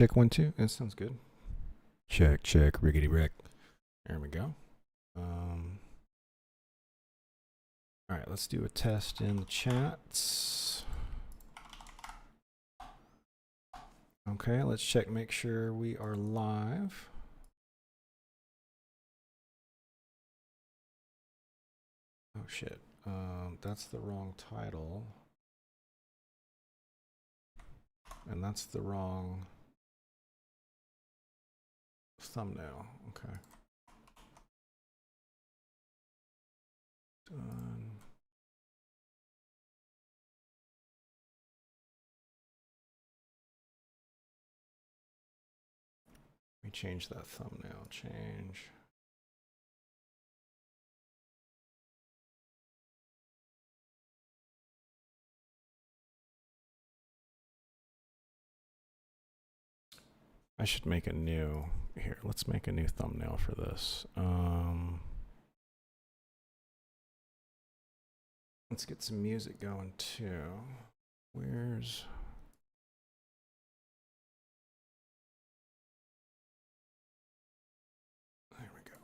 Check 1 2. That sounds good. Check riggedy wreck. There we go. All right, let's do a test in the chats. Okay, let's check, make sure we are live. Oh shit, that's the wrong title. And that's the wrong thumbnail. Okay. Done. Let me change that thumbnail. Change. I should make a new, here, let's make a new thumbnail for this. Let's get some music going too. Where's... There we go.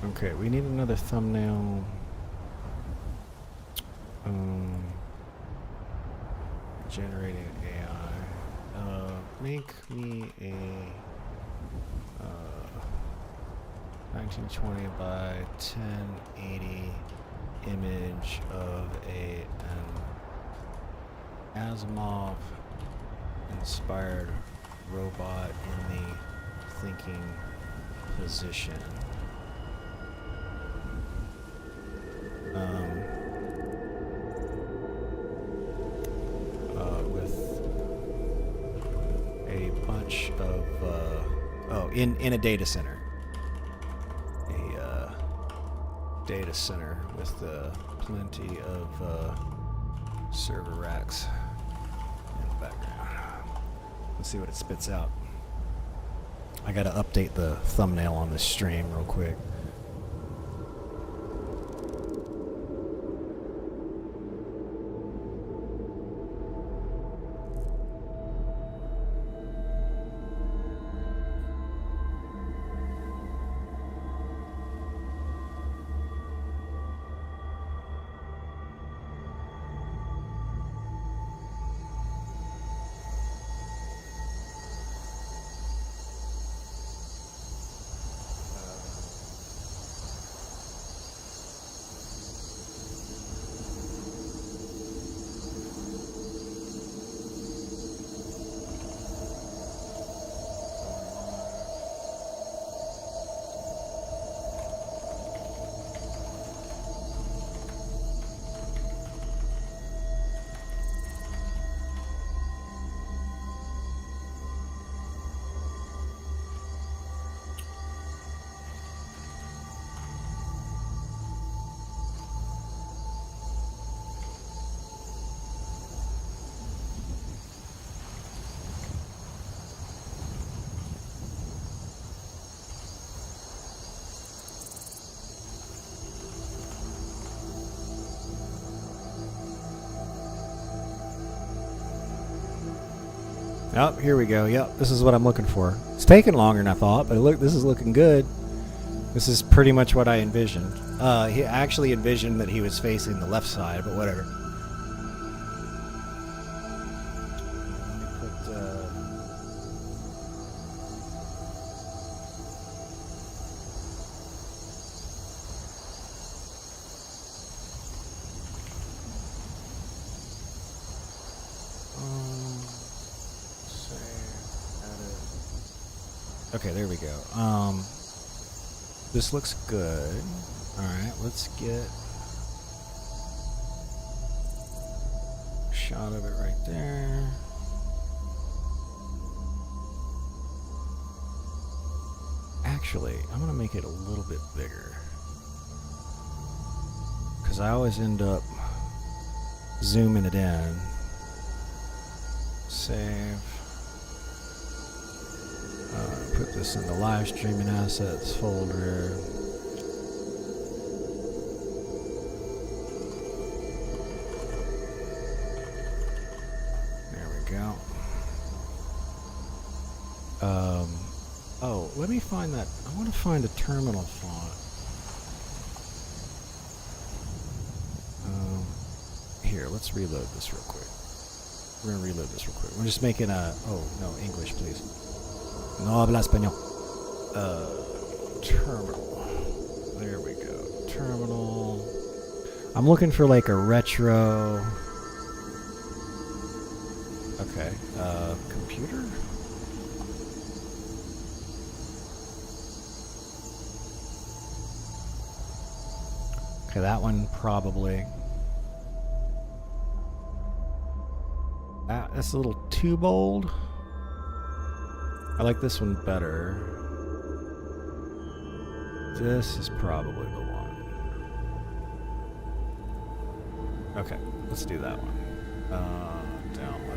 Okay, we need another thumbnail. Generating AI. Make me a 1920 by 1080 image of an Asimov inspired robot in the thinking position. With a bunch of in a data center, data center with plenty of server racks in the background. Let's see what it spits out. I gotta update the thumbnail on this stream real quick. Oh, here we go. Yep, this is what I'm looking for. It's taking longer than I thought, but look, this is looking good. This is pretty much what I envisioned. He actually envisioned that he was facing the left side, but whatever. Okay, there we go. This looks good. Alright, let's get a shot of it right there. Actually, I'm gonna make it a little bit bigger, because I always end up zooming it in. Save. Put this in the live streaming assets folder. let me find that. I want to find a terminal font. Here, let's reload this real quick. We're going to reload this real quick. We're just making a... Oh, no, English, please. No habla español. Terminal. There we go. Terminal. I'm looking for like a retro... Okay. Computer? Okay, that one probably... That's a little too bold. I like this one better. This is probably the one. Okay, let's do that one. Download.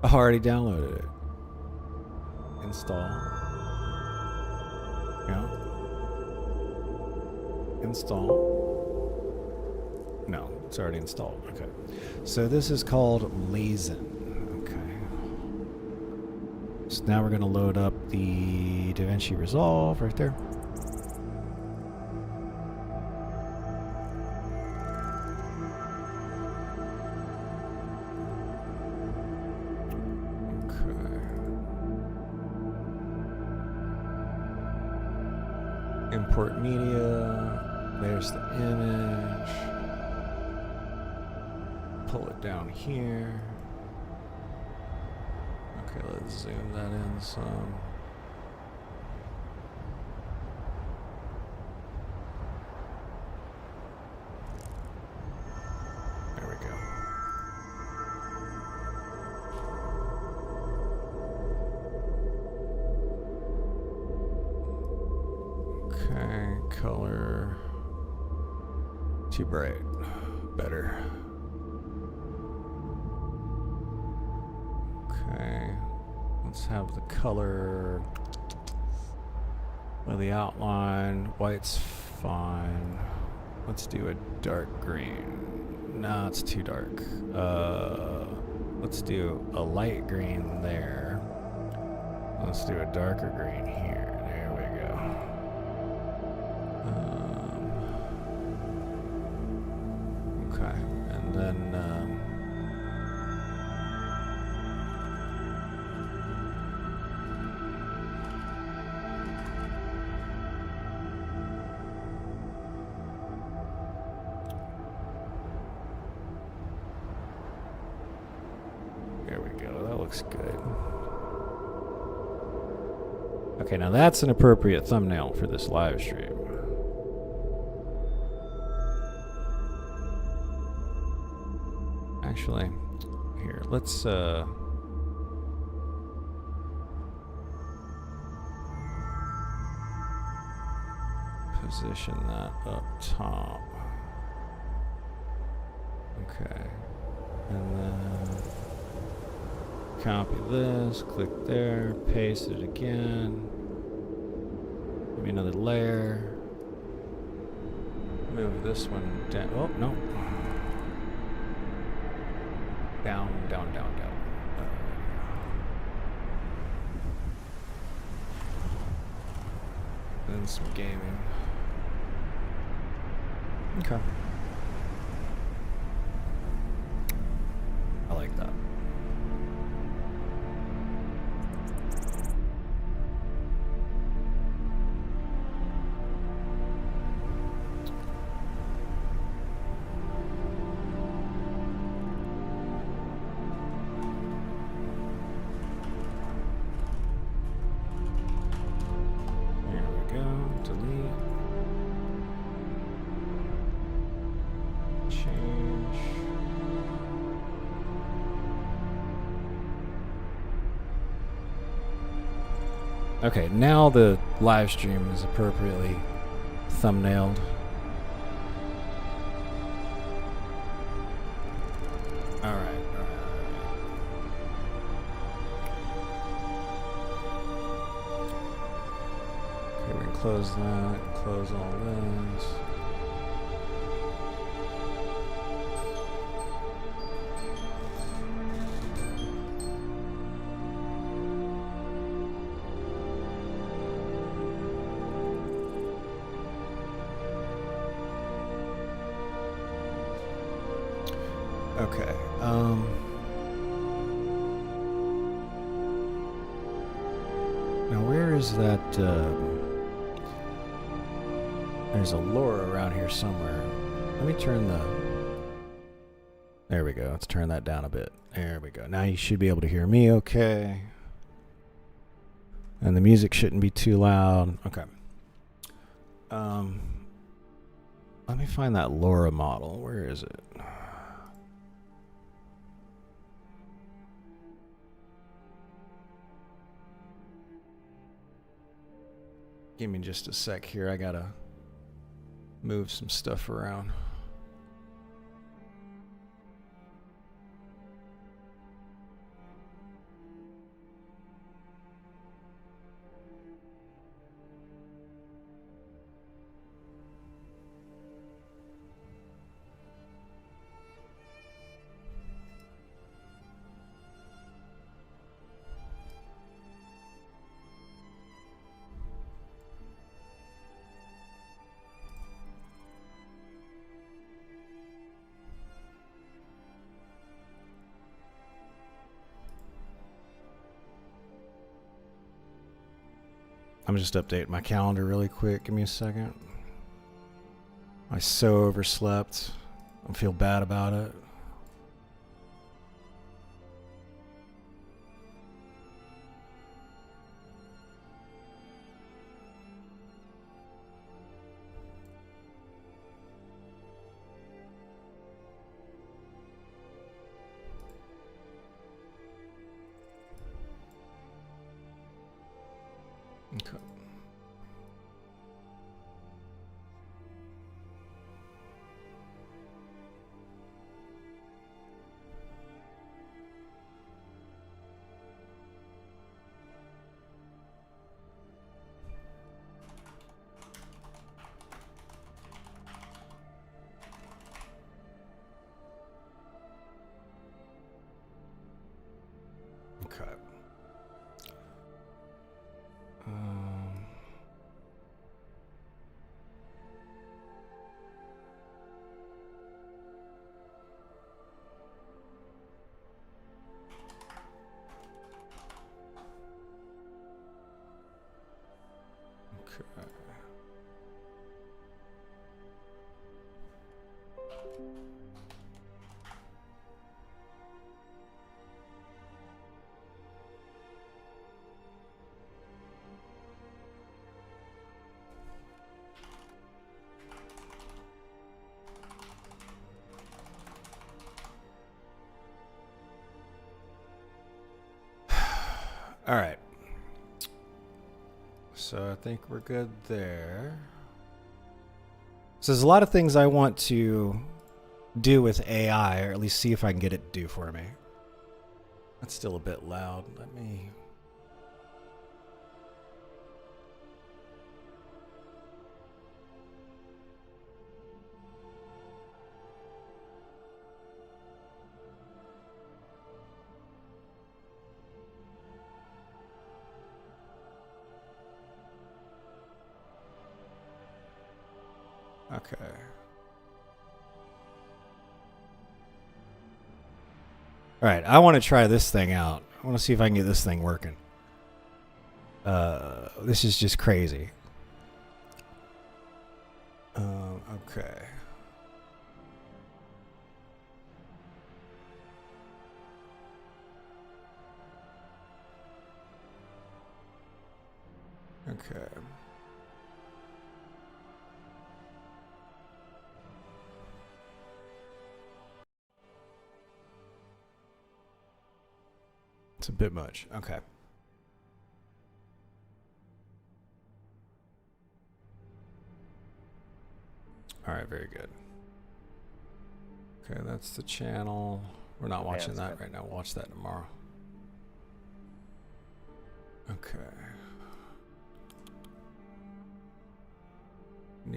I already downloaded it. Install. Yeah. Install. No, it's already installed. Okay. So this is called Lazen. Okay. So now we're going to load up the DaVinci Resolve right there. Import media, there's the image, pull it down here. Okay, let's zoom that in some. There we go. Okay, color too bright, better. Okay, let's have the color of the outline. White's fine. Let's do a dark green. No, it's too dark. Let's do a light green there. Let's do a darker green here. There we go. Okay, and then there we go. That looks good. Okay, now that's an appropriate thumbnail for this live stream. Actually, here, let's position that up top. Okay, and then copy this, click there, paste it again. Give me another layer. Move this one down. Oh, no. Down, down, down, down. Then some gaming. Okay. I like that. Okay, now the live stream is appropriately thumbnailed. Alright. close that, close all this. Okay. Now where is that? There's a lure around here somewhere. Let me turn the... There we go. Let's turn that down a bit. There we go. Now you should be able to hear me okay. And the music shouldn't be too loud. Okay. Let me find that LoRa model. Where is it? Give me just a sec here. I gotta move some stuff around. I'm just updating my calendar really quick. Give me a second. I so overslept. I feel bad about it. Okay. Okay. All right. So I think we're good there. So there's a lot of things I want to do with AI, or at least see if I can get it to do for me. That's still a bit loud. Let me... Okay. All right, I want to try this thing out. I want to see if I can get this thing working. This is just crazy. Okay. Okay. It's a bit much. Okay. All right, very good. Okay, that's the channel. We're not watching that right now. We'll watch that tomorrow. Okay.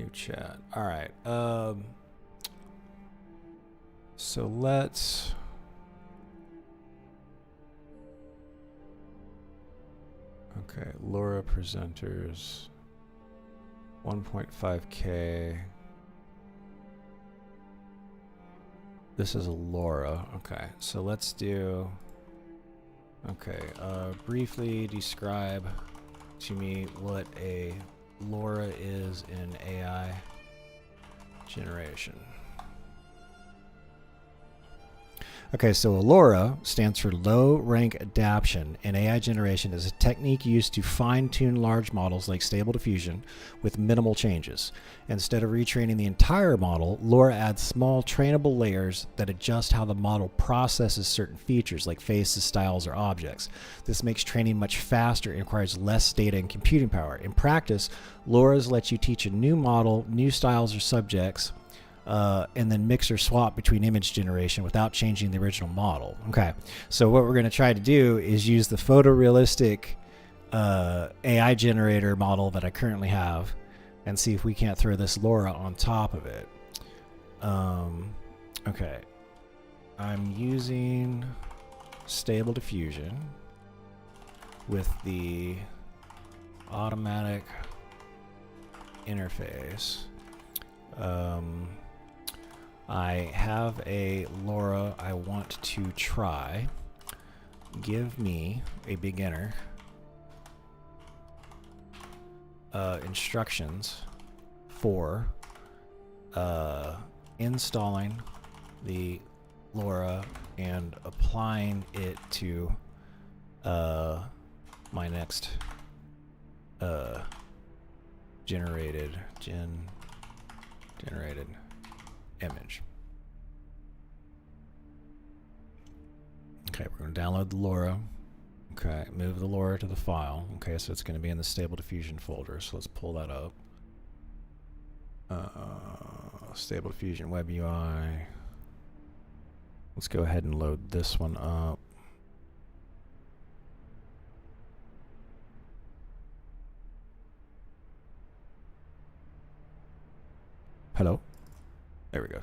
New chat. All right. So let's. Okay, Laura presenters. 1.5K. This is a Laura. Okay, so let's do. Okay, briefly describe to me what a Laura is in AI generation. Okay, so a LoRa stands for low rank adaptation, and AI generation is a technique used to fine-tune large models like Stable Diffusion with minimal changes. Instead of retraining the entire model, LoRa adds small trainable layers that adjust how the model processes certain features like faces, styles, or objects. This makes training much faster and requires less data and computing power. In practice, LoRa's let you teach a new model, new styles or subjects, and then mix or swap between image generation without changing the original model. Okay, so what we're going to try to do is use the photorealistic AI generator model that I currently have and see if we can't throw this LoRa on top of it. Okay, I'm using Stable Diffusion with the automatic interface. I have a LoRa I want to try. Give me a beginner instructions for installing the LoRa and applying it to my next generated image. Okay, we're going to download the LoRa. Okay, move the LoRa to the file. Okay, so it's going to be in the Stable Diffusion folder. So let's pull that up. Stable Diffusion Web UI. Let's go ahead and load this one up. Hello? There we go.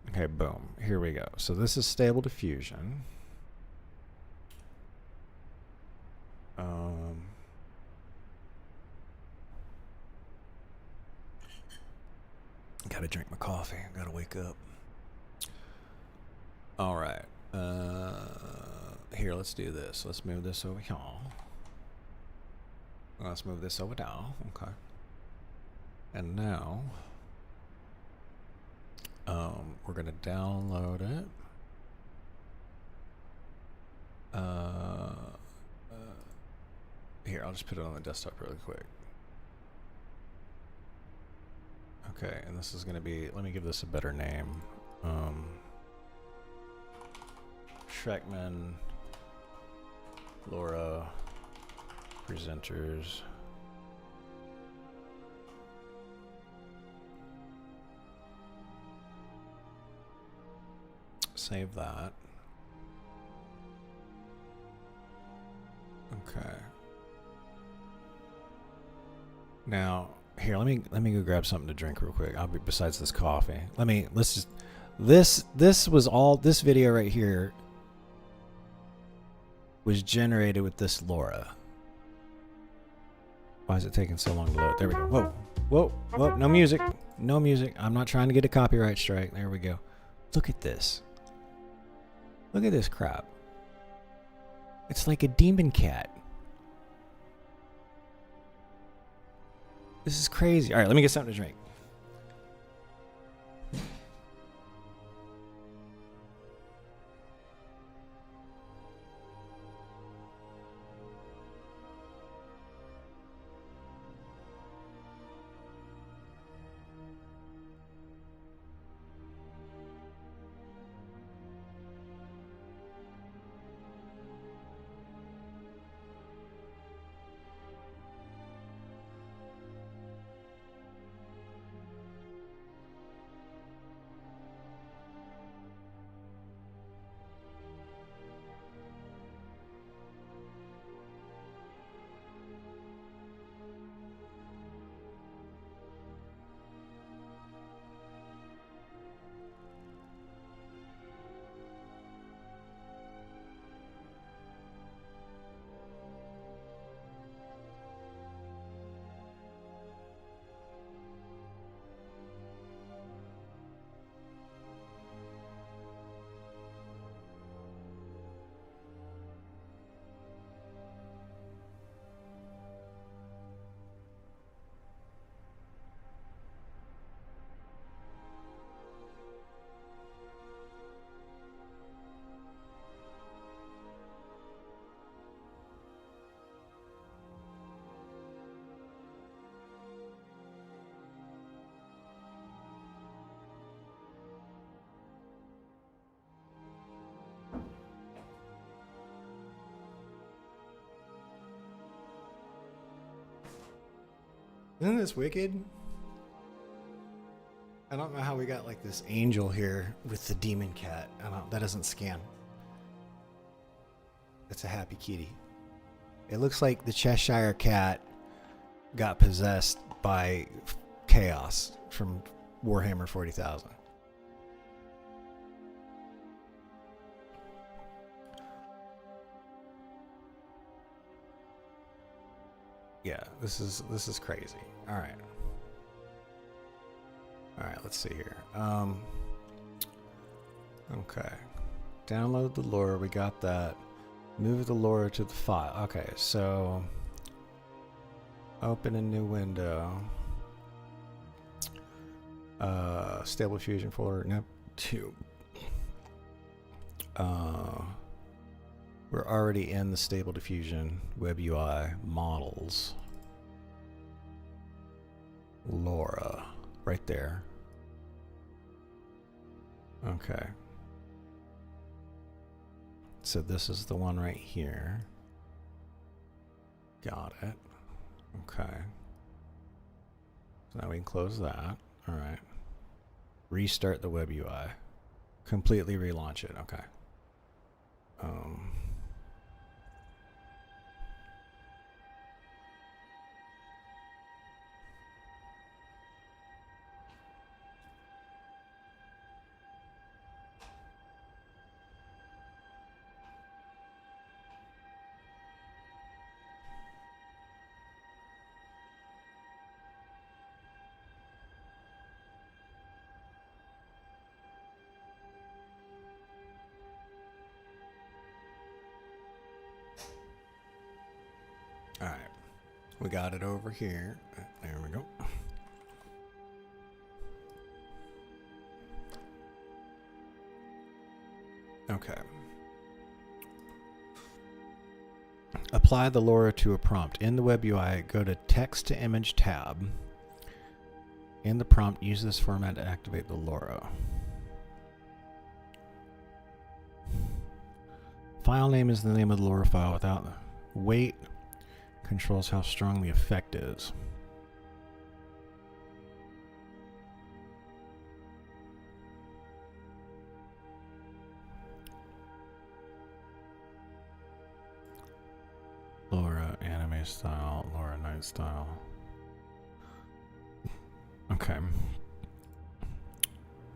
Okay, boom. Here we go. So this is Stable Diffusion. Gotta drink my coffee. Gotta wake up. All right. Here, let's do this. Let's move this over here. Let's move this over down. Okay. And now, we're gonna download it. Here, I'll just put it on the desktop really quick. Okay, and this is going to be, let me give this a better name. Shrekman, LoRa, presenters. Save that. Okay. Now, here, let me go grab something to drink real quick. I'll be besides this coffee. This video right here was generated with this LoRa. Why is it taking so long to load? There we go. Whoa, whoa, whoa! No music, no music. I'm not trying to get a copyright strike. There we go. Look at this. Look at this crap. It's like a demon cat. This is crazy. All right, let me get something to drink. Isn't this wicked? I don't know how we got like this angel here with the demon cat. That doesn't scan. It's a happy kitty. It looks like the Cheshire cat got possessed by chaos from Warhammer 40,000. Yeah, this is crazy. All right. All right, let's see here. Okay. Download the lore. We got that. Move the lore to the file. Okay, so open a new window. Stable Diffusion folder. Nope. 2. We're already in the Stable Diffusion web UI models. Laura, right there. Okay. So this is the one right here. Got it. Okay. So now we can close that. All right. Restart the web UI. Completely relaunch it. Okay. All right. We got it over here. There we go. Okay. Apply the LoRa to a prompt. In the web UI, go to Text to Image tab. In the prompt, use this format to activate the LoRa. File name is the name of the LoRa file without the weight. Controls how strong the effect is. LoRa anime style, LoRa night style. Okay.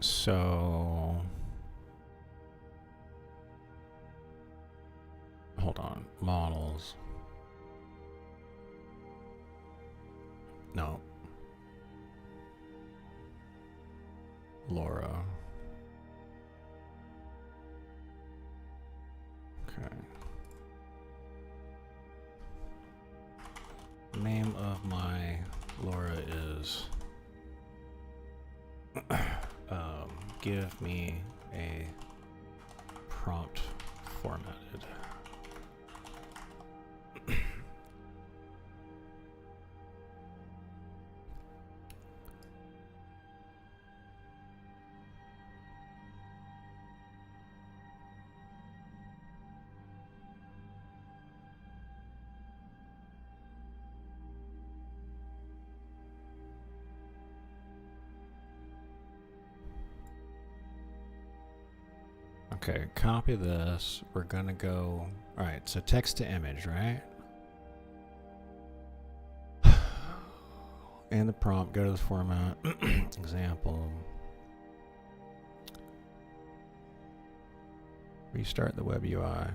So hold on. Models. No. LoRa. Okay. Name of my LoRa is give me a prompt formatted. Okay, copy this. We're gonna go. All right, so text to image, right? And the prompt, go to the format. Example. Restart the web UI.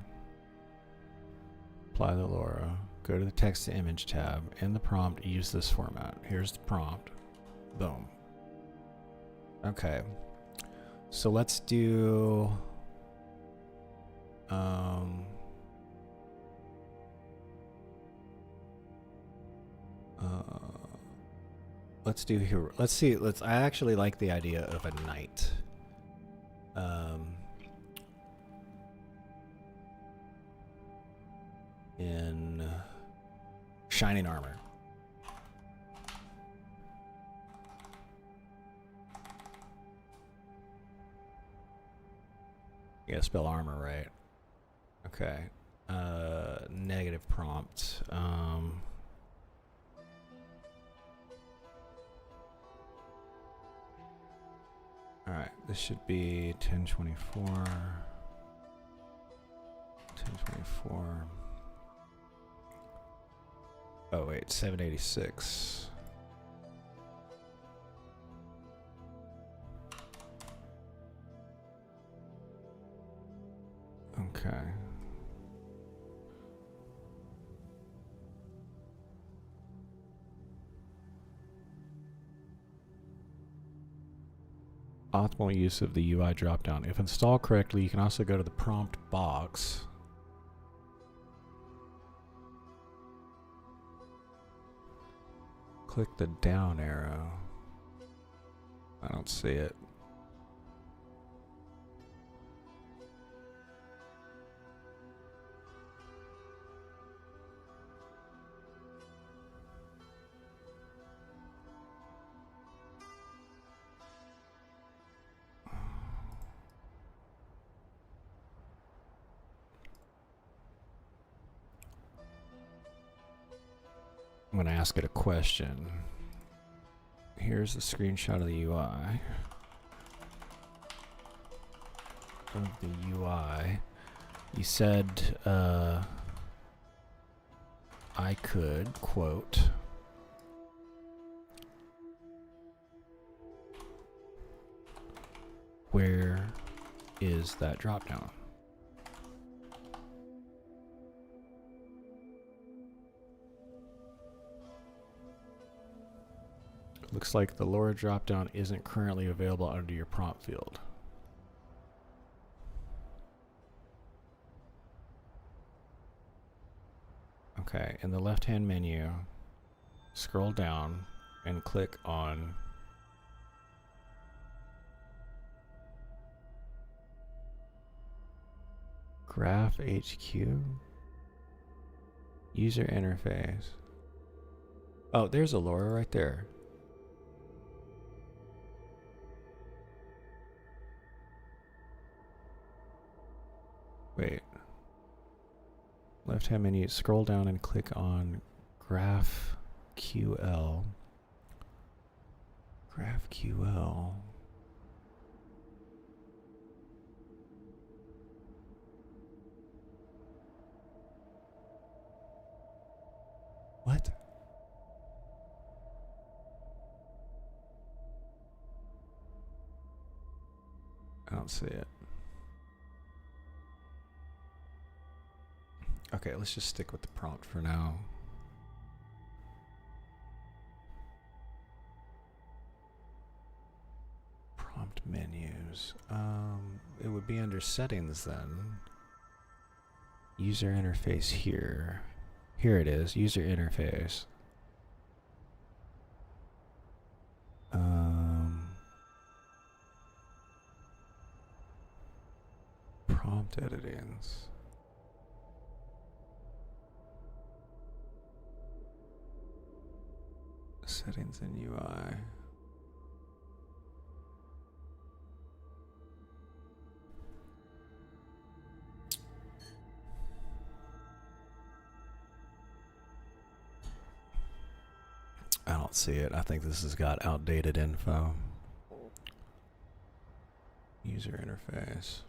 Apply the LoRa. Go to the text to image tab. In the prompt, use this format. Here's the prompt. Boom. Okay. So let's do. Let's do here. Let's see. I actually like the idea of a knight. In shining armor. You gotta spell armor right. Okay. Negative prompt. Alright, this should be 1024. 1024. Oh wait, 786. Okay. Optimal use of the UI dropdown. If installed correctly, you can also go to the prompt box. Click the down arrow. I don't see it. I'm going to ask it a question. Here's the screenshot of the UI. Of the UI. You said I could, quote, where is that dropdown? Looks like the LoRa dropdown isn't currently available under your prompt field. Okay, in the left-hand menu, scroll down and click on Graph HQ, user interface. Oh, there's a LoRa right there. Wait. Left-hand menu, scroll down and click on GraphQL. GraphQL. What? I don't see it. Okay, let's just stick with the prompt for now. Prompt menus. It would be under settings then. User interface here. Here it is, user interface. Prompt editings. Settings in UI. I don't see it. I think this has got outdated info. User interface.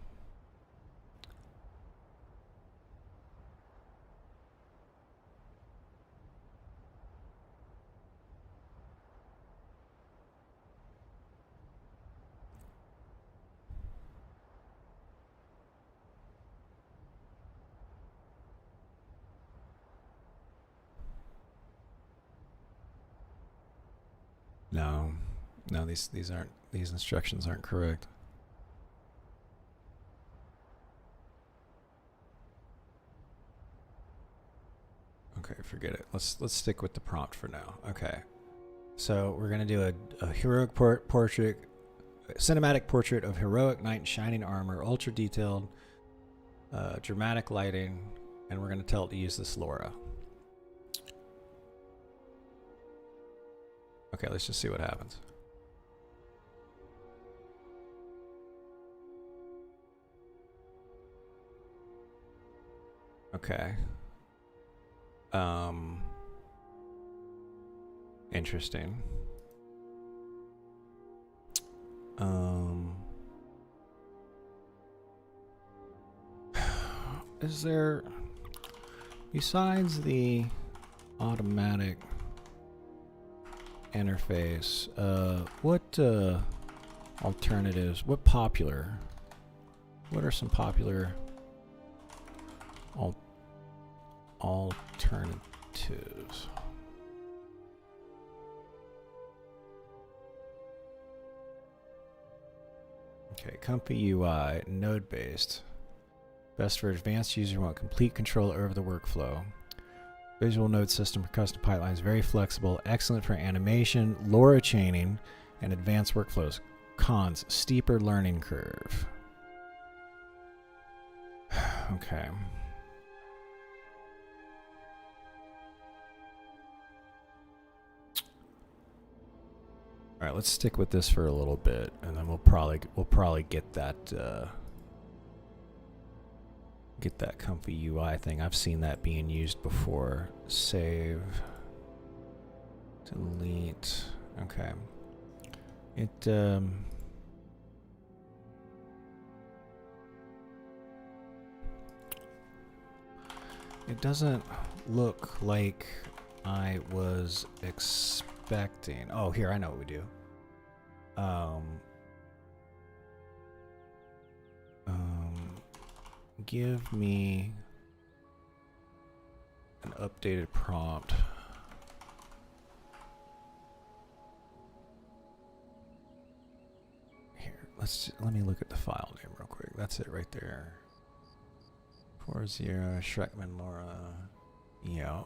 No, these instructions aren't correct. Okay, forget it. Let's stick with the prompt for now. Okay, so we're gonna do a heroic portrait, cinematic portrait of heroic knight in shining armor, ultra detailed, dramatic lighting, and we're gonna tell it to use this LoRa. Okay, let's just see what happens. Okay. Interesting. is there, besides the automatic interface, what alternatives, what are some popular alternatives? Okay, Comfy UI, node-based. Best for advanced users who want complete control over the workflow. Visual node system for custom pipelines, very flexible, excellent for animation, LoRa chaining, and advanced workflows. Cons, steeper learning curve. Okay. All right, let's stick with this for a little bit, and then we'll probably get that Comfy UI thing. I've seen that being used before. Save, delete. Okay. It doesn't look like I was expecting. Oh, here, I know what we do. Give me an updated prompt. Here, let me look at the file name real quick. That's it right there. 40 Schreckman Laura. Yeah.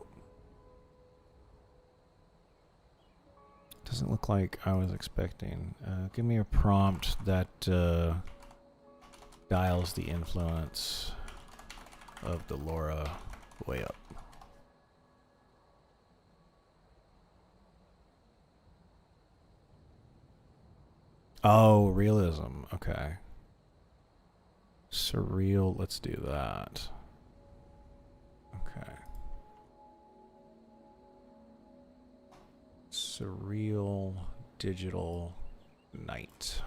Doesn't look like I was expecting. Give me a prompt that dials the influence of the LoRa way up. Oh, realism. Okay. Surreal. Let's do that. Okay. Surreal digital night.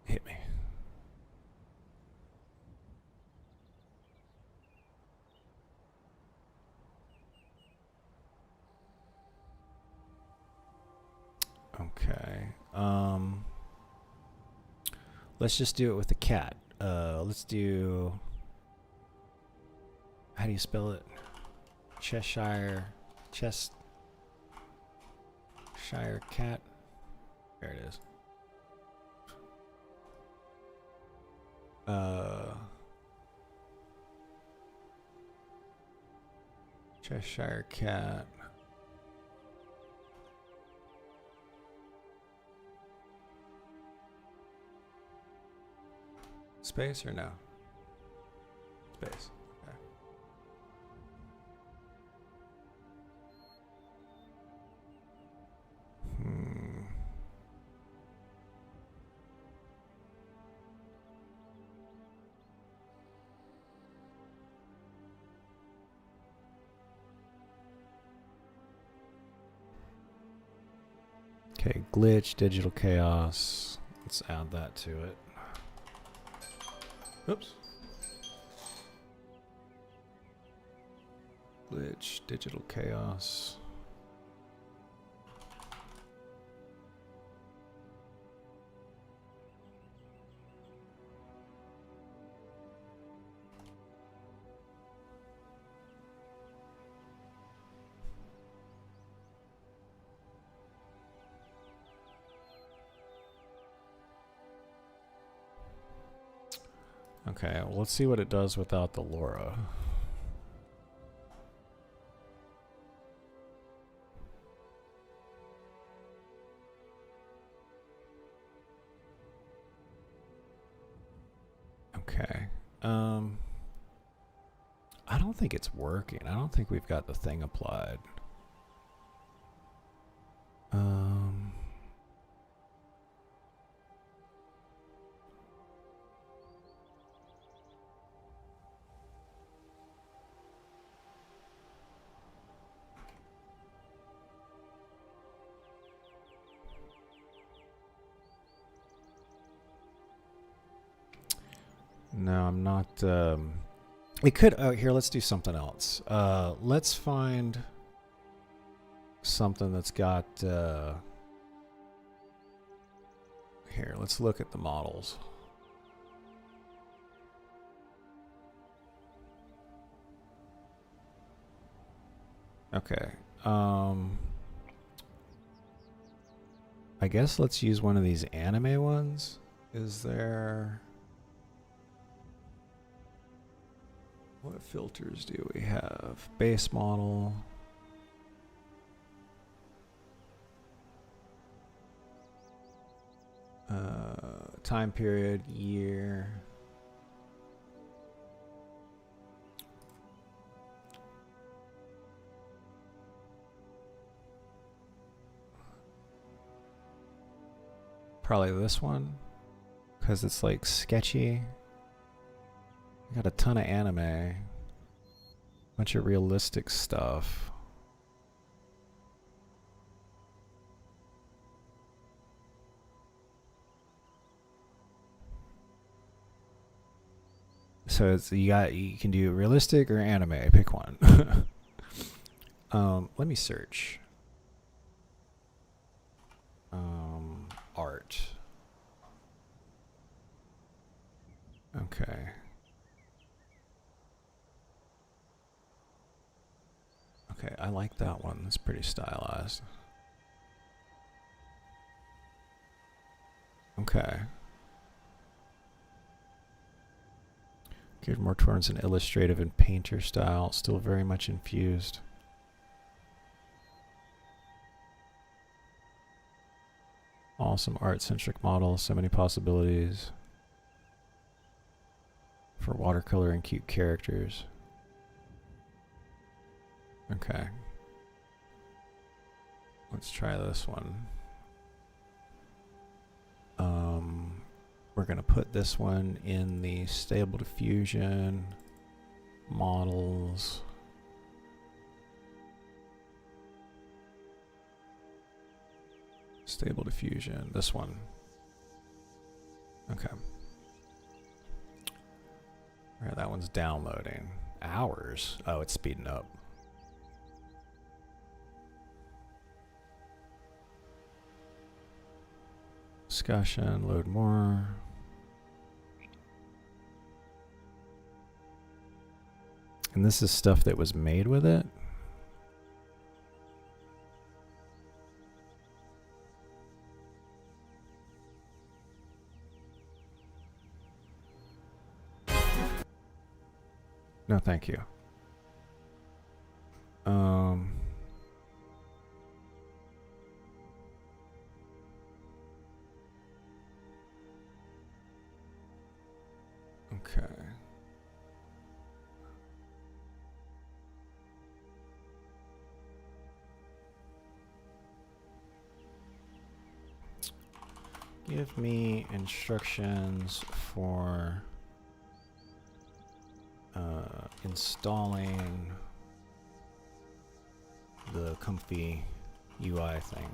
Hit me. Okay. Let's just do it with the cat. Let's do. How do you spell it? Cheshire cat. There it is. Cheshire cat. Space or no? Space. Okay. Okay, glitch, digital chaos. Let's add that to it. Oops. Glitch, digital chaos. Okay, well, let's see what it does without the LoRa. Okay. I don't think it's working. I don't think we've got the thing applied. No, I'm not. It could. Oh, here, let's do something else. Let's find something that's got. Here, let's look at the models. Okay. I guess let's use one of these anime ones. Is there... What filters do we have? Base model. Time period, year. Probably this one, because it's like sketchy. Got a ton of anime, bunch of realistic stuff. So it's you can do realistic or anime. Pick one. Let me search. Art. Okay. Okay, I like that one. That's pretty stylized. Okay. Geared more towards an illustrative and painter style, still very much infused. Awesome art-centric model, so many possibilities for watercolor and cute characters. Okay. Let's try this one. We're going to put this one in the stable diffusion models. Stable diffusion, this one. Okay. Alright, that one's downloading. Hours? Oh, it's speeding up. Discussion, load more. And this is stuff that was made with it? No, thank you. Okay. Give me instructions for installing the comfy UI thing.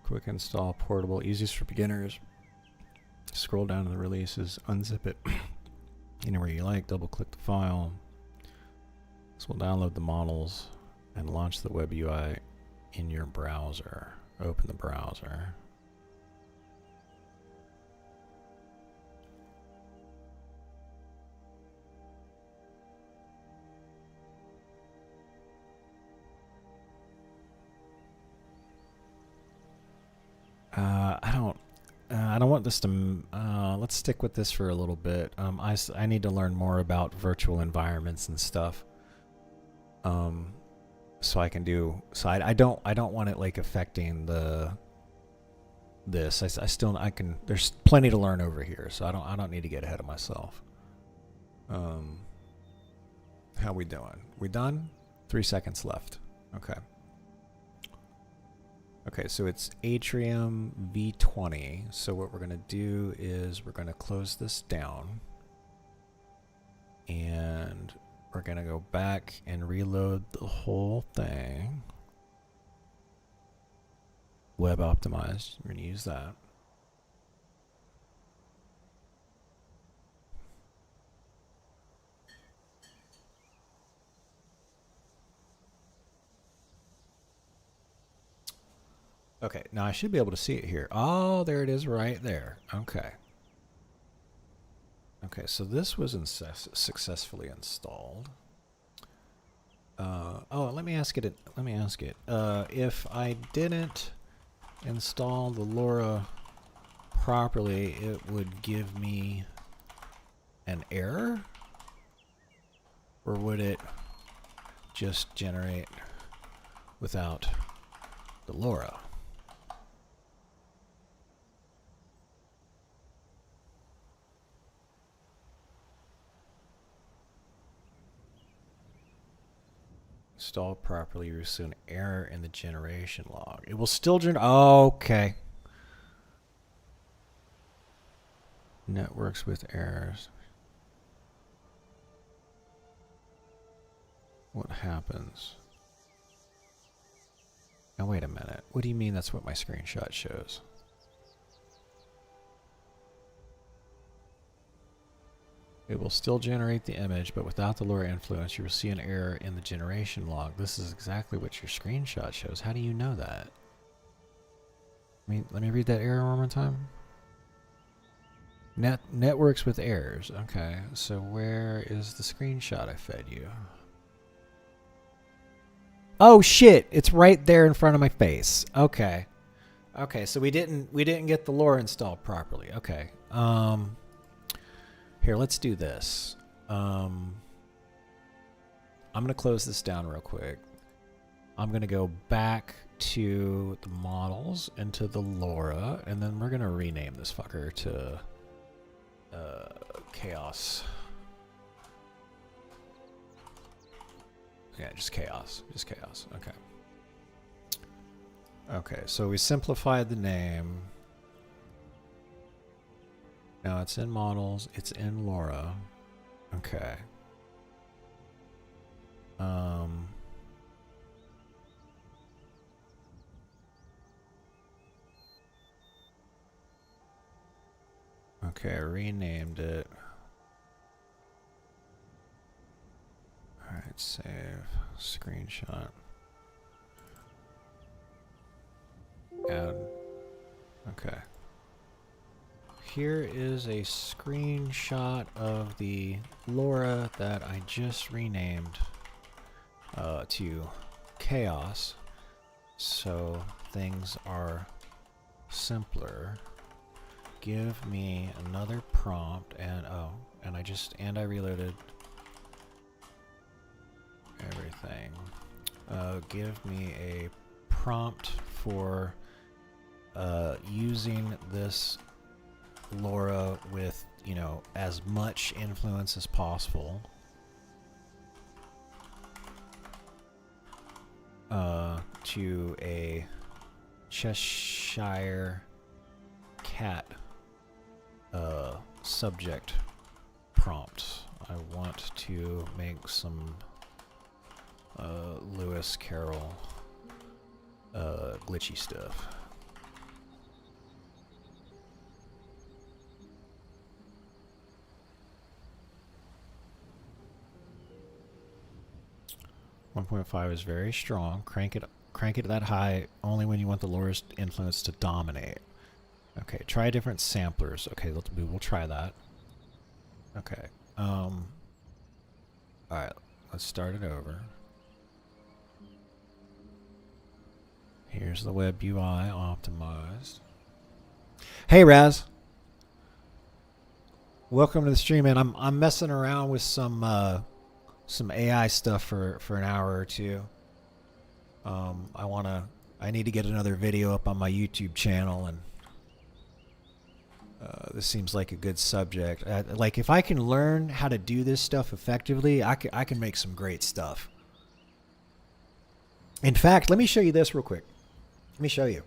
Quick install, portable, easiest for beginners. Scroll down to the releases, unzip it anywhere you like, double click the file. This will download the models and launch the web UI in your browser. Open the browser. I don't want this to, let's stick with this for a little bit. I need to learn more about virtual environments and stuff. So I can do, so I don't want it like affecting this. I can, there's plenty to learn over here, so I don't need to get ahead of myself. How we doing? We done? 3 seconds left. Okay. Okay, so it's Atrium V20. So what we're going to do is we're going to close this down. And we're going to go back and reload the whole thing. web optimized. We're going to use that. Okay, now I should be able to see it here. Oh, there it is right there. Okay. Okay, so this was successfully installed. Oh, let me ask it. If I didn't install the LoRa properly, it would give me an error? Or would it just generate without the LoRa? Install properly, you will see an error in the generation log. It will still generate. Oh, okay. Networks with errors. What happens? Now wait a minute. What do you mean that's what my screenshot shows? It will still generate the image, but without the LoRa influence, you will see an error in the generation log. This is exactly what your screenshot shows. How do you know that? Let me read that error one more time. Networks with errors. Okay, so where is the screenshot I fed you? Oh shit! It's right there in front of my face. Okay. Okay, so we didn't get the LoRa installed properly. Okay. Here, let's do this. I'm going to close this down real quick. I'm going to go back to the models, into the LoRa, and then we're going to rename this fucker to Chaos. Yeah, just Chaos. Just Chaos. Okay. Okay, so we simplified the name. Now it's in models, it's in LoRa. Okay. Okay, I renamed it. Alright, save. Screenshot. Add. Okay. Here is a screenshot of the LoRa that I just renamed to Chaos, so things are simpler. Give me another prompt, and I reloaded everything. Give me a prompt for using this LoRa with, you know, as much influence as possible. To a Cheshire Cat subject prompt. I want to make some Lewis Carroll glitchy stuff. .5 is very strong. Crank it that high only when you want the LoRa's influence to dominate. Okay, try different samplers. Okay, we'll try that. Okay. Alright, let's start it over. Here's the web UI optimized. Hey Raz! Welcome to the stream, man. I'm messing around with some AI stuff for an hour or two. I need to get another video up on my YouTube channel, and this seems like a good subject. Like, if I can learn how to do this stuff effectively, I can make some great stuff. In fact, let me show you this real quick. Let me show you.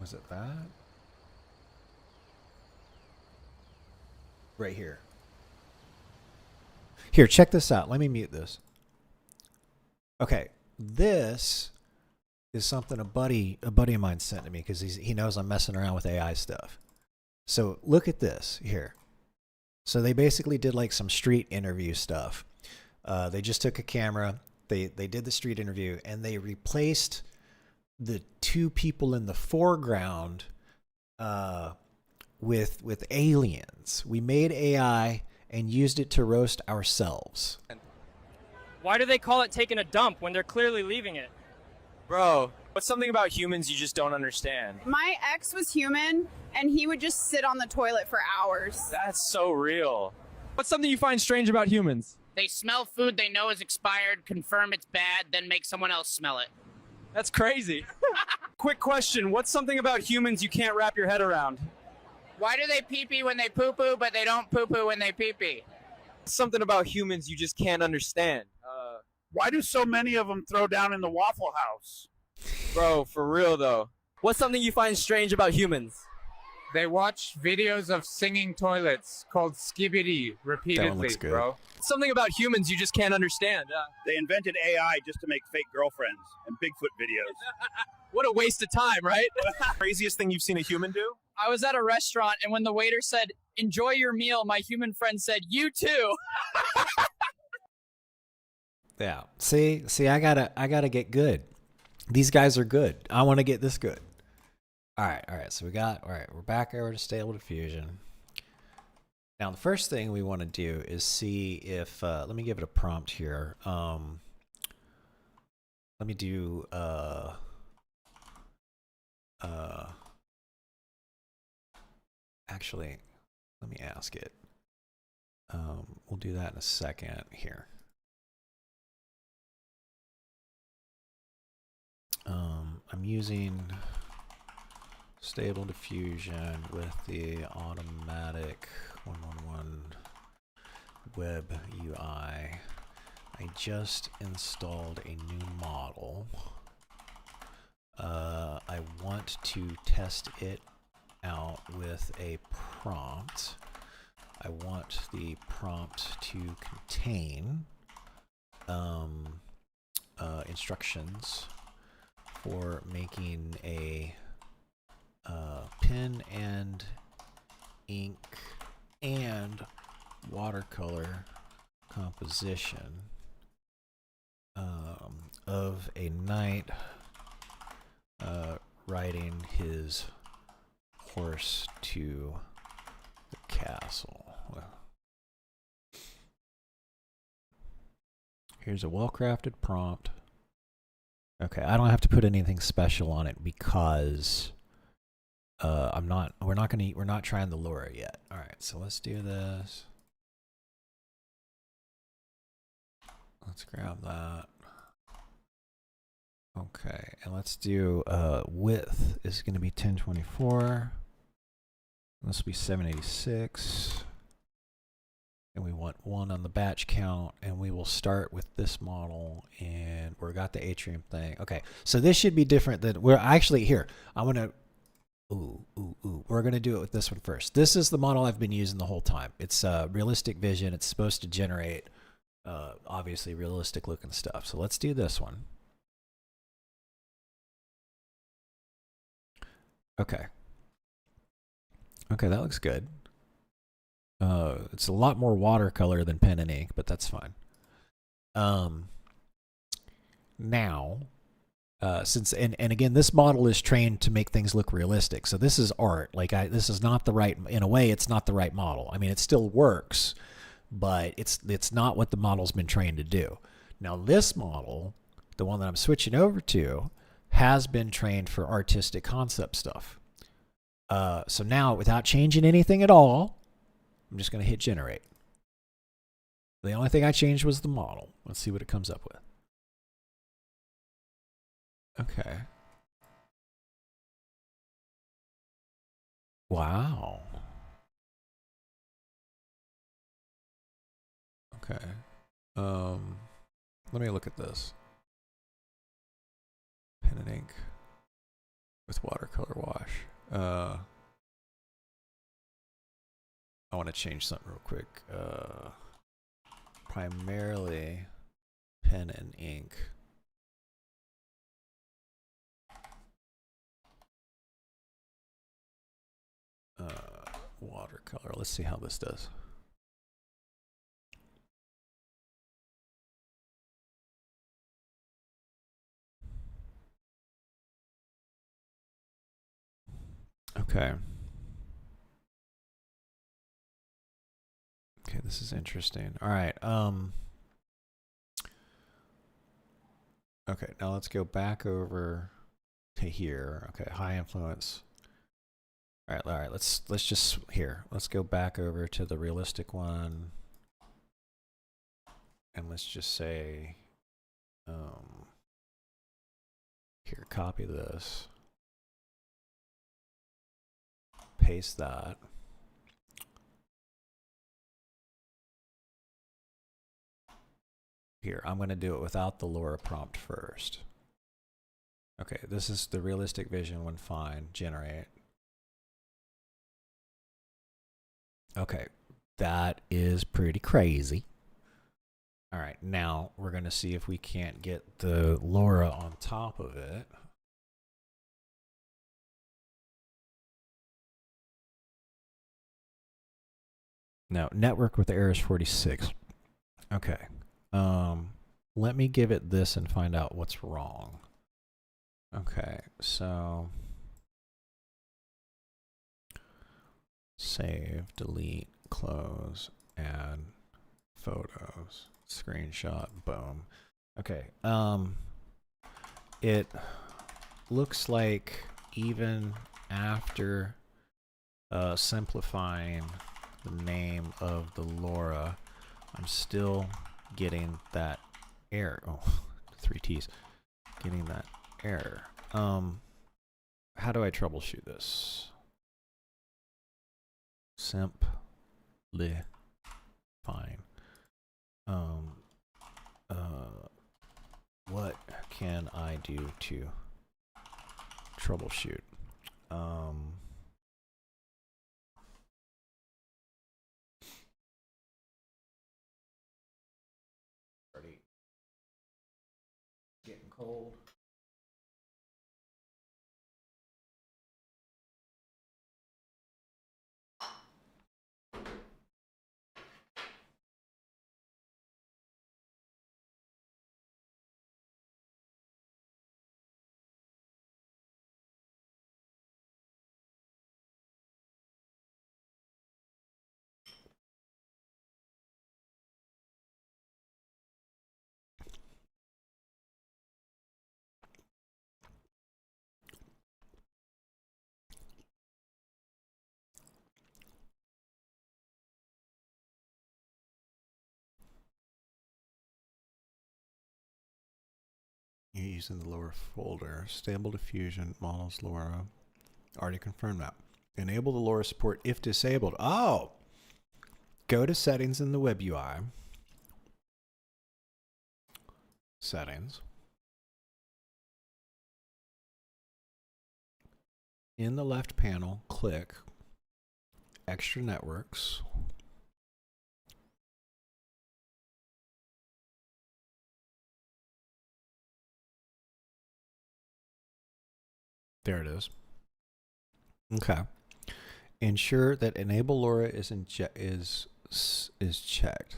Was it that? Right here. Here, check this out. Let me mute this. Okay, this is something a buddy of mine sent to me because he knows I'm messing around with AI stuff. So look at this here. So they basically did like some street interview stuff. They just took a camera, they did the street interview, and they replaced the two people in the foreground with aliens. We made AI and used it to roast ourselves. Why do they call it taking a dump when they're clearly leaving it? Bro, what's something about humans you just don't understand? My ex was human, and he would just sit on the toilet for hours. That's so real. What's something you find strange about humans? They smell food they know is expired, confirm it's bad, then make someone else smell it. That's crazy. Quick question, what's something about humans you can't wrap your head around? Why do they pee-pee when they poo-poo, but they don't poo-poo when they pee-pee? Something about humans you just can't understand. Why do so many of them throw down in the Waffle House? Bro, for real though. What's something you find strange about humans? They watch videos of singing toilets called Skibidi repeatedly, looks good. bro. Something about humans you just can't understand. They invented AI just to make fake girlfriends and Bigfoot videos. What a waste of time, right? Craziest thing you've seen a human do? I was at a restaurant, and when the waiter said, "Enjoy your meal," my human friend said, "You too." Yeah. See, I gotta get good. These guys are good. I want to get this good. All right. So we're back over to Stable Diffusion. Now the first thing we want to do is see if let me give it a prompt here. Let me do actually, let me ask it. We'll do that in a second here. I'm using Stable Diffusion with the automatic 111 web UI. I just installed a new model. I want to test it out with a prompt. I want the prompt to contain instructions for making a pen and ink and watercolor composition of a knight riding his horse to the castle. Here's a well-crafted prompt. Okay, I don't have to put anything special on it because we're not trying the lure yet. All right, so let's do this. Let's grab that. Okay, and let's do width is going to be 1024. This will be 786. And we want 1 on the batch count, and we will start with this model, and we've got the atrium thing. Okay, so this should be different than we're actually here. I want to we're going to do it with this one first. This is the model I've been using the whole time. It's realistic vision. It's supposed to generate obviously realistic looking stuff. So let's do this one. Okay, that looks good. It's a lot more watercolor than pen and ink, but that's fine. Now, since and again, this model is trained to make things look realistic. So this is art. Like this is not the right. In a way, it's not the right model. I mean, it still works, but it's not what the model's been trained to do. Now, this model, the one that I'm switching over to, has been trained for artistic concept stuff. So now, without changing anything at all, I'm just going to hit generate. The only thing I changed was the model. Let's see what it comes up with. Okay. Wow. Okay. Let me look at this. Pen and ink with watercolor wash. I want to change something real quick. Primarily pen and ink Watercolor. Let's see how this does. Okay. Okay, this is interesting. All right. Okay, now let's go back over to here. Okay, high influence. All right. Let's just here. Let's go back over to the realistic one, and let's just say, here, copy this, paste that. Here, I'm going to do it without the LoRa prompt first. Okay, this is the realistic vision when fine. Generate. Okay, that is pretty crazy. All right, now we're going to see if we can't get the LoRa on top of it. No, network with errors 46. Okay. Let me give it this and find out what's wrong. Okay, so save, delete, close, add photos, screenshot, boom. Okay, it looks like even after simplifying the name of the LoRa, I'm still getting that error. Oh, 3 T's. Getting that error. How do I troubleshoot this? Simplify. Fine. What can I do to troubleshoot? Already getting cold. You're using the lower folder. Stable diffusion, models LoRa. Already confirmed that. Enable the LoRa support if disabled. Oh! Go to settings in the web UI. Settings. In the left panel, click Extra Networks. There it is. Okay. Ensure that Enable LoRa is checked.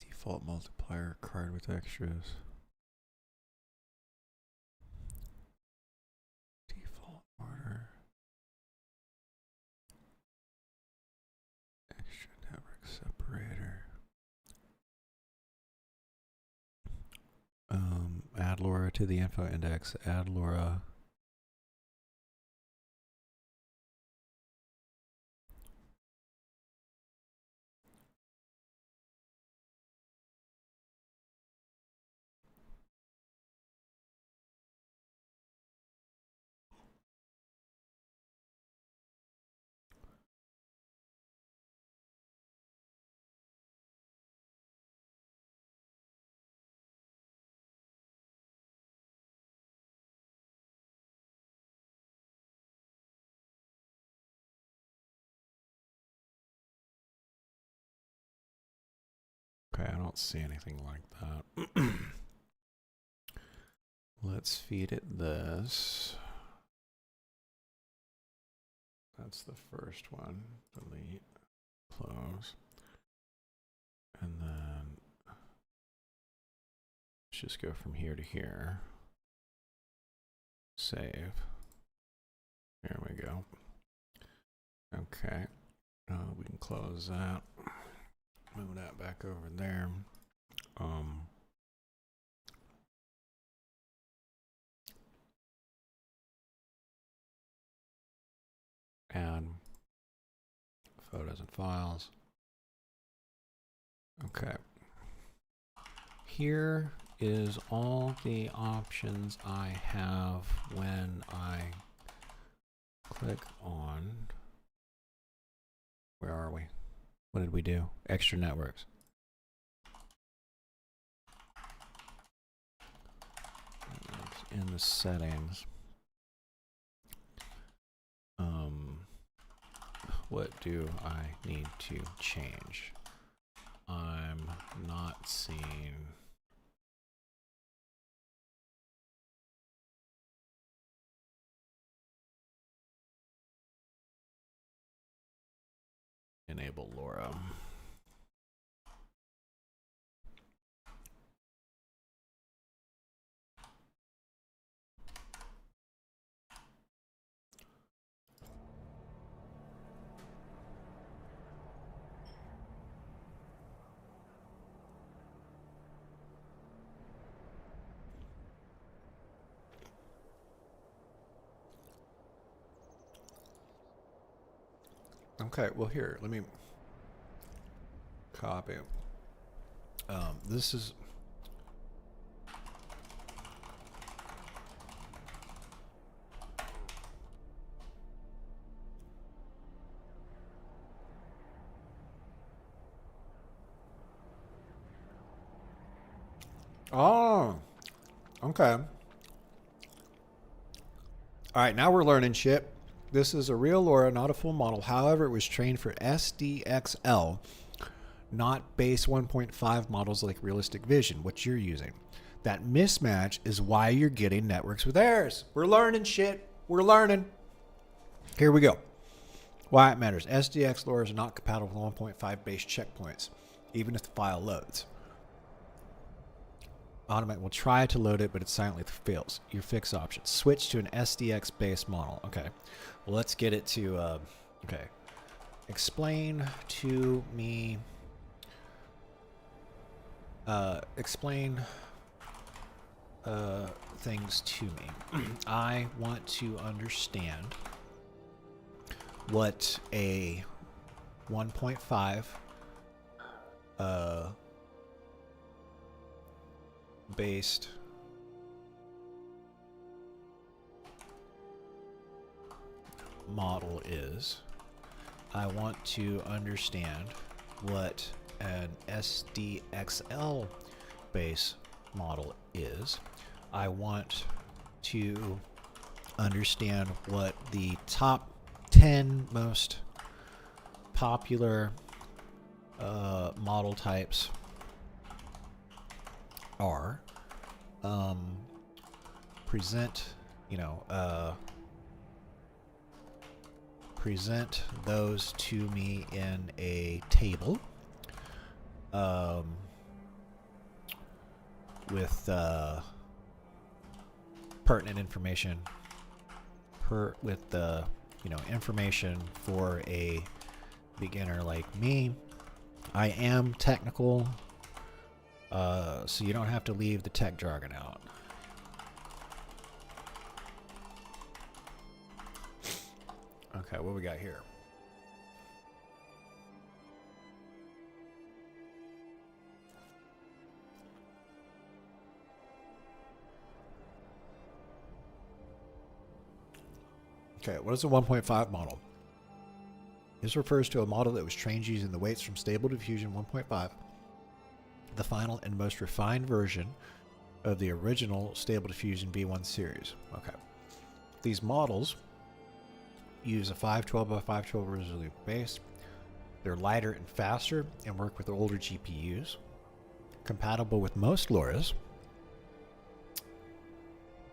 Default multiplier card with extras. Default order. Extra network separator. Add LoRa to the info index. Add LoRa. Okay, I don't see anything like that. Let's feed it this. That's the first one. Delete, close. And then let's just go from here to here. Save. There we go. Okay. We can close that. Move that back over there. Add photos and files. Okay. Here is all the options I have when I click on, where are we? What did we do? Extra networks. It's in the settings. What do I need to change? I'm not seeing. Enable LoRa. Okay, well here, let me copy. This is oh, okay. All right, now we're learning shit. This is a real LoRa, not a full model. However, it was trained for SDXL, not base 1.5 models like Realistic Vision, what you're using. That mismatch is why you're getting networks with errors. We're learning shit. We're learning. Here we go. Why it matters. SDX LoRas are not compatible with 1.5 base checkpoints, even if the file loads. Automate will try to load it, but it silently fails. Your fix options. Switch to an SDX based model. Okay. Well, let's get it to, okay. Explain to me, explain things to me. I want to understand what a 1.5 based model is. I want to understand what an SDXL base model is. I want to understand what the top 10 most popular model types are. Present, present those to me in a table with pertinent information with the information for a beginner like me. I am technical, so you don't have to leave the tech jargon out. Okay, what we got here? Okay, what is a 1.5 model? This refers to a model that was trained using the weights from Stable Diffusion 1.5, the final and most refined version of the original Stable Diffusion V1 series. Okay. These models use a 512 by 512 resolution base. They're lighter and faster and work with older GPUs. Compatible with most LoRas.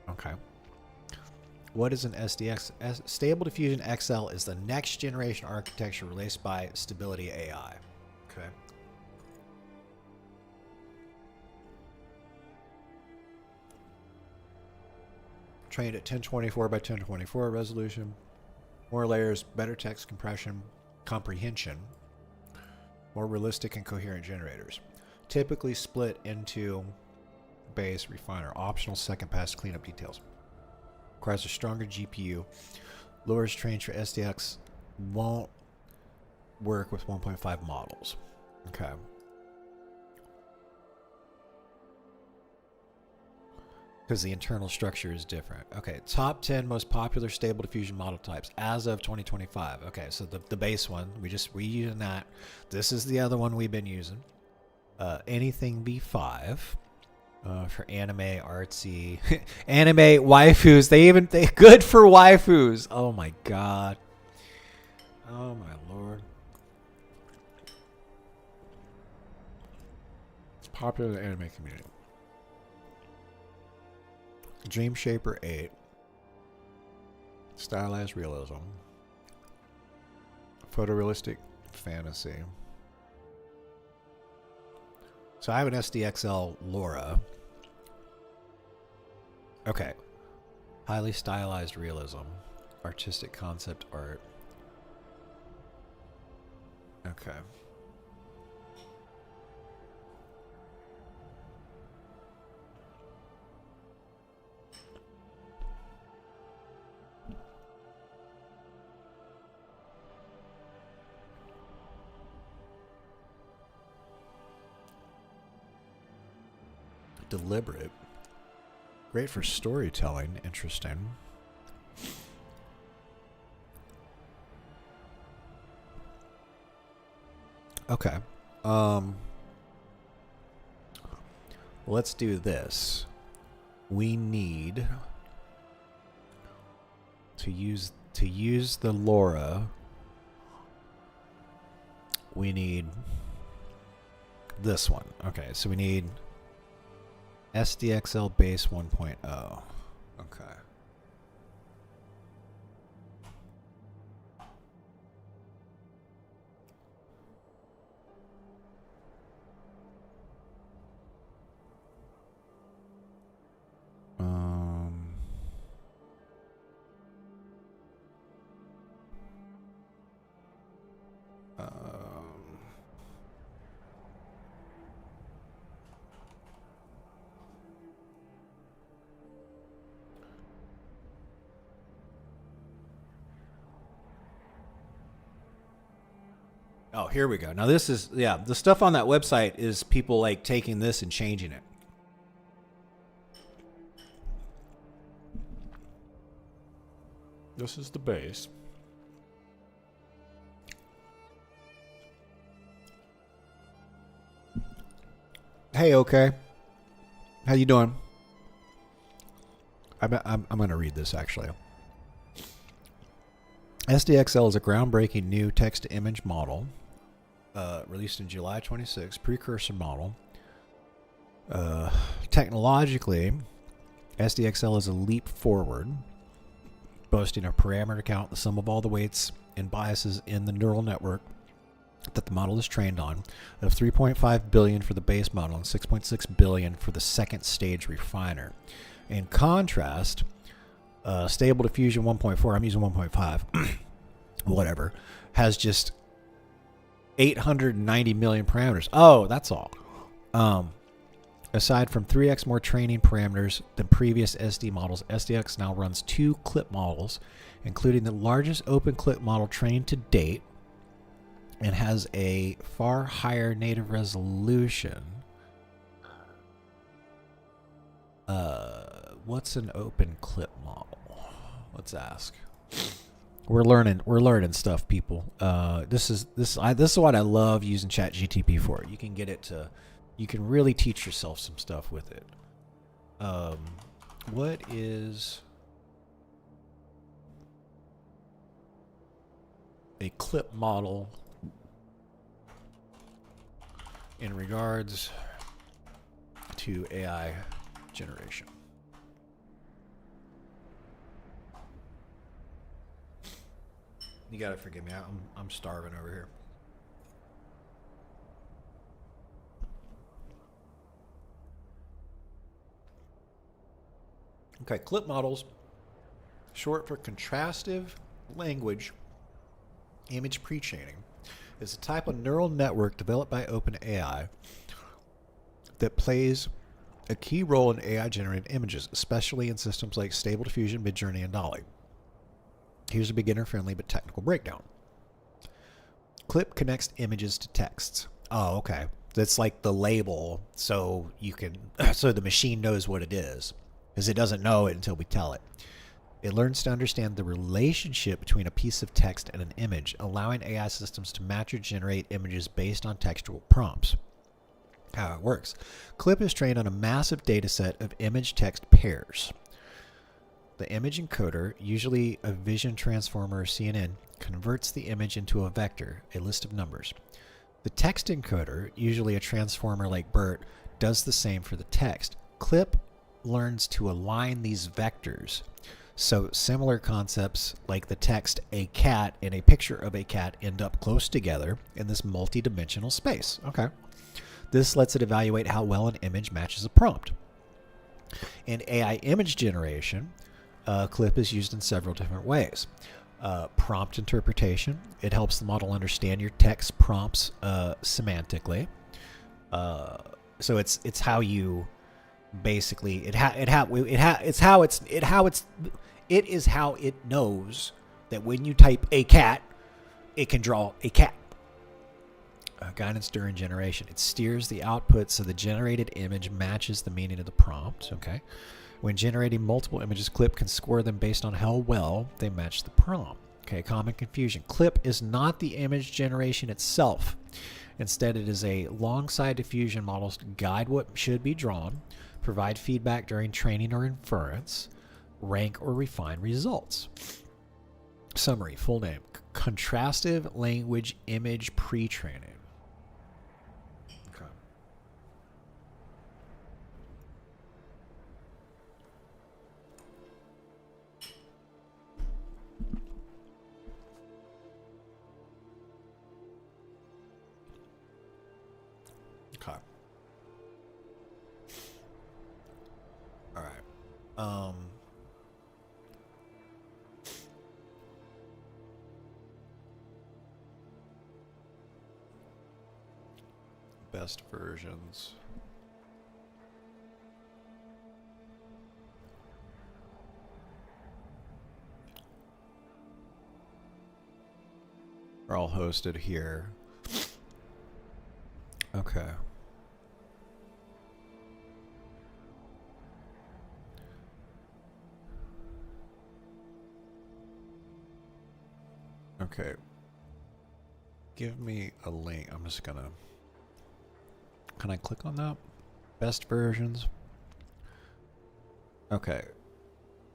Okay. What is an SDX? Stable Diffusion XL is the next generation architecture released by Stability AI. Okay. Trained at 1024 by 1024 resolution. More layers, better text comprehension. More realistic and coherent generators. Typically split into base, refiner, optional second pass to clean up details. Requires a stronger GPU. Lowers trains for SDX won't work with 1.5 models. Okay. Because the internal structure is different. Okay, top 10 most popular stable diffusion model types as of 2025. Okay, so the base one, we using that. This is the other one we've been using. Anything B5 for anime, artsy, anime waifus. They good for waifus. Oh my god. Oh my lord. It's popular in the anime community. Dream Shaper 8. Stylized realism. Photorealistic fantasy. So I have an SDXL Laura. Okay. Highly stylized realism. Artistic concept art. Okay. Deliberate. Great for storytelling. Interesting. Okay. Let's do this. We need to use the Laura. We need this one. Okay, so we need SDXL base 1.0. Okay. Oh, here we go. Now this is, yeah, the stuff on that website is people like taking this and changing it. This is the base. Hey, okay. How you doing? I'm going to read this actually. SDXL is a groundbreaking new text-to-image model released in July 26, precursor model. Technologically, SDXL is a leap forward, boasting a parameter count, the sum of all the weights and biases in the neural network that the model is trained on, of 3.5 billion for the base model and 6.6 billion for the second stage refiner. In contrast, Stable Diffusion 1.4, I'm using 1.5, whatever, has just 890 million parameters. Oh, that's all. Aside from 3x more training parameters than previous SD models, SDX now runs 2 clip models, including the largest open clip model trained to date, and has a far higher native resolution. What's an open clip model? Let's ask. We're learning stuff, people. This is what I love using ChatGTP for. You can get it to, you can really teach yourself some stuff with it. What is a clip model in regards to AI generation? You gotta forgive me. I'm starving over here. Okay, clip models, short for contrastive language image pre-training, is a type of neural network developed by OpenAI that plays a key role in AI-generated images, especially in systems like Stable Diffusion, Midjourney, and DALL-E. Here's a beginner-friendly but technical breakdown. Clip connects images to texts. Oh, okay. That's like the label, so you can, so the machine knows what it is, because it doesn't know it until we tell it. It learns to understand the relationship between a piece of text and an image, allowing AI systems to match or generate images based on textual prompts. How it works. Clip is trained on a massive data set of image-text pairs. The image encoder, usually a vision transformer or CNN, converts the image into a vector, a list of numbers. The text encoder, usually a transformer like BERT, does the same for the text. Clip learns to align these vectors. So similar concepts like the text "a cat" and a picture of a cat end up close together in this multi-dimensional space. Okay. This lets it evaluate how well an image matches a prompt. In AI image generation, Clip is used in several different ways. Prompt interpretation. It helps the model understand your text prompts semantically. So it's how you basically it is how it knows that when you type "a cat," it can draw a cat. Guidance during generation. It steers the output so the generated image matches the meaning of the prompt. Okay. When generating multiple images, Clip can score them based on how well they match the prompt. Okay, common confusion. Clip is not the image generation itself. Instead, it is a alongside diffusion models to guide what should be drawn, provide feedback during training or inference, rank or refine results. Summary, full name. Contrastive language image pre-training. Okay. Okay. All right. Best versions. Are all hosted here. Okay. Okay. Give me a link. I'm just gonna... Can I click on that? Best versions. Okay.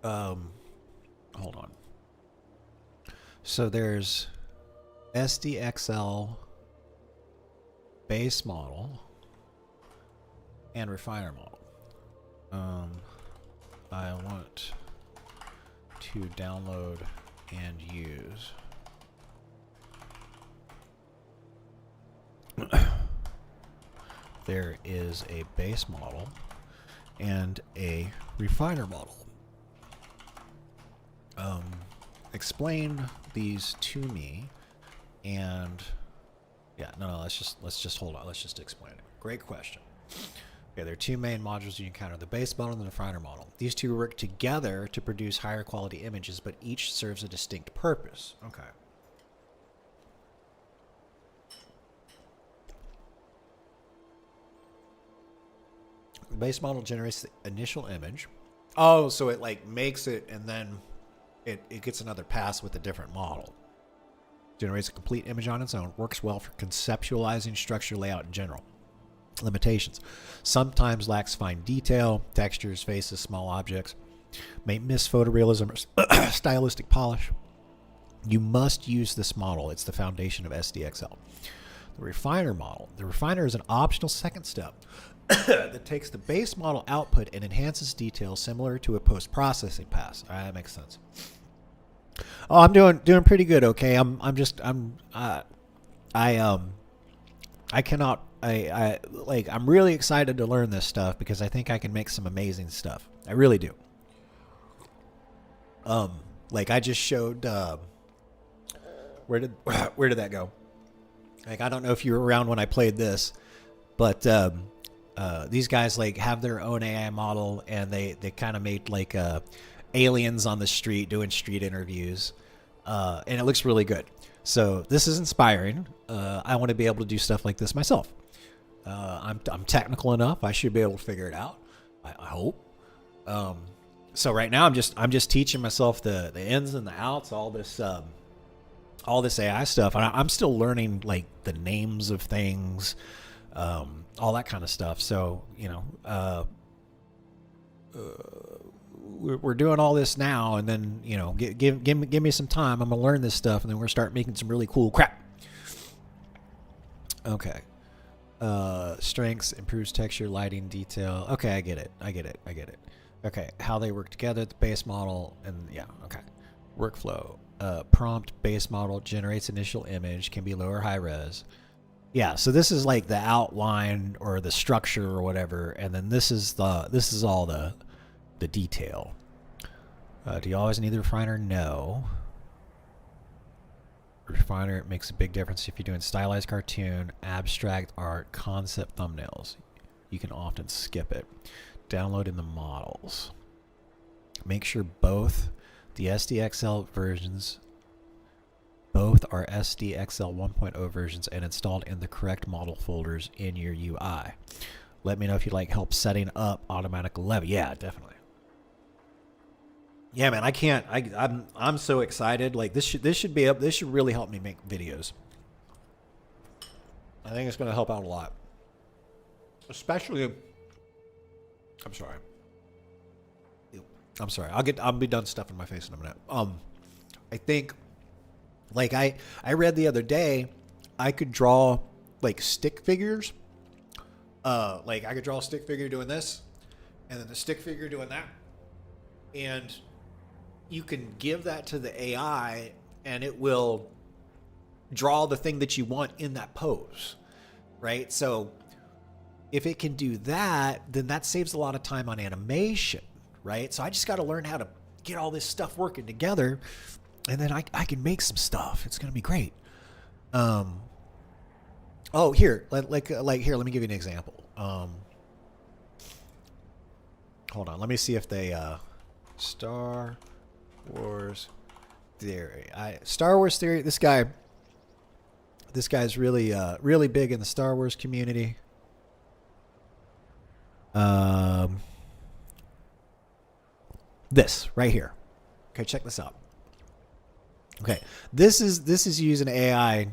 Hold on. So there's SDXL base model and refiner model. I want to download and use. There is a base model and a refiner model. Explain these to me, and yeah, no, let's just hold on. Let's just explain it. Great question. Okay, there are two main modules you encounter: the base model and the refiner model. These two work together to produce higher quality images, but each serves a distinct purpose. Okay. The base model generates the initial image. Oh, so it like makes it and then it gets another pass with a different model. Generates a complete image on its own. Works well for conceptualizing structure, layout, in general. Limitations. Sometimes lacks fine detail, textures, faces, small objects. May miss photorealism or stylistic polish. You must use this model. It's the foundation of SDXL. The refiner model. The refiner is an optional second step that takes the base model output and enhances detail similar to a post-processing pass. All right, that makes sense. Oh, I'm doing pretty good. Okay, I'm really excited to learn this stuff because I think I can make some amazing stuff. I really do. Like I just showed. Where did that go? Like I don't know if you were around when I played this, but these guys like have their own AI model, and they kind of made like aliens on the street doing street interviews, and it looks really good. So this is inspiring. I want to be able to do stuff like this myself. I'm technical enough. I should be able to figure it out. I hope. So right now I'm just teaching myself the ins and the outs, all this AI stuff, and I'm still learning like the names of things, all that kind of stuff. So we're doing all this now, and then give me some time. I'm gonna learn this stuff, and then we're gonna start making some really cool crap. Okay. Strengths, improves texture, lighting, detail. Okay, I get it. Okay, how they work together, the base model, and yeah, okay. Workflow. Prompt base model generates initial image, can be low or high res. Yeah, so this is like the outline or the structure or whatever, and then this is all the detail. Do you always need the refiner? No. Refiner makes a big difference if you're doing stylized cartoon, abstract art, concept thumbnails. You can often skip it. Download in the models. Make sure both the SDXL versions, both are SDXL 1.0 versions and installed in the correct model folders in your UI. Let me know if you'd like help setting up automatic levy. Yeah, definitely. Yeah, man, I'm so excited. Like this should really help me make videos. I think it's going to help out a lot. Especially, I'm sorry. I'll be done stuffing my face in a minute. I think, like I read the other day, I could draw like stick figures. Like I could draw a stick figure doing this, and then the stick figure doing that, and you can give that to the AI, and it will draw the thing that you want in that pose, right? So if it can do that, then that saves a lot of time on animation, right? So I just got to learn how to get all this stuff working together, and then I can make some stuff. It's going to be great. Oh, here, like here, let me give you an example. Hold on, let me see if they Star Wars Theory. Star Wars Theory. This guy's really big in the Star Wars community. This right here. Okay, check this out. Okay, this is using AI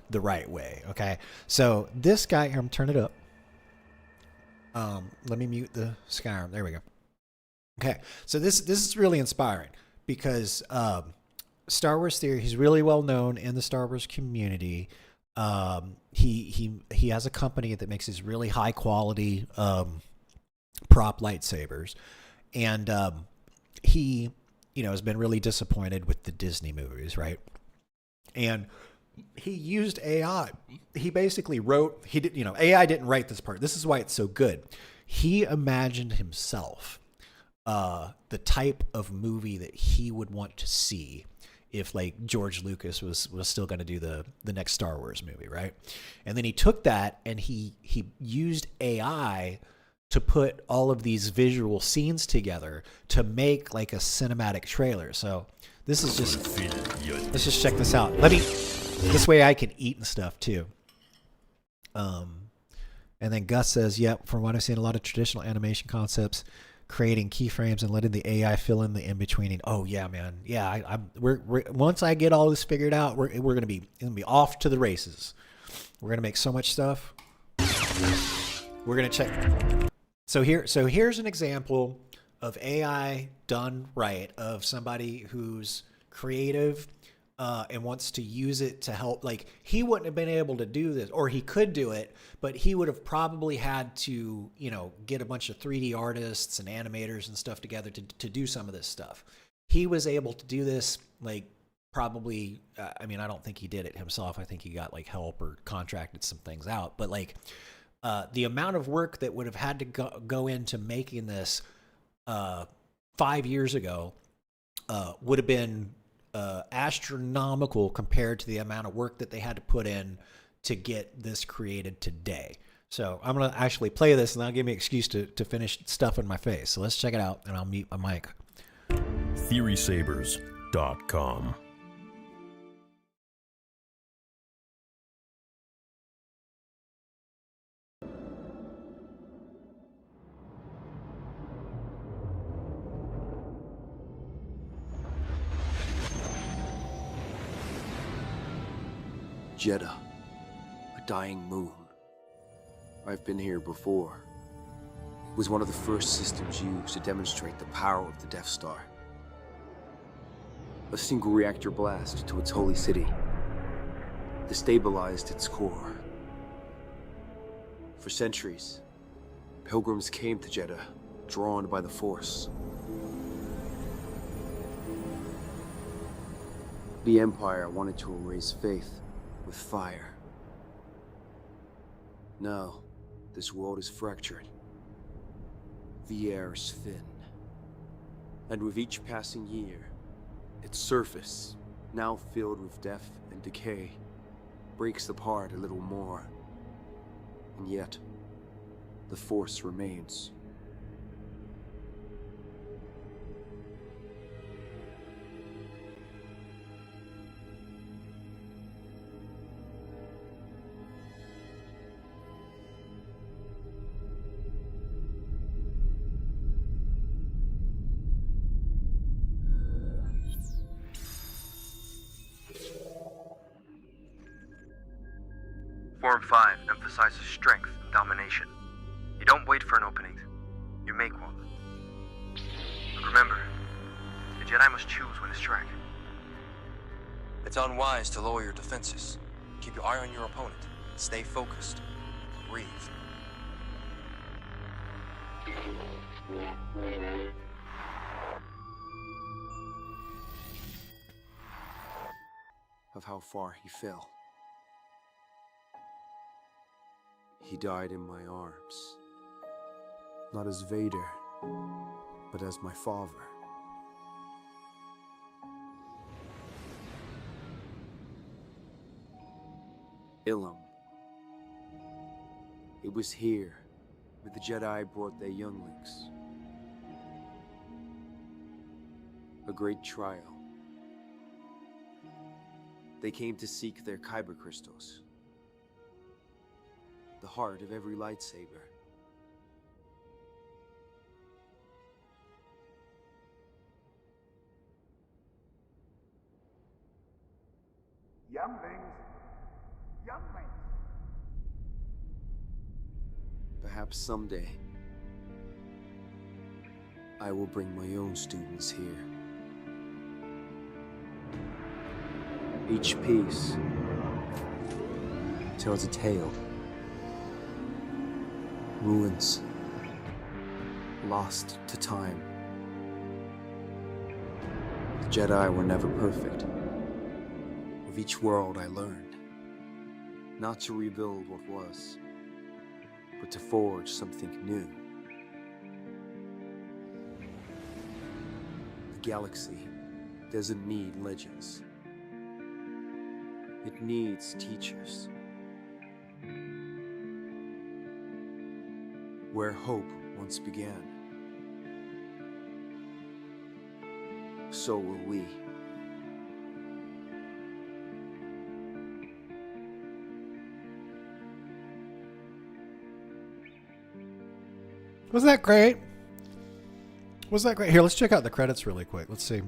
the right way. Okay, so this guy here, I'm turning it up. Let me mute the Skyrim. There we go. Okay, so this is really inspiring because Star Wars Theory, he's really well known in the Star Wars community. He has a company that makes these really high quality prop lightsabers, and he has been really disappointed with the Disney movies, right? And he used AI. He basically wrote, AI didn't write this part. This is why it's so good. He imagined himself the type of movie that he would want to see if like George Lucas was still going to do the next Star Wars movie, right? And then he took that and he used AI to put all of these visual scenes together to make like a cinematic trailer. So this is just, let's just check this out. This way I can eat and stuff too. And then Gus says, yep, from what I've seen, a lot of traditional animation concepts, creating keyframes and letting the AI fill in the in-betweening. Oh yeah, man. Yeah, we're once I get all this figured out, we're gonna be off to the races. We're gonna make so much stuff. We're gonna check. So here's an example of AI done right, of somebody who's creative and wants to use it to help. Like, he wouldn't have been able to do this, or he could do it, but he would have probably had to, get a bunch of 3D artists and animators and stuff together to do some of this stuff. he was able to do this, like, probably, I mean, I don't think he did it himself. I think he got like help or contracted some things out, but like the amount of work that would have had to go into making this 5 years ago would have been astronomical compared to the amount of work that they had to put in to get this created today. So I'm going to actually play this, and that'll give me an excuse to finish stuffing my face. So let's check it out, and I'll mute my mic. TheorySabers.com. Jeddah, a dying moon. I've been here before. It was one of the first systems used to demonstrate the power of the Death Star. A single reactor blast to its holy city destabilized its core. For centuries, pilgrims came to Jeddah, drawn by the Force. The Empire wanted to erase faith with fire. Now, this world is fractured. The air is thin. And with each passing year, its surface, now filled with death and decay, breaks apart a little more. And yet, the Force remains. Form 5 emphasizes strength and domination. You don't wait for an opening, you make one. But remember, the Jedi must choose when to strike. It's unwise to lower your defenses. Keep your eye on your opponent. Stay focused. Breathe. Of how far he fell. He died in my arms. Not as Vader, but as my father. Ilum. It was here where the Jedi brought their younglings. A great trial. They came to seek their kyber crystals. The heart of every lightsaber. Younglings! Younglings! Perhaps someday, I will bring my own students here. Each piece tells a tale. Ruins, lost to time. The Jedi were never perfect. With each world I learned, not to rebuild what was, but to forge something new. The galaxy doesn't need legends. It needs teachers. Where hope once began, so will we. Was that great? Was that great? Here, let's check out the credits really quick. Let's see.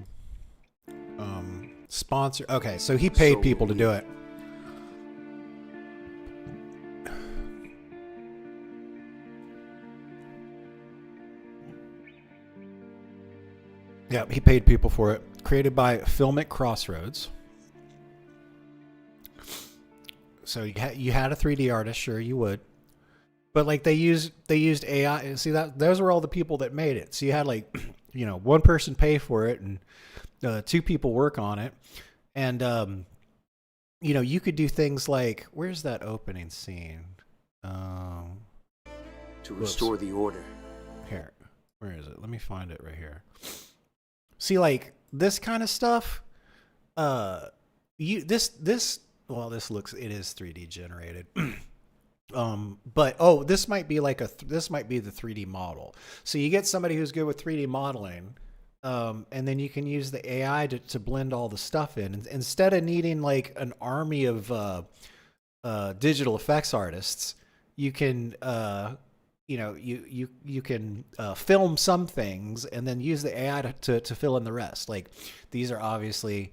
Sponsor. Okay, so he paid people to do it. Yeah, he paid people for it. Created by Filmic Crossroads. So you had a 3D artist, sure you would, but like they used AI. See, that those were all the people that made it. So you had like one person pay for it and 2 people work on it. And, you could do things like, where's that opening scene? To restore the order. Here, where is it? Let me find it right here. See, like this kind of stuff. This looks, it is 3D generated. But this might be this might be the 3D model. So you get somebody who's good with 3D modeling. And then you can use the AI to blend all the stuff in. And instead of needing like an army of digital effects artists, you can you can film some things and then use the AI to fill in the rest. Like these are obviously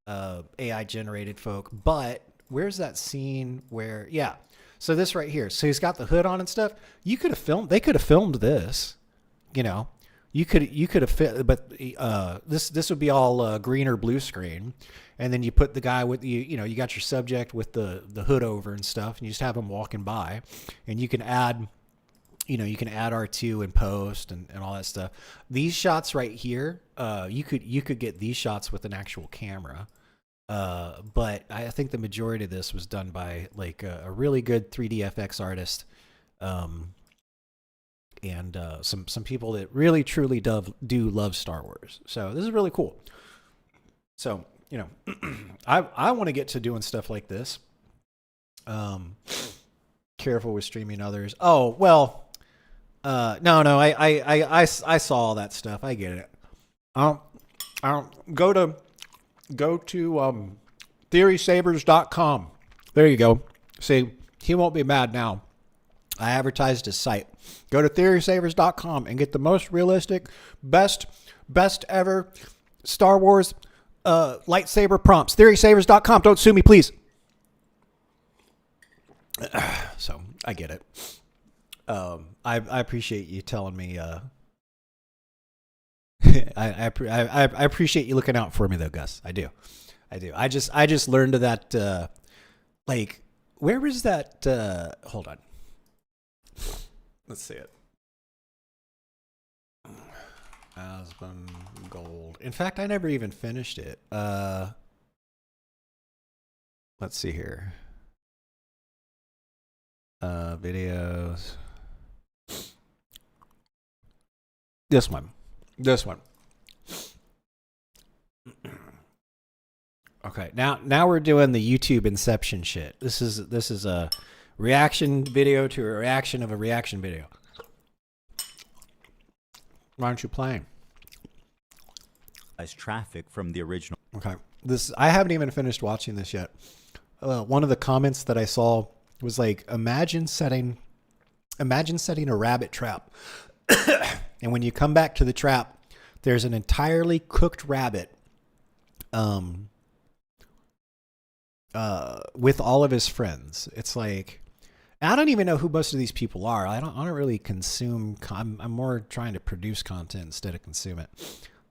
AI generated folk, but where's that scene where so this right here. So he's got the hood on and stuff. They could have filmed this, You could have fit, but this would be all green or blue screen, and then you put the guy with you got your subject with the hood over and stuff, and you just have him walking by, and you can add R2 in post and all that stuff. These shots right here, you could get these shots with an actual camera, but I think the majority of this was done by like a really good 3D FX artist. And some people that really truly do love Star Wars. So this is really cool. So I want to get to doing stuff like this. Careful with streaming others. Oh well, no. I saw all that stuff. I get it. I don't go to theorysabers.com. There you go. See, he won't be mad now. I advertised his site. Go to theorysabers.com and get the most realistic, best ever Star Wars lightsaber prompts. Theorysabers.com. Don't sue me, please. So I get it. I appreciate you telling me. I appreciate you looking out for me though, Gus. I do. I just learned of that. Like, where was that? Hold on. Let's see it. Aspen Gold. In fact, I never even finished it. Let's see here. Videos. This one. Okay, now we're doing the YouTube Inception shit. This is a reaction video to a reaction of a reaction video. Why aren't you playing? As traffic from the original. Okay, I haven't even finished watching this yet. One of the comments that I saw was like, imagine setting a rabbit trap, and when you come back to the trap, there's an entirely cooked rabbit, with all of his friends. It's like, I don't even know who most of these people are. I don't really consume. I'm more trying to produce content instead of consume it.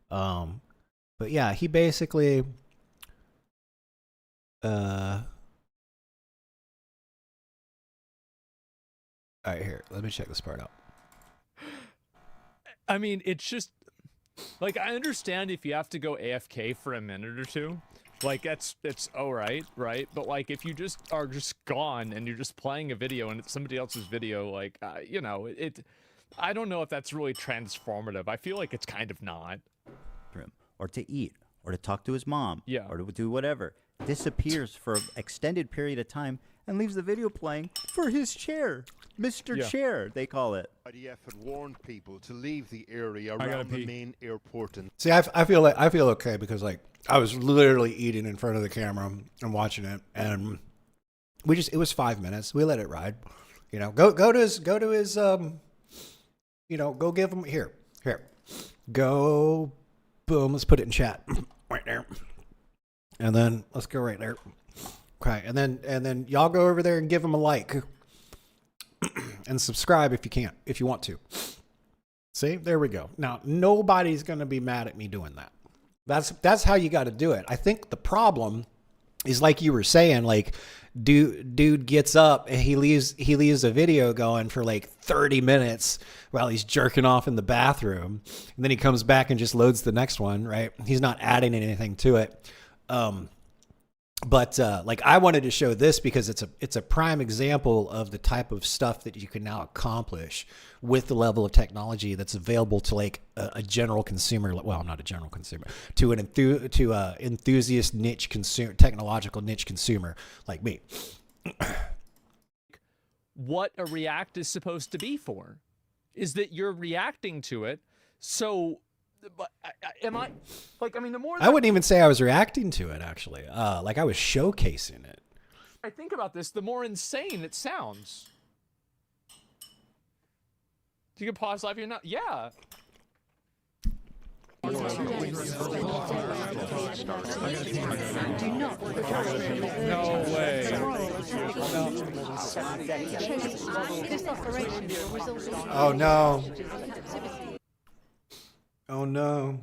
But yeah, he basically, all right, here, let me check this part out. I mean, it's just like, I understand if you have to go AFK for a minute or two. Like, it's all right, but like, if you just are just gone and you're just playing a video and it's somebody else's video, like, I don't know if that's really transformative. I feel like it's kind of not. Or to eat, or to talk to his mom, yeah, or to do whatever. Disappears for an extended period of time and leaves the video playing for his chair. Mr. Chair, they call it. IDF had warned people to leave the area around the main airport. And see, I feel okay because like I was literally eating in front of the camera and watching it, and it was 5 minutes. We let it ride. Go to his go give him here. Go, boom. Let's put it in chat right there, and then let's go right there. Okay, and then y'all go over there and give him a like and subscribe if you want to. See, there we go. Now nobody's gonna be mad at me doing that. That's how you got to do it. I think the problem is like you were saying, like dude gets up and he leaves a video going for like 30 minutes while he's jerking off in the bathroom, and then he comes back and just loads the next one, right? He's not adding anything to it. But like I wanted to show this because it's a prime example of the type of stuff that you can now accomplish with the level of technology that's available to like a general consumer. Well, not a general consumer, to an enthusiast niche consumer, technological niche consumer like me. What a react is supposed to be for is that you're reacting to it. So but am I like, I mean, the more I wouldn't even say I was reacting to it, actually. Like I was showcasing it. I think about this, the more insane it sounds. You can pause live here now. Yeah. No way. Oh no. Oh no.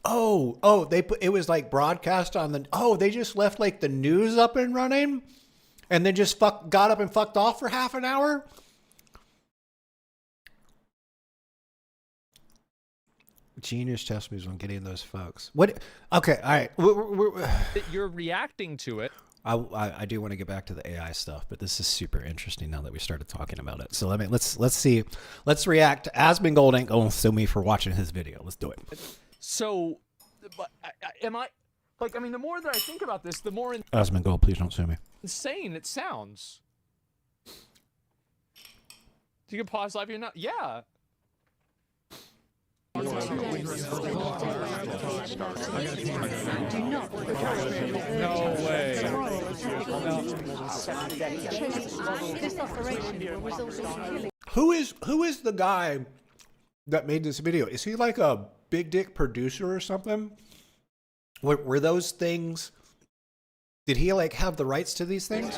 Oh, they put, it was like broadcast on the, they just left like the news up and running and then just got up and fucked off for half an hour. Genius chess moves on getting those folks. What? Okay. All right. You're reacting to it. I do want to get back to the AI stuff, but this is super interesting now that we started talking about it. So let's see. Let's react. Asmongold ain't gonna sue me for watching his video. Let's do it. So, but am I like? I mean, the more that I think about this, the more Asmongold, please don't sue me. Insane it sounds. You can pause live here now. Yeah. No way. Who is the guy that made this video? Is he like a big dick producer or something? Were those things? Did he like have the rights to these things?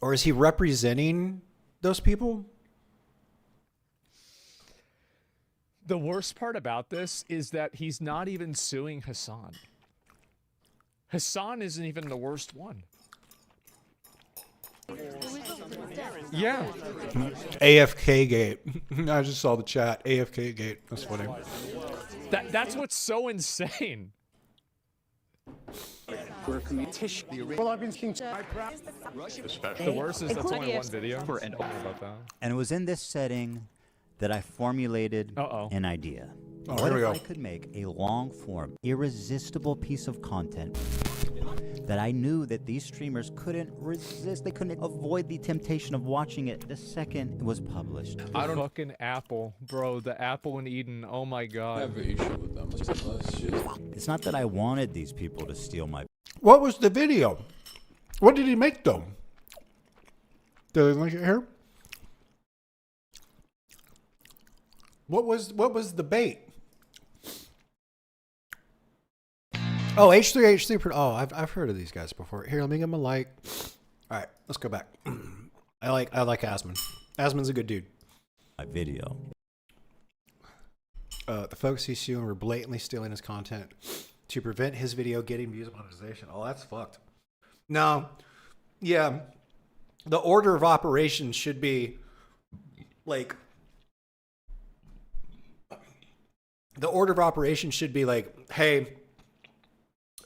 Or is he representing those people? The worst part about this is that he's not even suing Hassan. Hassan isn't even the worst one. Yeah. AFK gate. I just saw the chat. AFK gate. That's funny. That's what's so insane. Well, I've been seeing the worst is that's only one video. About that. And it was in this setting that I formulated an idea. Oh, What here we if go. I could make a long-form, irresistible piece of content that I knew that these streamers couldn't resist? They couldn't avoid the temptation of watching it the second it was published. I don't fucking Apple, bro. The Apple in Eden. Oh my god. It's not that I wanted these people to steal my. What was the video? What did he make though? Did I link it here? What was the bait? Oh, H3. Oh, I've heard of these guys before. Here, let me give him a like. All right, let's go back. I like Asmon. Asmon's a good dude. My video. The folks he's suing were blatantly stealing his content to prevent his video getting views monetization. Oh, that's fucked. No, yeah, the order of operations should be like. The order of operations should be like, hey,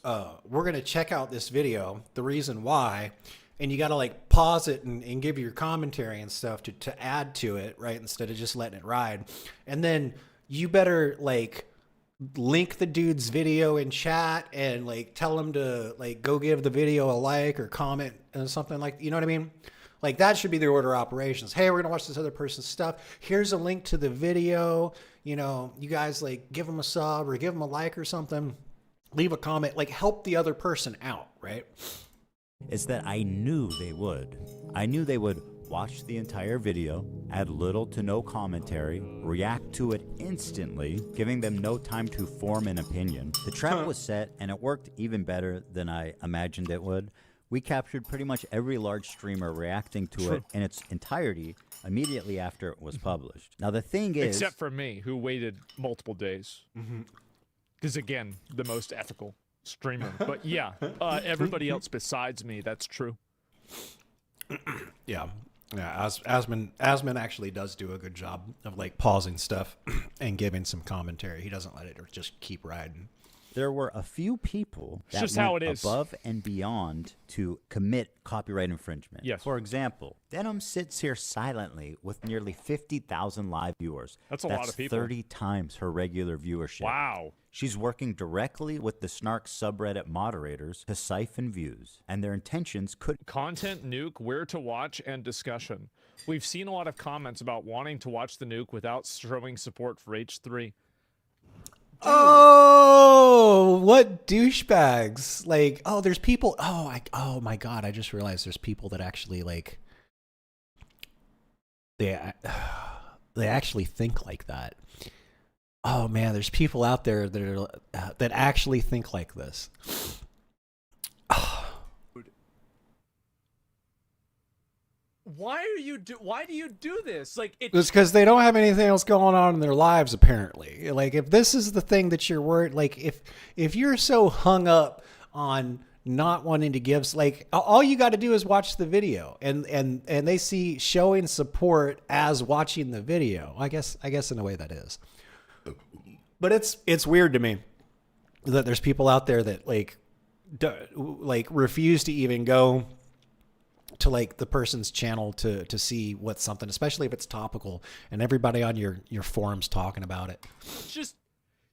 we're going to check out this video, the reason why, and you got to like pause it and give your commentary and stuff to add to it, right? Instead of just letting it ride. And then you better like link the dude's video in chat and like tell him to like go give the video a like or comment and something like, you know what I mean? Like that should be the order of operations. Hey, we're going to watch this other person's stuff. Here's a link to the video. You know, you guys like give them a sub or give them a like or something. Leave a comment, like help the other person out, right? It's that I knew they would. I knew they would watch the entire video, add little to no commentary, react to it instantly, giving them no time to form an opinion. The trap was set, and it worked even better than I imagined it would. We captured pretty much every large streamer reacting to it in its entirety immediately after it was published. Now the thing is, except for me, who waited multiple days, because again, the most ethical streamer. But yeah, everybody else besides me, that's true. Yeah. Yeah, Asman actually does do a good job of like pausing stuff and giving some commentary. He doesn't let it just keep riding. there were a few people that just went how it is. above and beyond to commit copyright infringement. Yes. For example, Denim sits here silently with nearly 50,000 live viewers. That's a lot of people. 30 times her regular viewership. Wow. She's working directly with the Snark subreddit moderators to siphon views, and their intentions could... Content nuke, where to watch, and discussion. We've seen a lot of comments about wanting to watch the nuke without showing support for H3. Oh, what douchebags! Like, oh, there's people. Oh my God! I just realized there's people that actually like. They actually think like that. Oh man, there's people out there that are that actually think like this. Why do you do this? Like It's because they don't have anything else going on in their lives, apparently. Like, if this is the thing that you're worried, like if you're so hung up on not wanting to give, like, all you got to do is watch the video, and they see showing support as watching the video. I guess in a way that is. But it's weird to me that there's people out there that like refuse to even go to like the person's channel to see what's something, especially if it's topical and everybody on your forums talking about it. Just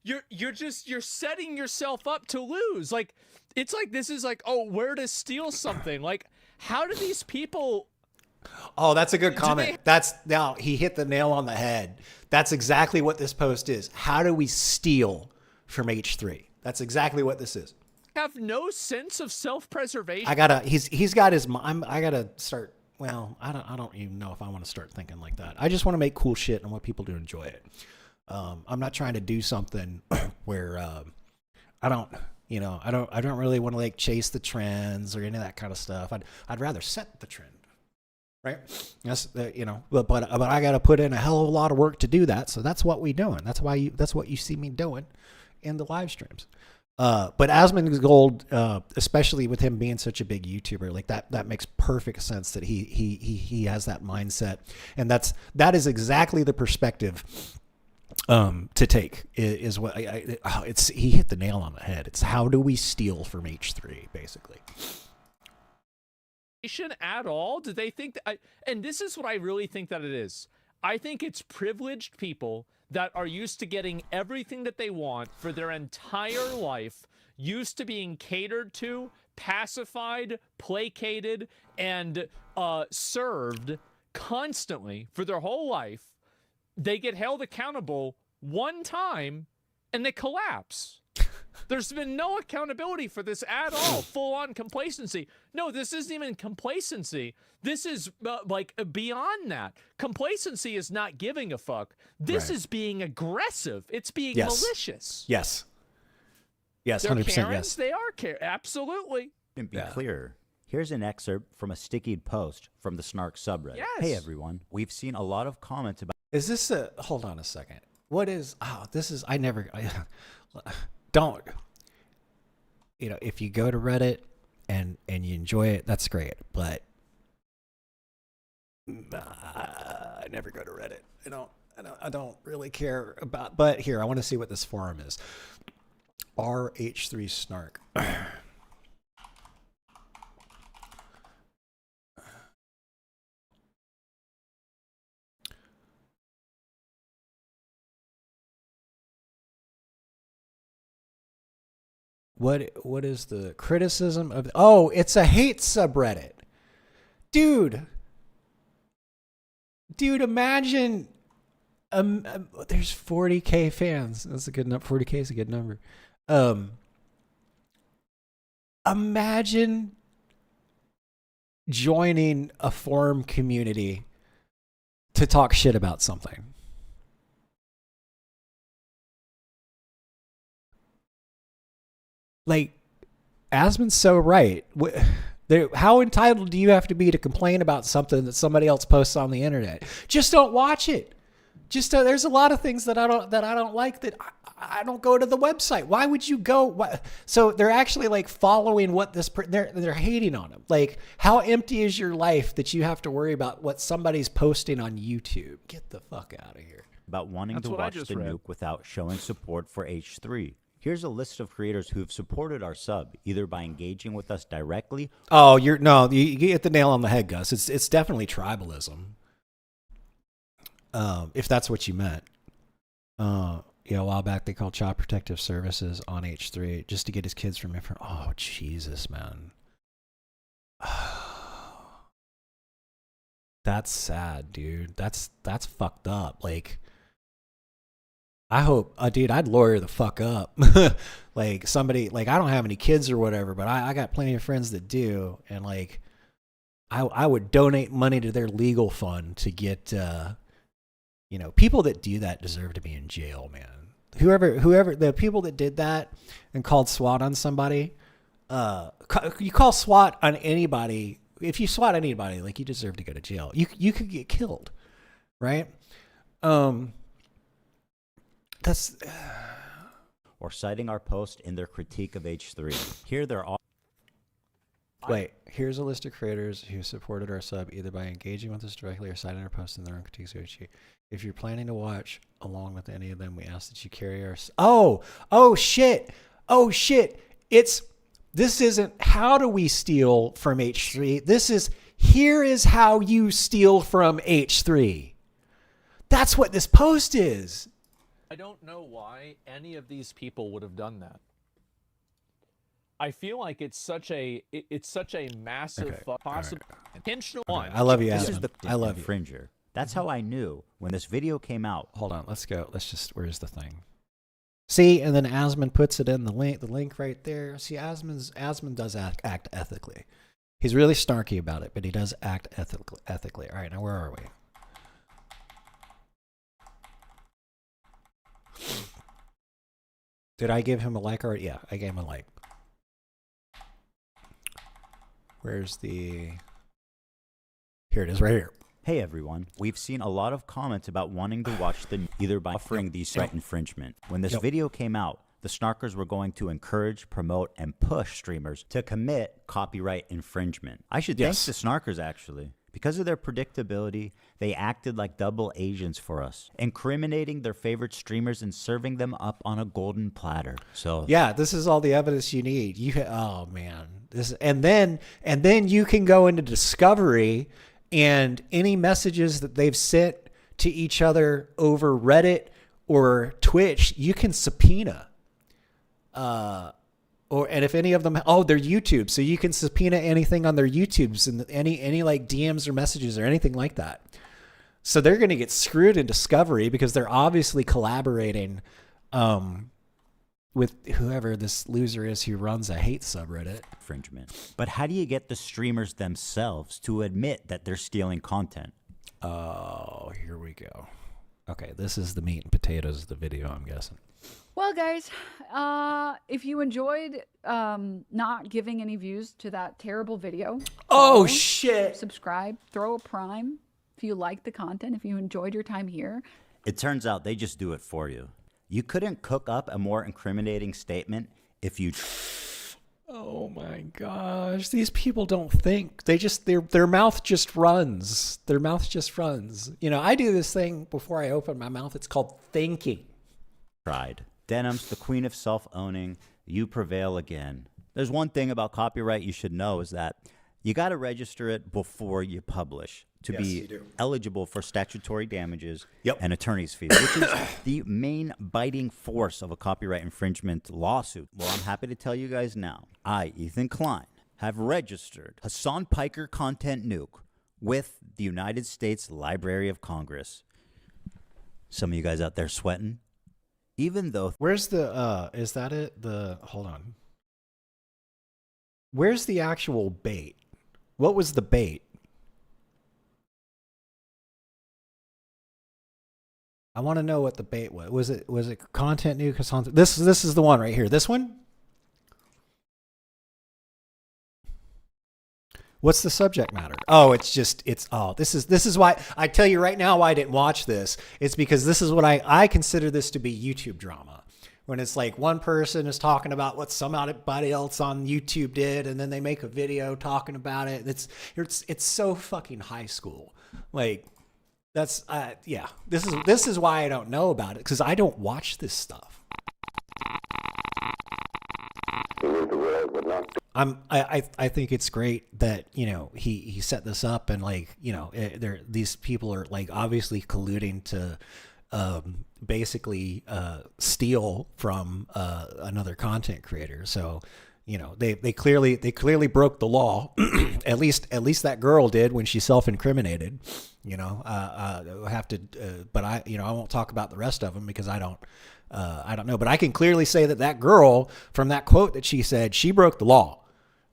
you're setting yourself up to lose. Like, it's like this is like, oh, where to steal something. Like, how do these people... Oh, that's a good comment. Now he hit the nail on the head. That's exactly what this post is. How do we steal from H3? That's exactly what this is. Have no sense of self-preservation. He's got his, I gotta start. Well, I don't even know if I want to start thinking like that. I just want to make cool shit and want people to enjoy it. I'm not trying to do something where I don't really want to like chase the trends or any of that kind of stuff. I'd rather set the trend. Right. That's but I got to put in a hell of a lot of work to do that. So that's what we doing. That's what you see me doing in the live streams. But Asmon's Gold, especially with him being such a big YouTuber, like that makes perfect sense that he has that mindset, and that is exactly the perspective to take. Is what he hit the nail on the head. It's how do we steal from H3, basically. At all? Do they think that? And this is what I really think that it is. I think it's privileged people that are used to getting everything that they want for their entire life, used to being catered to, pacified, placated, and served constantly for their whole life. They get held accountable one time and they collapse. There's been no accountability for this at all. Full-on complacency. No, this isn't even complacency. This is like beyond that. Complacency is not giving a fuck. This is being aggressive. It's being malicious. Yes. Yes, They're 100% Karens, yes. They are absolutely. To be clear, here's an excerpt from a stickied post from the Snark subreddit. Yes. Hey everyone, we've seen a lot of comments about... Is this a... Hold on a second. What is... Oh, this is... Don't... if you go to Reddit and you enjoy it, that's great. But I never go to Reddit. I don't really care about... But here, I want to see what this forum is. RH3 Snark. What is the criticism of... Oh, it's a hate subreddit. Dude, imagine... there's 40K fans. That's a good number. 40K is a good number. Imagine joining a forum community to talk shit about something. Like, Asmon's so right. How entitled do you have to be to complain about something that somebody else posts on the internet? Just don't watch it. Just there's a lot of things that I don't like that I don't go to the website. Why would you go? So they're actually like following what they're hating on them. Like, how empty is your life that you have to worry about what somebody's posting on YouTube? Get the fuck out of here. About wanting to watch the nuke without showing support for H3. Here's a list of creators who have supported our sub, either by engaging with us directly. Oh, you hit the nail on the head, Gus. It's definitely tribalism. If that's what you meant. A while back they called Child Protective Services on H3 just to get his kids from different. Oh, Jesus, man. That's sad, dude. That's fucked up. Like, I hope, dude, I'd lawyer the fuck up. Like, somebody, like, I don't have any kids or whatever, but I got plenty of friends that do, and like, I would donate money to their legal fund to get, people that do that deserve to be in jail, man. Whoever, the people that did that and called SWAT on somebody, you call SWAT on anybody. If you SWAT anybody, like, you deserve to go to jail. You could get killed, right? That's or citing our post in their critique of H3. Here they're all. Wait, here's a list of creators who supported our sub either by engaging with us directly or citing our posts in their own critiques of H3. If you're planning to watch along with any of them, we ask that you carry our. Oh shit! This isn't how do we steal from H3. This is here is how you steal from H3. That's what this post is. I don't know why any of these people would have done that. I feel like it's such a massive possible intentional one. I love you, This Asmund. is the I love you. Infringer. That's how I knew when this video came out. Hold on, let's go. Where's the thing? See, and then Asmund puts it in the link right there. See, Asmund does act ethically. He's really snarky about it, but he does act ethically. All right, now where are we? Did I give him a like already? Yeah, I gave him a like. Where's the... Here it is, right here. Hey everyone, we've seen a lot of comments about wanting to watch the either by offering the site infringement. When this video came out, the snarkers were going to encourage, promote, and push streamers to commit copyright infringement. I should thank the snarkers actually. Because of their predictability, they acted like double agents for us, incriminating their favorite streamers and serving them up on a golden platter. So yeah, this is all the evidence you need. Oh man, and then you can go into discovery, and any messages that they've sent to each other over Reddit or Twitch, you can subpoena. And if any of them, they're YouTube, so you can subpoena anything on their YouTubes and any like DMs or messages or anything like that. So they're going to get screwed in discovery because they're obviously collaborating with whoever this loser is who runs a hate subreddit. Infringement. But how do you get the streamers themselves to admit that they're stealing content? Oh, here we go. Okay, this is the meat and potatoes of the video, I'm guessing. Well, guys, if you enjoyed not giving any views to that terrible video, follow, shit, subscribe, throw a prime. If you like the content, if you enjoyed your time here, it turns out they just do it for you. You couldn't cook up a more incriminating statement if you. Oh my gosh, these people don't think. They just their mouth just runs. Their mouth just runs. I do this thing before I open my mouth. It's called thinking. Pride. Denim's the queen of self-owning. You prevail again. There's one thing about copyright you should know is that you got to register it before you publish to be eligible for statutory damages and attorney's fees, which is the main biting force of a copyright infringement lawsuit. Well, I'm happy to tell you guys now. I, Ethan Klein, have registered Hassan Piker Content Nuke with the United States Library of Congress. Some of you guys out there sweating? Even though... Where's the, is that it? Hold on. Where's the actual bait? What was the bait? I want to know what the bait was. Was it content new? This is the one right here. This one? What's the subject matter? Oh, this is why I tell you right now why I didn't watch this. It's because this is what I consider this to be YouTube drama. When it's like one person is talking about what somebody else on YouTube did, and then they make a video talking about it. It's so fucking high school. Like that's yeah. This is why I don't know about it, because I don't watch this stuff. I think it's great that, you know, he set this up, and like, you know, these people are like obviously colluding to basically steal from another content creator. So, you know, they clearly broke the law. at least that girl did when she self-incriminated. You know, have to, but I won't talk about the rest of them because I don't know. But I can clearly say that girl, from that quote that she said, she broke the law,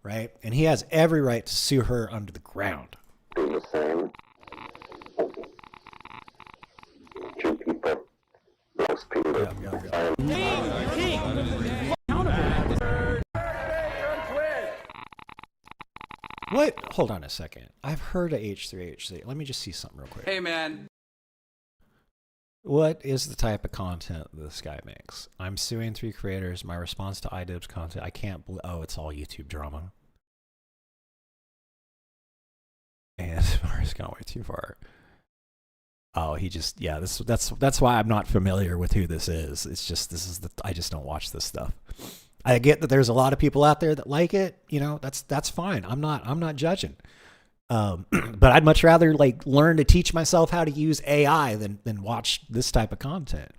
right? And he has every right to sue her under the ground. Do the same. Two people. Most people. What? Hold on a second. I've heard of H3H3. Let me just see something real quick. Hey, man. What is the type of content this guy makes? I'm suing 3 creators. My response to iDubbbz content. I can't believe. Oh, it's all YouTube drama. And Mario's gone way too far. Oh, he just, yeah. That's why I'm not familiar with who this is. It's just I just don't watch this stuff. I get that there's a lot of people out there that like it. You know, that's fine. I'm not judging. But I'd much rather like learn to teach myself how to use AI than watch this type of content.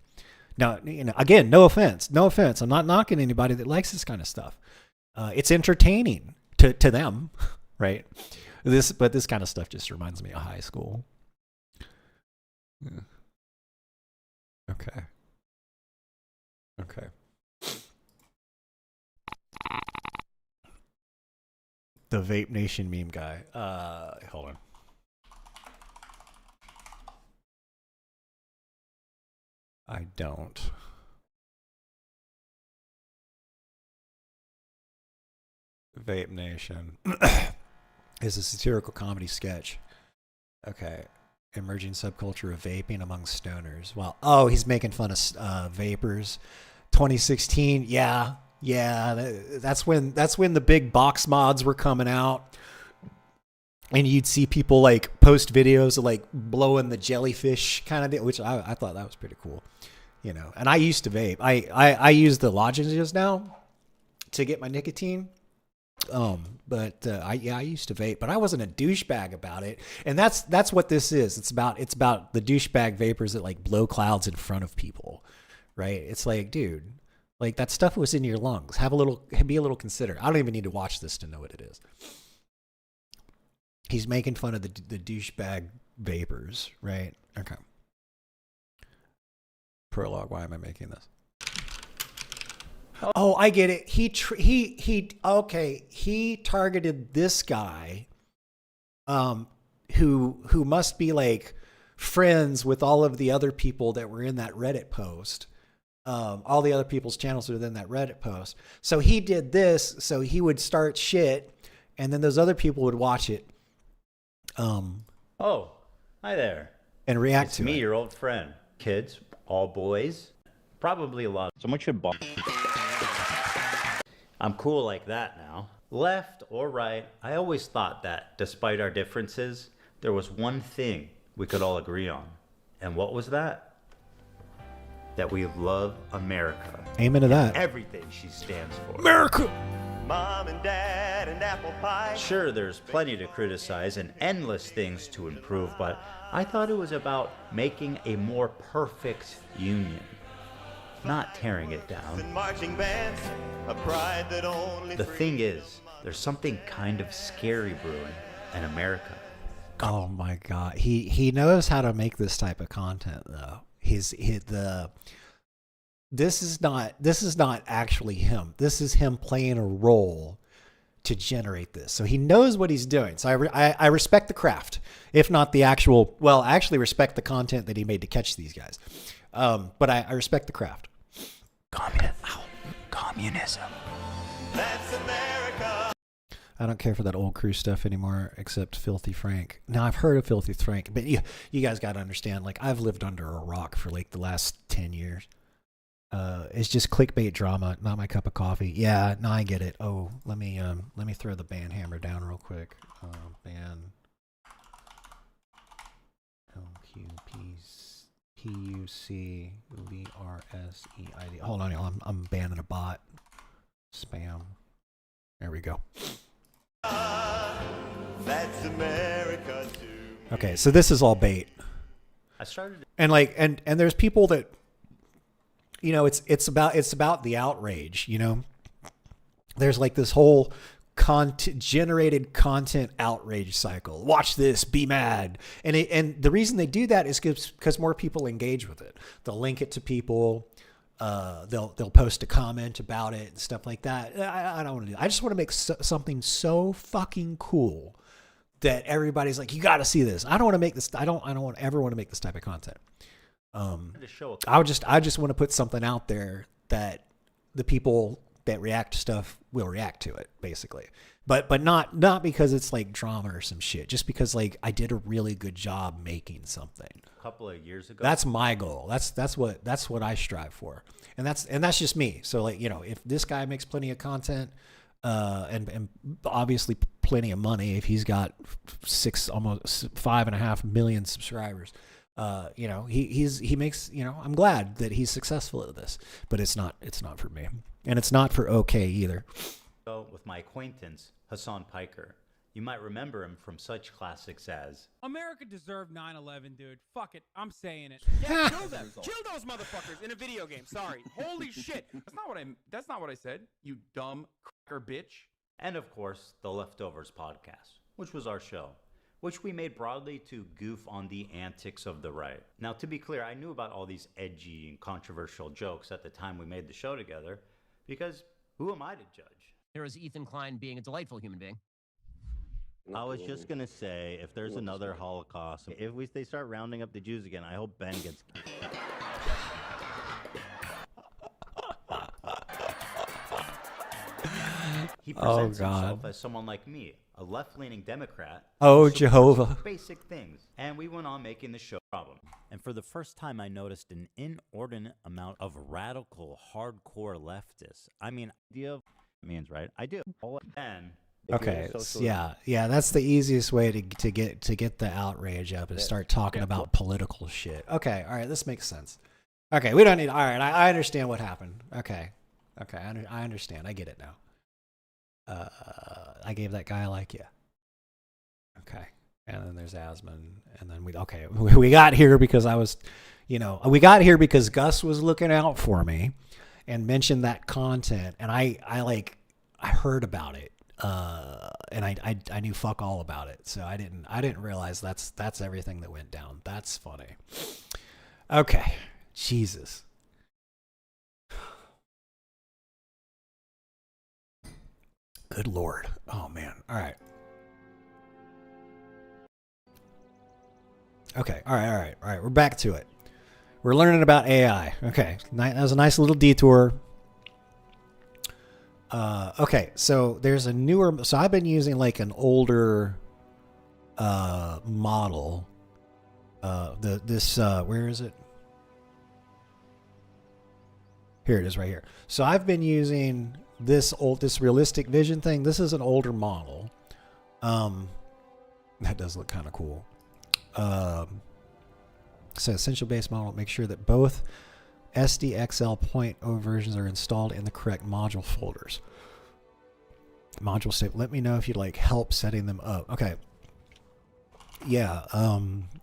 Now, you know, again, no offense. I'm not knocking anybody that likes this kind of stuff. It's entertaining to them, right? But this kind of stuff just reminds me of high school. Yeah. Okay. The Vape Nation meme guy. Hold on. I don't. Vape Nation is a satirical comedy sketch. Okay. Emerging subculture of vaping among stoners. Well, oh, he's making fun of vapors. 2016. Yeah. That's when the big box mods were coming out, and you'd see people like post videos of like blowing the jellyfish kind of thing, which I thought that was pretty cool, you know. And I used to vape. I use the lozenges now to get my nicotine. But I used to vape, but I wasn't a douchebag about it. And that's what this is. It's about the douchebag vapors that like blow clouds in front of people, right? It's like, dude, like that stuff was in your lungs. Be a little considerate. I don't even need to watch this to know what it is. He's making fun of the douchebag vapors, right? Okay. Prologue. Why am I making this? Oh, I get it. He targeted this guy, who must be like friends with all of the other people that were in that Reddit post. All the other people's channels within that Reddit post. So he did this, so he would start shit, and then those other people would watch it. Oh, hi there. And react it's to me, it. your old friend. Kids, all boys, probably a lot. Someone should bomb. I'm cool like that now. Left or right, I always thought that, despite our differences, there was one thing we could all agree on. And what was that? That we love America. Amen to that. Everything she stands for. America! Mom and dad and apple pie. Sure, there's plenty to criticize and endless things to improve, but I thought it was about making a more perfect union. Not tearing it down. Marching bands, a pride that only the thing is, there's something kind of scary brewing in America. Oh my God. He knows how to make this type of content though. This is not actually him. This is him playing a role to generate this. So he knows what he's doing. So I respect the craft, if not the actual, well, I actually respect the content that he made to catch these guys. But I respect the craft. Communism. That's America. I don't care for that old crew stuff anymore, except Filthy Frank. Now, I've heard of Filthy Frank, but you guys got to understand, like, I've lived under a rock for, like, the last 10 years. It's just clickbait drama, not my cup of coffee. Yeah, no, I get it. Oh, let me throw the ban hammer down real quick. Ban LQPUCVRSEID. Hold on, y'all. I'm banning a bot. Spam. There we go. That's America too. Okay, so this is all bait. I started, and like, and there's people that, you know, it's about the outrage. You know, there's like this whole generated content outrage cycle. Watch this, be mad, and the reason they do that is because more people engage with it. They'll link it to people. They'll post a comment about it and stuff like that. I don't want to do that. I just want to make something so fucking cool that everybody's like, you got to see this. I don't want to make this. I don't ever want to make this type of content. I just want to put something out there that the people that react to stuff will react to it, basically. But not because it's like drama or some shit. Just because like I did a really good job making something. a couple of years ago. That's my goal. That's what I strive for. And that's just me. So like, you know, if this guy makes plenty of content, and obviously plenty of money, if he's got almost 5.5 million subscribers, you know, he makes, you know, I'm glad that he's successful at this, but it's not for me, and it's not for OK either. With my acquaintance Hassan Piker, you might remember him from such classics as America deserved 9/11, dude. Fuck it, I'm saying it. Yeah, kill them. Kill those motherfuckers in a video game. Sorry. Holy shit. That's not what I said. You dumb cracker bitch. And of course, the Leftovers podcast, which was our show, which we made broadly to goof on the antics of the right. Now, to be clear, I knew about all these edgy and controversial jokes at the time we made the show together, because who am I to judge? There is Ethan Klein being a delightful human being. I was just gonna say, if there's another Holocaust, if they start rounding up the Jews again, I hope Ben gets. He presents himself as someone like me, a left-leaning Democrat. Oh, Jehovah. Basic things, and we went on making the show problem. And for the first time, I noticed an inordinate amount of radical, hardcore leftists. I mean, idea of means right. I do. And okay, yeah, that's the easiest way to get the outrage up is start talking about political shit. Okay, all right, this makes sense. Okay, we don't need. All right, I understand what happened. Okay, I understand. I get it now. I gave that guy a like, yeah. Okay, and then there's Asman, and then we got here because I was, you know, we got here because Gus was looking out for me and mentioned that content, and I heard about it. And I knew fuck all about it, so I didn't realize that's everything that went down. That's funny. Okay, Jesus. Good Lord. Oh man. All right. Okay. All right. We're back to it. We're learning about AI. Okay, that was a nice little detour. Okay, so there's a newer. So I've been using like an older model. Where is it? Here it is, right here. So I've been using this realistic vision thing. This is an older model. That does look kind of cool. So essential base model. Make sure that both SDXL 0.0 versions are installed in the correct module folders. Module state. Let me know if you'd like help setting them up. Okay. Yeah.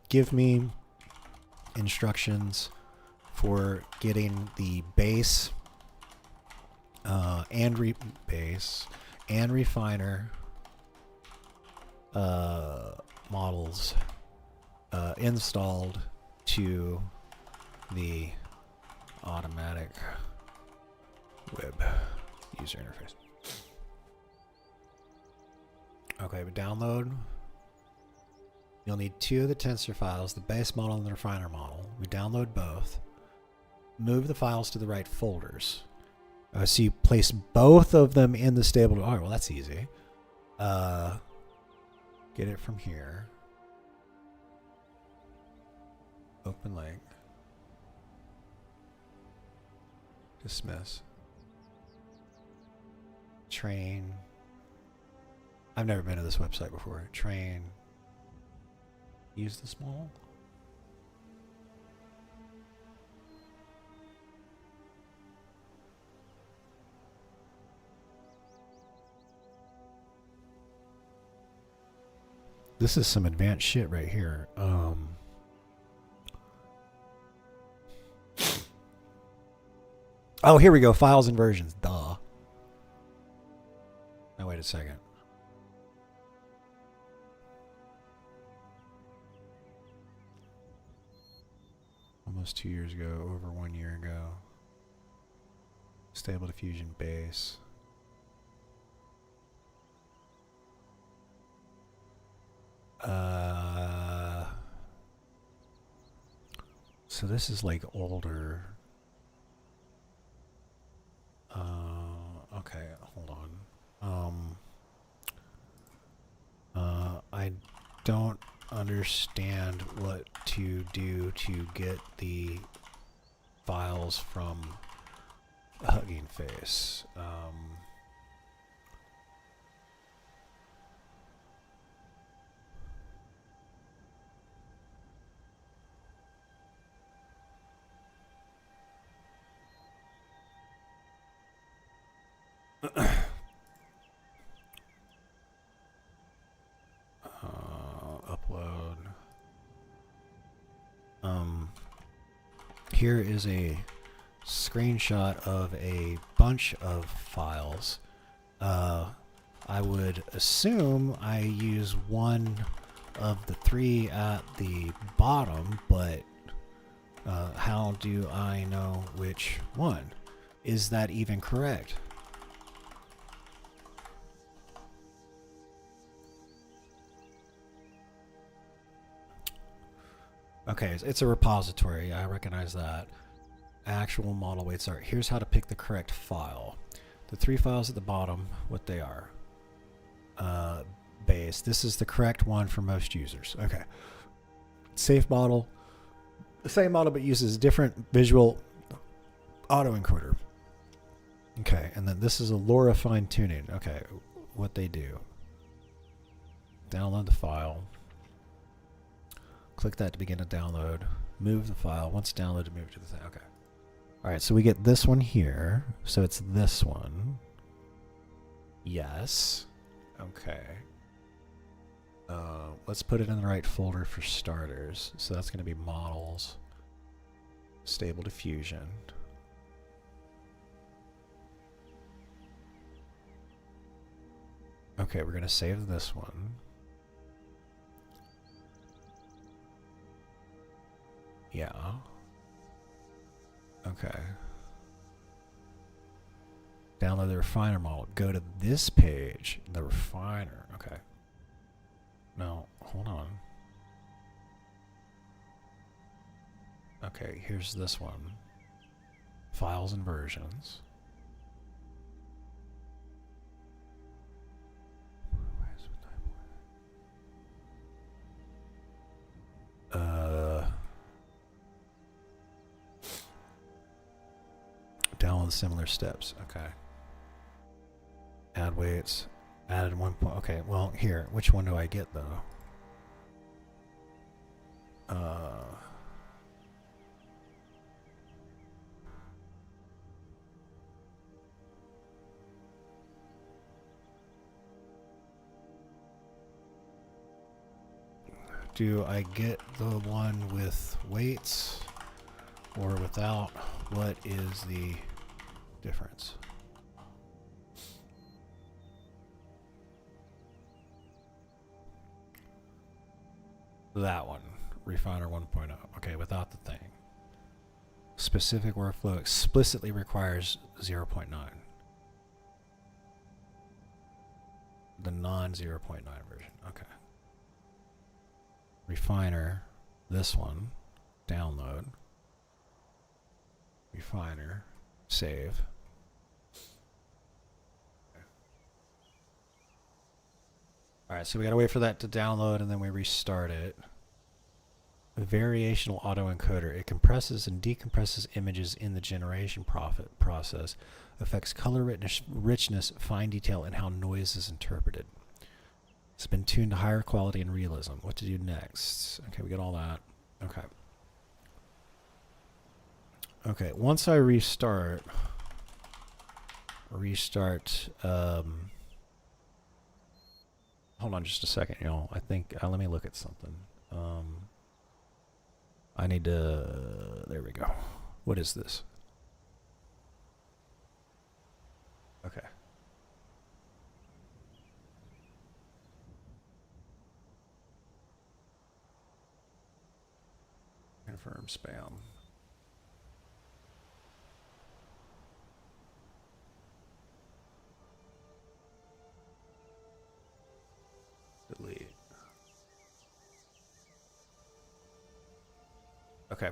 Give me instructions for getting the base and refiner models installed to the automatic web user interface. Okay, but download. You'll need 2 of the tensor files, the base model and the refiner model. We download both. Move the files to the right folders. So you place both of them in the stable. All right, well, that's easy. Get it from here. Open link. Dismiss. Train. I've never been to this website before. Train. Use the small. This is some advanced shit right here. Oh, here we go. Files and versions. Duh. Now wait a second. Almost 2 years ago, over 1 year ago. Stable Diffusion base. So this is like older. Okay, hold on. I don't understand what to do to get the files from Hugging Face. Upload. Here is a screenshot of a bunch of files. I would assume I use one of the three at the bottom, but how do I know which one? Is that even correct? Okay, it's a repository. I recognize that. Actual model weights are. Here's how to pick the correct file. The three files at the bottom, what they are. Base. This is the correct one for most users. Okay. Safe model. The same model but uses different visual autoencoder. Okay, and then this is a LoRa fine tuning. Okay, what they do. Download the file. Click that to begin to download. Move the file. Once downloaded, move it to the thing. Okay. Alright, so we get this one here. So it's this one. Yes. Okay. Let's put it in the right folder for starters. So that's going to be models. Stable Diffusion. Okay, we're going to save this one. Yeah. Okay. Download the refiner model. Go to this page. The refiner. Okay. No, hold on. Okay, here's this one. Files and versions. Download similar steps. Okay. Add weights. Added 1 point. Okay, well, here. Which one do I get, though? Do I get the one with weights or without? What is the difference? That one, Refiner 1.0. Okay, without the thing. Specific workflow explicitly requires 0.9. The non-0.9 version. Okay. Refiner, this one, download. Refiner, save. right, so we gotta wait for that to download and then we restart it. A variational autoencoder. It compresses and decompresses images in the generation process, affects color richness, fine detail, and how noise is interpreted. It's been tuned to higher quality and realism. What to do next? Okay, we got all that. Okay. Okay, once I restart, hold on just a second, y'all. I think, let me look at something. I need to, there we go. What is this? Okay. Confirm spam. Delete. Okay.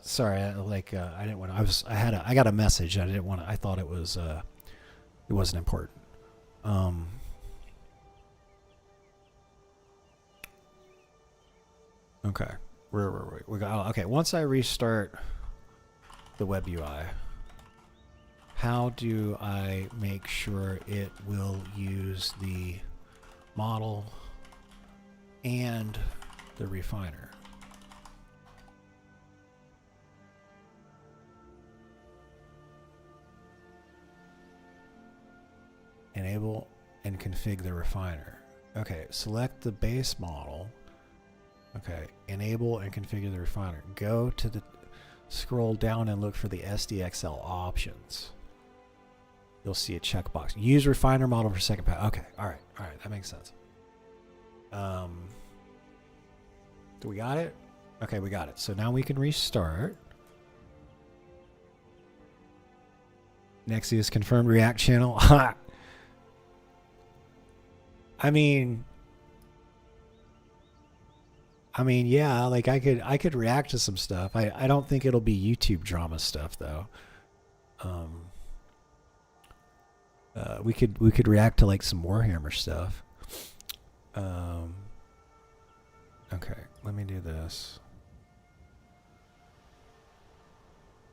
Sorry, I didn't want to, I got a message. I didn't want to, I thought it was, it wasn't important. Okay. Where were we? Okay, once I restart the web UI, how do I make sure it will use the model and the refiner? Enable and configure the refiner. Okay, select the base model. Okay, enable and configure the refiner. Go to the, scroll down and look for the SDXL options. You'll see a checkbox. Use refiner model for second pass. Okay, all right, that makes sense. Do we got it? Okay, we got it. So now we can restart. Nexius confirmed React channel. I mean, yeah, like I could react to some stuff. I don't think it'll be YouTube drama stuff though. We could react to like some Warhammer stuff. Okay, let me do this.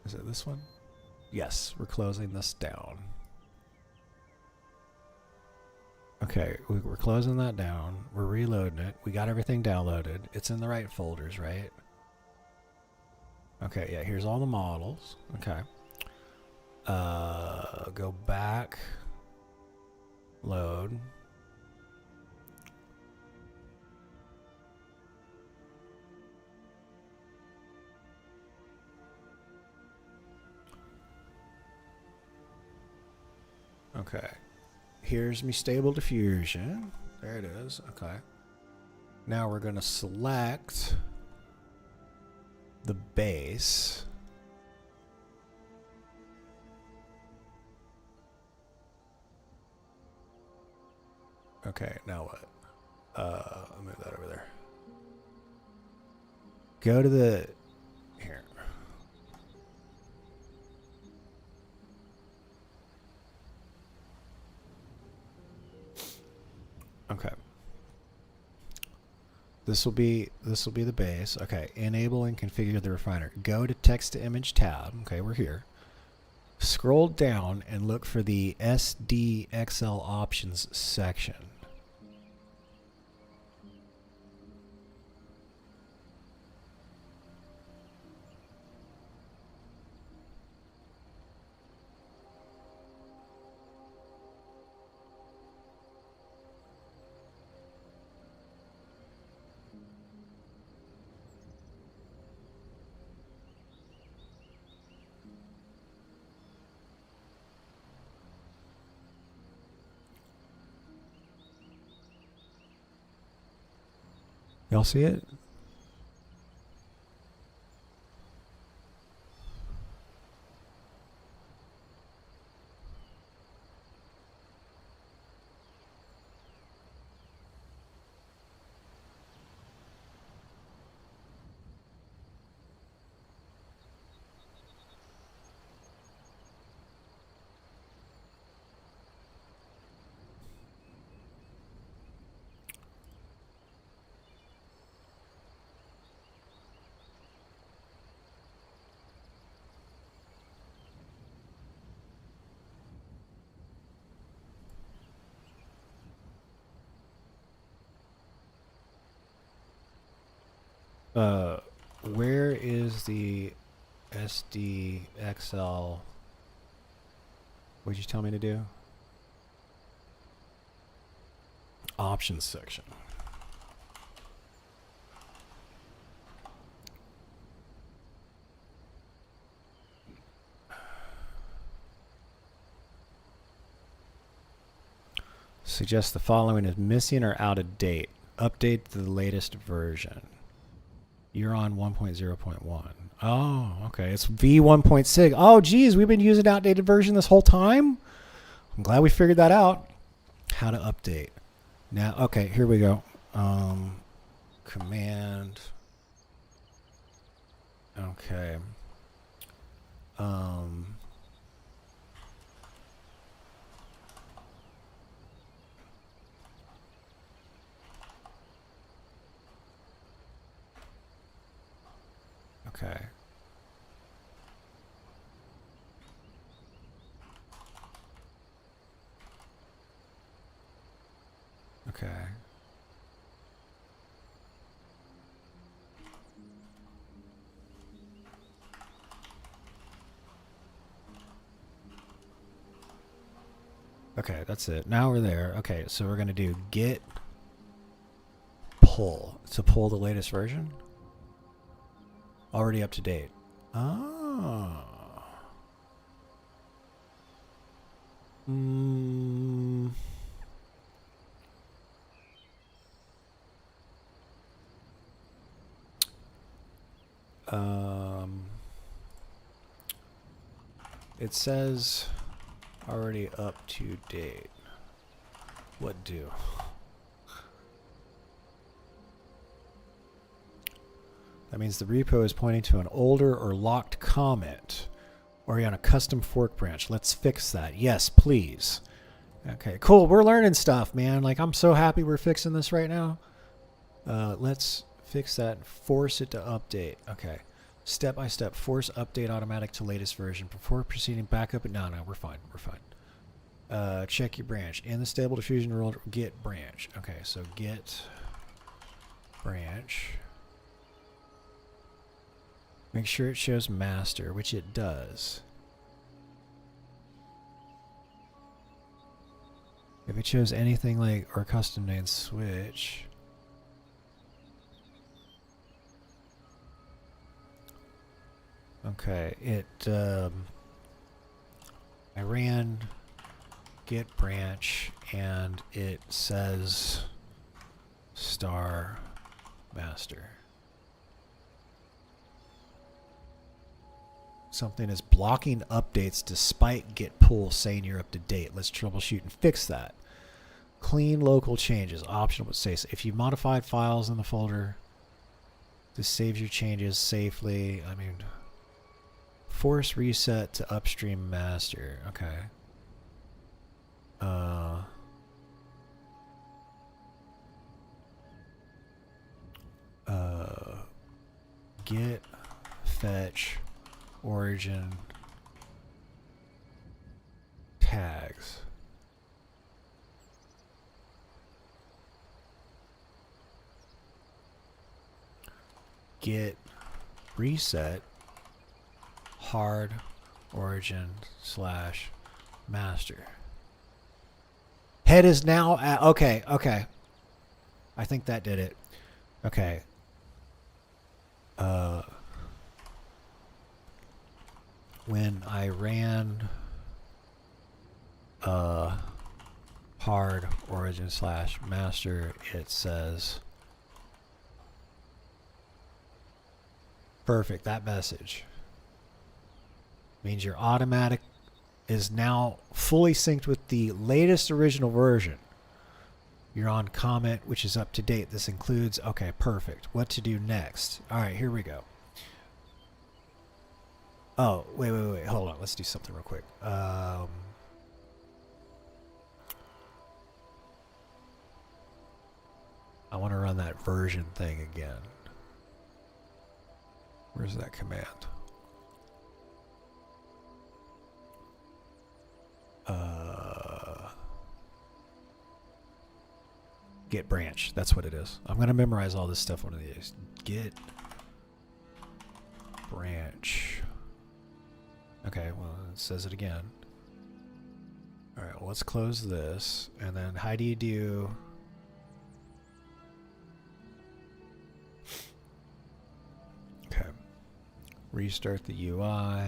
Is it this one? Yes, we're closing this down. Okay, we're closing that down. We're reloading it. We got everything downloaded. It's in the right folders, right? Okay, yeah, here's all the models. Okay. Go back. Load. Okay. Here's me stable diffusion. There it is. Okay. Now we're going to select the base. Okay, now what? I'll move that over there. Go to the here. Okay. This will be the base. Okay, enable and configure the refiner. Go to text to image tab. Okay, we're here. Scroll down and look for the SDXL options section. Y'all see it? Where is the SDXL? What'd you tell me to do? Options section. Suggest the following is missing or out of date. Update to the latest version. You're on 1.0.1. Oh, okay. It's V1.6. Oh, geez, we've been using outdated version this whole time? I'm glad we figured that out. How to update. Now, okay, here we go. Command. Okay. Okay. Okay. Okay, that's it. Now we're there. Okay, so we're going to do git pull to pull the latest version. Already up to date. Oh. It says already up to date. What do? That means the repo is pointing to an older or locked comment, or you're on a custom fork branch. Let's fix that. Yes, please. Okay, cool. We're learning stuff, man. Like, I'm so happy we're fixing this right now. Let's fix that. Force it to update. Okay. Step by step. Force update automatic to latest version. Before proceeding back up. No, we're fine. We're fine. Check your branch. In the stable diffusion world, get branch. Okay, so get branch. Make sure it shows master, which it does. If it shows anything like or custom name switch. Okay, I ran get branch and it says star master. Something is blocking updates despite git pull saying you're up to date. Let's troubleshoot and fix that. Clean local changes. Optional, but say if you modified files in the folder, this saves your changes safely. I mean, force reset to upstream master. Okay. Git fetch origin tags. Git reset hard origin / master. Head is now at, okay. I think that did it. Okay. When I ran hard origin / master, it says perfect. That message means your automatic is now fully synced with the latest original version. You're on comment, which is up to date. This includes, okay, perfect. What to do next? All right, here we go. Oh, wait. Hold on. Let's do something real quick. I want to run that version thing again. Where's that command? Git branch. That's what it is. I'm going to memorize all this stuff one of these. Git branch. Okay, well, it says it again. All right, well, let's close this. And then how do you do... Okay. Restart the UI.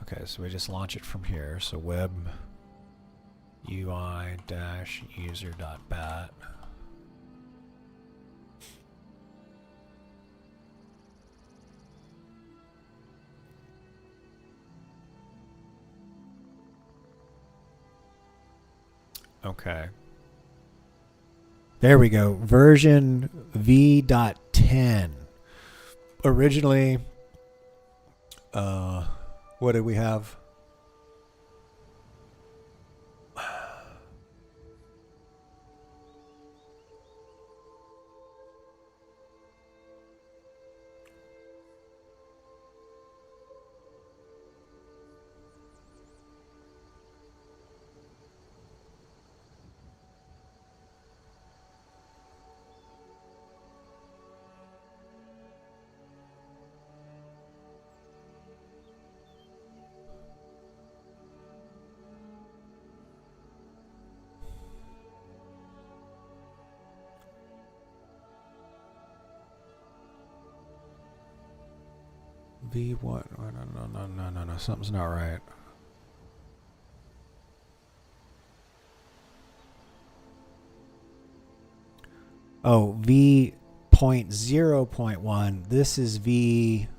Okay, so we just launch it from here. So web UI-user.bat. Okay. There we go. Version v.10. Originally, what did we have? V1. No. Something's not right. Oh, V.0.1. This is V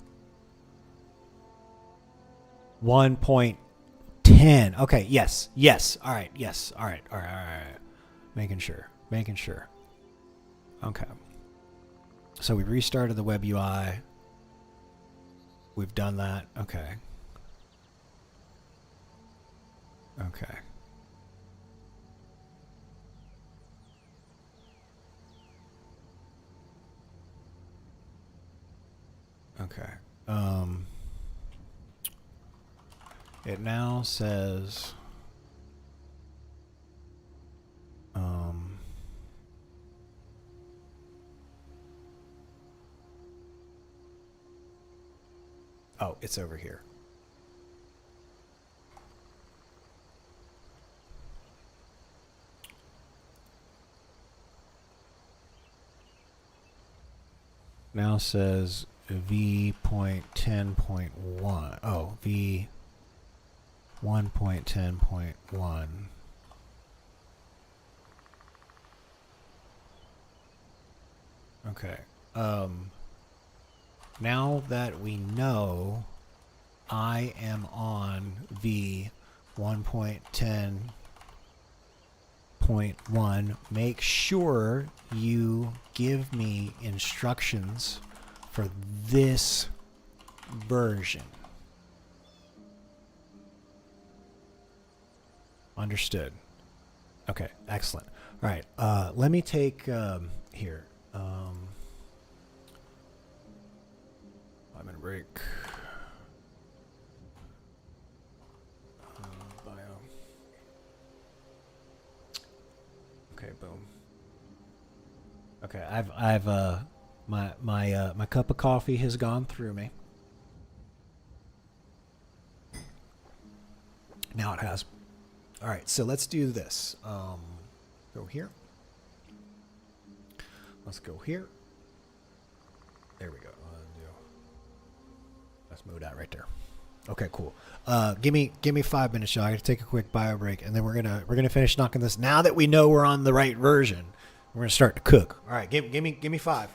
1.10. Okay, yes. All right, yes. All right. Making sure. Okay. So we restarted the web UI. We've done that. Okay. It now says oh, it's over here. Now says v.10.1. Oh, v 1.10.1. Okay. Now that we know I am on v 1.10.1, make sure you give me instructions for this version. Understood. Okay, excellent. All right, let me take here. 5-minute break. Bio. Okay, boom. Okay, I've my cup of coffee has gone through me. Now it has. All right, so let's do this. Go here. Let's go here. There we go. Let's move that right there. Okay, cool. Give me 5 minutes, y'all. I gotta take a quick bio break, and then we're gonna finish knocking this. Now that we know we're on the right version, we're gonna start to cook. All right, give me 5.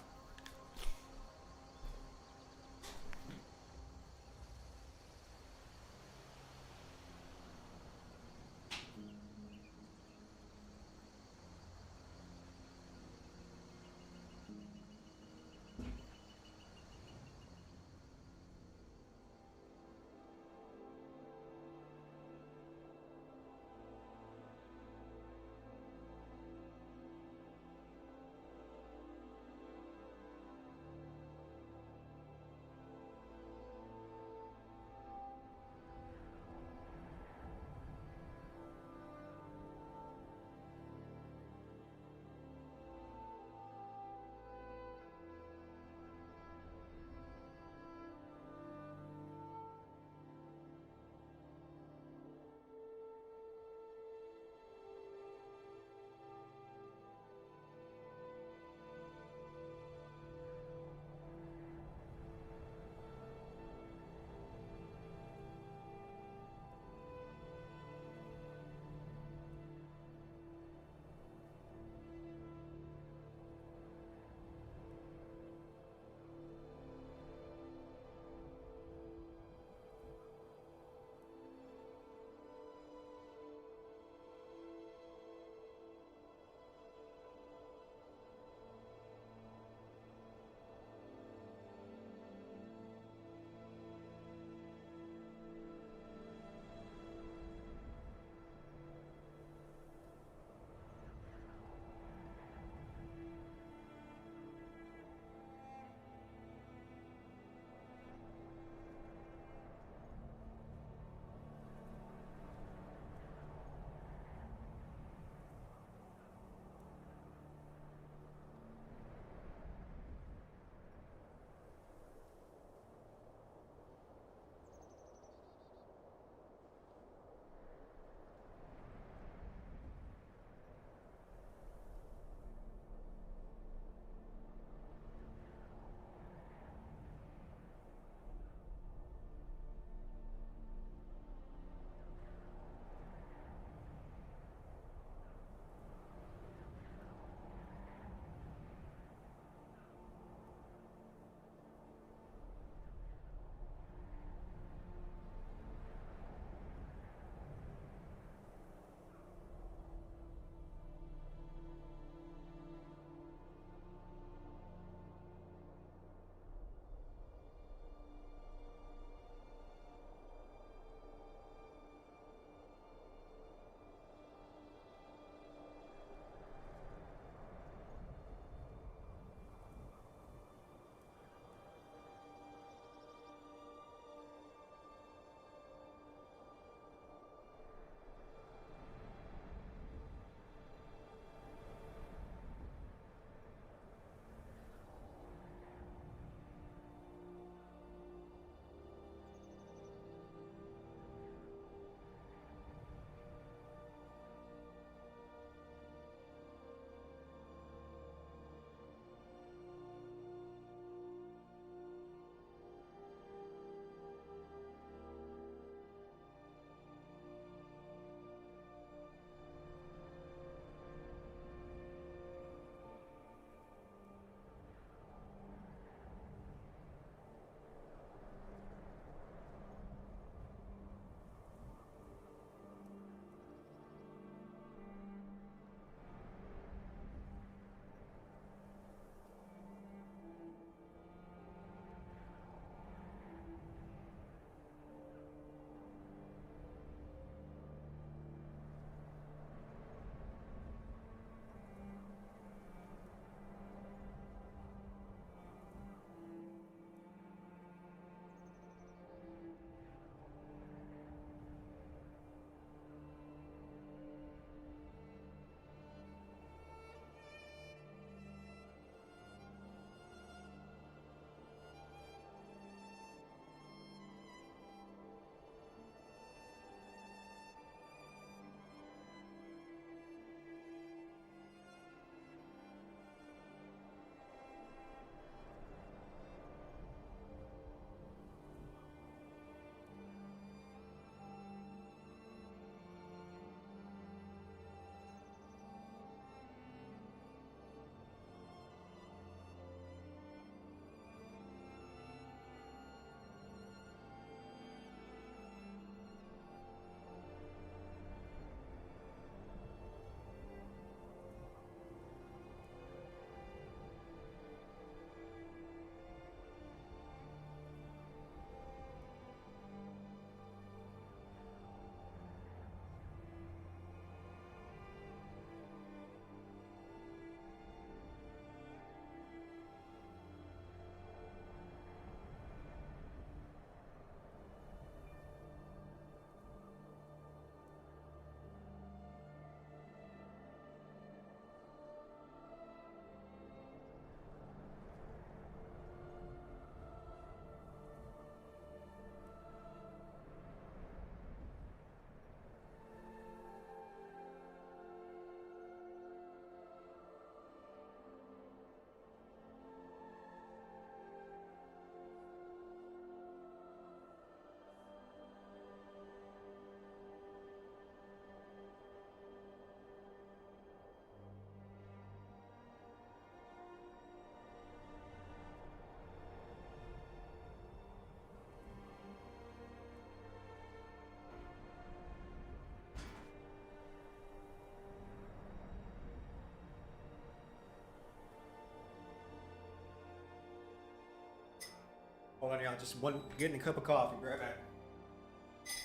Hold on, y'all. Just getting a cup of coffee. Be right back.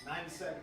90 seconds.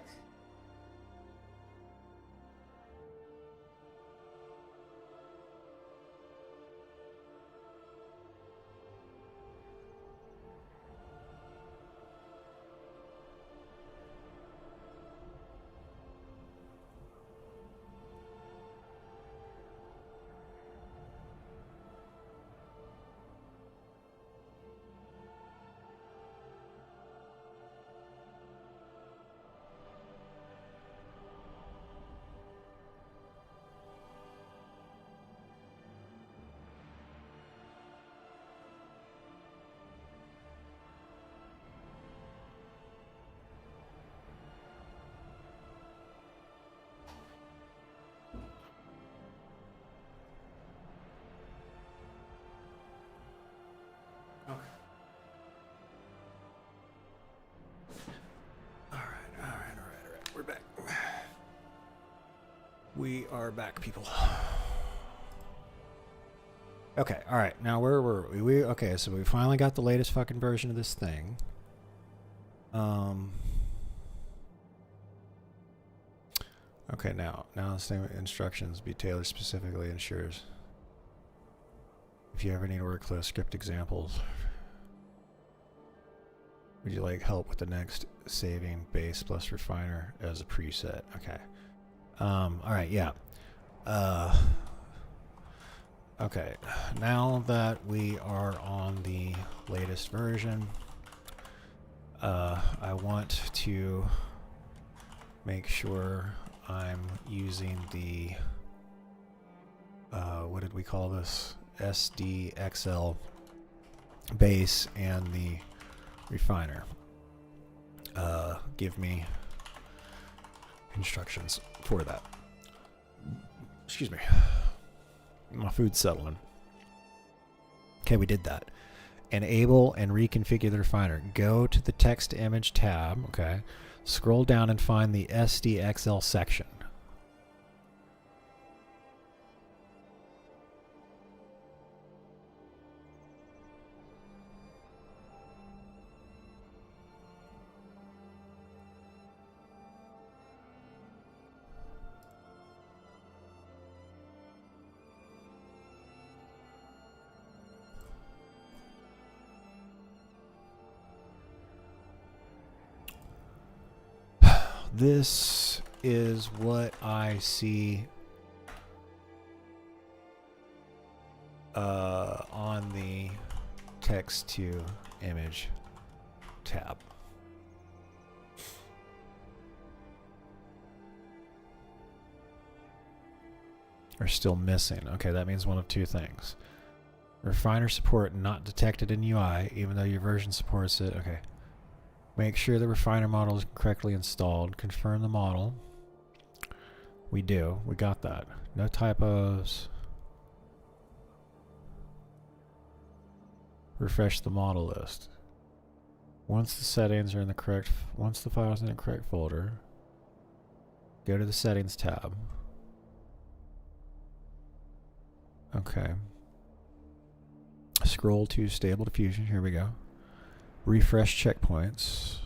Okay. All right. We're back. We are back, people. Okay, all right. Now where were we? Okay, so we finally got the latest fucking version of this thing. Okay, now the statement instructions be tailored specifically ensures. If you ever need to workflow script examples, would you like help with the next saving base plus refiner as a preset? Okay. All right, yeah. Okay, now that we are on the latest version, I want to make sure I'm using the, what did we call this? SDXL base and the refiner. Give me instructions for that. Excuse me. My food's settling. Okay, we did that. Enable and reconfigure the refiner. Go to the text to image tab, okay? Scroll down and find the SDXL section. This is what I see on the text to image tab. Are still missing. Okay, that means one of two things. Refiner support not detected in UI, even though your version supports it. Okay. Make sure the refiner model is correctly installed. Confirm the model. We do. We got that. No typos. Refresh the model list. Once the settings are in the correct, once the file's in the correct folder, go to the settings tab. Okay. Scroll to stable diffusion. Here we go. Refresh checkpoints.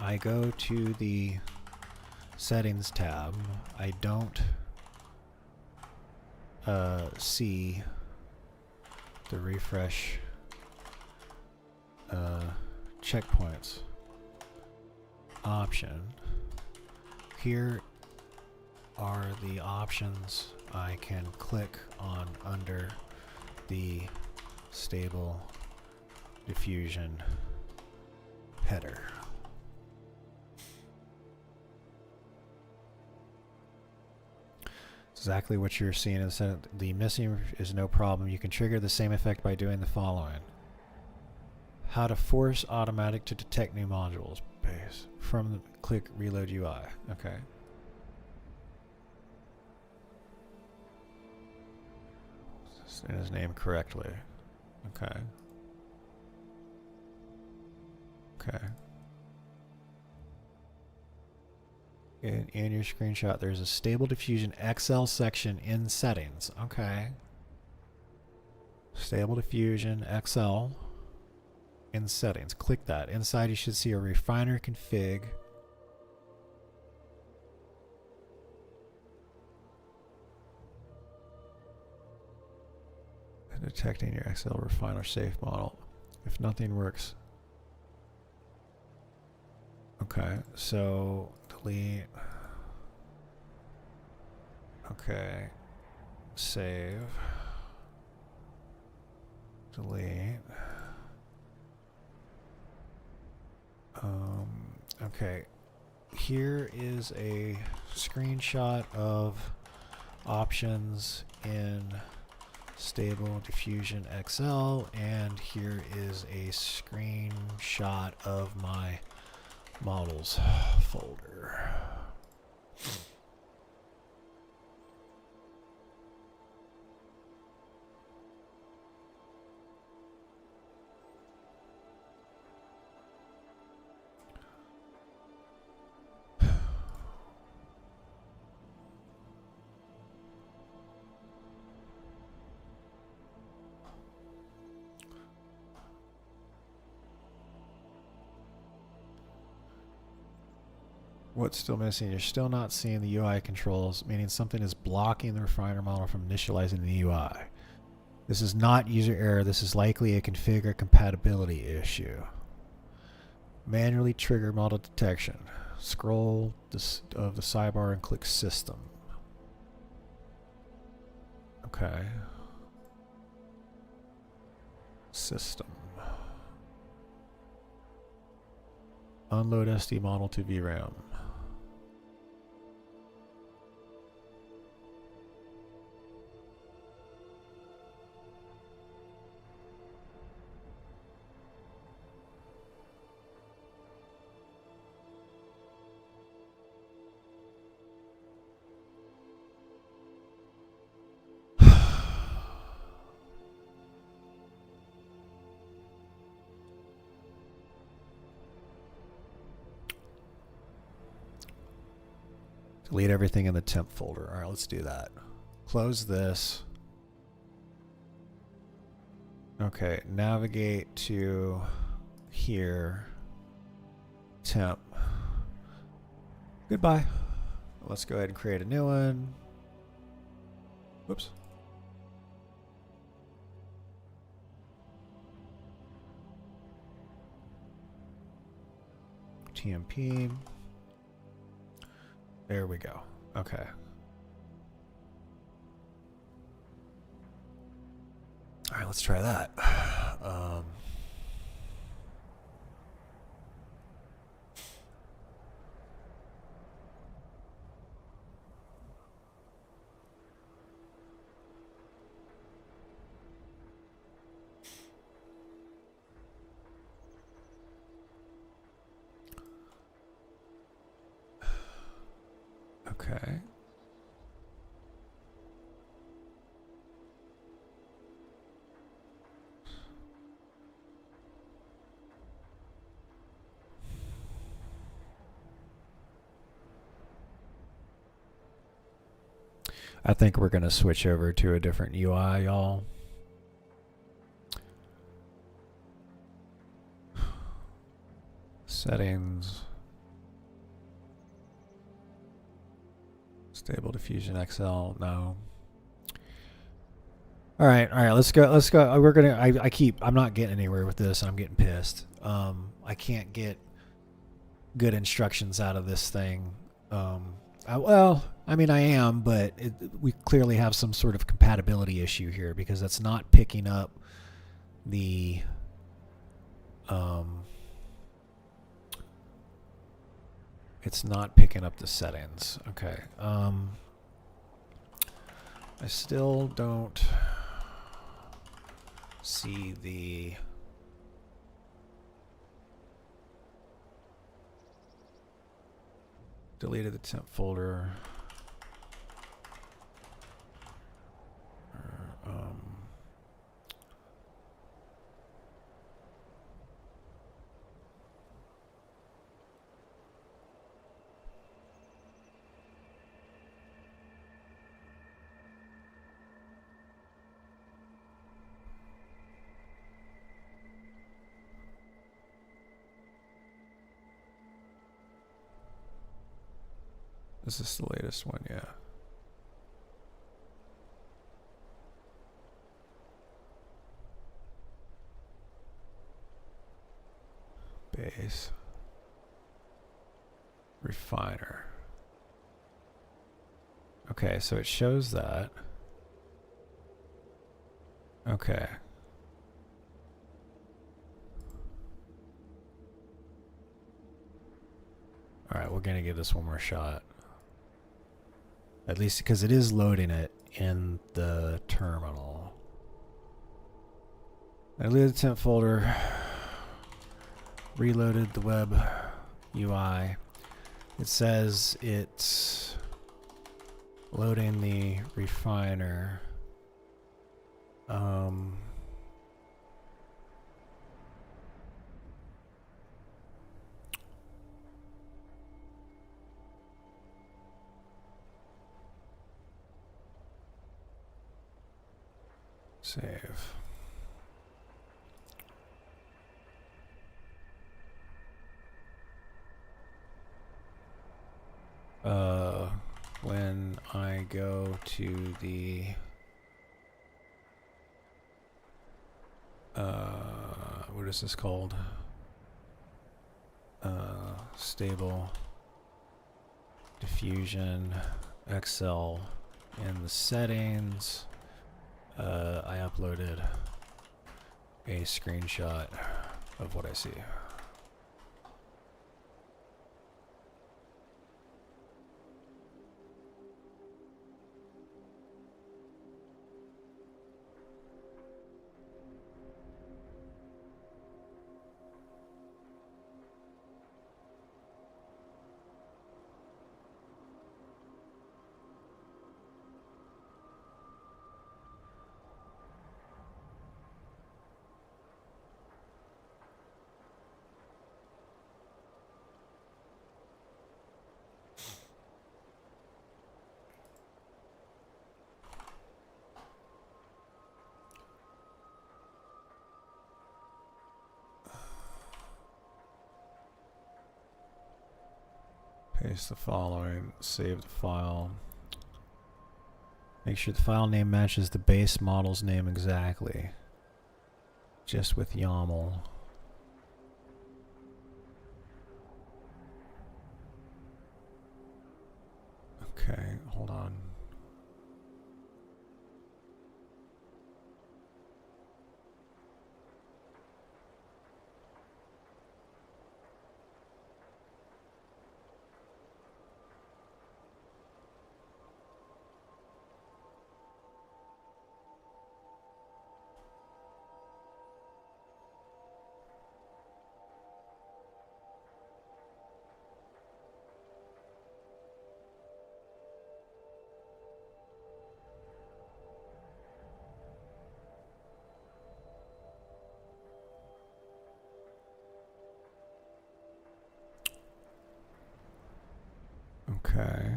I go to the settings tab. I don't see the refresh checkpoints option. Here are the options I can click on under the stable diffusion header. Exactly what you're seeing in the missing is no problem. You can trigger the same effect by doing the following. How to force automatic to detect new modules. Base. From the click reload UI. Okay. Say his name correctly. Okay. Okay. In your screenshot, there's a Stable Diffusion XL section in settings. Okay. Stable Diffusion XL in settings. Click that. Inside, you should see a refiner config. Detecting your XL refiner safe model. If nothing works. Okay, so delete. Okay, save. Delete. Okay, here is a screenshot of options in Stable Diffusion XL, and here is a screenshot of my models folder. What's still missing? You're still not seeing the UI controls, meaning something is blocking the refiner model from initializing the UI. This is not user error. This is likely a configure compatibility issue. Manually trigger model detection. Scroll of the sidebar and click System. Okay. System. Unload SD model to VRAM. Delete everything in the temp folder. All right, let's do that. Close this. Okay, navigate to here. Temp. Goodbye. Let's go ahead and create a new one. Whoops. TMP. There we go. Okay. All right, let's try that. Okay. I think we're going to switch over to a different UI, y'all. Settings, Stable Diffusion XL, no. All right, let's go. We're gonna. I'm not getting anywhere with this. I'm getting pissed. I can't get good instructions out of this thing. I mean, I am, but we clearly have some sort of compatibility issue here because that's not picking up the. It's not picking up the settings. Okay. I still don't see the deleted the temp folder. This is the latest one, yeah. Base. Refiner. Okay, so it shows that. Okay. Alright, we're gonna give this one more shot. At least because it is loading it in the terminal. I deleted the temp folder. Reloaded the web UI. It says it's loading the refiner. Save. When I go to the what is this called? Stable Diffusion XL in the settings. I uploaded a screenshot of what I see. Paste the following, save the file. Make sure the file name matches the base model's name exactly. Just with YAML. Okay, hold on. Okay.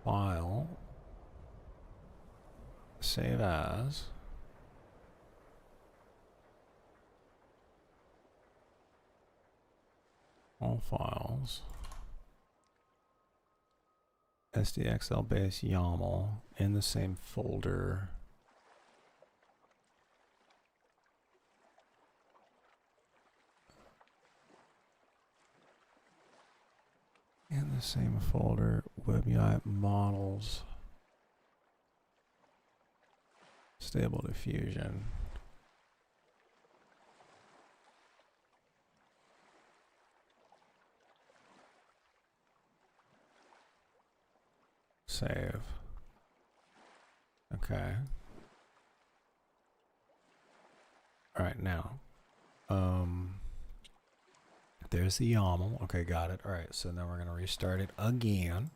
File. Save as. All files. SDXL base YAML in the same folder. In the same folder, WebUI models, stable diffusion. Save. Okay. All right, now. There's the YAML. Okay, got it. All right, so now we're going to restart it again.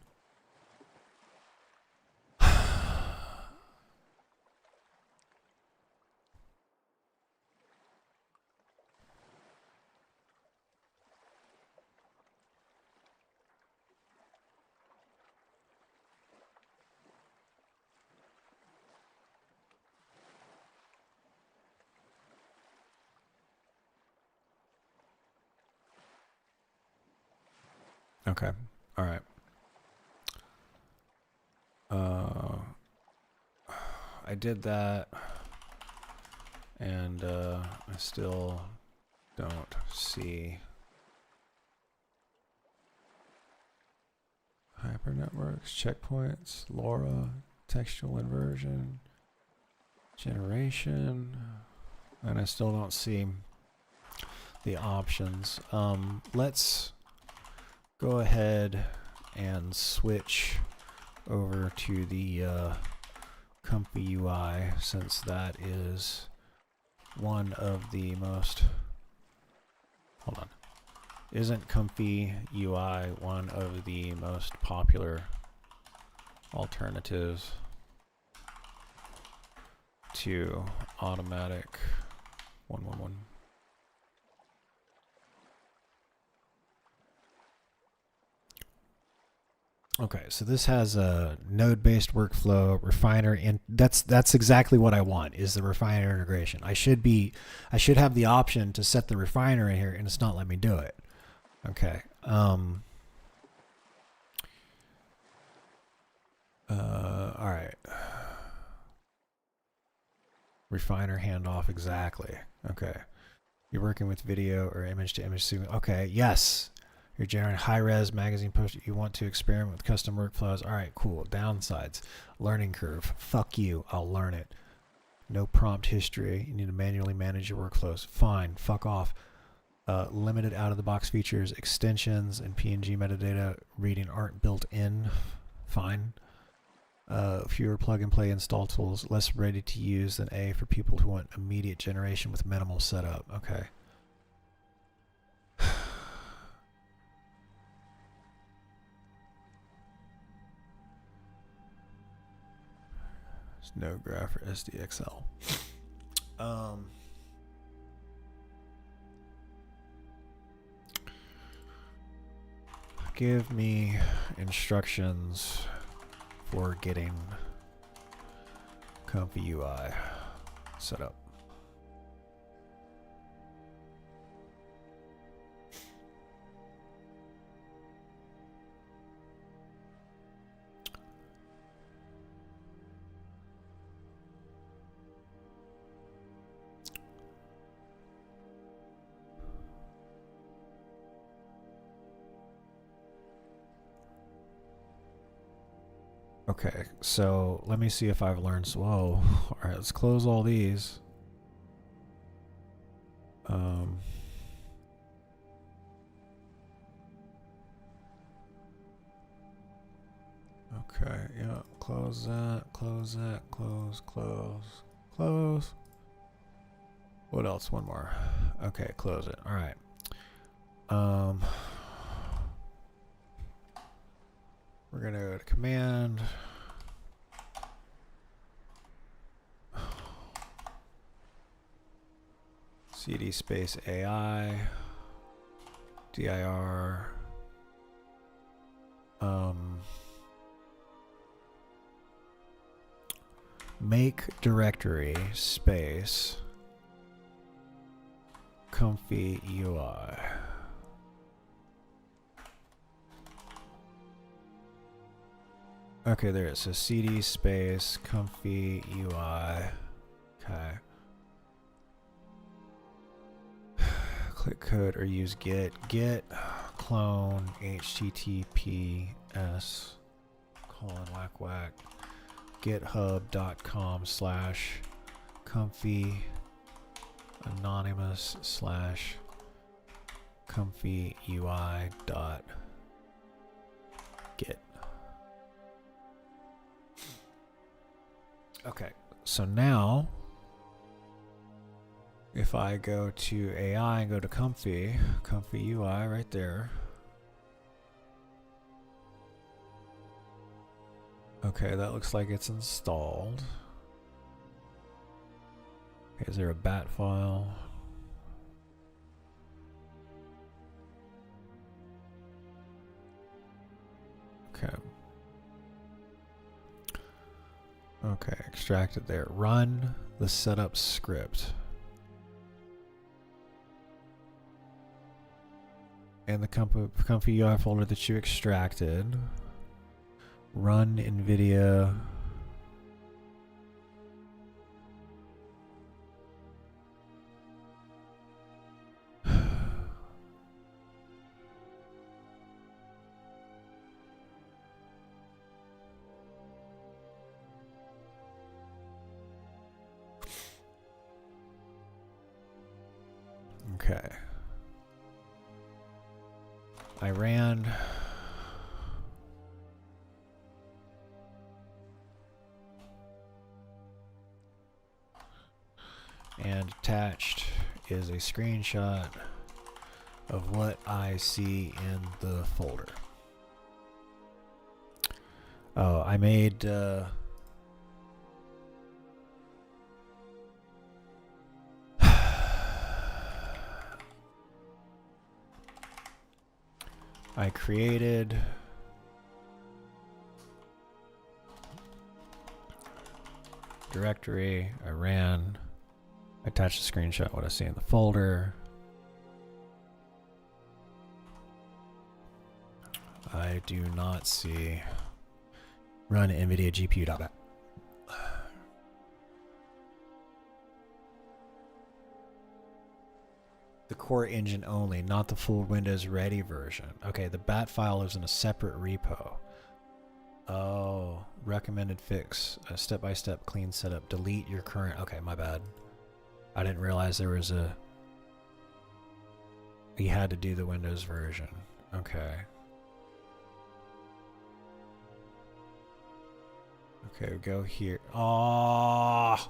Okay. All right. I did that, and I still don't see hypernetworks, checkpoints, LoRa, textual inversion, generation, and I still don't see the options. Let's go ahead and switch over to the Comfy UI, since that is one of the most, hold on, isn't Comfy UI one of the most popular alternatives to automatic 111? Okay, so this has a node-based workflow, refiner, and that's exactly what I want, is the refiner integration. I should have the option to set the refiner in here, and it's not letting me do it. Okay. All right. Refiner handoff, exactly. Okay. You're working with video or image to image signal. Okay, yes. You're generating high-res magazine post. You want to experiment with custom workflows. All right, cool. Downsides. Learning curve. Fuck you. I'll learn it. No prompt history. You need to manually manage your workflows. Fine. Fuck off. Limited out-of-the-box features. Extensions and PNG metadata reading aren't built in. Fine. Fewer plug-and-play install tools. Less ready to use than A for people who want immediate generation with minimal setup. Okay. No graph for SDXL. Give me instructions for getting Comfy UI set up. Okay, so let me see if I've learned. Whoa. All right, let's close all these. Okay, yeah, close that, close, close. What else? One more. Okay, close it. All right. We're gonna go to command. CD space AI. dir. Make directory space Comfy UI. Okay, there it is. So CD space comfy UI. Okay. Click code or use git clone https // github.com/comfy anonymous /comfy UI .git. Okay, so now if I go to AI and go to comfy UI right there. Okay, that looks like it's installed. Okay, is there a bat file? Okay. Okay, extracted there. Run the setup script. And the comfy UI folder that you extracted. Run NVIDIA. Okay. I ran and attached is a screenshot of what I see in the folder. Oh, I made I created directory, I ran, I attached a screenshot of what I see in the folder. I do not see run NVIDIA GPU.bat. The core engine only, not the full Windows Ready version. Okay, the bat file is in a separate repo. Oh, recommended fix, a step-by-step clean setup. Delete your current. Okay, my bad. I didn't realize there was a. You had to do the Windows version. Okay. Okay, go here. Oh.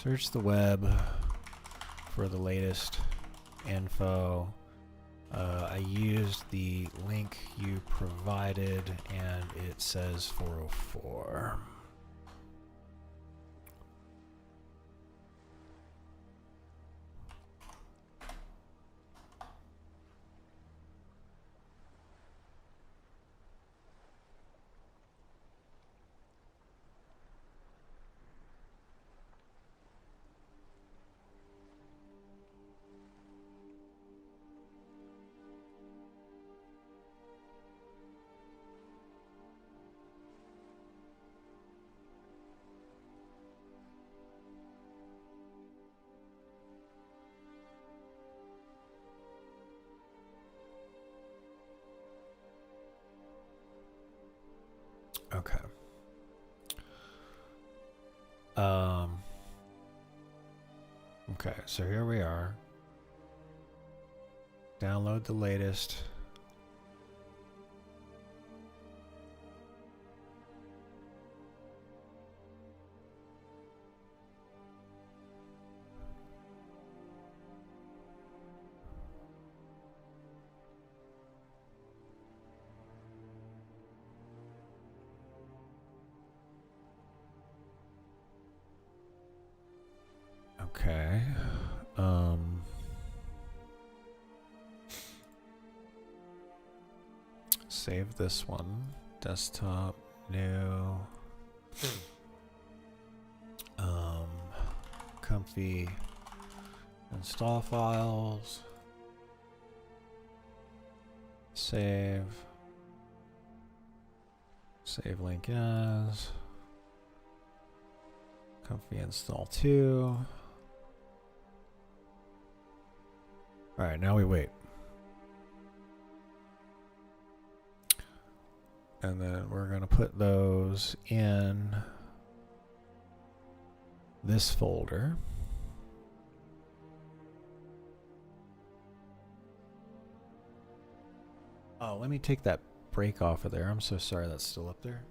Search the web for the latest info. I used the link you provided and it says 404. Okay. Okay, so here we are. Download the latest. Okay. Save this one. Desktop, new. Comfy Install files. Save. Save link as. Comfy install 2. Alright, now we wait. And then we're going to put those in this folder. Oh, let me take that break off of there. I'm so sorry that's still up there.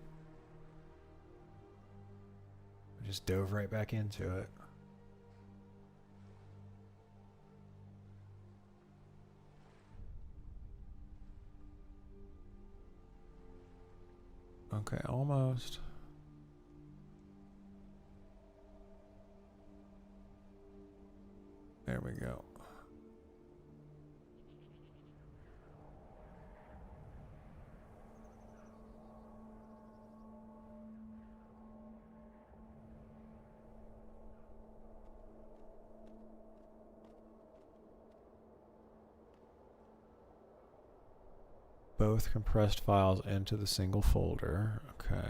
I just dove right back into it. Okay, almost. There we go. Both compressed files into the single folder. Okay.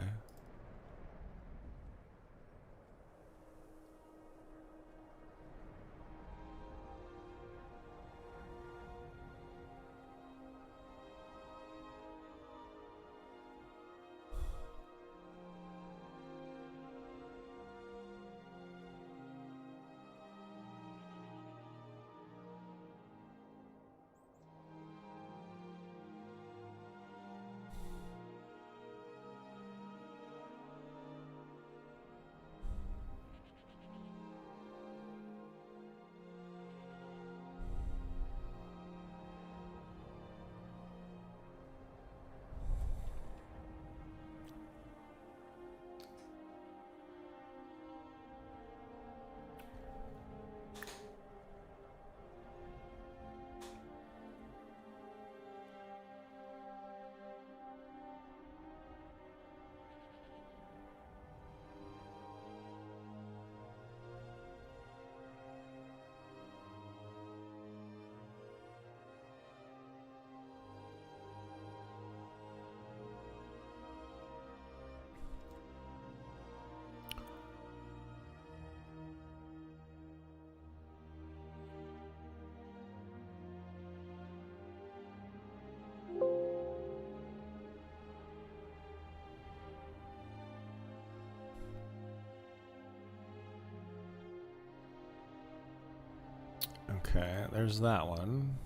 Okay, there's that one.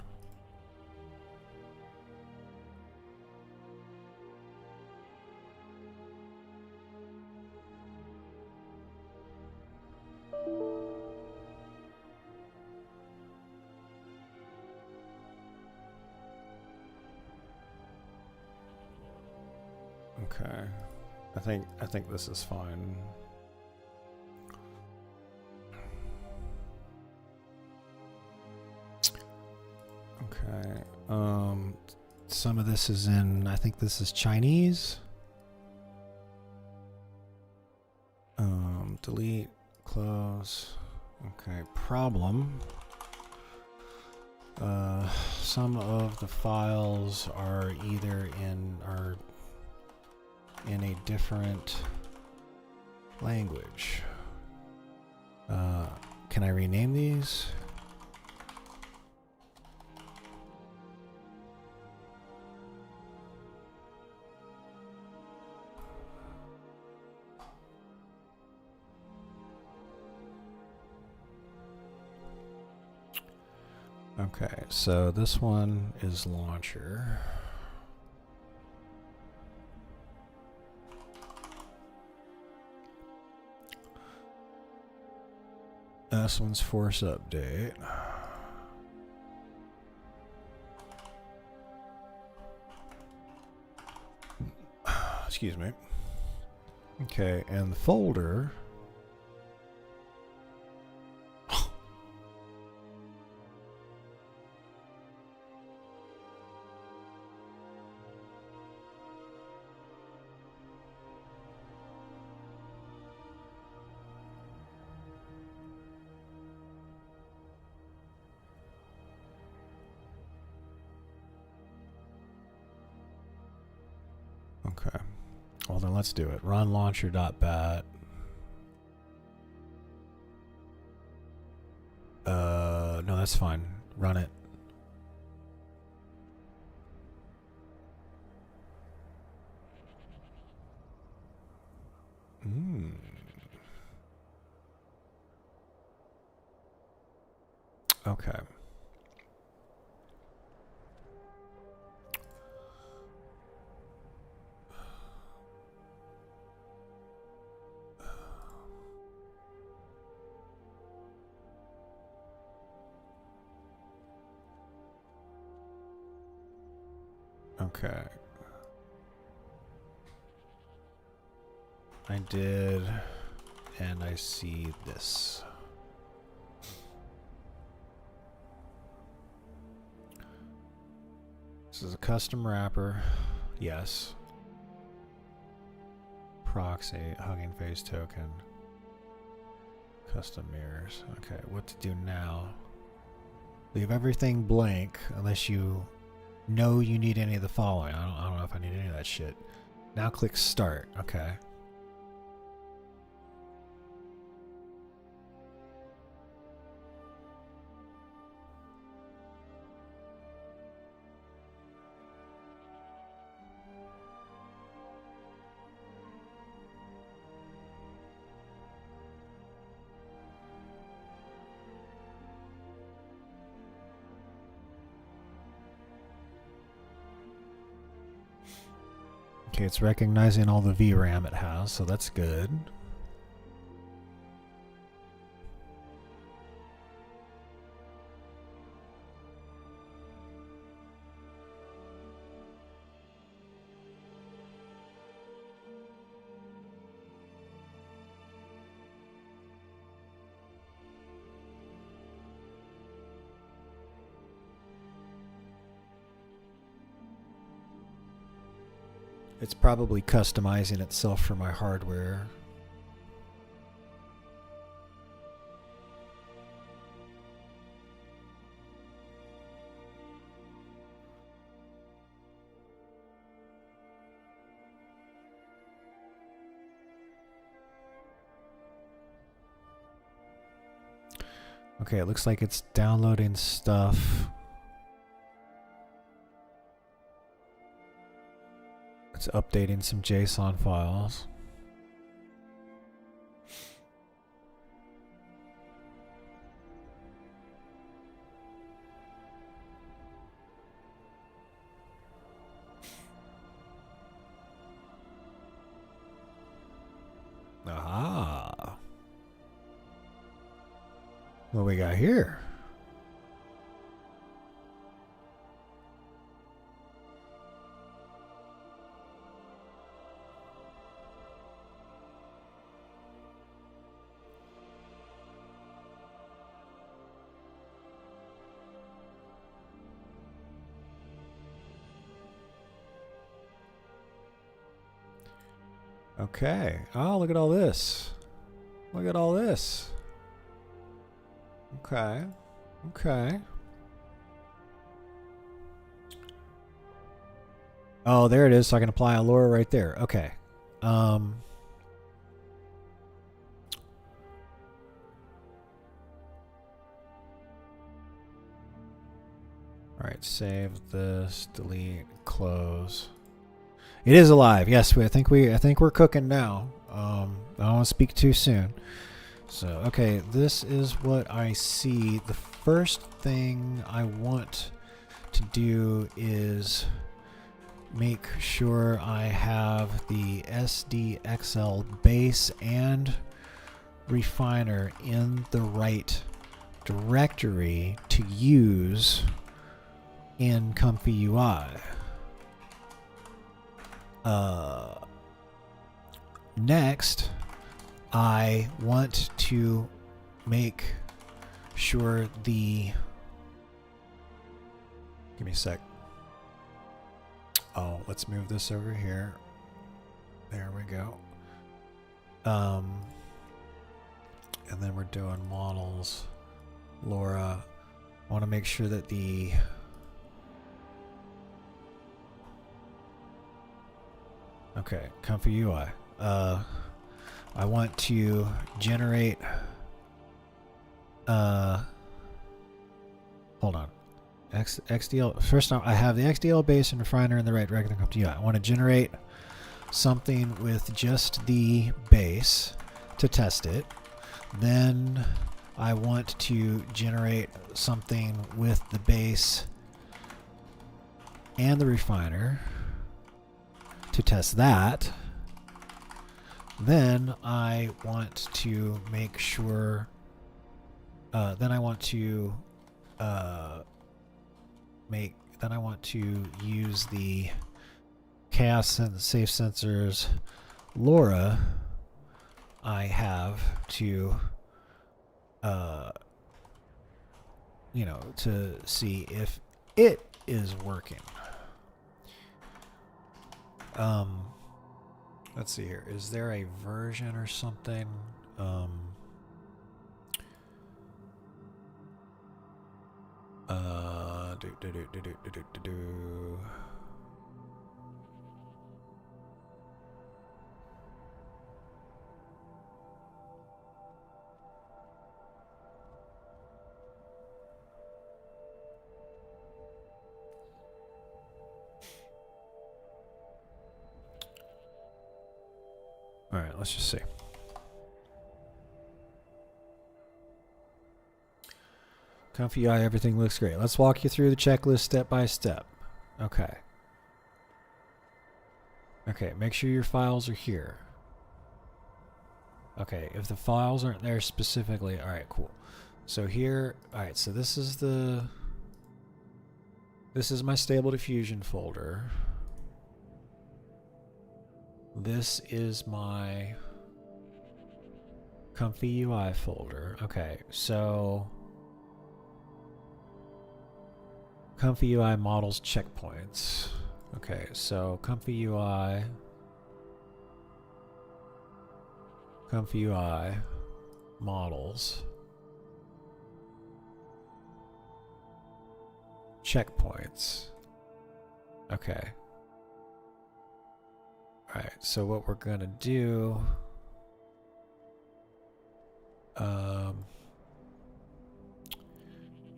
Okay. I think this is fine. Okay. Some of this is in, I think this is Chinese. Delete, close. Okay, problem. Some of the files are either in a different language. Can I rename these? Okay, so this one is launcher. This one's force update. Excuse me. Okay, and the folder. Okay. Well, then let's do it. Run launcher.bat. No, that's fine. Run it. Okay. Okay. I did, and I see this. This is a custom wrapper. Yes. Proxy, Hugging Face token. Custom mirrors. Okay, what to do now? Leave everything blank unless you know you need any of the following. I don't know if I need any of that shit. Now click start. Okay. Okay, it's recognizing all the VRAM it has, so that's good. It's probably customizing itself for my hardware. Okay, it looks like it's downloading stuff. It's updating some JSON files. Aha. What we got here? Okay. Oh, look at all this. Look at all this. Okay. Okay. Oh, there it is. So I can apply a lure right there. Okay. All right. Save this. Delete. Close. It is alive. Yes, I think we're cooking now. I don't want to speak too soon. So, okay, this is what I see. The first thing I want to do is make sure I have the SDXL base and refiner in the right directory to use in Comfy UI. Next, I want to make sure the... Give me a sec. Oh, let's move this over here. There we go. And then we're doing models. Laura, I want to make sure that the... Okay, comfy UI. I want to generate. Hold on. XDL. First, I have the XDL base and refiner in the right direction. Comfy UI. I want to generate something with just the base to test it. Then I want to generate something with the base and the refiner to test that. Then I want to make sure then I want to use the chaos and safe sensors LoRa I have to you know, to see if it is working. Let's see here. Is there a version or something? All right, let's just see. Comfy UI, everything looks great. Let's walk you through the checklist step by step. Okay. Okay, make sure your files are here. Okay, if the files aren't there specifically, all right, cool. So here, all right, so this is my stable diffusion folder. This is my comfy UI folder. Okay, so comfy UI models checkpoints. Okay, so comfy UI models checkpoints. Okay. Alright, so what we're gonna do,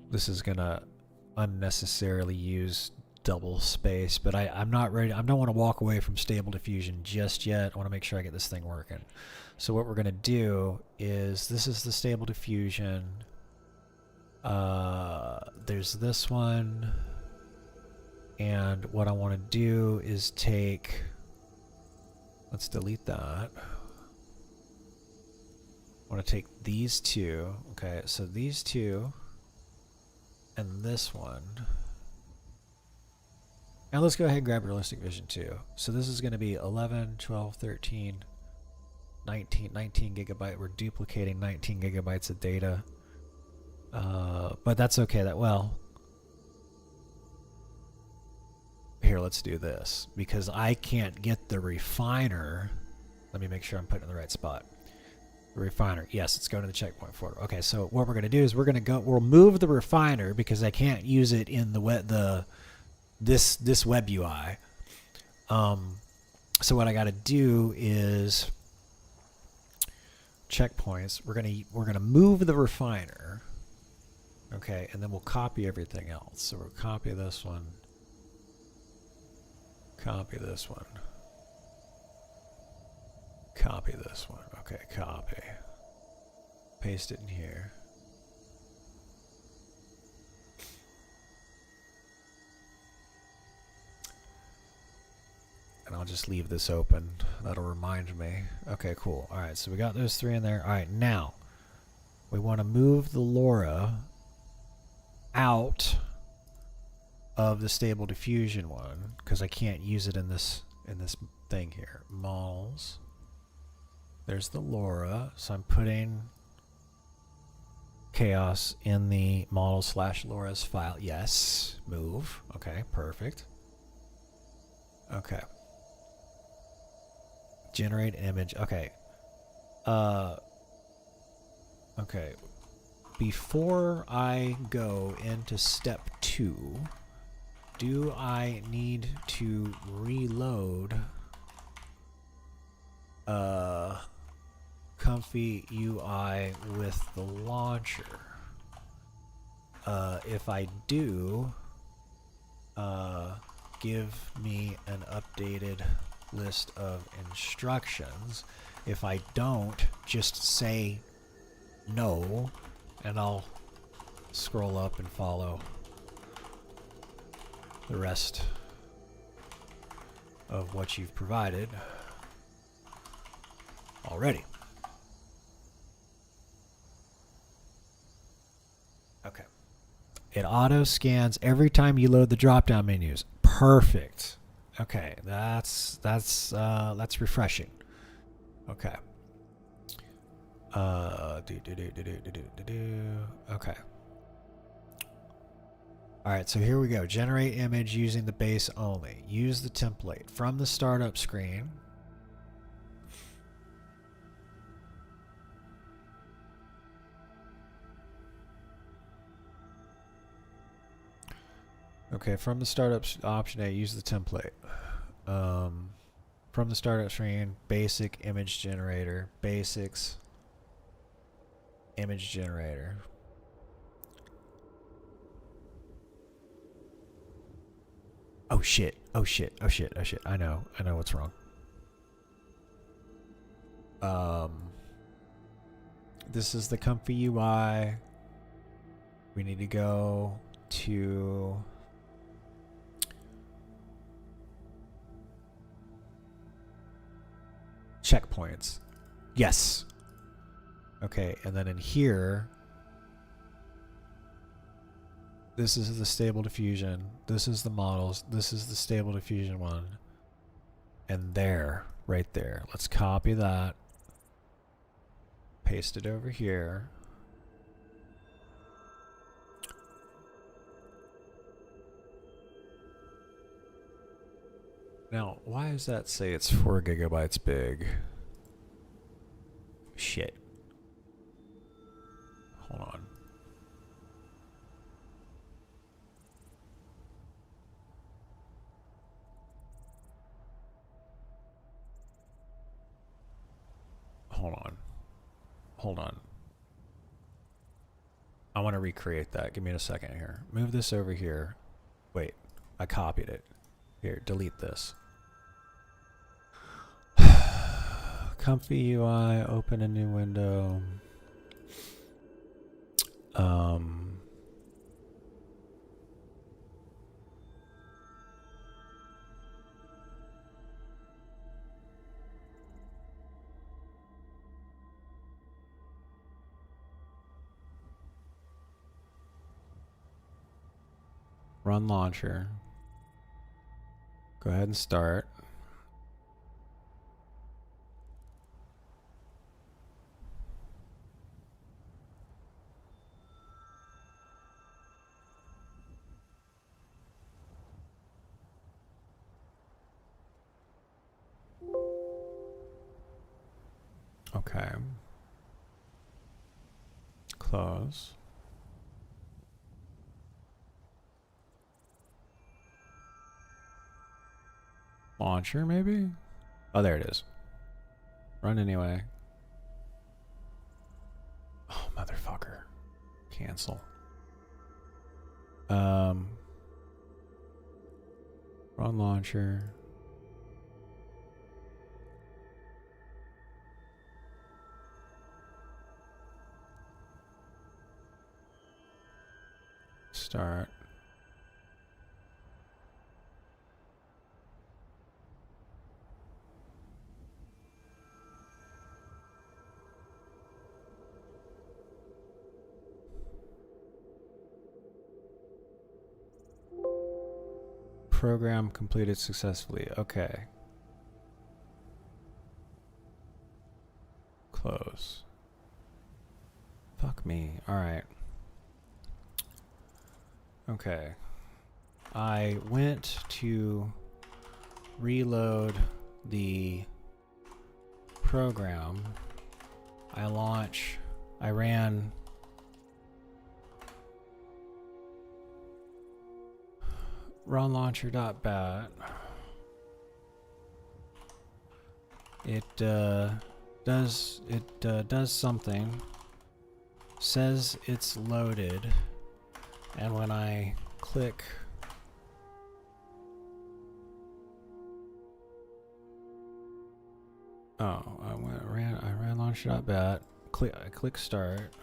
this is gonna unnecessarily use double space, but I'm not ready. I don't want to walk away from stable diffusion just yet. I want to make sure I get this thing working. So what we're gonna do is, this is the stable diffusion. There's this one, and what I want to do is take. Let's delete that. I want to take these two. Okay, so these two and this one. And let's go ahead and grab Realistic Vision 2. So this is going to be 11, 12, 13, 19 gigabyte. We're duplicating 19 gigabytes of data. But that's okay. Here, let's do this, because I can't get the refiner. Let me make sure I'm putting it in the right spot. The refiner, yes, it's going to the checkpoint folder. Okay, so what we're going to do is we'll move the refiner because I can't use it in this web UI. So what I got to do is checkpoints. We're gonna move the refiner. Okay, and then we'll copy everything else. So we'll copy this one. Copy this one. Copy this one. Okay, copy. Paste it in here. And I'll just leave this open. That'll remind me. Okay, cool. Alright, so we got those three in there. Alright, now we want to move the LoRa out of the stable diffusion one because I can't use it in this thing here. Models. There's the LoRa, so I'm putting chaos in the model/LoRa's file. Yes, move. Okay, perfect. Okay. Generate image. Okay. Okay. Before I go into step 2, do I need to reload comfy UI with the launcher. If I do, give me an updated list of instructions. If I don't, just say no, and I'll scroll up and follow the rest of what you've provided already. Okay. It auto scans every time you load the drop-down menus. Perfect. Okay, that's refreshing. Okay. Okay. All right, so here we go. Generate image using the base only. Use the template from the startup screen. Okay, from the startup option A, use the template. From the startup screen, basic image generator, basics, image generator. Oh shit, oh shit, oh shit, oh shit. I know what's wrong. This is the comfy UI. We need to go to checkpoints. Yes. Okay, and then in here, this is the stable diffusion. This is the models. This is the stable diffusion one. And there, right there. Let's copy that. Paste it over here. Now, why does that say it's 4 gigabytes big? Shit. Hold on. Hold on. I want to recreate that. Give me a second here. Move this over here. Wait, I copied it. Here, delete this. Comfy UI, open a new window. Run launcher. Go ahead and start. Okay. Close. Launcher, maybe? Oh, there it is. Run anyway. Oh, motherfucker. Cancel. Run launcher. Start. Program completed successfully. Okay. Close. Fuck me. Alright. Okay. I went to reload the program. I ran run launcher.bat. It does something. Says it's loaded, and when I click I ran launch.bat. I click start.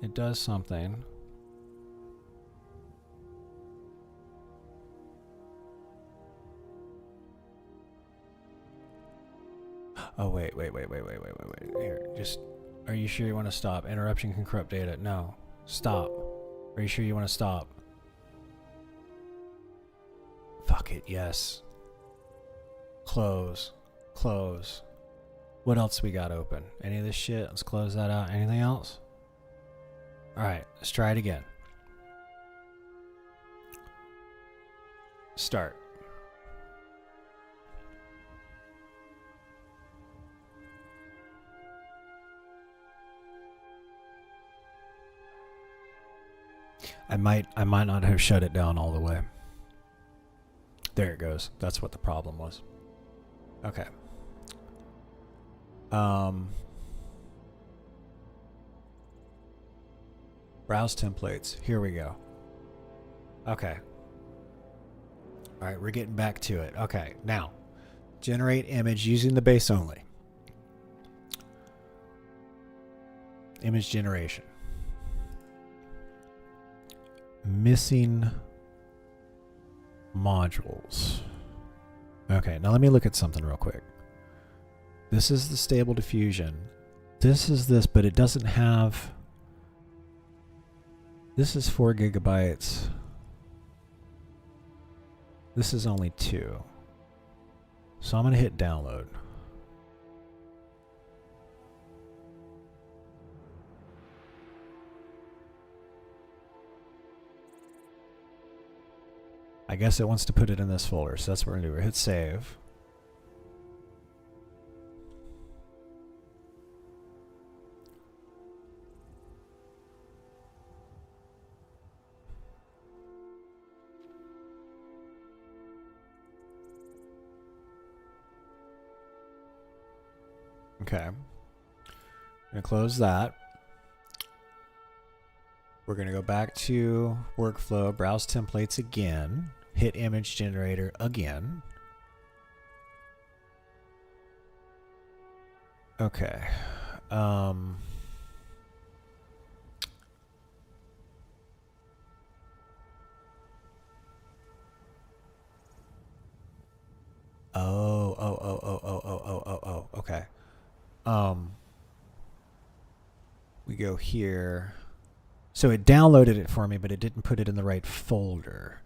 It does something. Oh wait. Here, just are you sure you want to stop? Interruption can corrupt data. No. Stop. Are you sure you want to stop? Fuck it, yes. Close. Close. What else we got open? Any of this shit? Let's close that out. Anything else? Alright, let's try it again. Start. I might not have shut it down all the way. There it goes. That's what the problem was. Okay. Browse templates. Here we go. Okay. All right, we're getting back to it. Okay, now generate image using the base only. Image generation. Missing modules. Okay, now let me look at something real quick. This is the stable diffusion. This is this, but it doesn't have... This is 4 gigabytes. This is only 2. So I'm going to hit download. I guess it wants to put it in this folder, so that's what we're going to do. We're hit save. Okay. I'm going to close that. We're going to go back to workflow, browse templates again, hit image generator again. Okay. Okay. We go here. So it downloaded it for me, but it didn't put it in the right folder.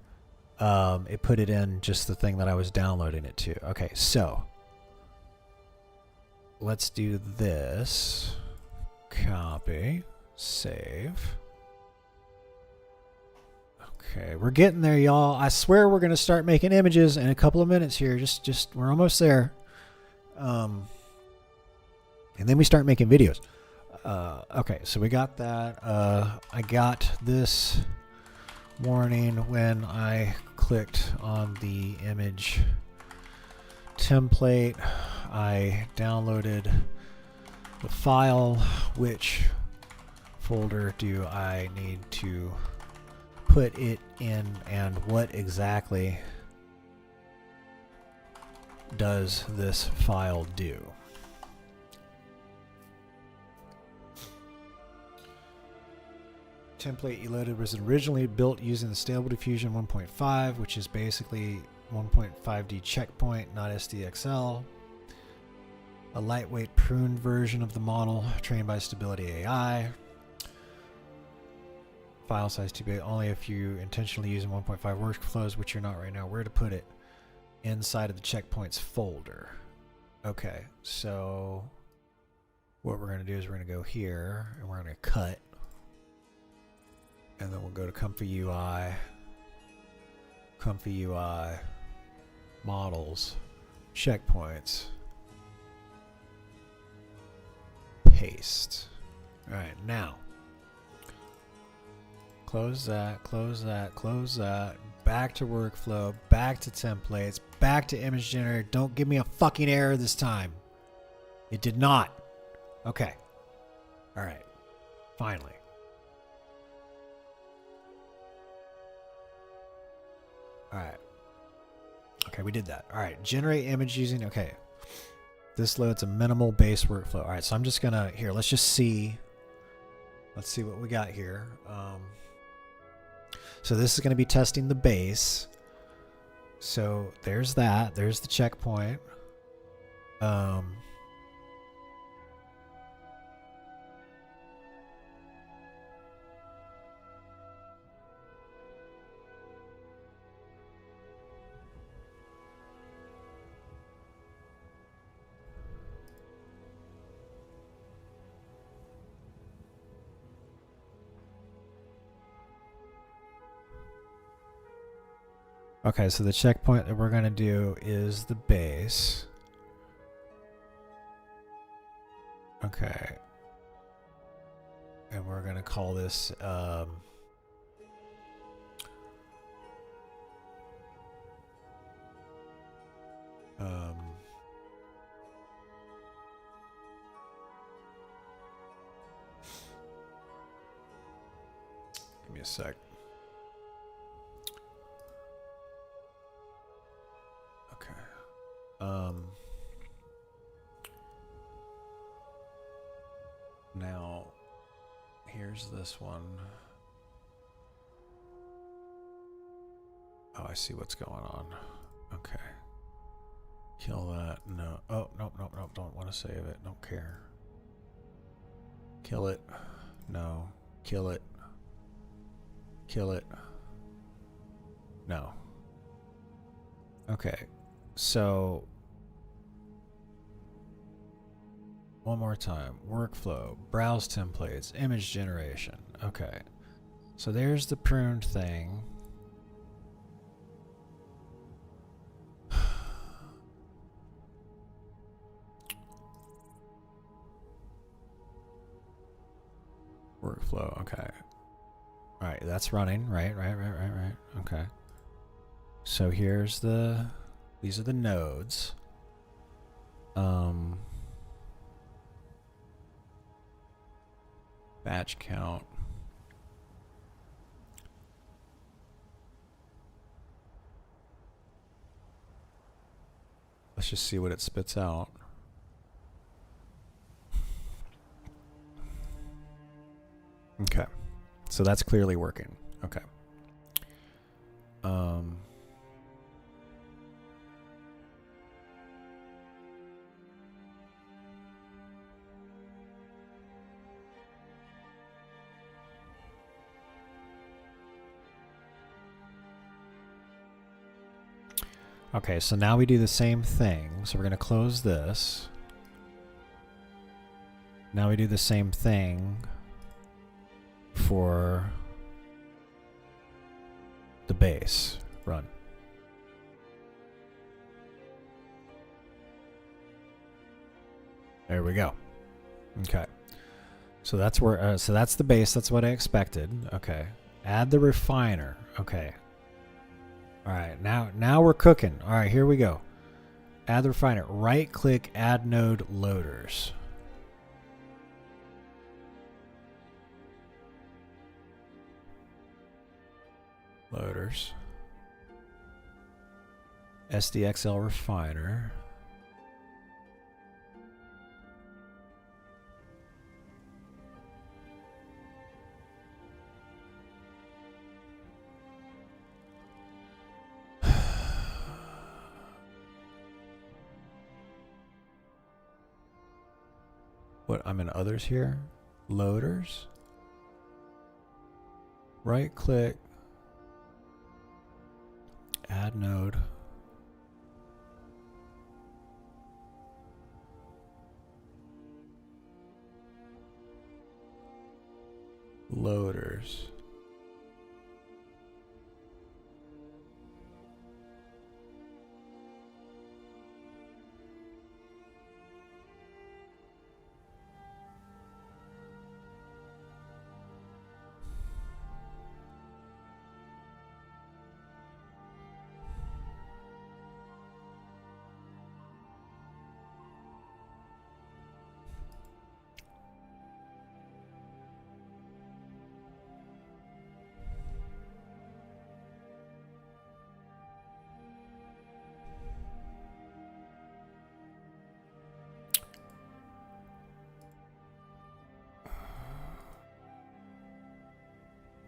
It put it in just the thing that I was downloading it to. Okay, so let's do this. Copy, save. Okay, we're getting there, y'all. I swear we're gonna start making images in a couple of minutes here. Just we're almost there. And then we start making videos. Okay, so we got that. I got this warning when I clicked on the image template. I downloaded the file. Which folder do I need to put it in, and what exactly does this file do? Template you loaded was originally built using the Stable Diffusion 1.5, which is basically 1.5D checkpoint, not SDXL. A lightweight pruned version of the model trained by Stability AI. File size too big only if you intentionally use 1.5 workflows, which you're not right now. Where to put it? Inside of the checkpoints folder. Okay, so what we're going to do is we're going to go here and we're going to cut. And then we'll go to Comfy UI, Models, Checkpoints, Paste. Alright, now, close that, back to workflow, back to templates, back to image generator. Don't give me a fucking error this time. It did not. Okay. All right. Finally. All right. Okay, we did that. All right. Generate image using... Okay. This loads a minimal base workflow. All right, so I'm just going to... Here, let's just see. Let's see what we got here. So this is going to be testing the base. So there's that. There's the checkpoint. Okay, so the checkpoint that we're going to do is the base. Okay. And we're going to call this give me a sec. Now, here's this one. Oh, I see what's going on. Okay. Kill that. No. Oh, nope, nope, nope. Don't want to save it. Don't care. Kill it. No. Kill it. Kill it. No. Okay. So... One more time. Workflow. Browse templates. Image generation. Okay. So there's the pruned thing. Workflow. Okay. All right. That's running. Right. Okay. So here's the... These are the nodes. Batch count. Let's just see what it spits out. Okay. So that's clearly working. Okay. Okay, so now we do the same thing. So we're going to close this. Now we do the same thing for the base. Run. There we go. Okay. So that's where so that's the base. That's what I expected. Okay. Add the refiner. Okay. All right, now we're cooking. All right, here we go. Add the refiner. Right-click, add node loaders. Loaders. SDXL refiner. What, I'm in others here? Loaders? Right click. Add node. Loaders.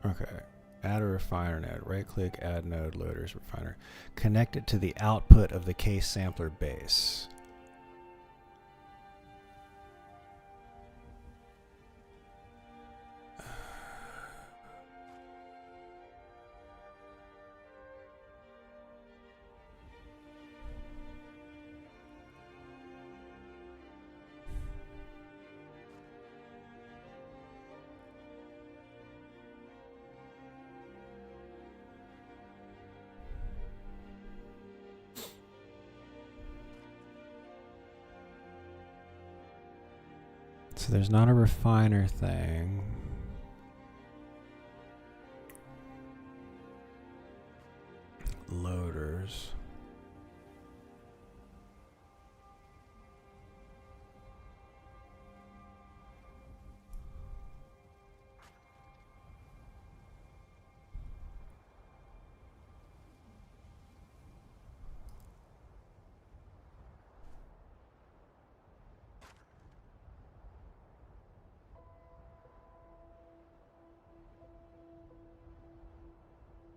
Okay. Add a refiner node. Right click, add node, loaders, refiner. Connect it to the output of the case sampler base. So there's not a refiner thing. Loaders.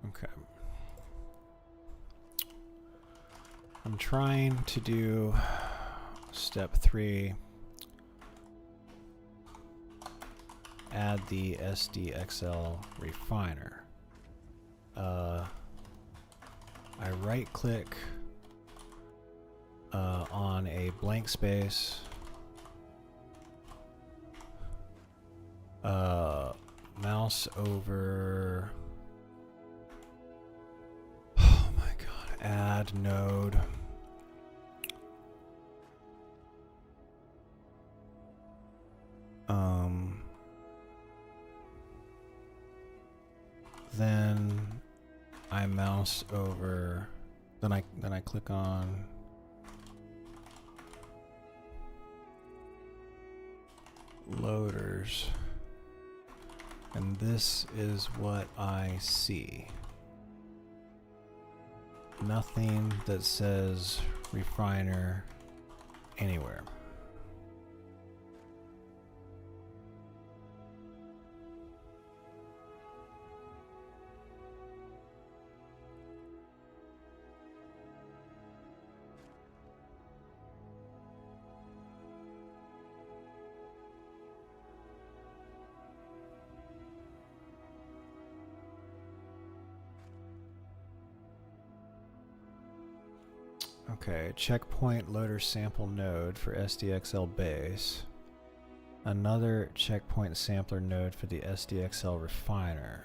Okay. I'm trying to do step 3. Add the SDXL refiner. I right click on a blank space. Mouse over. Oh my god. Add node. Then I mouse over. Then I click on loaders. And this is what I see. Nothing that says refiner anywhere. Okay, checkpoint loader sample node for SDXL base. Another checkpoint sampler node for the SDXL refiner.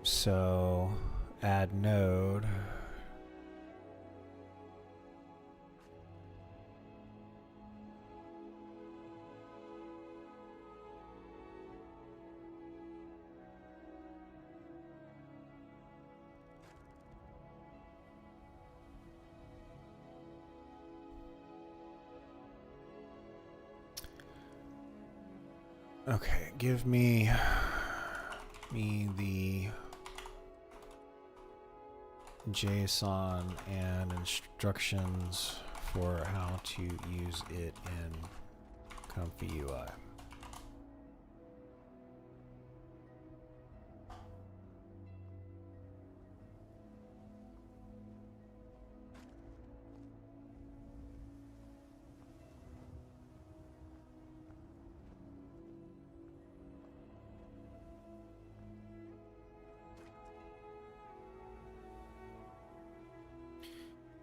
So, add node. Okay, give me the JSON and instructions for how to use it in Comfy UI.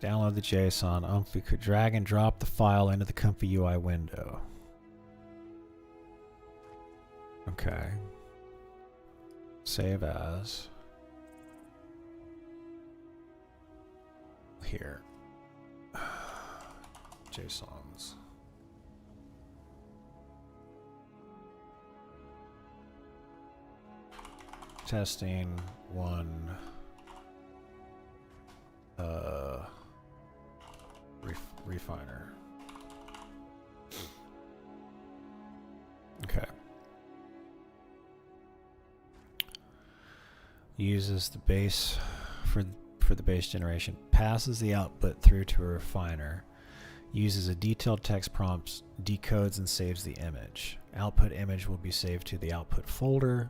Download the JSON. We could drag and drop the file into the Comfy UI window. Okay. Save as. Here. JSONs. Testing 1. Refiner. Okay. Uses the base for the base generation. Passes the output through to a refiner. Uses a detailed text prompt, decodes and saves the image. Output image will be saved to the output folder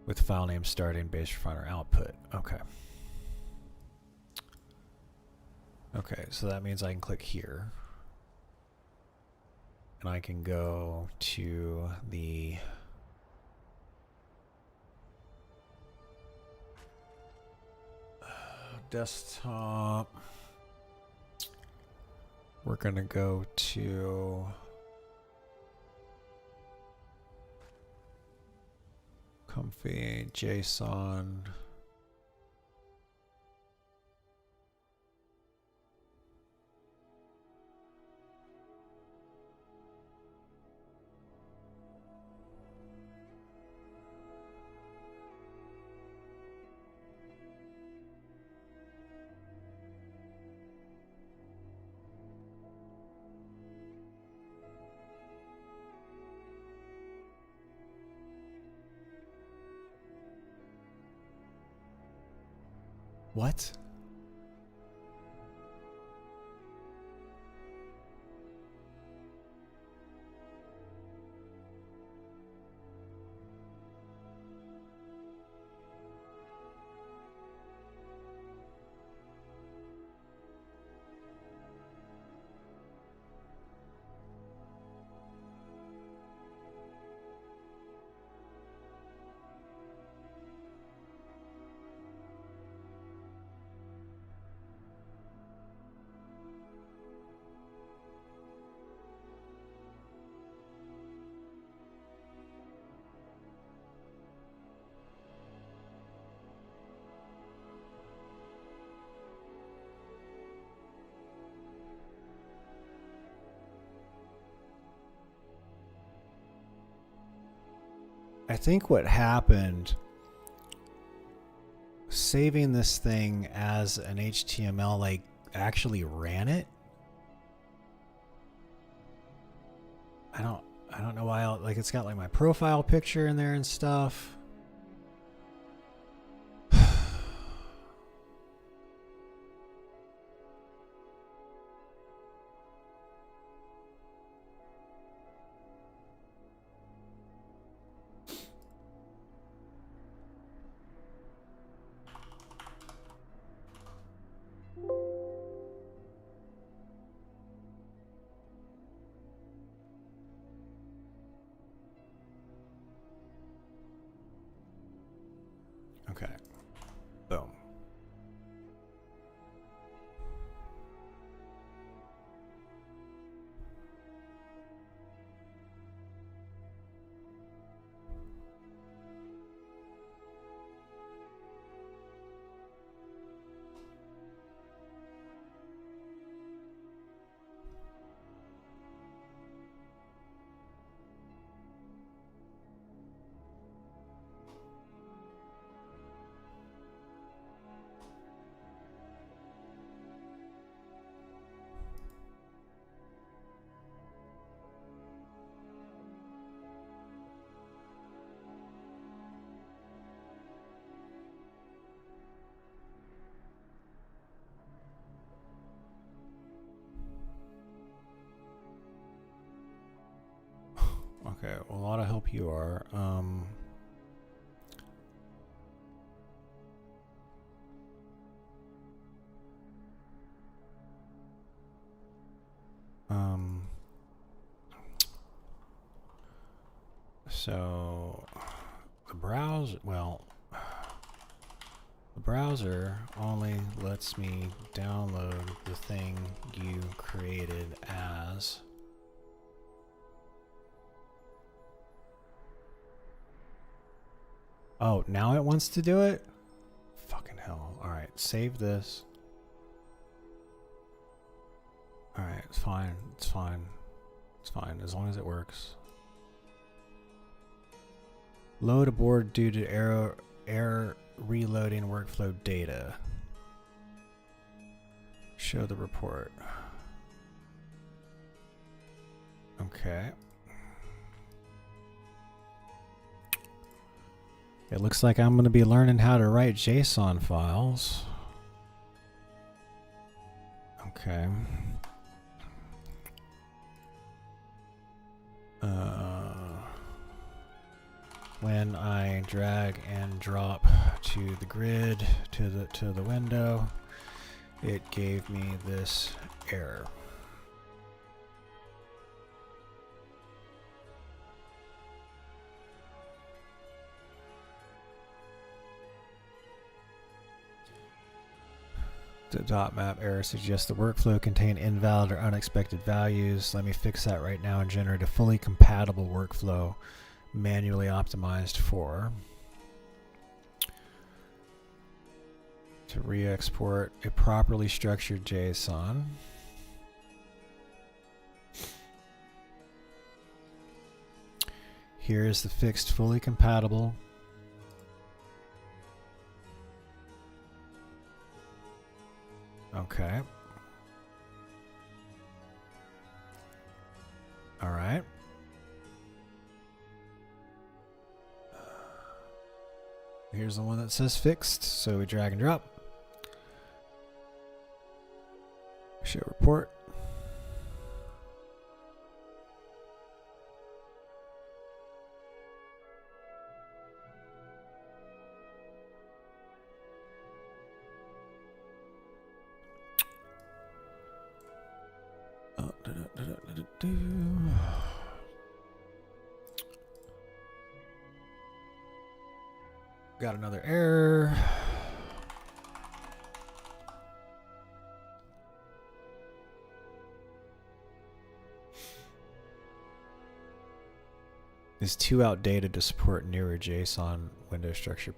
with file name starting base refiner output. Okay. Okay, so that means I can click here. And I can go to the desktop. We're gonna go to comfy JSON. What? I think what happened, saving this thing as an HTML, like, actually ran it. I don't know why, like, it's got like my profile picture in there and stuff. Okay. Boom. Okay, well, a lot of help you are. So the browser only lets me download the thing you created as oh, now it wants to do it? Fucking hell. Alright, save this. Alright, it's fine. It's fine. It's fine, as long as it works. Load aboard due to error reloading workflow data. Show the report. Okay. It looks like I'm going to be learning how to write JSON files. Okay. When I drag and drop to the grid, to the window, it gave me this error. The dot map error suggests the workflow contained invalid or unexpected values. Let me fix that right now and generate a fully compatible workflow manually optimized for to re-export a properly structured JSON. Here is the fixed fully compatible okay. All right. Here's the one that says fixed, so we drag and drop. Show report. Got another error. Is too outdated to support newer JSON window structure.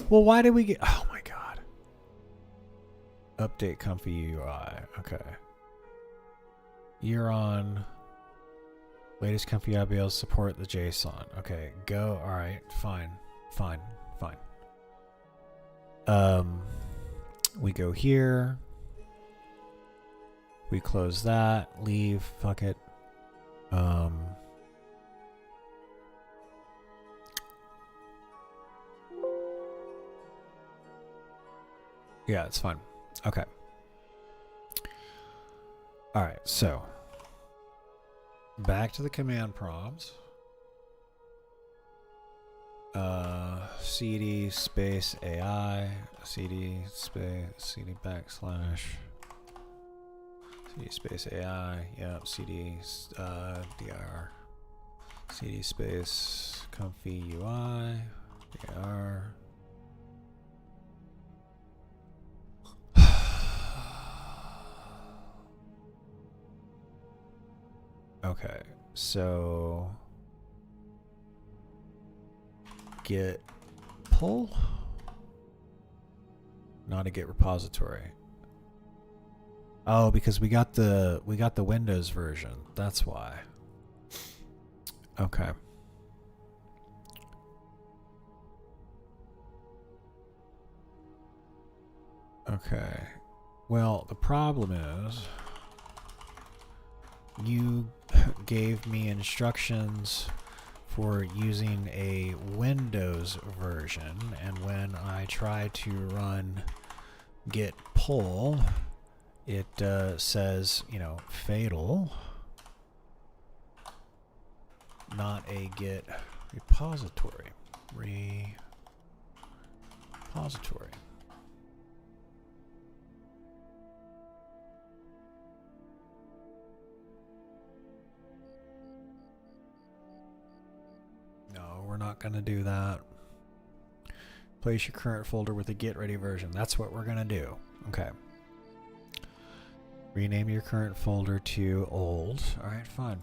Well, why did we get... Oh my god. Update comfy UI. Okay. You're on... Latest comfy UI be able to support the JSON. Okay, go. Alright, fine. Fine. We go here. We close that. Leave. Fuck it. Yeah, it's fine. Okay. Alright, so. Back to the command prompts. CD space AI, CD space, CD backslash, CD space AI, yep, CD, DR, CD space, comfy UI, DR. Okay, so get pull, not a get repository. Oh, because we got the Windows version. That's why. Okay. Okay. Well, the problem is you gave me instructions for using a Windows version, and when I try to run git pull, it says, you know, fatal, not a git repository. Repository. No, we're not going to do that. Place your current folder with the get ready version. That's what we're going to do. Okay. Rename your current folder to old. All right, fine.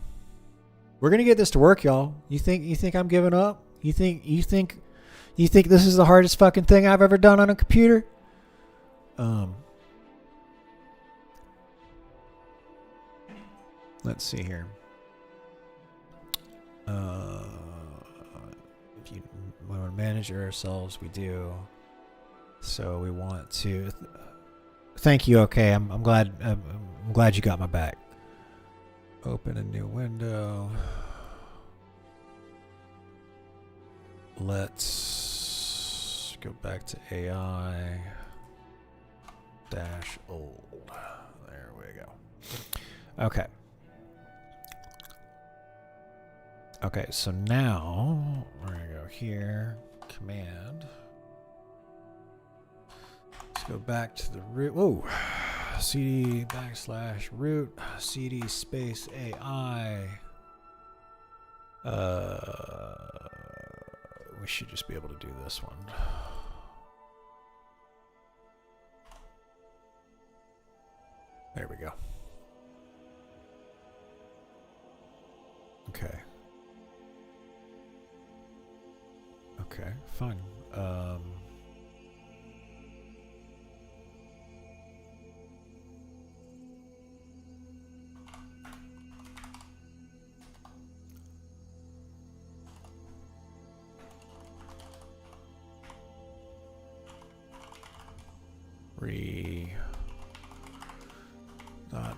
We're going to get this to work, y'all. You think I'm giving up? You think this is the hardest fucking thing I've ever done on a computer? Let's see here. If you want to manage ourselves, we do. So we want to. Thank you. Okay, I'm glad. I'm glad you got my back. Open a new window. Let's go back to AI dash old. There we go. Okay. Okay, so now we're gonna go here, command. Let's go back to the root. Whoa, cd /root cd space AI. We should just be able to do this one. There we go. Okay. Okay, fine.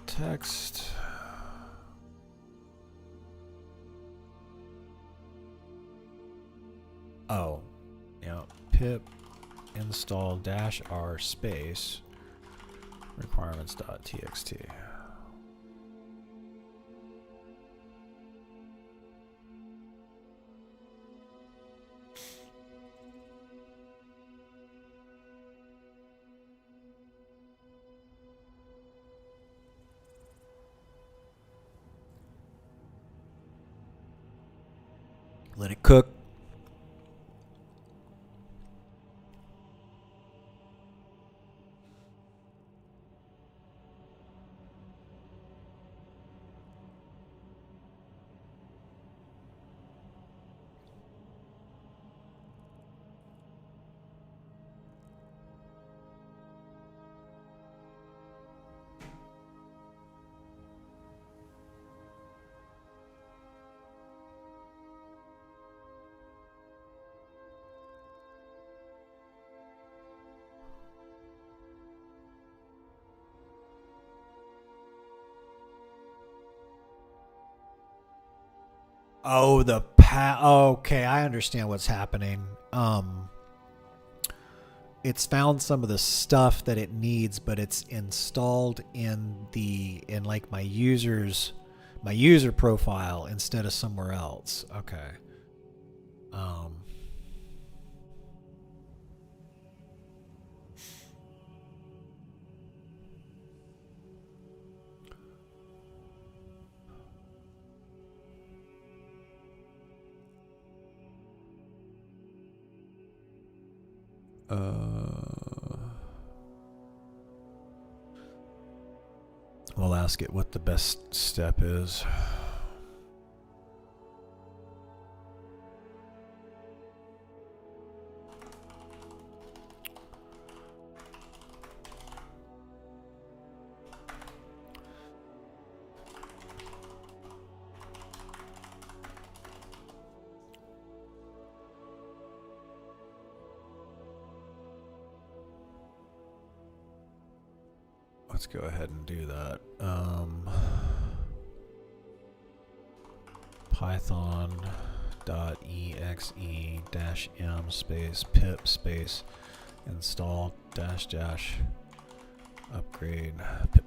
Text. Oh, yeah. Pip install -r space requirements.txt. Let it cook. Oh, okay, I understand what's happening. It's found some of the stuff that it needs, but it's installed in like my user profile instead of somewhere else. Okay. We'll ask it what the best step is. Let's go ahead and do that. python.exe-m space pip space install -- upgrade pip.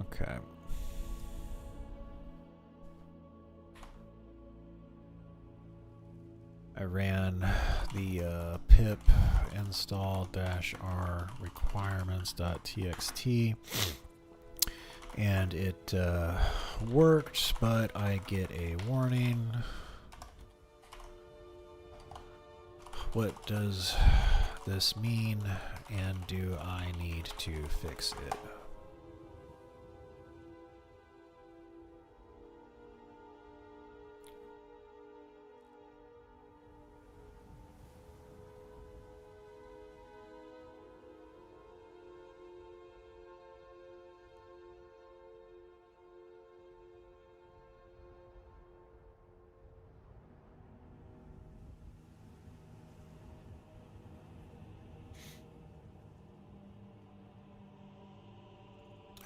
Okay. I ran the pip install -r requirements.txt and it worked, but I get a warning. What does this mean, and do I need to fix it?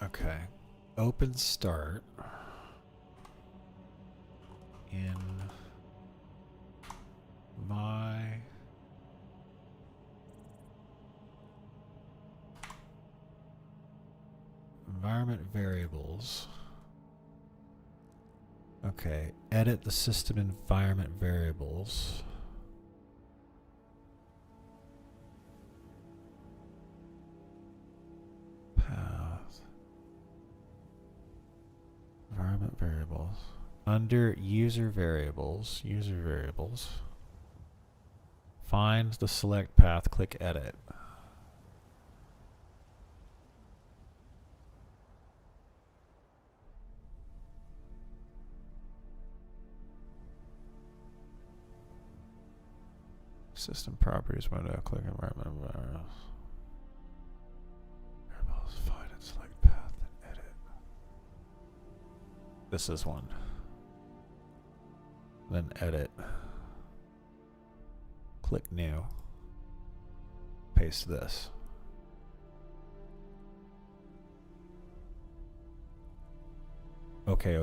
Okay, open start in environment variables. Okay, edit the system environment variables. Path. Environment variables. Under user variables, find the select path, click edit. System properties window, click environment variables. Variables, find and select path and edit. This is one. Then edit. Click new. Paste this. Okay.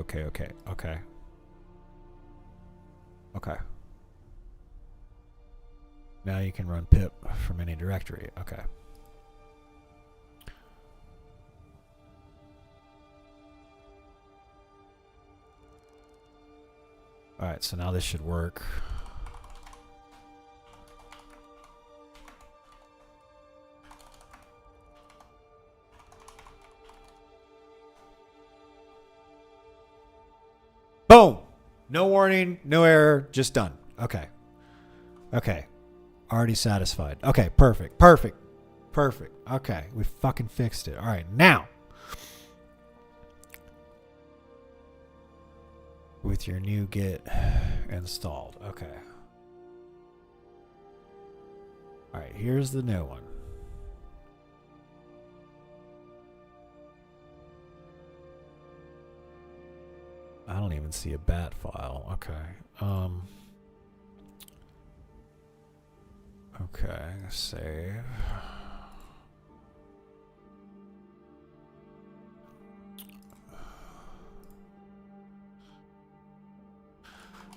Now you can run pip from any directory. Okay. Alright, so now this should work. Boom! No warning, no error, just done. Okay. Okay. Already satisfied. Okay, perfect. Okay, we fucking fixed it. Alright, now. With your new Git installed. Okay. Alright, here's the new one. I don't even see a bat file. Okay. Okay, save.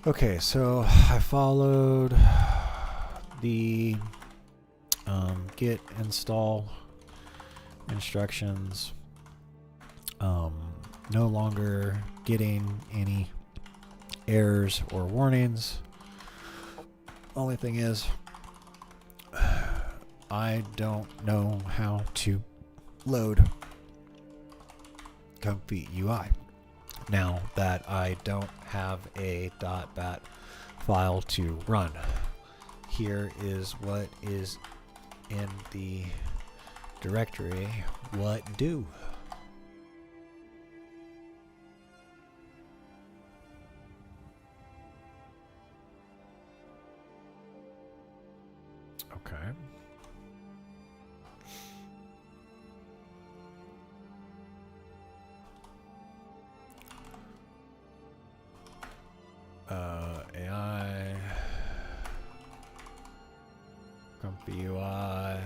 Okay, so I followed the git install instructions. No longer getting any errors or warnings. Only thing is, I don't know how to load Comfy UI now that I don't have a .bat file to run. Here is what is in the directory. What do? Okay. AI Comfy UI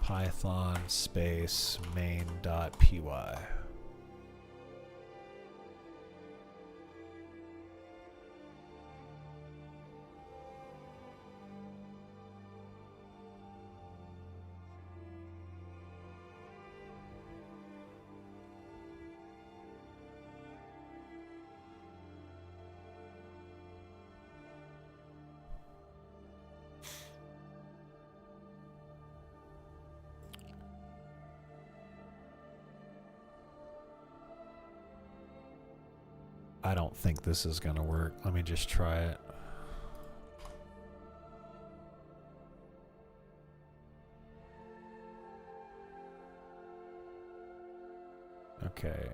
Python space main.py. I don't think this is gonna work. Let me just try it. Okay,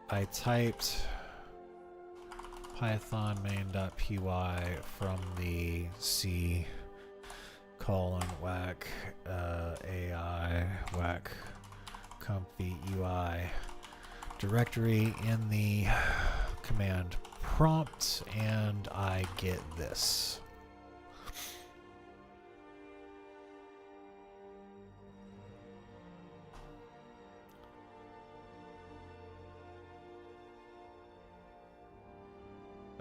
I typed Python main.py from the C whack AI whack Comfy UI directory in the command prompt, and I get this.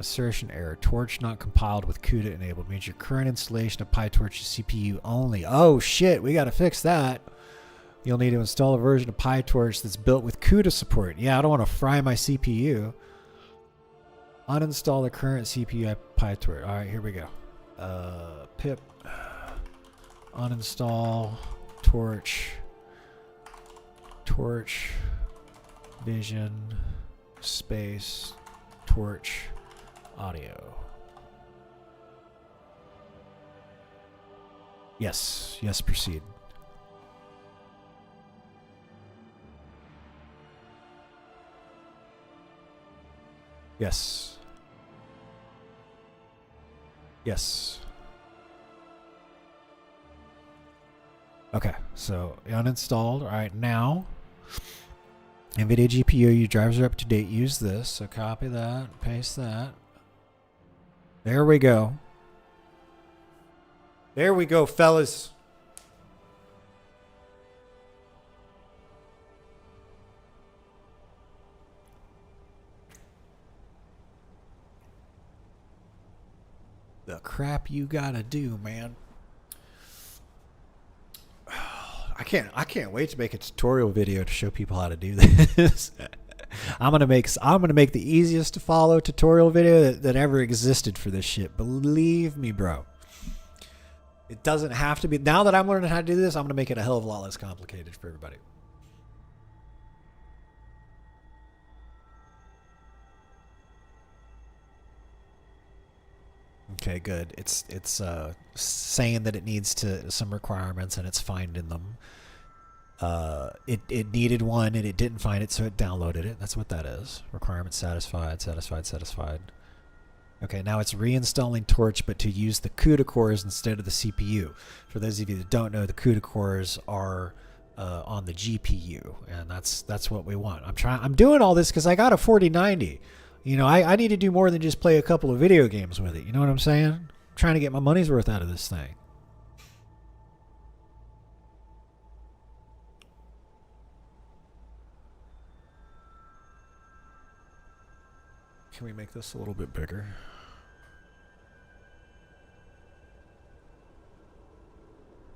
Assertion error. Torch not compiled with CUDA enabled. Means your current installation of PyTorch is CPU only. Oh shit, we gotta fix that. You'll need to install a version of PyTorch that's built with CUDA support. Yeah, I don't want to fry my CPU. Uninstall the current CPU PyTorch. Alright, here we go. Pip. Uninstall Torch. Torch. Vision. Space. Torch. Audio. Yes. Yes, proceed. Yes. Yes. Okay, so uninstalled. All right, now NVIDIA GPU, your drivers are up to date. Use this. So copy that, paste that. There we go. There we go, fellas. The crap you gotta do, man. I can't wait to make a tutorial video to show people how to do this. I'm gonna make the easiest to follow tutorial video that ever existed for this shit. Believe me, bro. It doesn't have to be. Now that I'm learning how to do this, I'm gonna make it a hell of a lot less complicated for everybody. Okay, good. It's saying that it needs some requirements and it's finding them. It needed one and it didn't find it, so it downloaded it. That's what that is. Requirement satisfied, satisfied, satisfied. Okay, now it's reinstalling Torch, but to use the CUDA cores instead of the CPU. For those of you that don't know, the CUDA cores are on the GPU, and that's what we want. I'm doing all this because I got a 4090. You know, I need to do more than just play a couple of video games with it. You know what I'm saying? I'm trying to get my money's worth out of this thing. Can we make this a little bit bigger?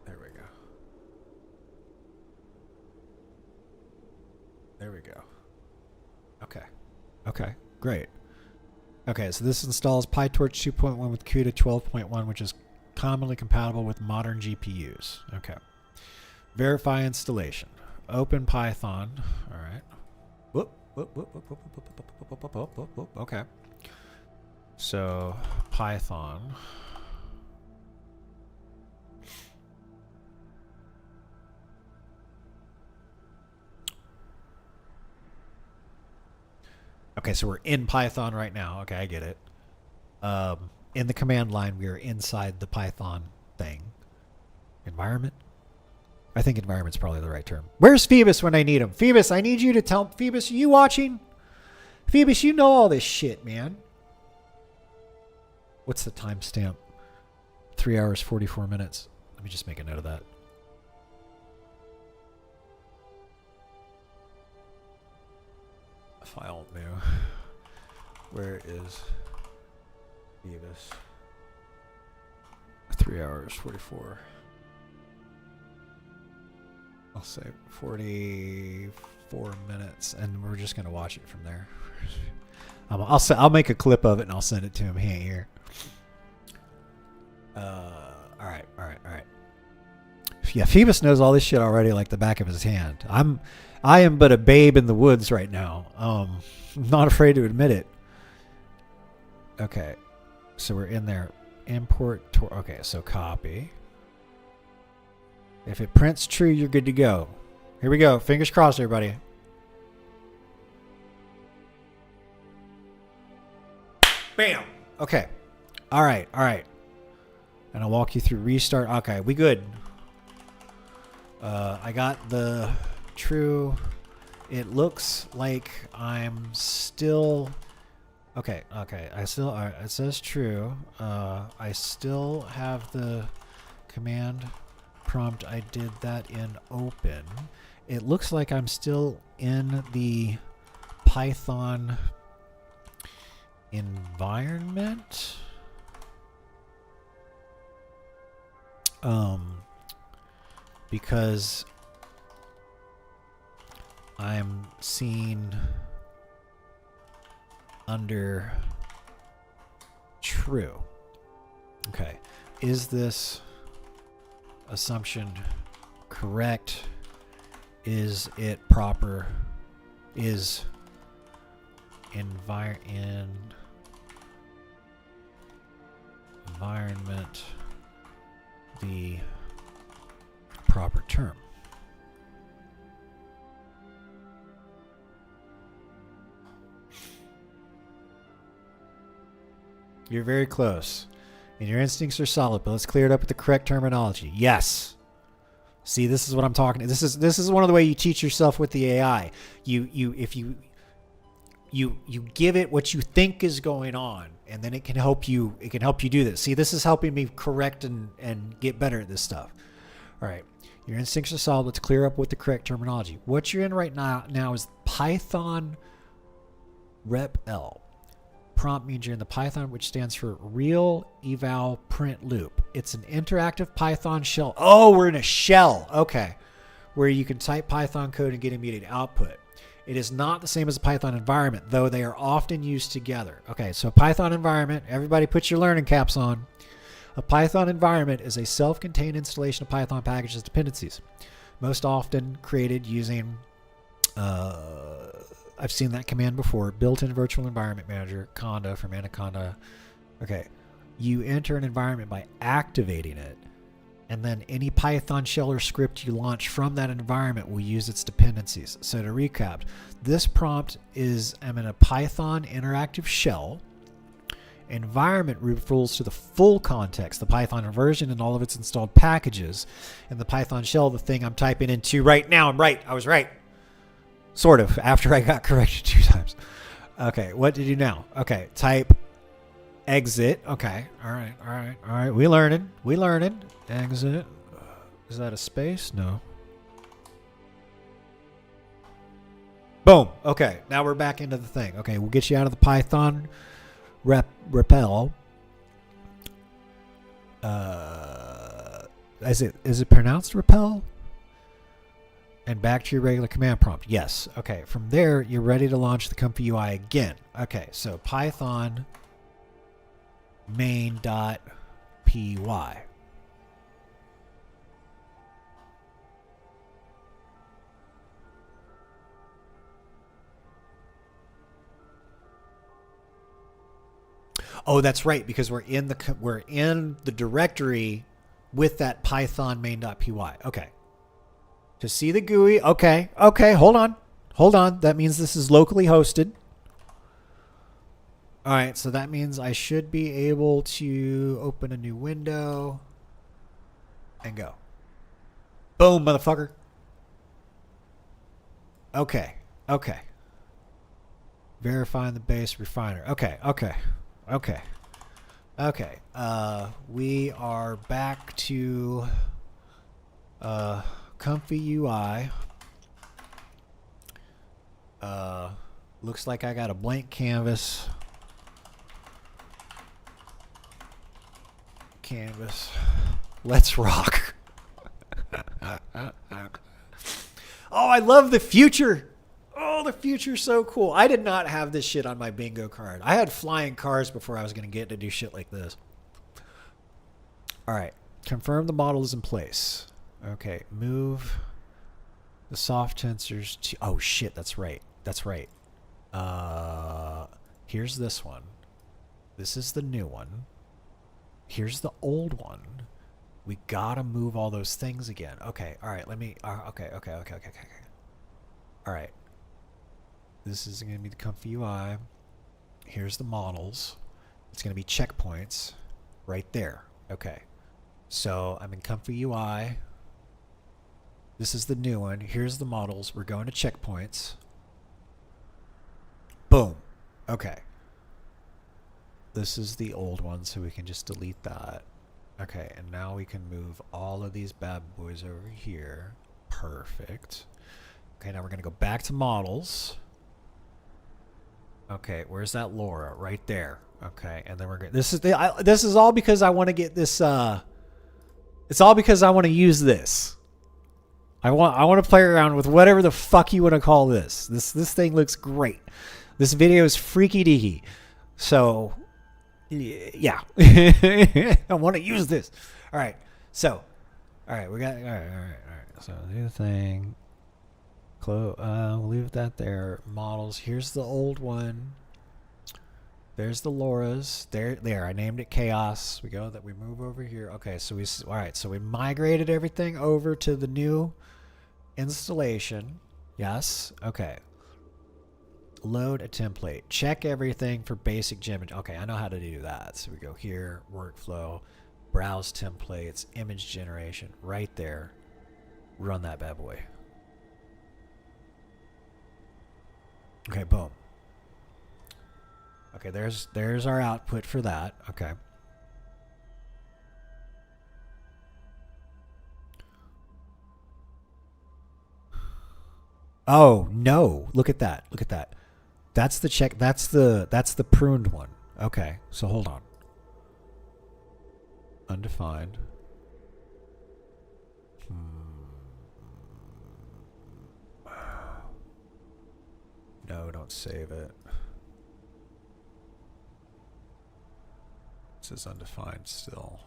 There we go. There we go. Okay. Okay. Great. Okay, so this installs PyTorch 2.1 with CUDA 12.1, which is commonly compatible with modern GPUs. Okay. Verify installation. Open Python. All right. Whoop, whoop, whoop, whoop, whoop, whoop, whoop, whoop, whoop, whoop, whoop, whoop. Okay. So Python. Okay, so we're in Python right now. Okay, I get it. In the command line, we are inside the Python thing. Environment? I think environment's probably the right term. Where's Phoebus when I need him? Phoebus, I need you to tell... Phoebus, are you watching? Phoebus, you know all this shit, man. What's the timestamp? 3 hours, 44 minutes. Let me just make a note of that. File new. Where is Phoebus? 3 hours, 44. I'll say 44 minutes, and we're just gonna watch it from there. I'll make a clip of it and I'll send it to him. He ain't here. All right. Yeah, Phoebus knows all this shit already like the back of his hand. I am but a babe in the woods right now. I'm not afraid to admit it. Okay, so we're in there. Import. Okay, so copy. If it prints true, you're good to go. Here we go. Fingers crossed, everybody. Bam. Okay. All right. And I'll walk you through restart. Okay, we good. I got the true. It looks like I'm still. Okay. I still. It says true. I still have the command prompt. I did that in open. It looks like I'm still in the Python environment. Because I'm seeing under true. Okay. Is this assumption correct? Is it proper? Is environment the proper term? You're very close. And your instincts are solid, but let's clear it up with the correct terminology. Yes. See, this is what I'm talking. This is one of the way you teach yourself with the AI. If you give it what you think is going on, and then it can help you do this. See, this is helping me correct and get better at this stuff. All right. Your instincts are solid. Let's clear up with the correct terminology. What you're in right now is Python rep L. Prompt means you're in the Python, which stands for real eval print loop. It's an interactive Python shell. Oh, we're in a shell. Okay. Where you can type Python code and get immediate output. It is not the same as a Python environment, though they are often used together. Okay, so Python environment, everybody put your learning caps on. A Python environment is a self-contained installation of Python packages and dependencies, most often created using I've seen that command before. Built-in virtual environment manager, Conda from Anaconda. Okay. You enter an environment by activating it, and then any Python shell or script you launch from that environment will use its dependencies. So to recap, this prompt is I'm in a Python interactive shell. Environment refers to the full context, the Python version and all of its installed packages. And the Python shell, the thing I'm typing into right now. I'm right. I was right. Sort of, after I got corrected 2 times. Okay, what to do now? Okay, type exit. Okay, all right. We learning. Exit. Is that a space? No. Boom. Okay, now we're back into the thing. Okay, we'll get you out of the Python repel. Is it pronounced repel? And back to your regular command prompt. Yes. Okay. From there, you're ready to launch the Comfy UI again. Okay. So Python main.py. Oh, that's right, because we're in the directory with that Python main.py. Okay. To see the GUI. Okay. Hold on. That means this is locally hosted. All right. So that means I should be able to open a new window and go. Boom, motherfucker. Okay. Verifying the base refiner. Okay. We are back to Comfy UI. Looks like I got a blank canvas. Let's rock. Oh, I love the future. Oh, the future's so cool. I did not have this shit on my bingo card. I had flying cars before I was going to get to do shit like this. All right. Confirm the model is in place. Okay. Move the soft tensors to... Oh, shit. That's right. Here's this one. This is the new one. Here's the old one. We got to move all those things again. Okay. All right. Let me... Okay. All right. This is going to be the Comfy UI. Here's the models. It's going to be checkpoints right there. Okay. So I'm in Comfy UI. This is the new one. Here's the models. We're going to checkpoints. Boom. Okay. This is the old one, so we can just delete that. Okay, and now we can move all of these bad boys over here. Perfect. Okay, now we're going to go back to models. Okay, where's that Laura? Right there. Okay, and then we're good. This is all because I want to get this. It's all because I want to use this. I want to play around with whatever the fuck you want to call this. This thing looks great. This video is freaky deaky. So, yeah, I want to use this. All right. So, all right, we got all right. So do the thing. We'll leave that there. Models. Here's the old one. There's the Laura's. There. I named it Chaos. We move over here. Okay, so all right. So we migrated everything over to the new installation. Yes. Okay. Load a template. Check everything for basic gem. Okay, I know how to do that. So we go here, workflow, browse templates, image generation. Right there. Run that bad boy. Okay, boom. Okay, there's our output for that. Okay. Oh, no. Look at that. Look at that. That's the check. That's the pruned one. Okay, so hold on. Undefined. No, don't save it. It says undefined still.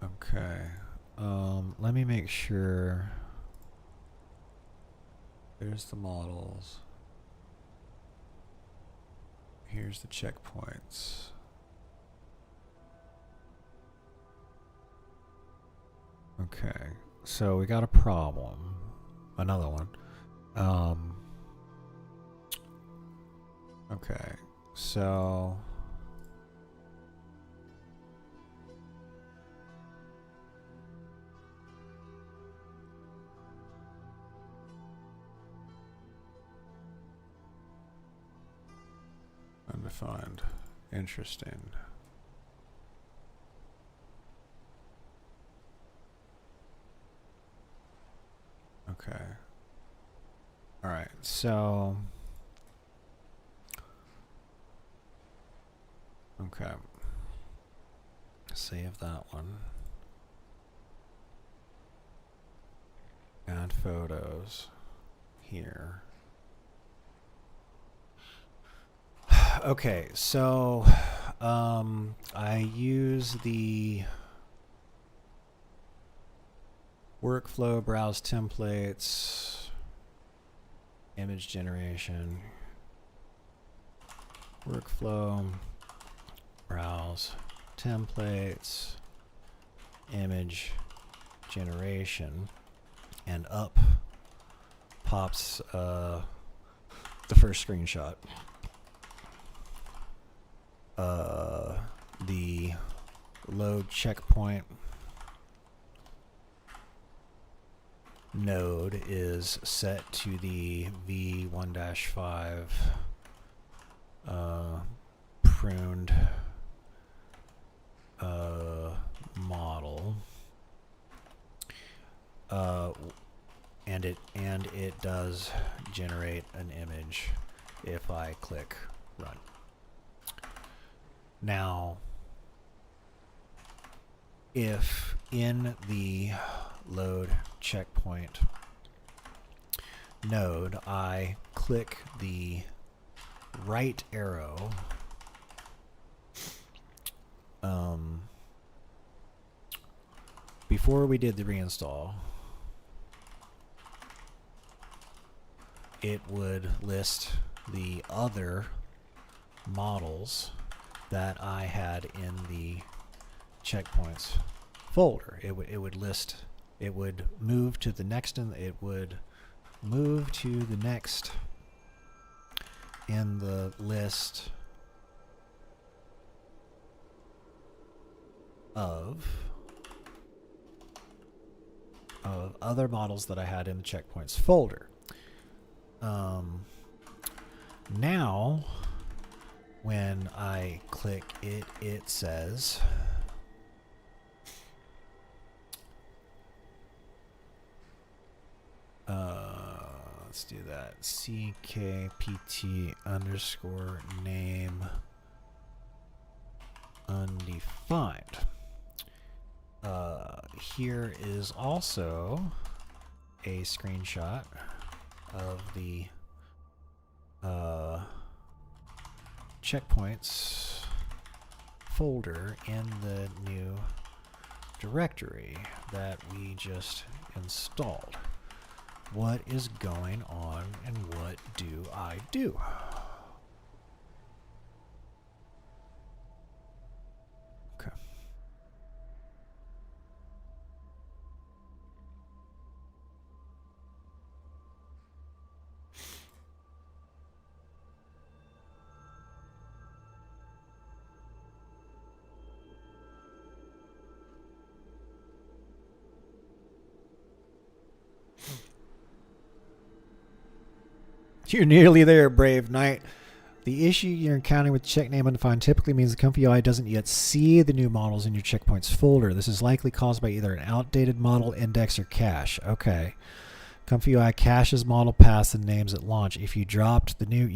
Okay. Let me make sure. There's the models. Here's the checkpoints. Okay. So we got a problem. Another one. Okay. So undefined. Interesting. Okay. All right. So okay. Save that one. Add photos here. Okay, so I use the workflow, browse templates, image generation, workflow, browse templates, image generation, and up pops the first screenshot. The load checkpoint node is set to the V1-5 pruned model, and it does generate an image if I click run. Now, if in the load checkpoint node I click the right arrow, before we did the reinstall, it would list the other models that I had in the checkpoints folder. It would list, it would move to the next, and it would move to the next in the list of of other models that I had in the checkpoints folder. Now, when I click it, it says let's do that. CKPT underscore name undefined. Here is also a screenshot of the checkpoints folder in the new directory that we just installed. What is going on and what do I do? Okay. You're nearly there, brave knight. The issue you're encountering with check name undefined typically means the Comfy UI doesn't yet see the new models in your checkpoints folder. This is likely caused by either an outdated model index or cache. Okay. Comfy UI caches model paths and names at launch. If you dropped the new,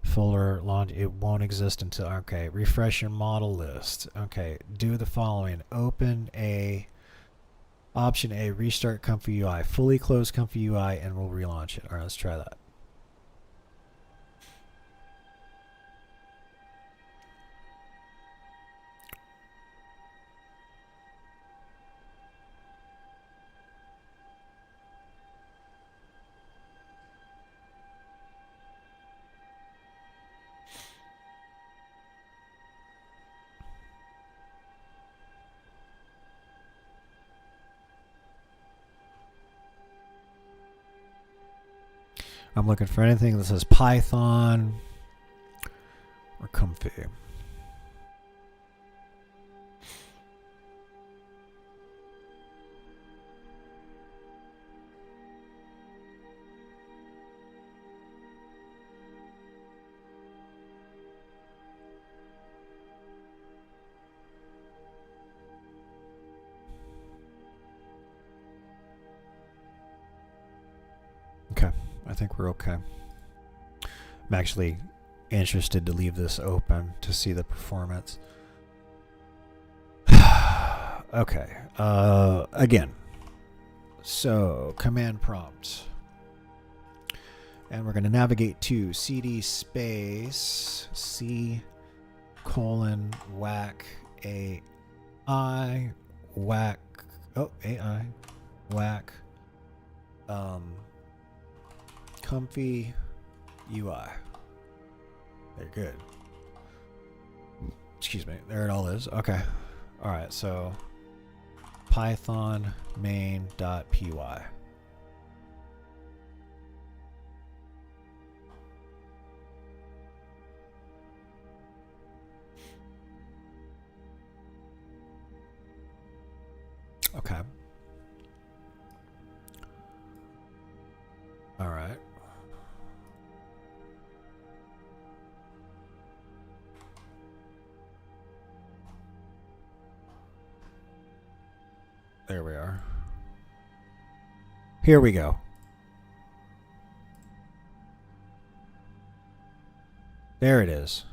folder launch, it won't exist until, okay. Refresh your model list. Okay. Do the following. Open a Option A, restart Comfy UI. Fully close Comfy UI and we'll relaunch it. All right, let's try that. I'm looking for anything that says Python or Comfy. Okay. I think we're okay. I'm actually interested to leave this open to see the performance. Okay. Again. So, command prompt. And we're going to navigate to cd space c colon whack AI whack AI whack Comfy UI. They're good. Excuse me. There it all is. Okay. All right. So Python main.py. Okay. All right. There we are. Here we go. There it is.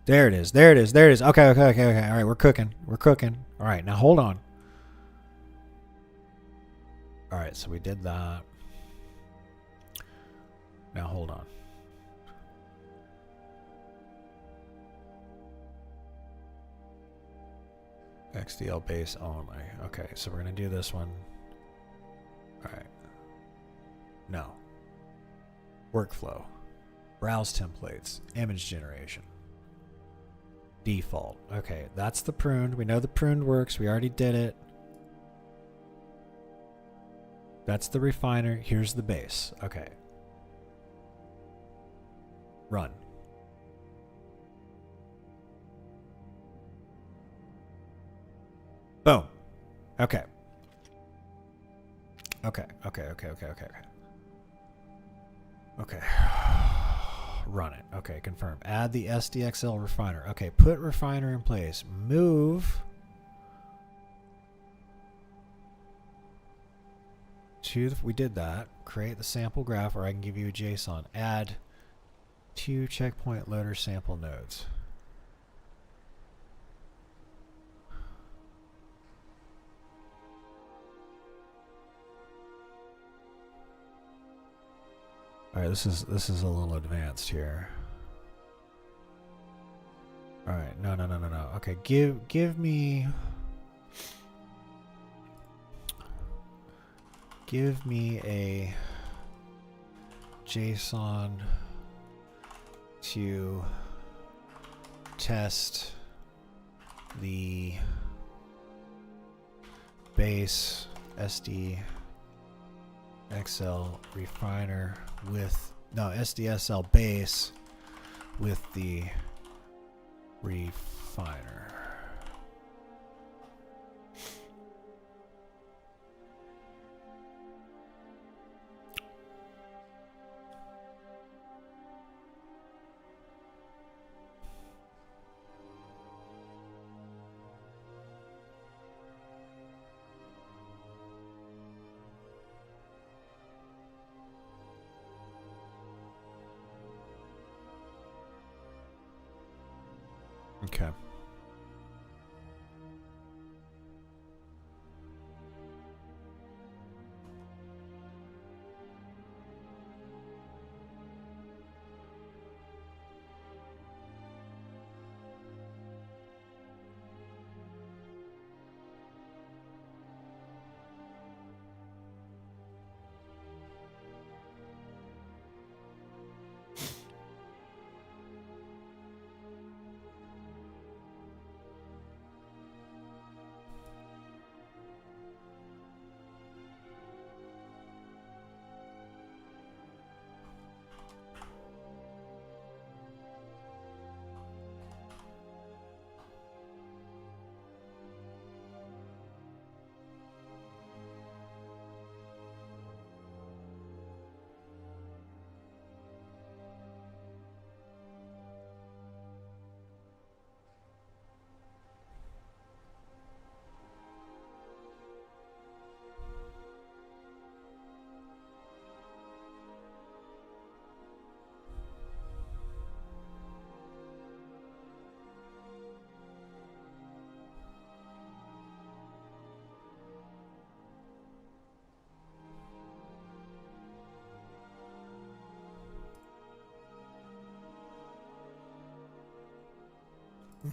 There it is. There it is. There it is. Okay, okay, okay, okay. All right, we're cooking. We're cooking. All right, now hold on. All right, so we did that. Now hold on. XDL base only. Okay, so we're going to do this one. All right. No. Workflow. Browse templates. Image generation. Default. Okay, that's the pruned. We know the pruned works. We already did it. That's the refiner. Here's the base. Okay. Run. Boom. Okay. Okay. Run it. Okay, confirm. Add the SDXL refiner. Okay, put refiner in place. Move to the, we did that. Create the sample graph, or I can give you a JSON. Add 2 checkpoint loader sample nodes. All right, this is a little advanced here. All right, no. Okay, give me a JSON to test the base SDXL refiner with SDSL base with the refiner. Okay.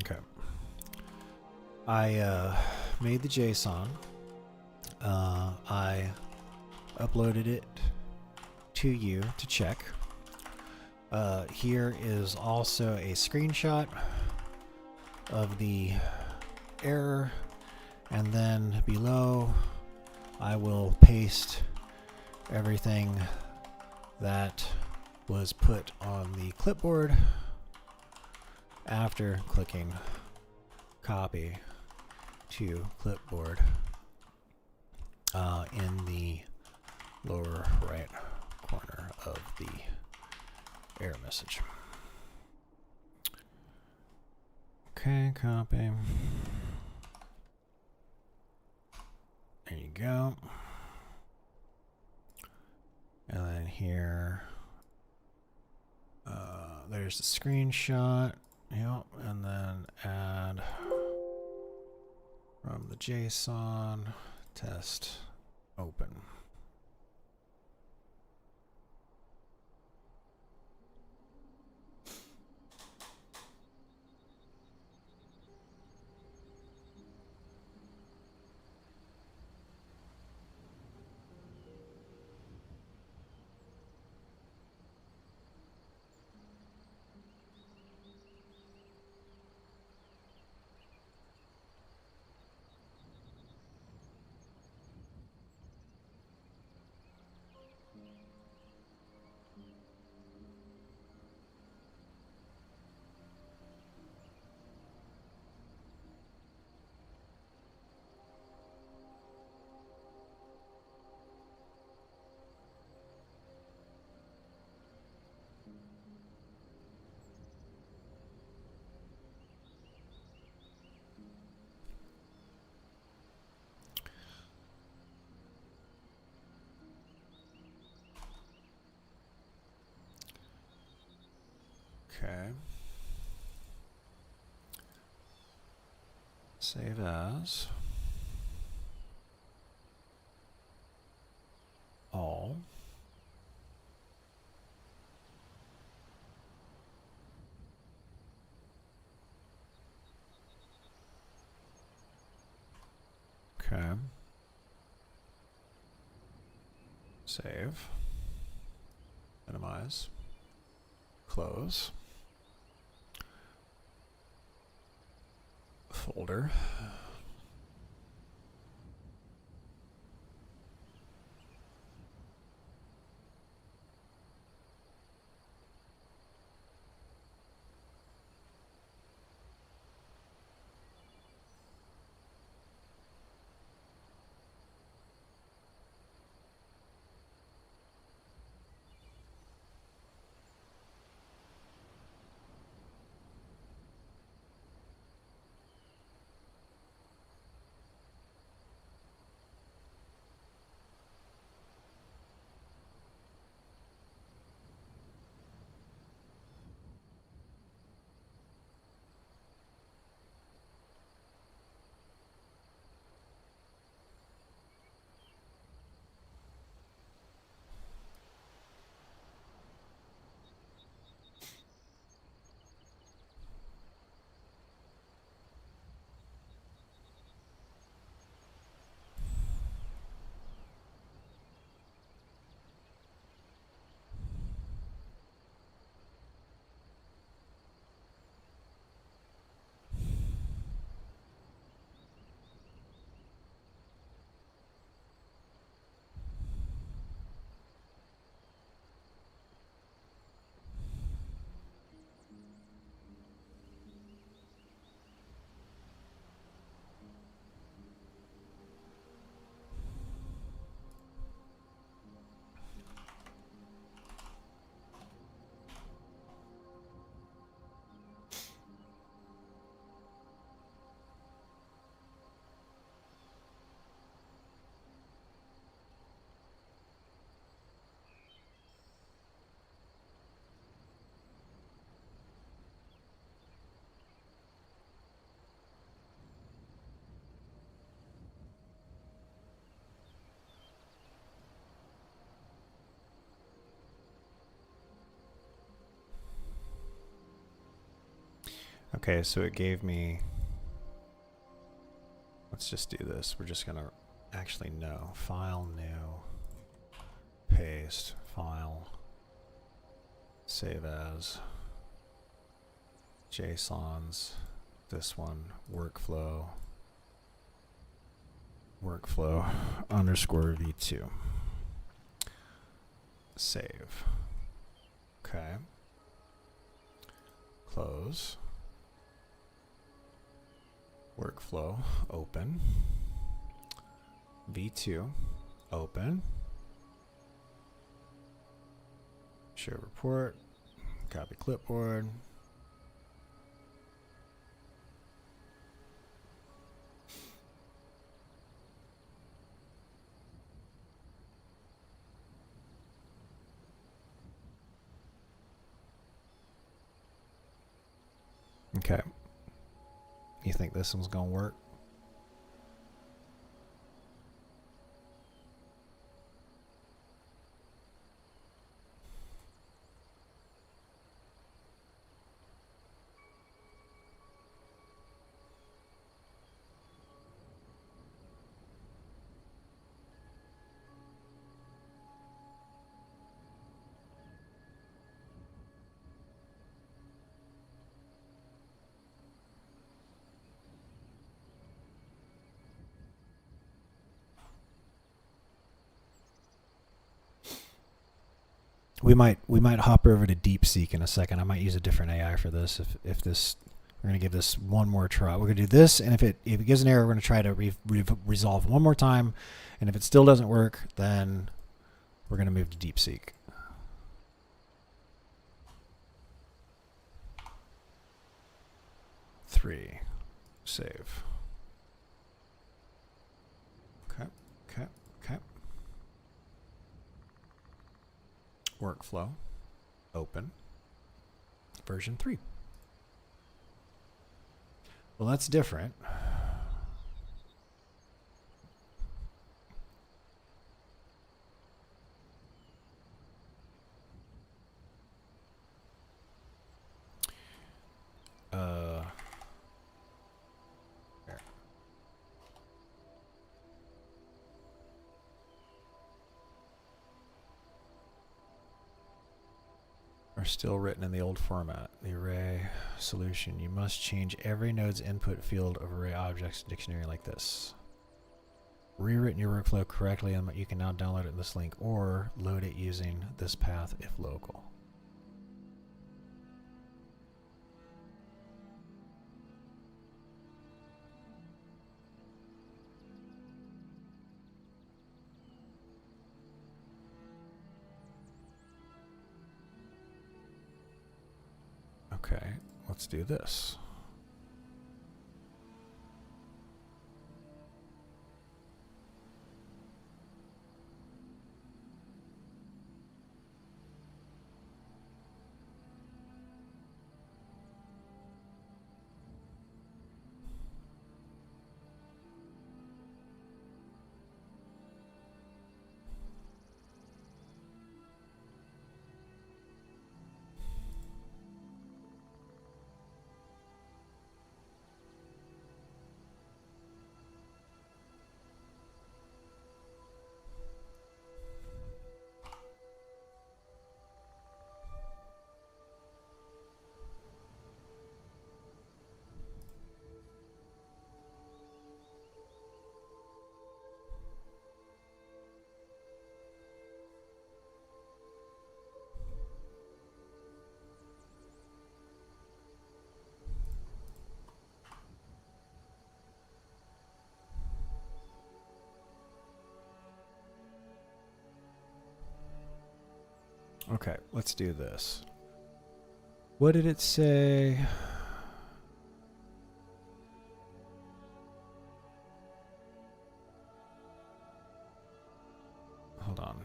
Okay. I made the JSON. I uploaded it to you to check. Here is also a screenshot of the error, and then below I will paste everything that was put on the clipboard after clicking copy to clipboard in the lower right corner of the error message. Okay, copy. There you go. And then here, there's the screenshot. Yep, and then add from the JSON test open. Okay. Save as. All. Okay. Save. Minimize. Close. Folder. Okay, so it gave me, let's just do this. We're just gonna actually no. File new. Paste. File. Save as. JSONs. This one. Workflow. Workflow underscore v2. Save. Okay. Close. Workflow, open. V2, open. Share report, copy clipboard. Okay. You think this one's gonna work? We might hop over to DeepSeek in a second. I might use a different AI for this. If this, we're gonna give this one more try. We're gonna do this, and if it gives an error, we're gonna try to resolve one more time. And if it still doesn't work, then we're gonna move to DeepSeek. Three, save. Okay. Workflow, open. version 3. Well, that's different. There. Are still written in the old format. The array solution. You must change every node's input field of array objects dictionary like this. Rewritten your workflow correctly, and you can now download it in this link or load it using this path if local. Okay, let's do this. Okay, let's do this. What did it say? Hold on.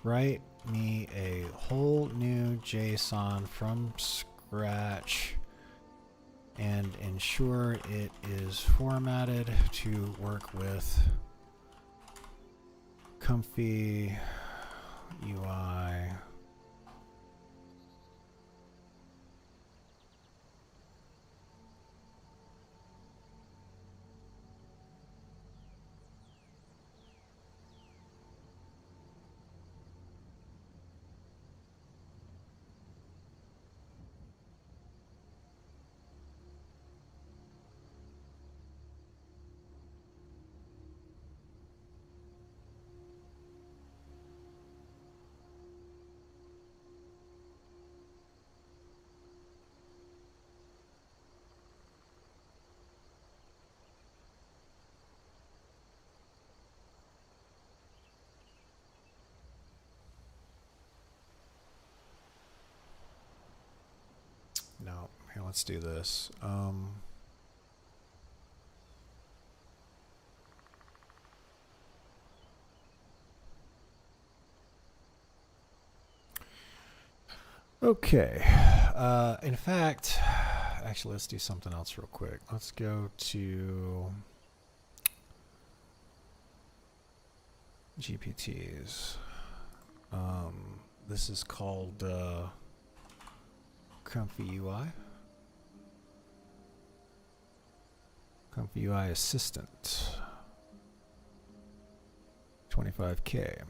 Write me a whole new JSON from scratch and ensure it is formatted to work with comfy UI. No, here, let's do this. Okay. In fact, actually, let's do something else real quick. Let's go to GPTs. This is called Comfy UI. Comfy UI Assistant. 25K.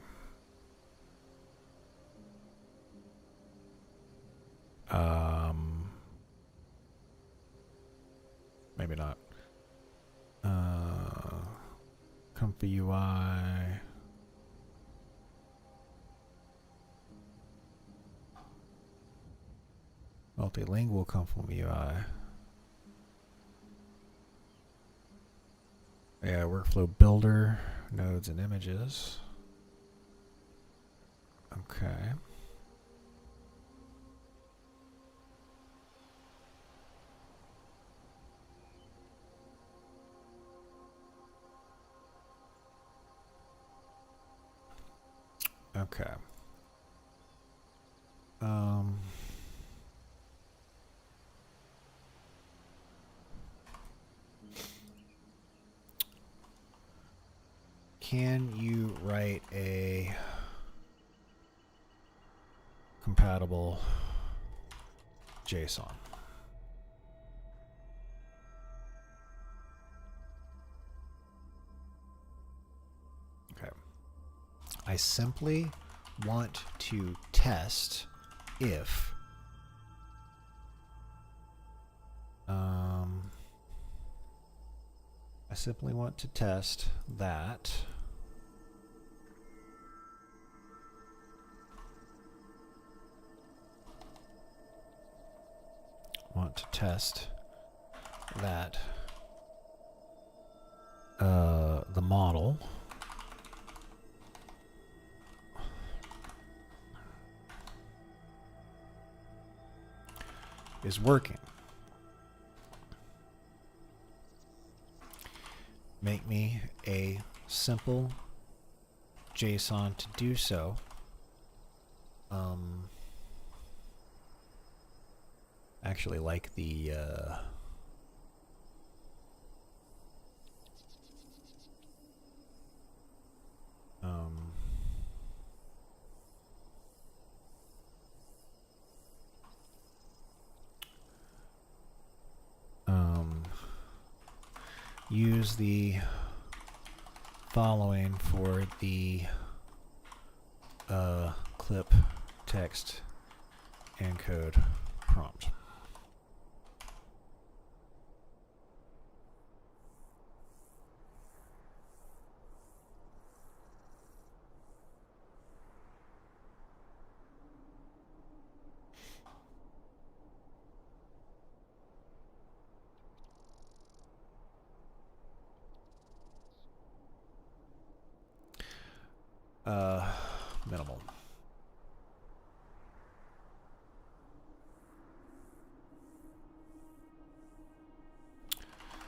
Maybe not. Comfy UI. Multilingual Comfy UI. Yeah, workflow builder, nodes and images. Okay. Okay. Can you write a compatible JSON? Okay. I simply want to test if I simply want to test that the model is working. Make me a simple JSON to do so. Actually like the use the following for the clip text encode prompt. Minimal.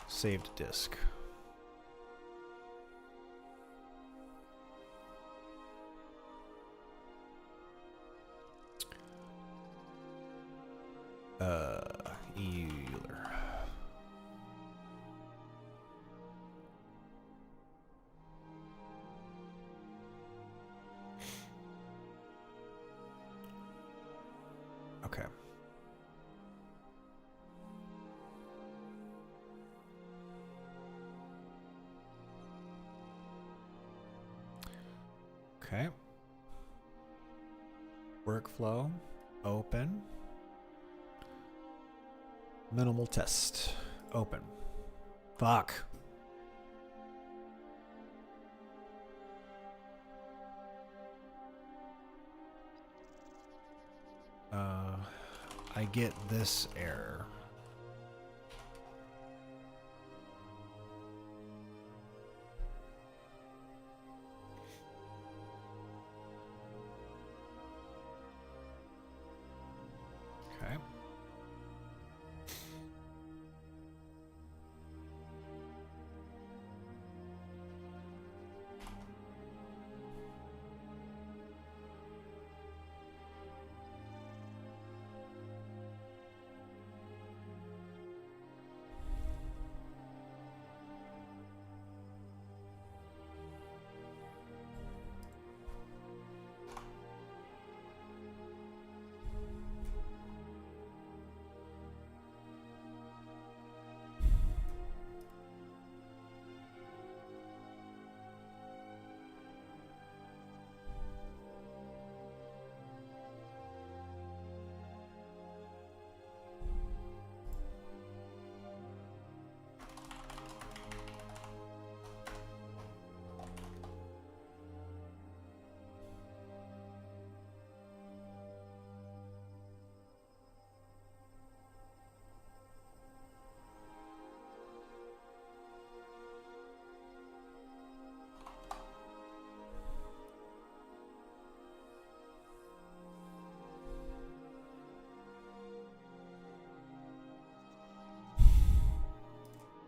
Saved disk. Euler. Okay. Okay. Workflow, open. Minimal test, open. Fuck. I get this error. Okay.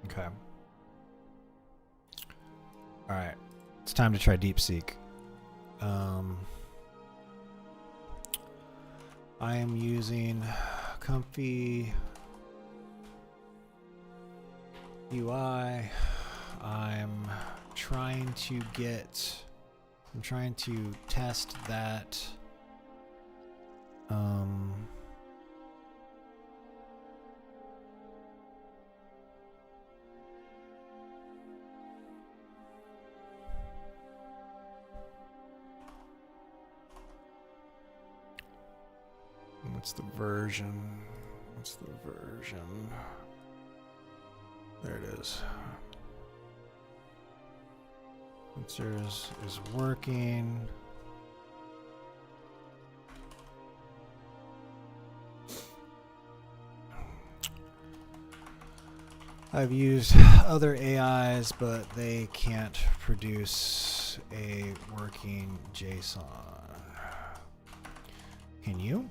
Okay. All right. It's time to try DeepSeek. I am using Comfy UI. I'm trying to test that what's the version? There it is. Sensors is working. I've used other AIs, but they can't produce a working JSON. Can you?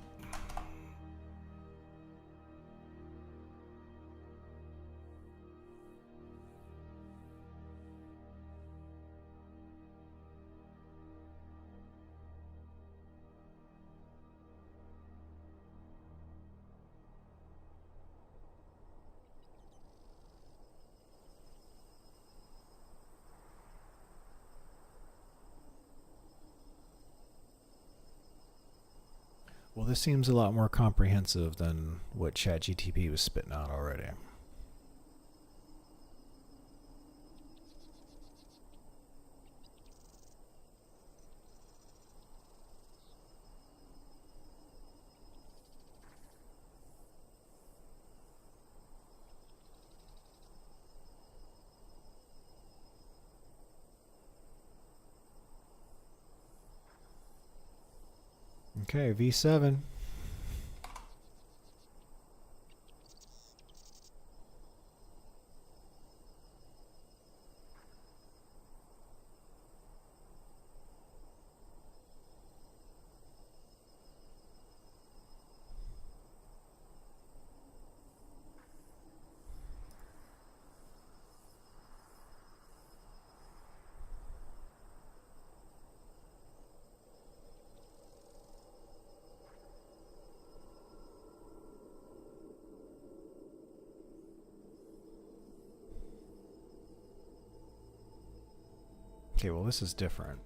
Well, this seems a lot more comprehensive than what ChatGPT was spitting out already. Okay, V7. Okay, well, this is different.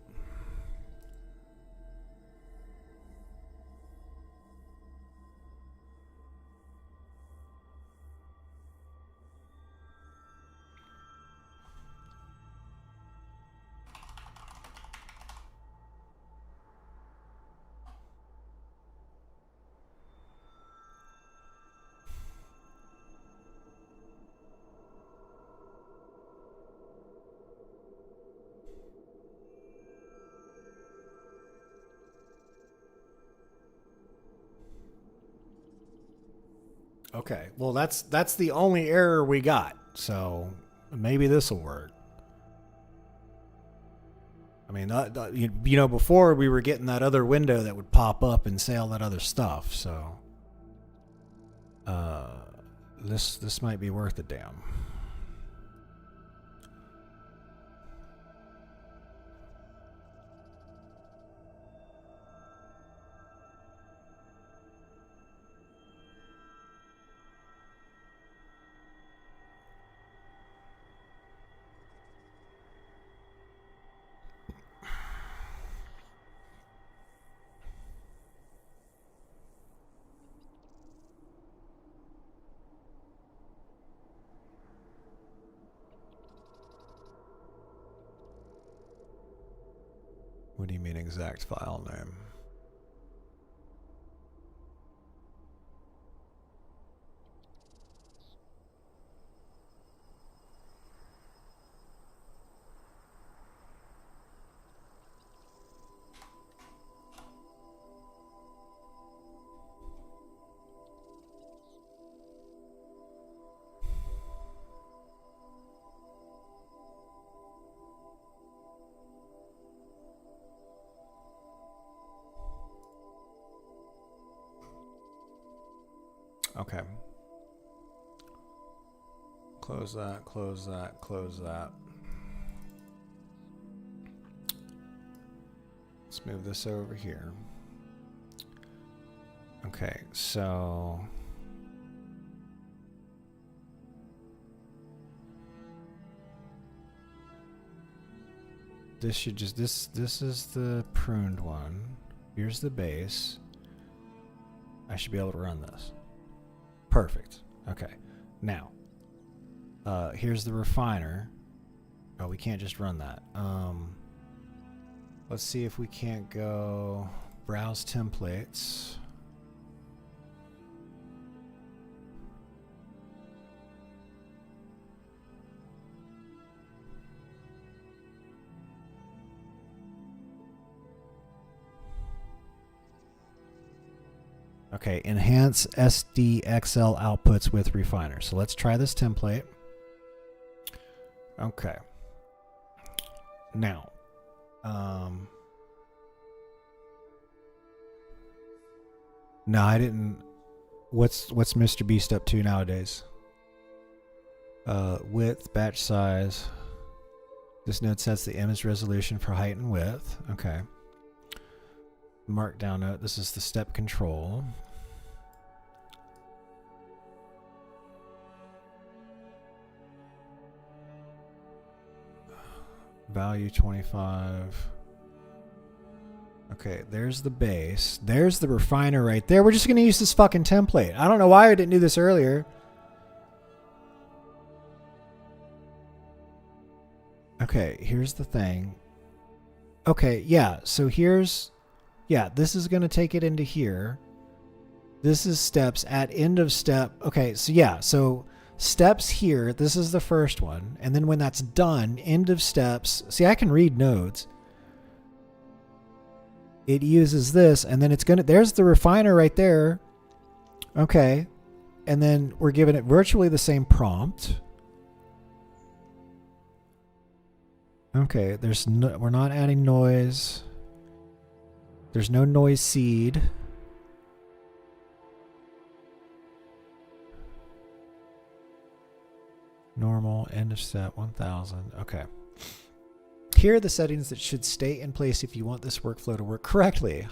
Okay, well, that's the only error we got, so maybe this will work. I mean, you know, before we were getting that other window that would pop up and say all that other stuff, so this might be worth a damn. What do you mean exact file name? Okay. Close that, close that, close that. Let's move this over here. Okay, so this should just this is the pruned one. Here's the base. I should be able to run this. Perfect. Okay. Now, here's the refiner. Oh, we can't just run that. Let's see if we can't go browse templates. Okay, enhance SDXL outputs with refiner. So let's try this template. Okay. Now, no, I didn't. What's Mr. Beast up to nowadays? Width, batch size. This node sets the image resolution for height and width. Okay. Markdown note. This is the step control. Value 25. Okay, there's the base. There's the refiner right there. We're just going to use this fucking template. I don't know why I didn't do this earlier. Okay, here's the thing. Okay, yeah, so here's... Yeah, this is going to take it into here. This is steps at end of step. Okay, so yeah, so steps here. This is the first one. And then when that's done, end of steps. See, I can read nodes. It uses this, and then it's going to... There's the refiner right there. Okay. And then we're giving it virtually the same prompt. Okay, there's no... We're not adding noise. There's no noise seed. Normal, end of step, 1000. Okay. Here are the settings that should stay in place if you want this workflow to work correctly.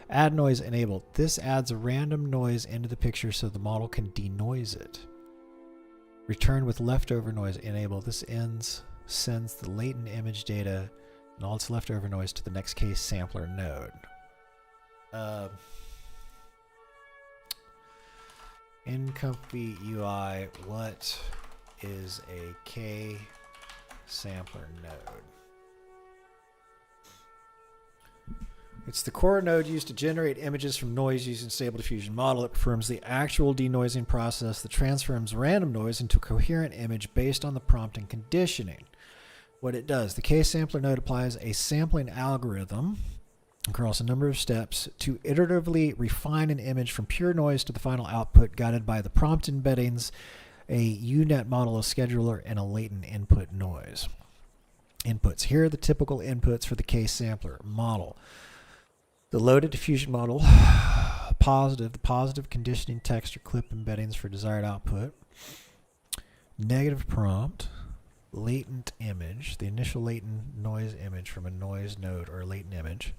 Add noise enabled. This adds a random noise into the picture so the model can denoise it. Return with leftover noise enabled. This sends the latent image data and all its leftover noise to the next case sampler node. In Comfy UI, what is a K sampler node? It's the core node used to generate images from noise using Stable Diffusion model. It performs the actual denoising process that transforms random noise into a coherent image based on the prompt and conditioning. What it does, the K-sampler node applies a sampling algorithm across a number of steps to iteratively refine an image from pure noise to the final output, guided by the prompt embeddings, a UNet model, a scheduler, and a latent input noise. Inputs. Here are the typical inputs for the K-sampler model. The loaded diffusion model, the positive conditioning text or clip embeddings for desired output, negative prompt, latent image, the initial latent noise image from a noise node or a latent image.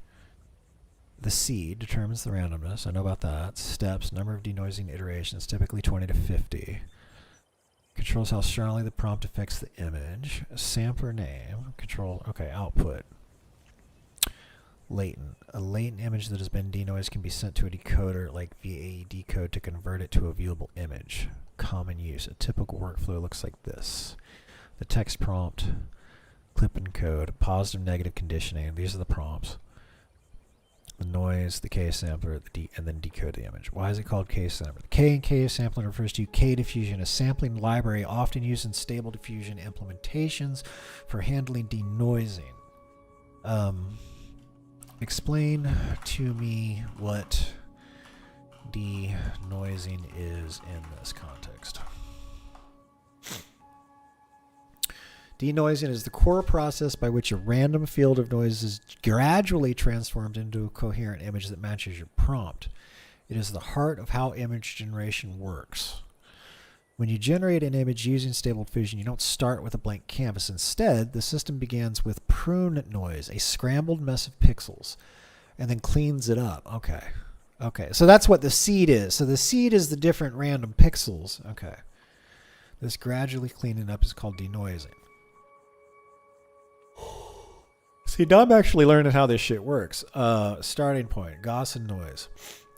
The seed determines the randomness. I know about that. Steps, number of denoising iterations, typically 20 to 50. Controls how strongly the prompt affects the image. A sampler name. Control, okay, output. Latent. A latent image that has been denoised can be sent to a decoder like VAE decode to convert it to a viewable image. Common use. A typical workflow looks like this. The text prompt, clip and code, positive, negative conditioning. These are the prompts. The noise, the K-sampler, and then decode the image. Why is it called K-sampler? The K in K-sampler refers to K-diffusion, a sampling library often used in Stable Diffusion implementations for handling denoising. Explain to me what denoising is in this context. Denoising is the core process by which a random field of noise is gradually transformed into a coherent image that matches your prompt. It is the heart of how image generation works. When you generate an image using Stable Diffusion, you don't start with a blank canvas. Instead, the system begins with prune noise, a scrambled mess of pixels, and then cleans it up. Okay. Okay, so that's what the seed is. So the seed is the different random pixels. Okay. This gradually cleaning up is called denoising. See, now I'm actually learning how this shit works. Starting point, Gaussian noise.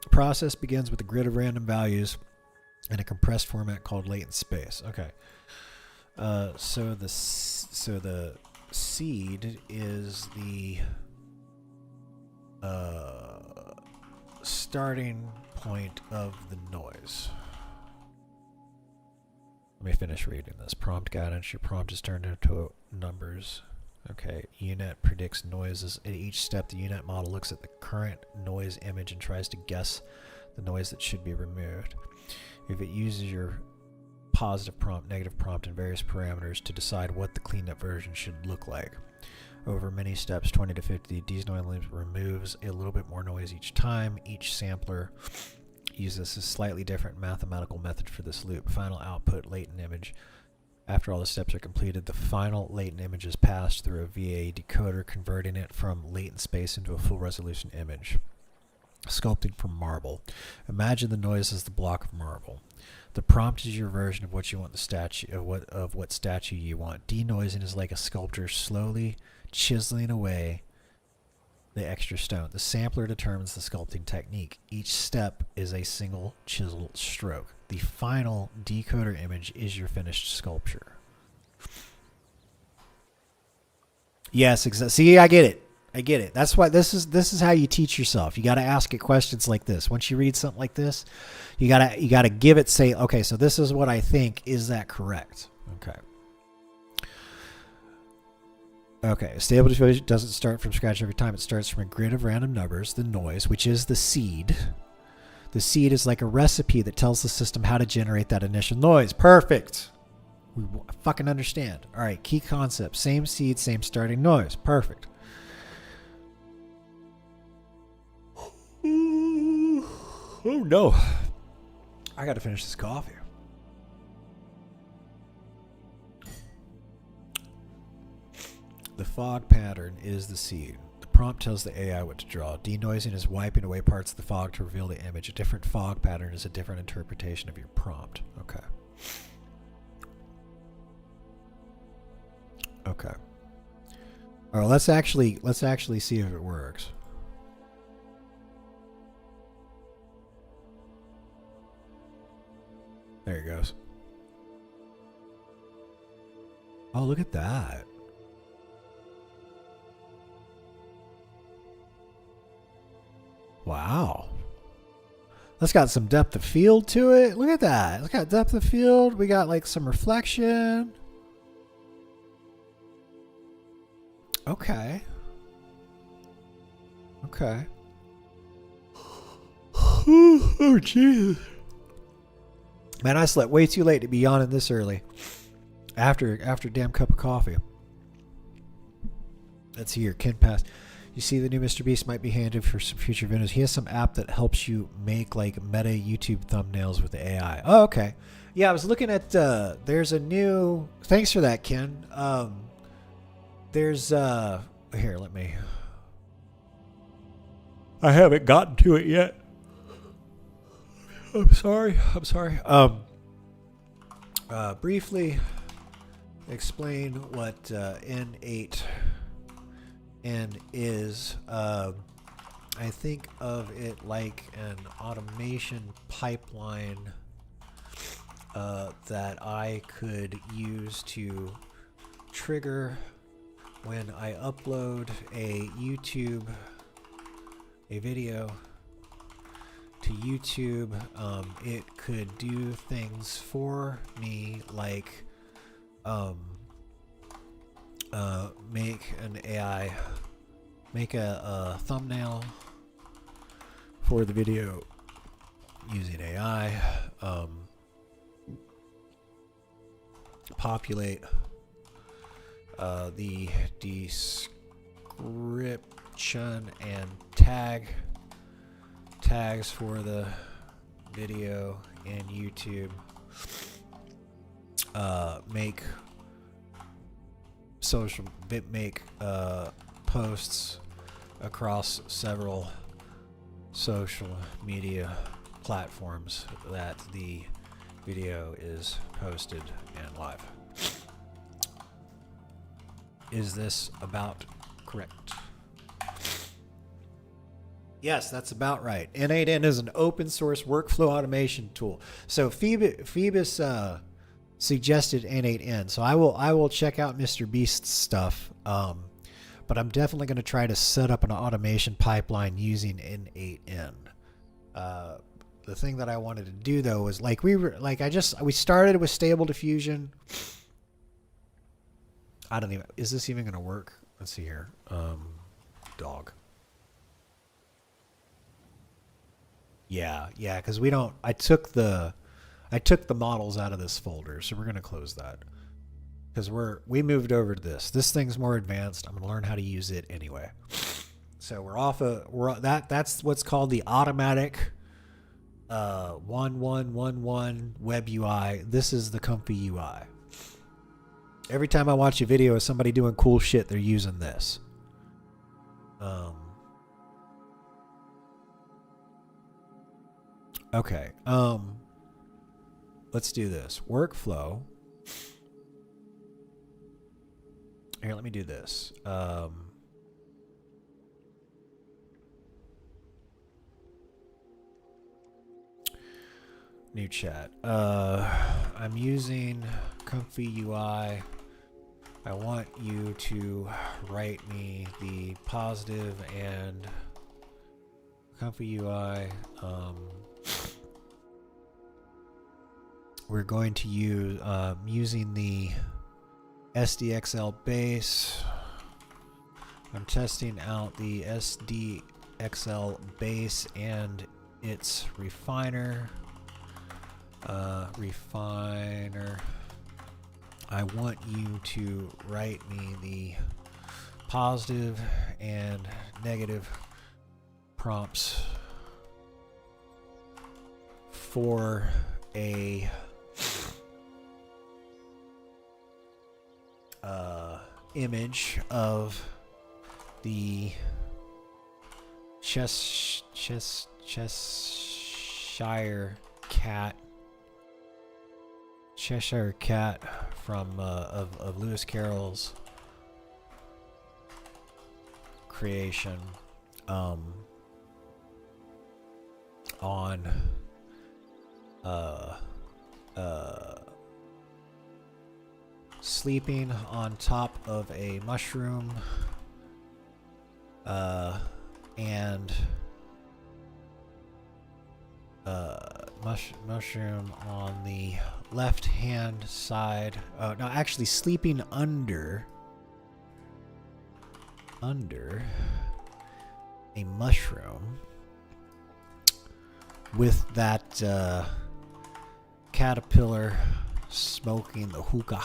The process begins with a grid of random values in a compressed format called latent space. Okay. So the seed is the starting point of the noise. Let me finish reading this. Prompt guidance. Your prompt is turned into numbers. Okay. UNet predicts noises. At each step, the UNet model looks at the current noise image and tries to guess the noise that should be removed. If it uses your positive prompt, negative prompt, and various parameters to decide what the cleaned up version should look like. Over many steps, 20 to 50, denoising removes a little bit more noise each time. Each sampler uses a slightly different mathematical method for this loop. Final output, latent image. After all the steps are completed, the final latent image is passed through a VA decoder, converting it from latent space into a full resolution image. Sculpting from marble. Imagine the noise as the block of marble. The prompt is your version of what you want the statue of what statue you want. Denoising is like a sculptor slowly chiseling away the extra stone. The sampler determines the sculpting technique. Each step is a single chisel stroke. The final decoder image is your finished sculpture. Yes, exactly. See, I get it. I get it. That's why this is how you teach yourself. You got to ask it questions like this. Once you read something like this, you gotta give it, say, okay, so this is what I think. Is that correct? Okay. Okay. Stable diffusion doesn't start from scratch every time. It starts from a grid of random numbers, the noise, which is the seed. The seed is like a recipe that tells the system how to generate that initial noise. Perfect. We fucking understand. All right. Key concept. Same seed, same starting noise. Perfect. Oh no. I gotta finish this coffee. The fog pattern is the seed. The prompt tells the AI what to draw. Denoising is wiping away parts of the fog to reveal the image. A different fog pattern is a different interpretation of your prompt. Okay. Okay. All right, let's actually see if it works. There it goes. Oh, look at that. Wow. That's got some depth of field to it. Look at that. It's got depth of field. We got like some reflection. Okay. Okay. Oh, Jesus. Man, I slept way too late to be yawning this early. After a damn cup of coffee. Let's see here. Ken Pass. You see the new Mr. Beast might be handed for some future videos. He has some app that helps you make like meta YouTube thumbnails with the AI. Oh, okay. Yeah, I was looking at there's a new, thanks for that, Ken. There's here, let me, I haven't gotten to it yet. I'm sorry. Briefly explain what N8N is. I think of it like an automation pipeline that I could use to trigger when I upload a video to YouTube. It could do things for me like make a thumbnail for the video using AI, populate the description and tags for the video in YouTube, make posts across several social media platforms that the video is posted and live. Is this about correct? Yes, that's about right. N8N is an open source workflow automation tool. So Phoebus suggested N8N. So I will check out Mr. Beast's stuff. But I'm definitely going to try to set up an automation pipeline using N8N. The thing that I wanted to do though was we started with stable diffusion. I don't even, is this even going to work? Let's see here. Dog. Yeah, because we don't. I took the models out of this folder, so we're gonna close that because we moved over to this. This thing's more advanced. I'm gonna learn how to use it anyway. So that's what's called the automatic 1111 web UI. This is the comfy UI. Every time I watch a video of somebody doing cool shit, they're using this. Okay. Let's do this. Workflow. Here, let me do this. New chat. I'm using Comfy UI. I want you to write me the positive and Comfy UI. We're going to use using the SDXL base. I'm testing out the SDXL base and its refiner. I want you to write me the positive and negative prompts for a image of the Cheshire cat from of Lewis Carroll's creation on sleeping on top of a mushroom and mushroom on the left hand side. No, actually sleeping under a mushroom with that caterpillar smoking the hookah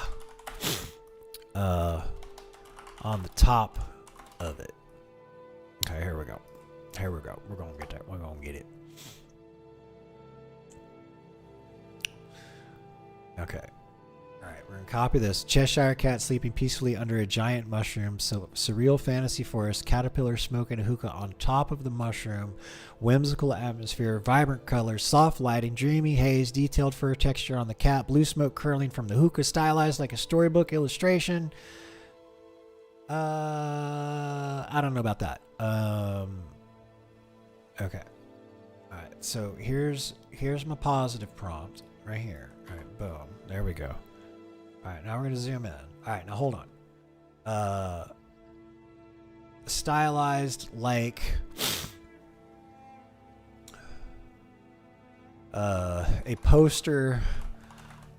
on the top of it. Okay, here we go. We're gonna get that. We're gonna get it. Okay. Alright, we're gonna copy this. Cheshire cat sleeping peacefully under a giant mushroom. So surreal fantasy forest. Caterpillar smoking a hookah on top of the mushroom. Whimsical atmosphere. Vibrant colors. Soft lighting. Dreamy haze. Detailed fur texture on the cat. Blue smoke curling from the hookah. Stylized like a storybook illustration. I don't know about that. Okay. Alright, so here's my positive prompt right here. Alright, boom. There we go. Alright, now we're going to zoom in. Alright, now hold on. Stylized like a poster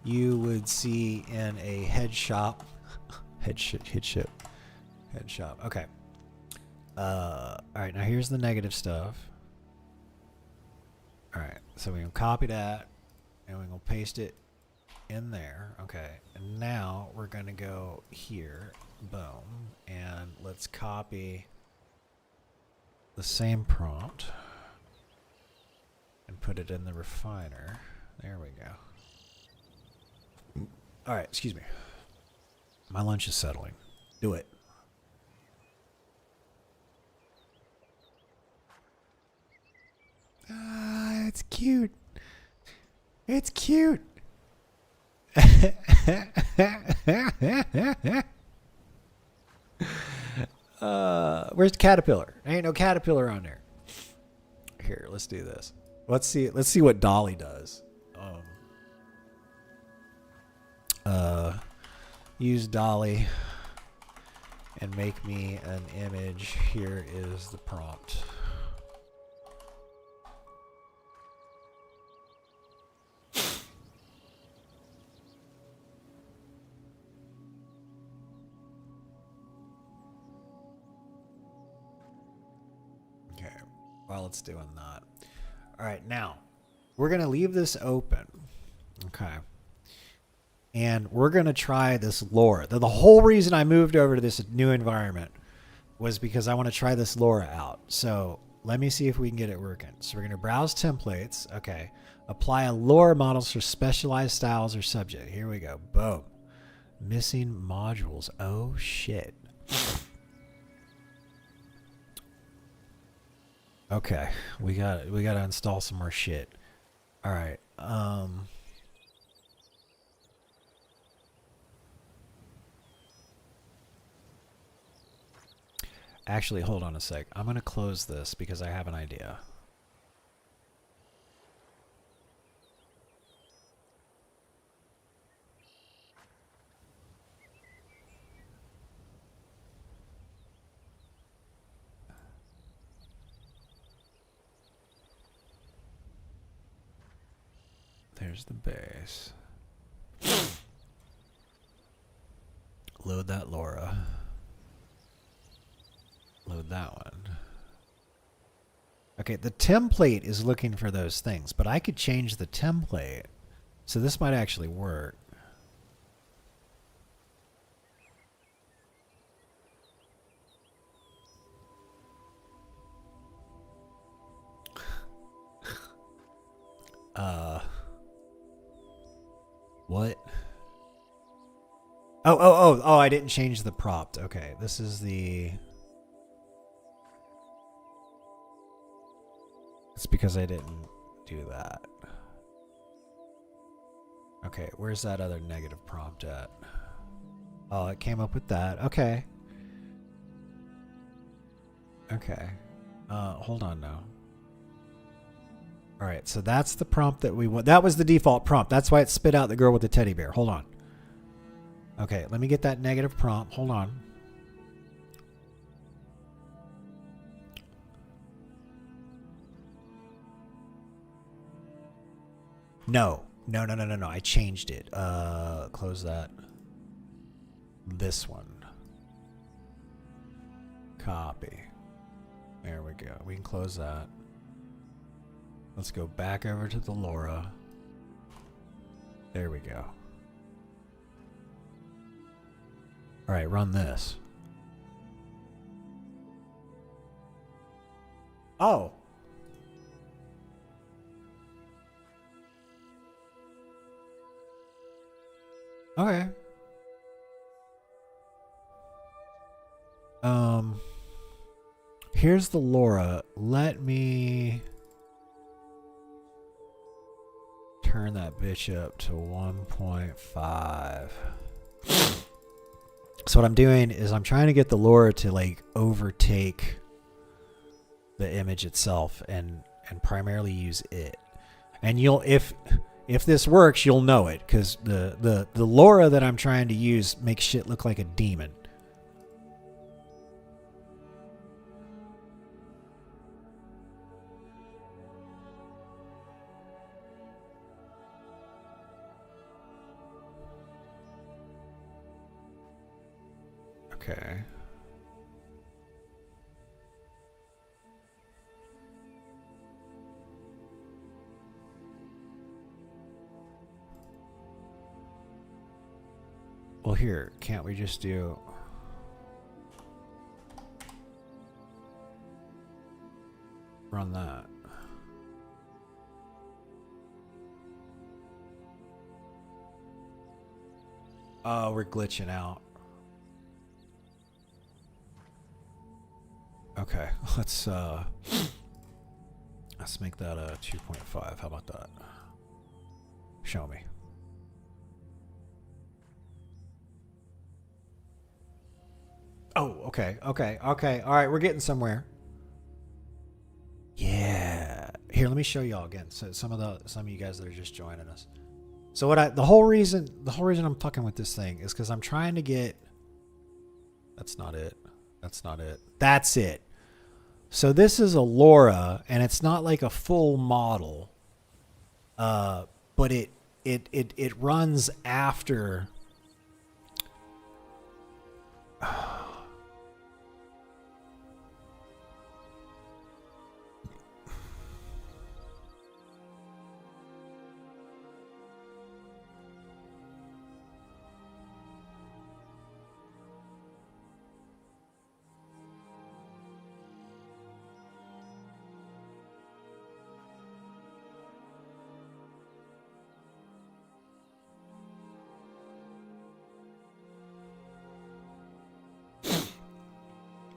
you would see in a head shop. Head shop. Okay. Alright, now here's the negative stuff. Alright, so we can copy that and we're going to paste it in there. Okay, and now we're going to go here. Boom. And let's copy the same prompt and put it in the refiner. There we go. Alright, excuse me. My lunch is settling. Do it. It's cute. It's cute. Where's the caterpillar? Ain't no caterpillar on there. Here, let's do this. Let's see what Dolly does. Use Dolly and make me an image. Here is the prompt. Okay, while it's doing that. All right, now we're going to leave this open. Okay. And we're going to try this lore. The whole reason I moved over to this new environment was because I want to try this lore out. So let me see if we can get it working. So we're going to browse templates. Okay. Apply a lore models for specialized styles or subject. Here we go. Boom. Missing modules. Oh, shit. Okay. We got to install some more shit. All right. Actually, hold on a sec. I'm going to close this because I have an idea. There's the base. Load that Laura. Load that one. Okay, the template is looking for those things, but I could change the template. So this might actually work. What? Oh, I didn't change the prompt. Okay, this is the... It's because I didn't do that. Okay, where's that other negative prompt at? Oh, it came up with that. Okay. Okay. Hold on now. All right, so that's the prompt that we want. That was the default prompt. That's why it spit out the girl with the teddy bear. Hold on. Okay, let me get that negative prompt. Hold on. No. I changed it. Close that. This one. Copy. There we go. We can close that. Let's go back over to the Laura. There we go. All right, run this. Oh. Okay. Here's the Laura. Let me turn that bitch up to 1.5. So what I'm doing is I'm trying to get the Laura to like overtake the image itself and primarily use it. And you'll if this works, you'll know it, because the Laura that I'm trying to use makes shit look like a demon. Okay. Well, here, can't we just do... Run that. Oh, we're glitching out. Okay, let's Let's make that a 2.5. How about that? Show me. Oh, okay. All right, we're getting somewhere. Yeah. Here, let me show y'all again. So some of you guys that are just joining us. So the whole reason I'm fucking with this thing is because I'm trying to get. That's not it. That's it. So this is a LoRa, and it's not like a full model. But it runs after.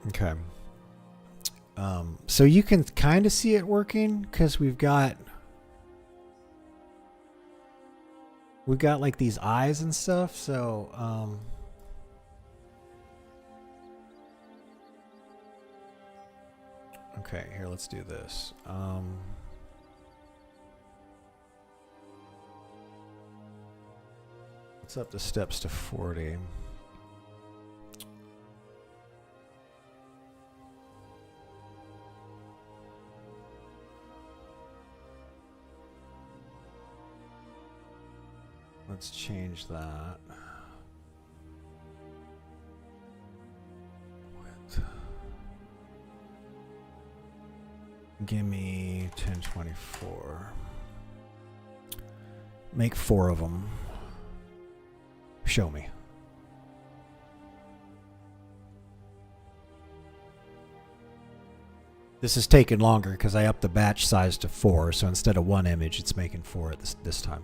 Okay. So you can kind of see it working because we've got like these eyes and stuff. So okay, here, let's do this. Let's up the steps to 40. Let's change that. Give me 1024. Make 4 of them. Show me. This is taking longer because I upped the batch size to 4, so instead of 1 image, it's making 4 at this time.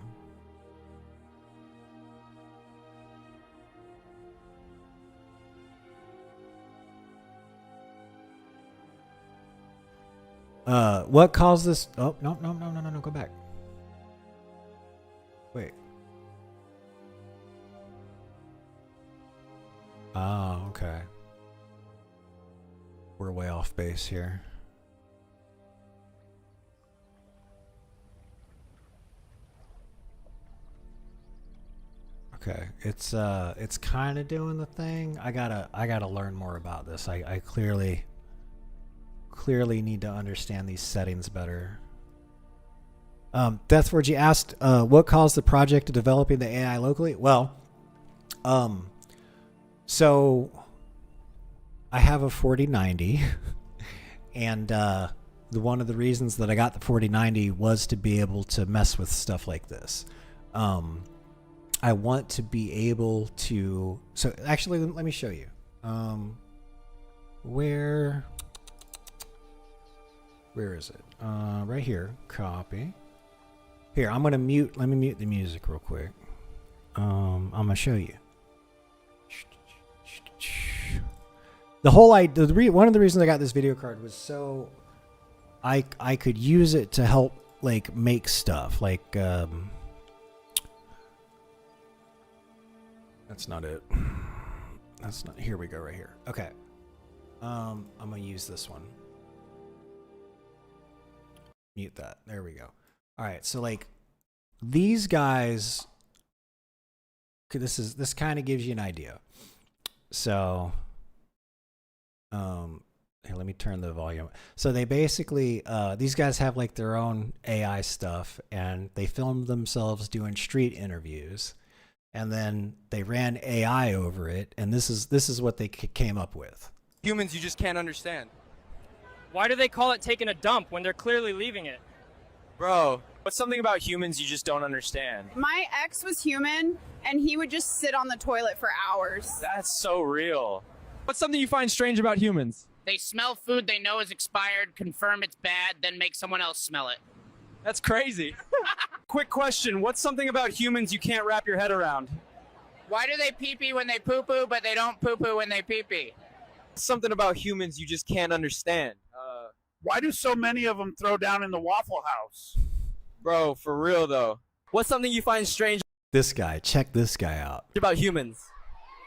What caused this? Oh, no, go back. Wait. Oh, okay. We're way off base here. Okay, it's kind of doing the thing. I gotta learn more about this. I clearly need to understand these settings better. Deathforge asked, what caused the project to developing the AI locally? Well, so I have a 4090 and one of the reasons that I got the 4090 was to be able to mess with stuff like this. I want to be able to, so actually let me show you. Where is it? Right here. Copy. Here, I'm gonna mute. Let me mute the music real quick. I'm gonna show you. The whole one of the reasons I got this video card was so I could use it to help like make stuff. Like that's not it. That's not. Here we go. Right here. Okay. I'm gonna use this one. Mute that. There we go. All right. So like these guys, this kind of gives you an idea. So, here, let me turn the volume. So they basically, these guys have like their own AI stuff, and they filmed themselves doing street interviews, and then they ran AI over it, and this is what they came up with. Humans you just can't understand. Why do they call it taking a dump when they're clearly leaving it? Bro, what's something about humans you just don't understand? My ex was human, and he would just sit on the toilet for hours. That's so real. What's something you find strange about humans? They smell food they know is expired, confirm it's bad, then make someone else smell it. That's crazy. Quick question, what's something about humans you can't wrap your head around? Why do they pee-pee when they poo-poo, but they don't poo-poo when they pee-pee? Something about humans you just can't understand. Why do so many of them throw down in the Waffle House? Bro, for real though. What's something you find strange This guy, check this guy out. about humans?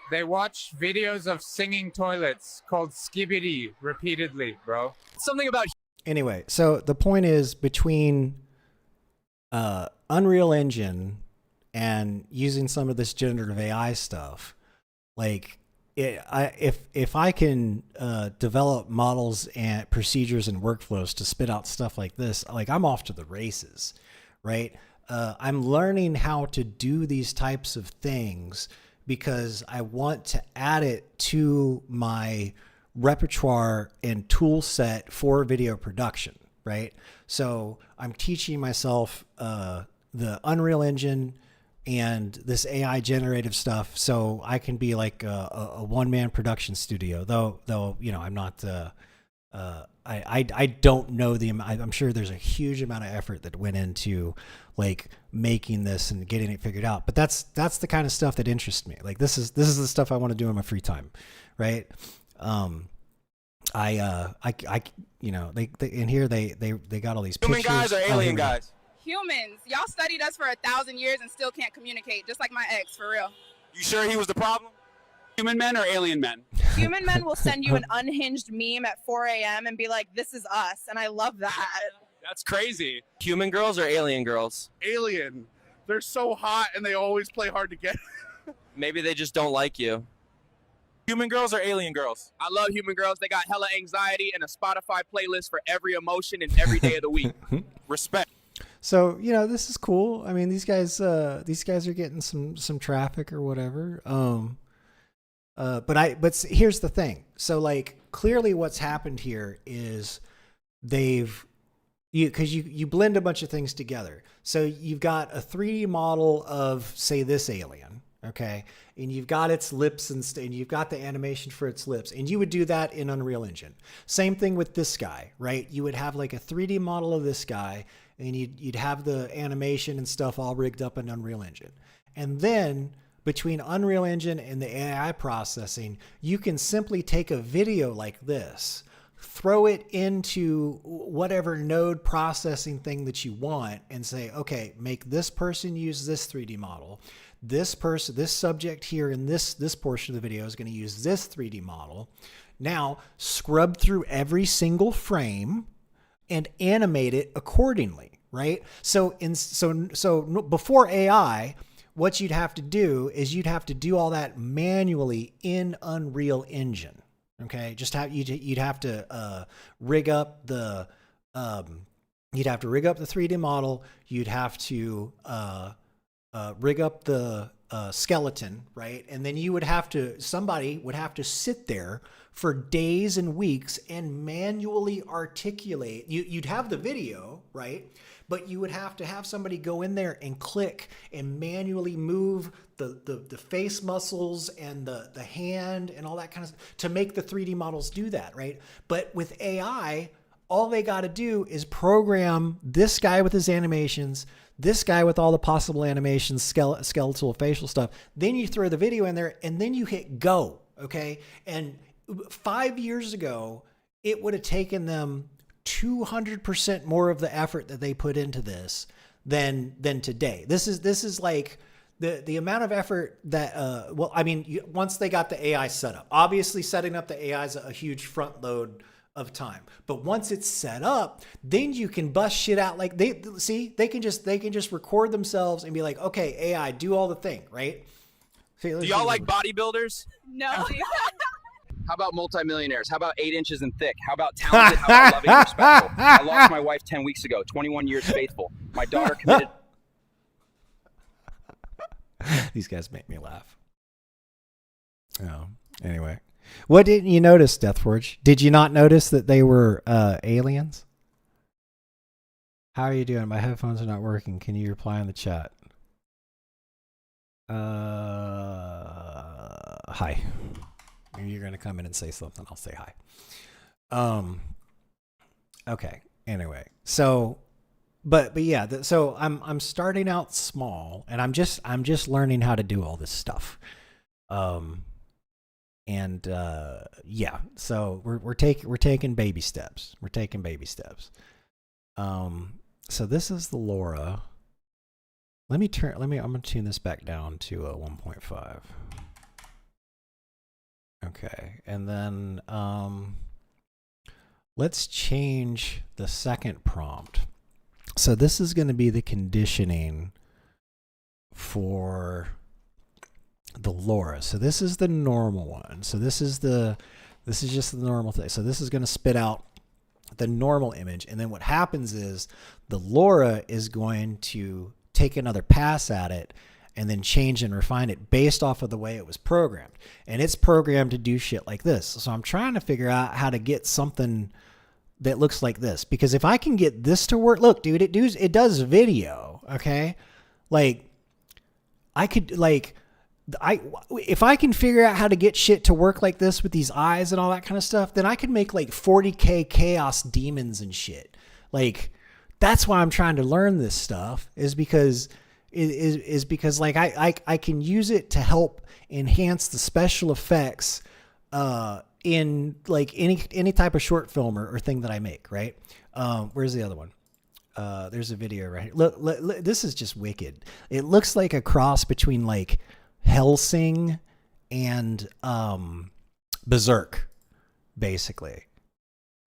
They watch videos of singing toilets called Skibbity repeatedly, bro. Something about Anyway, so the point is between Unreal Engine and using some of this generative AI stuff, like if I can develop models and procedures and workflows to spit out stuff like this, like I'm off to the races, right? I'm learning how to do these types of things because I want to add it to my repertoire and tool set for video production, right? So I'm teaching myself the Unreal Engine and this AI generative stuff so I can be like a one-man production studio, though you know, I'm not I don't know the amount. I'm sure there's a huge amount of effort that went into like making this and getting it figured out, but that's the kind of stuff that interests me. Like this is the stuff I want to do in my free time, right? You know, they in here they got all these human pictures. guys or alien guys? Humans. Y'all studied us for 1,000 years and still can't communicate, just like my ex, for real. You sure he was the problem? Human men or alien men? Human men will send you an unhinged meme at 4 a.m. and be like, this is us. And I love that. That's crazy. Human girls or alien girls? Alien. They're so hot and they always play hard to get. Maybe they just don't like you. Human girls or alien girls? I love human girls. They got hella anxiety and a Spotify playlist for every emotion and every day of the week. Respect. So, you know, this is cool. I mean, these guys are getting some traffic or whatever. But here's the thing. So like clearly what's happened here is because you blend a bunch of things together. So you've got a 3D model of, say, this alien, okay? And you've got its lips and you've got the animation for its lips. And you would do that in Unreal Engine. Same thing with this guy, right? You would have like a 3D model of this guy and you'd have the animation and stuff all rigged up in Unreal Engine. And then between Unreal Engine and the AI processing, you can simply take a video like this, throw it into whatever node processing thing that you want and say, okay, make this person use this 3D model. This subject here in this portion of the video is going to use this 3D model. Now scrub through every single frame and animate it accordingly, right? So before AI, what you'd have to do is you'd have to do all that manually in Unreal Engine. Okay, you'd have to rig up the 3D model. You'd have to rig up the skeleton, right? And then somebody would have to sit there for days and weeks and manually articulate. You'd have the video, right? But you would have to have somebody go in there and click and manually move the face muscles and the hand and all that kind of stuff to make the 3D models do that, right? But with AI, all they got to do is program this guy with his animations, this guy with all the possible animations, skeletal, facial stuff. Then you throw the video in there and then you hit go, okay? And 5 years ago, it would have taken them 200% more of the effort that they put into this than today. This is like the amount of effort that once they got the AI set up. Obviously, setting up the AI is a huge front load of time. But once it's set up, then you can bust shit out. Like they can just record themselves and be like, okay, AI, do all the thing, right? Do y'all like bodybuilders? No. How about multimillionaires? How about 8 inches and thick? How about talented? How about loving and respectful? I lost my wife 10 weeks ago, 21 years faithful. My daughter committed. These guys make me laugh. Oh, anyway. What didn't you notice, Deathforge? Did you not notice that they were aliens? How are you doing? My headphones are not working. Can you reply in the chat? Hi. You're going to come in and say something. I'll say hi. Okay. Anyway, so, but yeah, so I'm starting out small and I'm just learning how to do all this stuff. And yeah, so we're taking baby steps. We're taking baby steps. So this is the LoRa. I'm gonna tune this back down to 1.5. Okay, and then let's change the second prompt. So this is going to be the conditioning for the LoRa. So this is the normal one. So this is just the normal thing. So this is going to spit out the normal image, and then what happens is the LoRa is going to take another pass at it and then change and refine it based off of the way it was programmed. And it's programmed to do shit like this. So I'm trying to figure out how to get something that looks like this, because if I can get this to work, look, dude, it does video. Okay. Like I could like, if I can figure out how to get shit to work like this with these eyes and all that kind of stuff, then I could make like 40K chaos demons and shit. Like that's why I'm trying to learn this stuff, is because like I can use it to help enhance the special effects in like any type of short film or thing that I make, right? Where's the other one? There's a video right here. Look, this is just wicked. It looks like a cross between like Hellsing and Berserk, basically.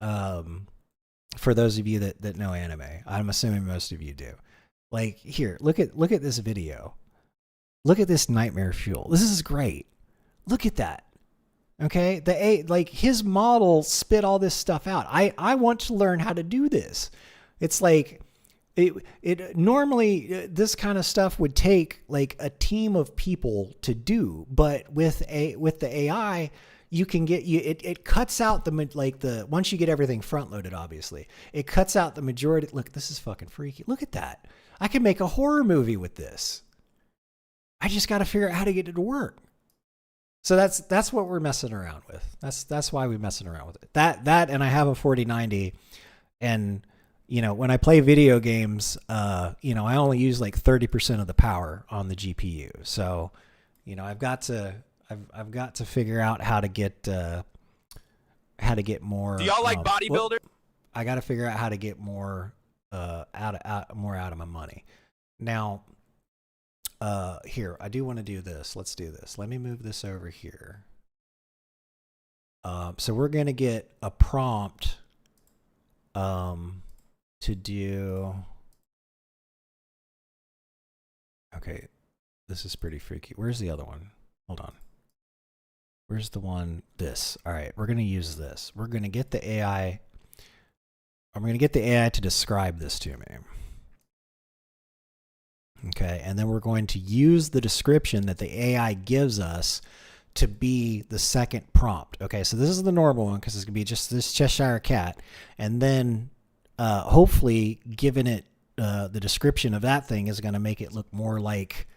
For those of you that know anime, I'm assuming most of you do. Like here, look at this video. Look at this nightmare fuel. This is great. Look at that. Okay, like his model spit all this stuff out. I want to learn how to do this. It's like it normally this kind of stuff would take like a team of people to do, but with the AI, you can get it cuts out the once you get everything front loaded, obviously it cuts out the majority. Look, this is fucking freaky. Look at that. I can make a horror movie with this. I just got to figure out how to get it to work. So that's what we're messing around with. That's why we're messing around with it. That and I have a 4090, and you know, when I play video games, you know, I only use like 30% of the power on the GPU. So, you know, I've got to figure out how to get more. Do y'all like bodybuilder? I got to figure out how to get more out of my money. Now, here, I do want to do this. Let's do this. Let me move this over here. So we're going to get a prompt to do. Okay, this is pretty freaky. Where's the other one? Hold on. Where's the one? This. All right, we're going to use this. We're going to get the AI. I'm going to get the AI to describe this to me. Okay, and then we're going to use the description that the AI gives us to be the second prompt. Okay, so this is the normal one because it's going to be just this Cheshire Cat. And then hopefully giving it the description of that thing is going to make it look more like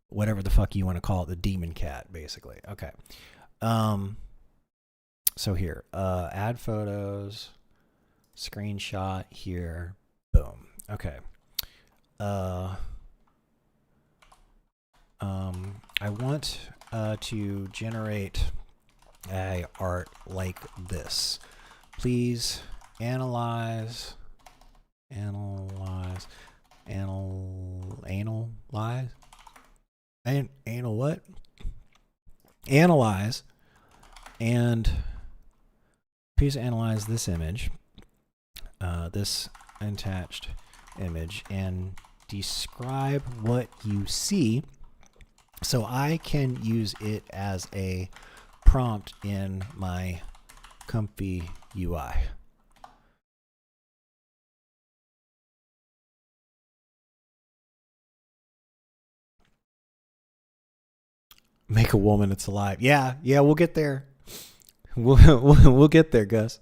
whatever the fuck you want to call it, the demon cat, basically. Okay. So here, add photos, screenshot here, boom. Okay. I want to generate a art like this. Please analyze anal what? Analyze, and please analyze this image, this attached image, and describe what you see so I can use it as a prompt in my comfy UI. Make a woman it's alive. Yeah, we'll get there. We'll get there, Gus.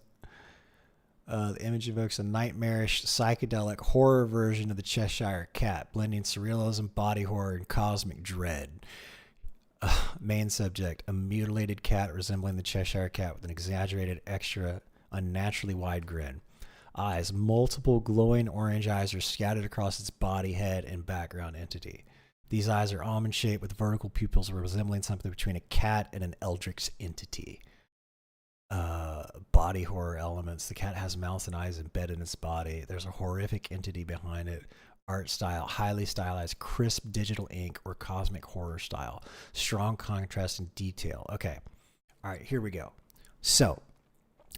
The image evokes a nightmarish, psychedelic horror version of the Cheshire Cat, blending surrealism, body horror, and cosmic dread. Main subject, a mutilated cat resembling the Cheshire Cat with an exaggerated, extra, unnaturally wide grin. Eyes, multiple glowing orange eyes are scattered across its body, head, and background entity. These eyes are almond shaped with vertical pupils resembling something between a cat and an eldritch entity. Body horror elements. The cat has mouth and eyes embedded in its body. There's a horrific entity behind it. Art style, highly stylized, crisp digital ink or cosmic horror style. Strong contrast and detail. Okay. All right, here we go. So,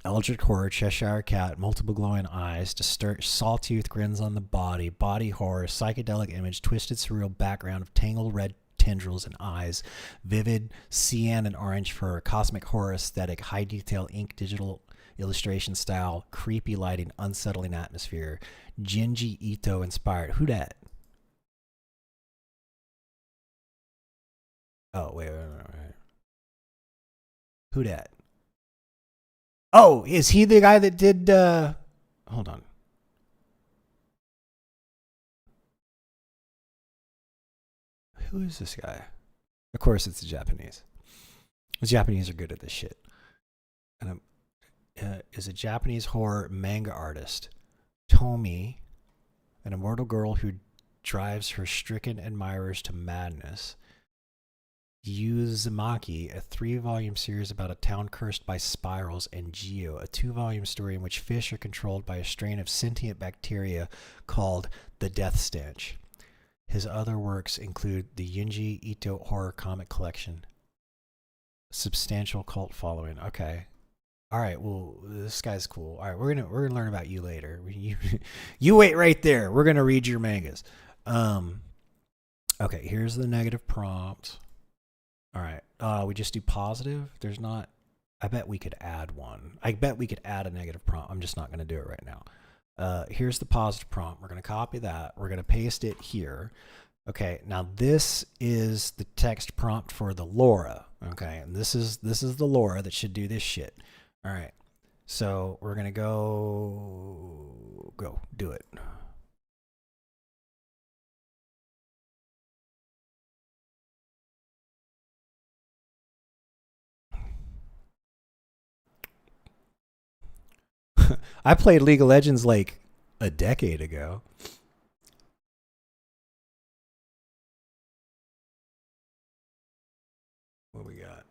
eldritch horror, Cheshire cat, multiple glowing eyes, disturbed sawtooth grins on the body, body horror, psychedelic image, twisted surreal background of tangled red tendrils and eyes, vivid cyan and orange fur, cosmic horror aesthetic, high detail ink digital illustration style, creepy lighting, unsettling atmosphere, Junji Ito inspired. Who dat? Oh, wait. Who dat? Oh, is he the guy that did, hold on. Who is this guy? Of course, it's the Japanese. The Japanese are good at this shit. And is a Japanese horror manga artist. Tomi, an immortal girl who drives her stricken admirers to madness. Uzumaki, a 3-volume series about a town cursed by spirals, and Geo, a 2-volume story in which fish are controlled by a strain of sentient bacteria called the Death Stench. His other works include the Junji Ito horror comic collection. Substantial cult following. Okay. All right. Well, this guy's cool. All right, we're gonna learn about you later. You wait right there. We're gonna read your mangas. Okay. Here's the negative prompt. All right. We just do positive. There's not. I bet we could add one. I bet we could add a negative prompt. I'm just not gonna do it right now. Here's the positive prompt. We're going to copy that. We're going to paste it here. Okay, now this is the text prompt for the LoRa. Okay, and this is the LoRa that should do this shit. All right, so we're going to go do it. I played League of Legends like a decade ago. What we got?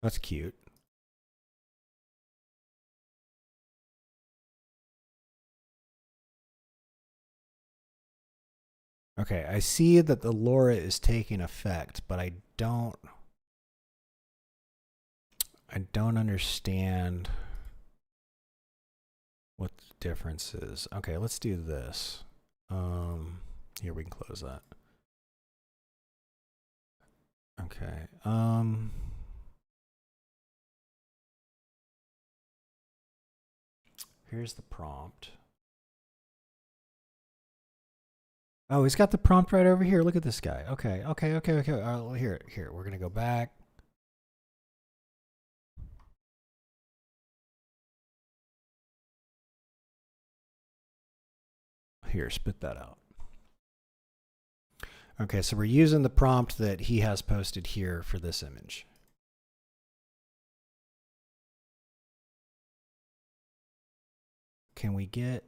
That's cute. Okay, I see that the LoRa is taking effect, but I don't understand what the difference is. Okay, let's do this. Here we can close that. Okay. Here's the prompt. Oh, he's got the prompt right over here. Look at this guy. Okay. Here. We're going to go back. Here, spit that out. Okay, so we're using the prompt that he has posted here for this image. Can we get...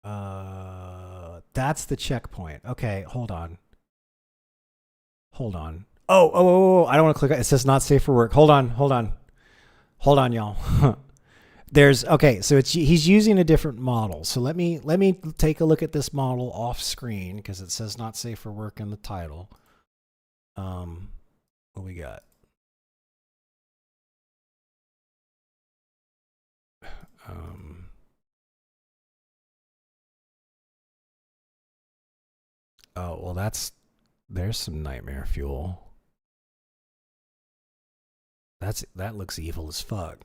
that's the checkpoint. Okay, hold on. Oh, I don't want to click it. It says not safe for work. Hold on, y'all. Okay, so he's using a different model. So let me take a look at this model off screen because it says not safe for work in the title. What we got? Oh, well, there's some nightmare fuel. That looks evil as fuck.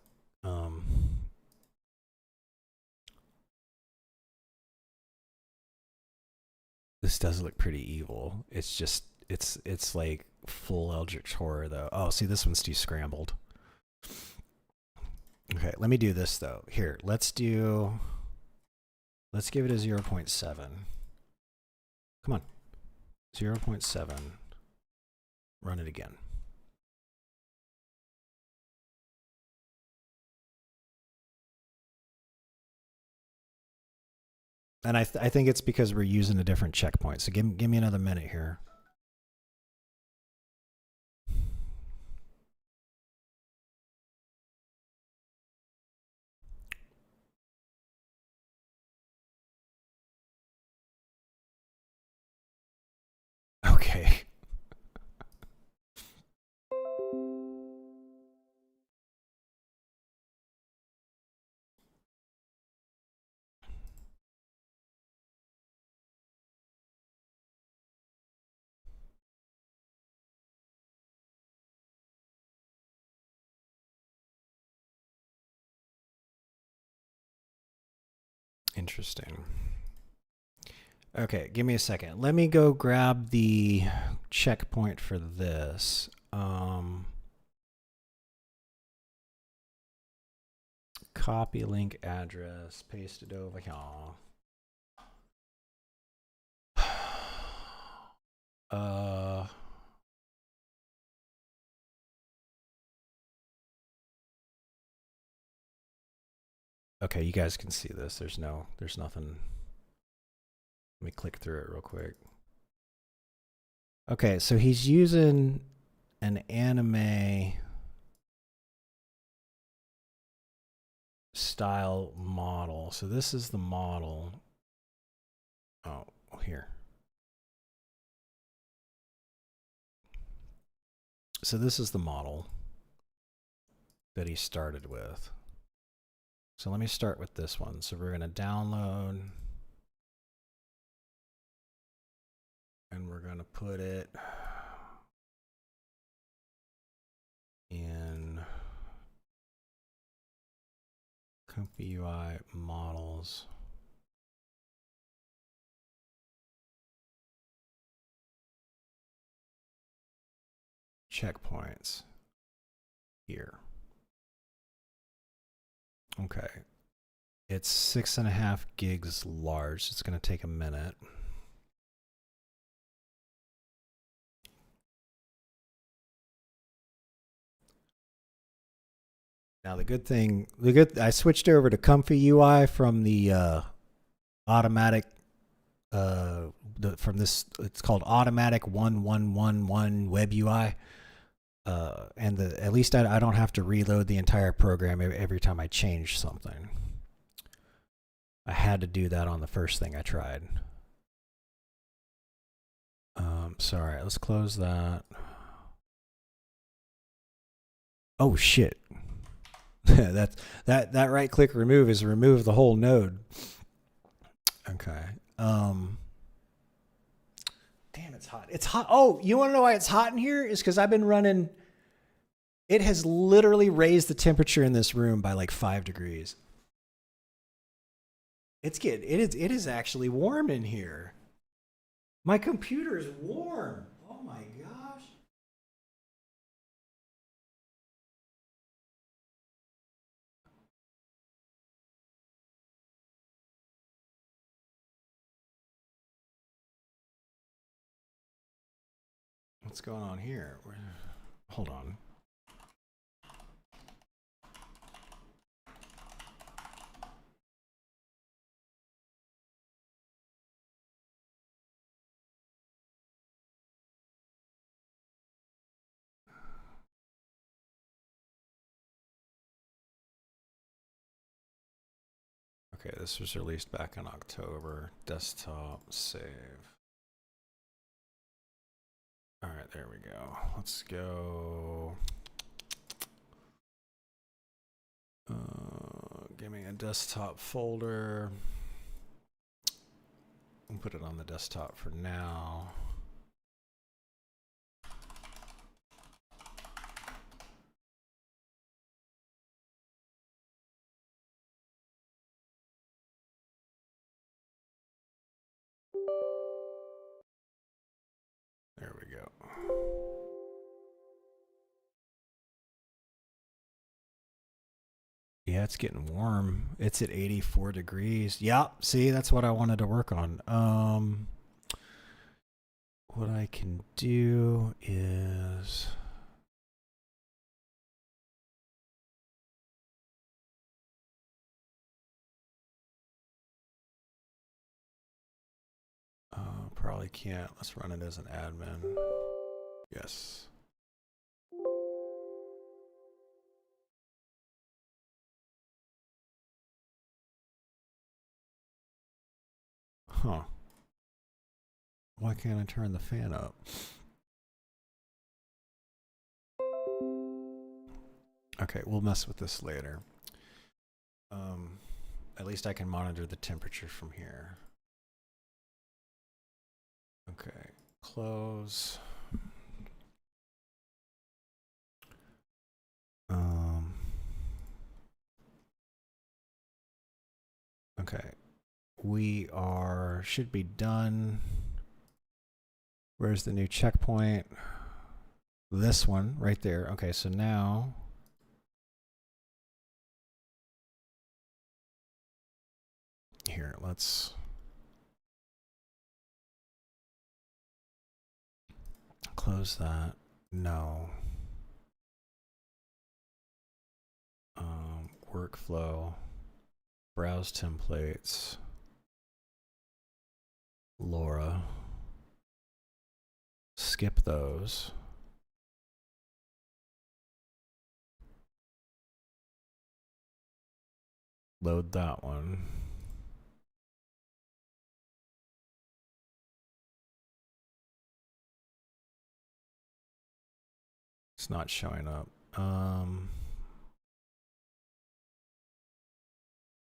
This does look pretty evil. It's just it's like full eldritch horror though. Oh, see, this one's too scrambled. Okay, let me do this though. Here, let's give it a 0.7. Come on. 0.7. Run it again. And I think it's because we're using a different checkpoint. So give me another minute here. Okay. Interesting. Okay, give me a second. Let me go grab the checkpoint for this. Copy link address, paste it over here. Okay, you guys can see this. There's nothing. Let me click through it real quick. Okay, so he's using an anime style model. So this is the model. Oh, here. So this is the model that he started with. So let me start with this one. So we're going to download and we're going to put it in Comfy UI models. Checkpoints here. Okay. It's 6.5 gigs large. It's going to take a minute. Now I switched over to Comfy UI from the automatic it's called automatic 1111 web UI. And at least I don't have to reload the entire program every time I change something. I had to do that on the first thing I tried. Sorry, let's close that. Oh shit. that right click remove is remove the whole node. Okay. Damn, it's hot. It's hot. Oh, you want to know why it's hot in here? Is because I've been running. It has literally raised the temperature in this room by like 5 degrees. It is actually warm in here. My computer is warm. Oh my gosh. What's going on here? Hold on. Okay, this was released back in October. Desktop, save. All right, there we go. Let's go. Give me a desktop folder. I'll put it on the desktop for now. There we go. Yeah, it's getting warm. It's at 84 degrees. Yeah, see, that's what I wanted to work on. What I can do is... probably can't. Let's run it as an admin. Yes. Huh. Why can't I turn the fan up? Okay, we'll mess with this later. At least I can monitor the temperature from here. Okay, close. Okay, we should be done. Where's the new checkpoint? This one right there. Okay, so now here, let's close that. No. Workflow, browse templates, Laura, skip those. Load that one. It's not showing up.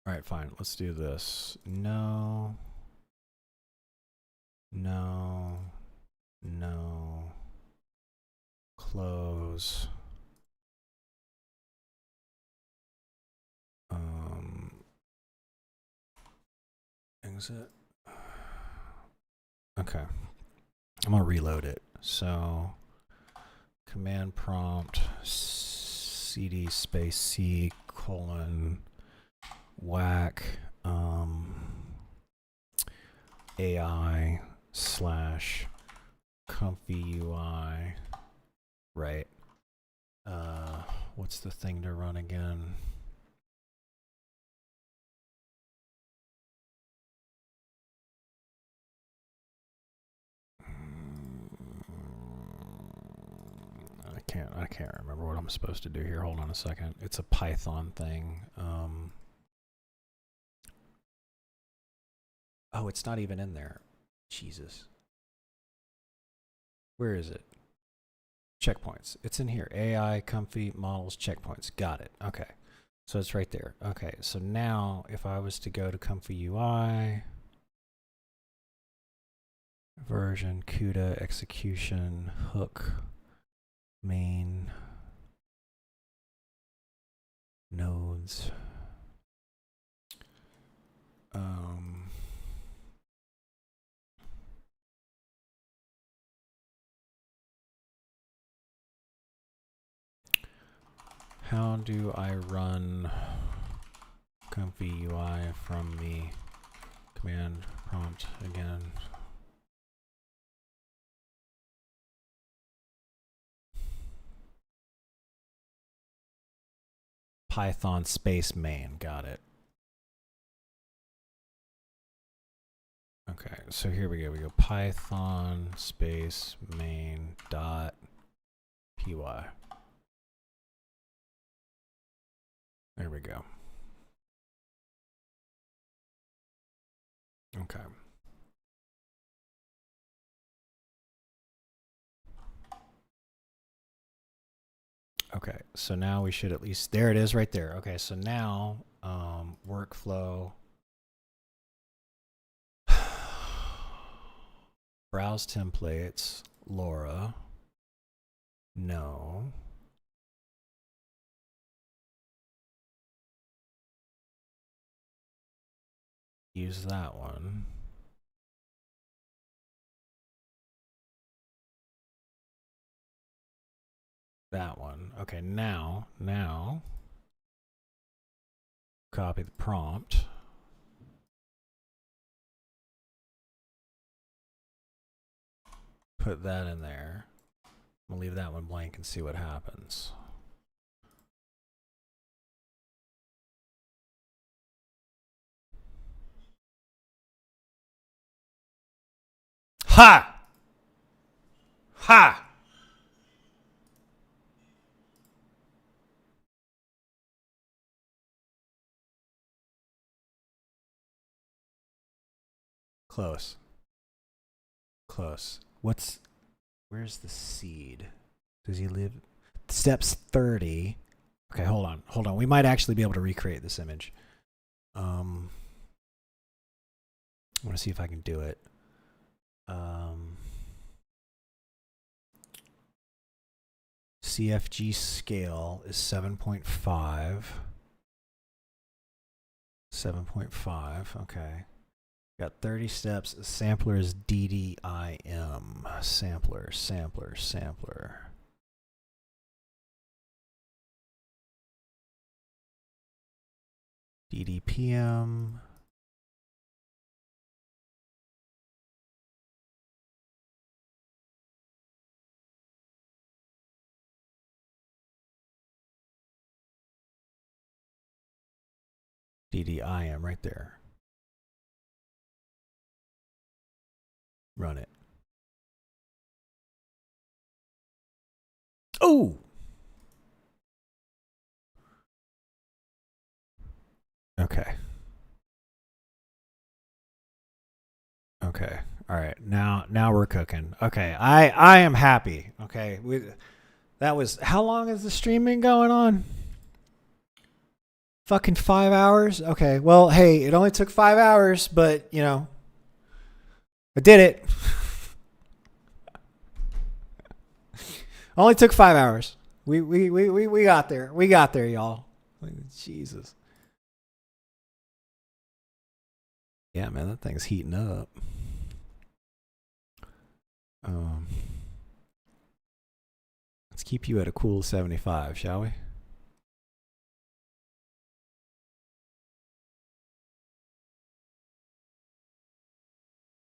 All right, fine. Let's do this. No. No. No. Close. Exit. Okay. I'm gonna reload it. So command prompt cd space c colon whack AI slash comfy UI, right? What's the thing to run again? I can't remember what I'm supposed to do here. Hold on a second. It's a Python thing. Oh, it's not even in there. Jesus. Where is it? Checkpoints. It's in here. AI, comfy, models, checkpoints. Got it. Okay. So it's right there. Okay. So now if I was to go to comfy UI, version, CUDA, execution, hook, main, nodes, how do I run comfy UI from the command prompt again? Python space main, got it. Okay, so here we go. We go Python space main dot py. There we go. Okay. Okay, so now we should at least, there it is right there. Okay, so now workflow, browse templates, Laura, no. Use that one. That one. Okay, now Copy the prompt. Put that in there. I'm gonna leave that one blank and see what happens. Ha! Ha! Close. Close. Where's the seed? Does he live? Steps 30. Okay, hold on. Hold on. We might actually be able to recreate this image. I want to see if I can do it. CFG scale is 7.5. 7.5. Okay. Got 30 steps. Sampler is DDIM. Sampler. DDPM. DDIM right there. Run it. Oh! Okay. Okay. All right. Now we're cooking. Okay. I am happy. Okay. That was, how long has the stream been going on? Fucking 5 hours? Okay. Well, hey, it only took 5 hours, but you know, I did it. Only took 5 hours. We got there. We got there, y'all. Jesus. Yeah, man, that thing's heating up. Let's keep you at a cool 75, shall we?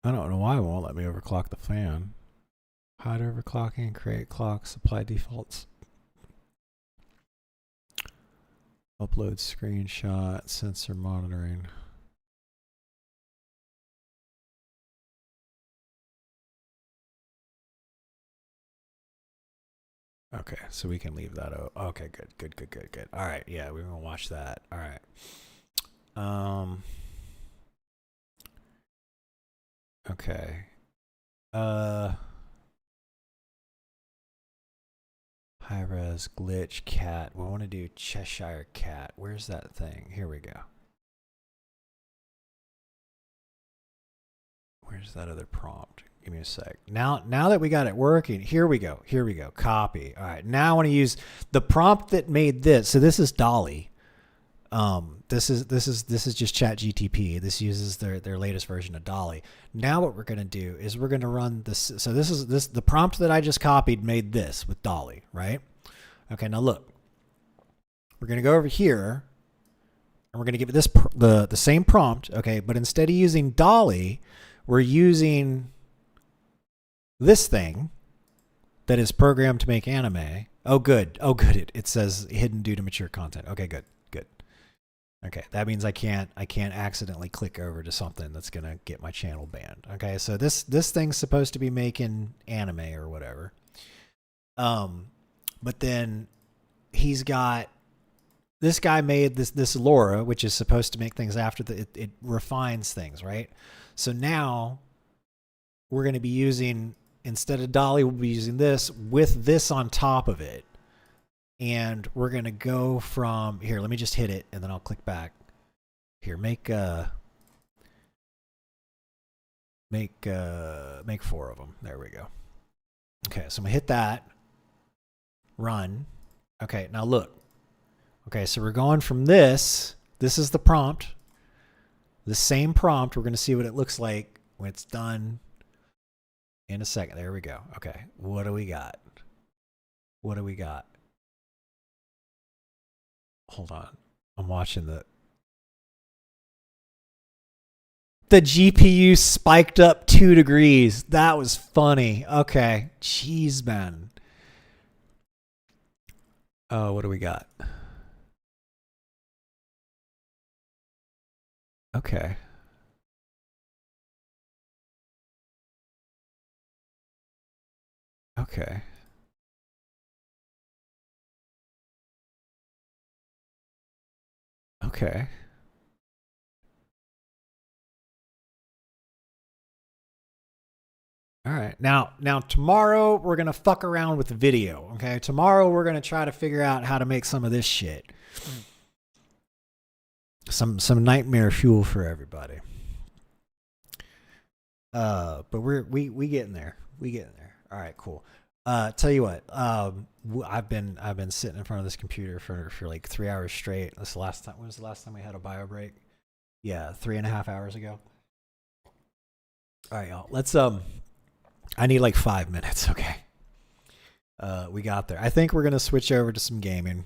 I don't know why it won't let me overclock the fan. Hide overclocking, create clocks, apply defaults. Upload screenshot, sensor monitoring. Okay, so we can leave that out. Okay, good. All right, yeah, we're gonna watch that. All right. Okay. High res glitch cat. We want to do Cheshire cat. Where's that thing? Here we go. Where's that other prompt? Give me a sec. Now that we got it working, here we go. Copy. All right. Now I want to use the prompt that made this. So this is Dolly. This is just ChatGTP. This uses their latest version of Dolly. Now what we're going to do is we're going to run this. So the prompt that I just copied made this with Dolly, right? Okay. Now look, we're going to go over here and we're going to give it this, the same prompt. Okay. But instead of using Dolly, we're using this thing that is programmed to make anime. Oh, good. It says hidden due to mature content. Okay, good. Okay, that means I can't accidentally click over to something that's gonna get my channel banned. Okay, so this thing's supposed to be making anime or whatever. But then this guy made this Laura, which is supposed to make things after it refines things, right? So now we're gonna be using, instead of Dolly, we'll be using this with this on top of it. And we're going to go from here. Let me just hit it and then I'll click back. Here, make 4 of them. There we go. Okay, so I'm going to hit that. Run. Okay, now look. Okay, so we're going from this. This is the prompt. The same prompt. We're going to see what it looks like when it's done in a second. There we go. Okay, what do we got? Hold on. I'm watching The GPU spiked up 2 degrees. That was funny. Okay. Jeez, man. Oh, what do we got? Okay. Okay. Okay. All right. Now tomorrow we're going to fuck around with the video, okay? Tomorrow we're going to try to figure out how to make some of this shit. Some nightmare fuel for everybody. But we getting there. We getting there. All right, cool. Tell you what, I've been sitting in front of this computer for like 3 hours straight. This last time, when was the last time we had a bio break? Yeah, 3.5 hours ago. All right, y'all. Let's I need like 5 minutes, okay? We got there. I think we're gonna switch over to some gaming.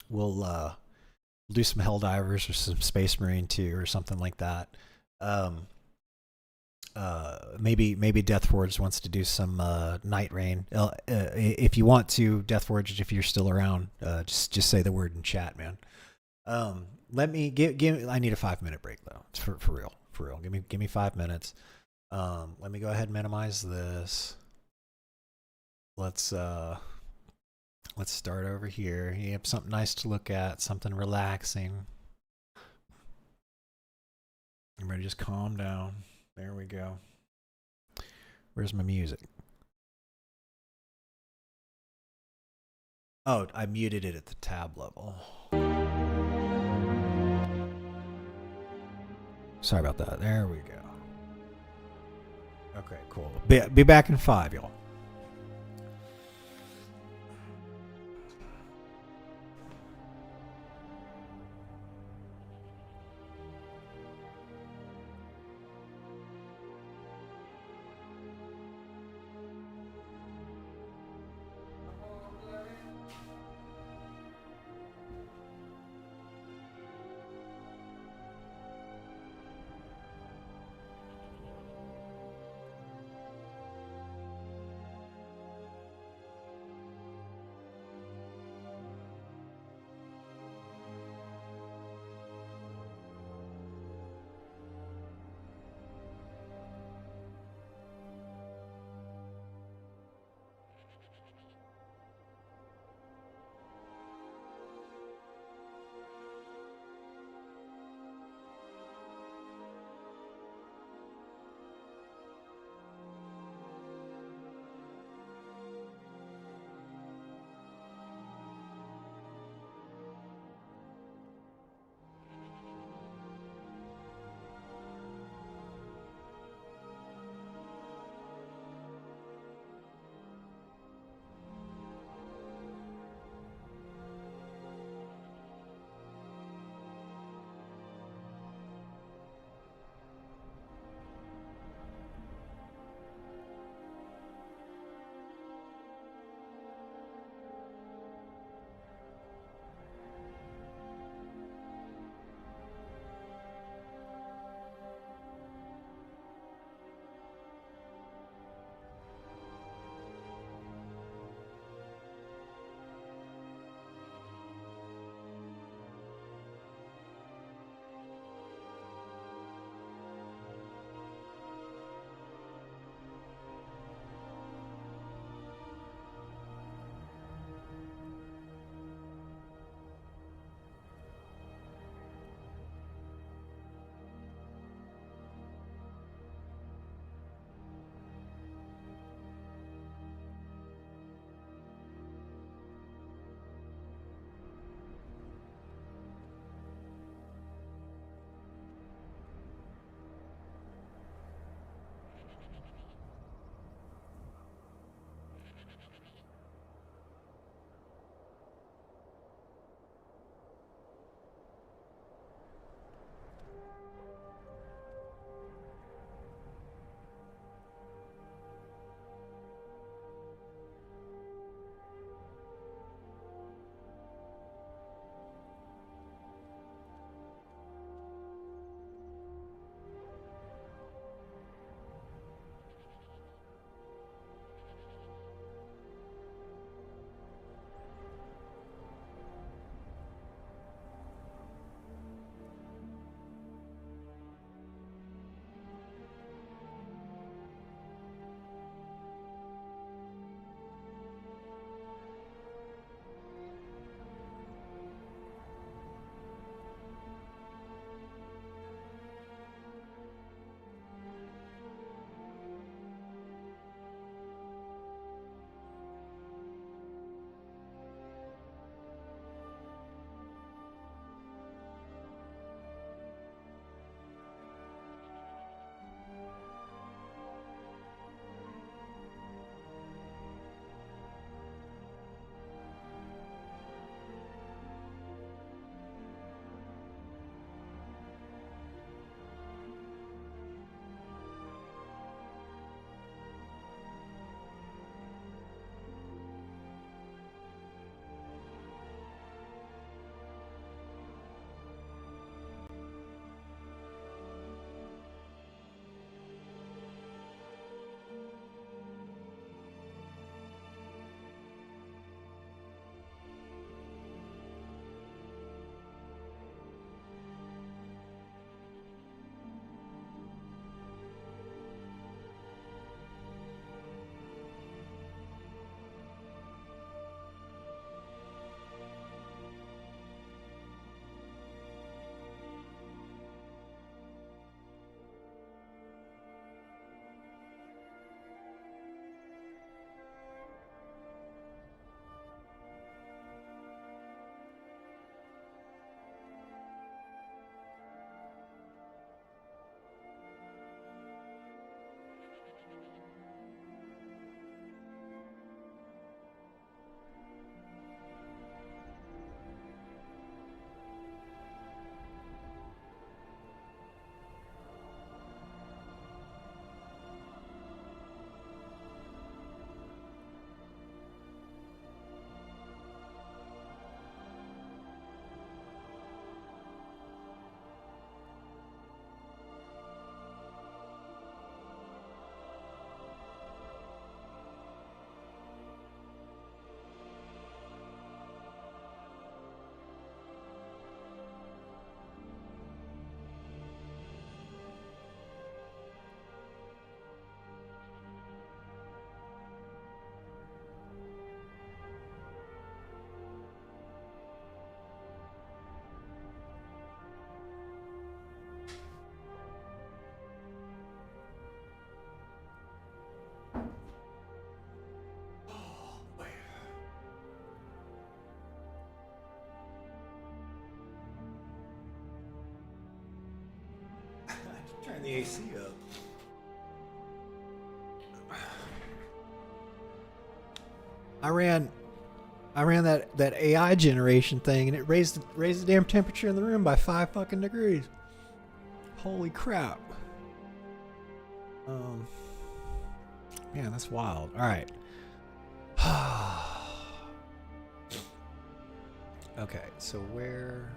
We'll do some Helldivers or some Space Marine 2 or something like that. Maybe Deathforge wants to do some Night Rain. If you want to, Deathforge, if you're still around, just say the word in chat, man. Let me give. I need a 5-minute break though. It's for real. Give me 5 minutes. Let me go ahead and minimize this. Let's start over here. You have something nice to look at, something relaxing. Everybody just calm down. There we go. Where's my music? Oh, I muted it at the tab level. Sorry about that. There we go. Okay, cool. Be back in 5, y'all. the AC up. I ran that AI generation thing, and it raised the damn temperature in the room by 5 fucking degrees. Holy crap! Man, that's wild. All right. Okay, so where?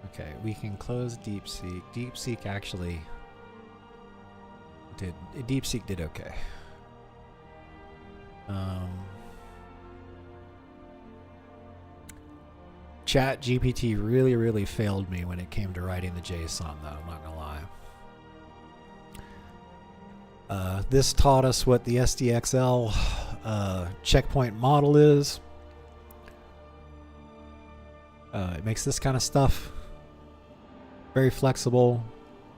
Okay, we can close DeepSeek. DeepSeek actually did. DeepSeek did okay. Chat GPT really failed me when it came to writing the JSON, though. I'm not gonna lie. This taught us what the SDXL checkpoint model is. It makes this kind of stuff very flexible,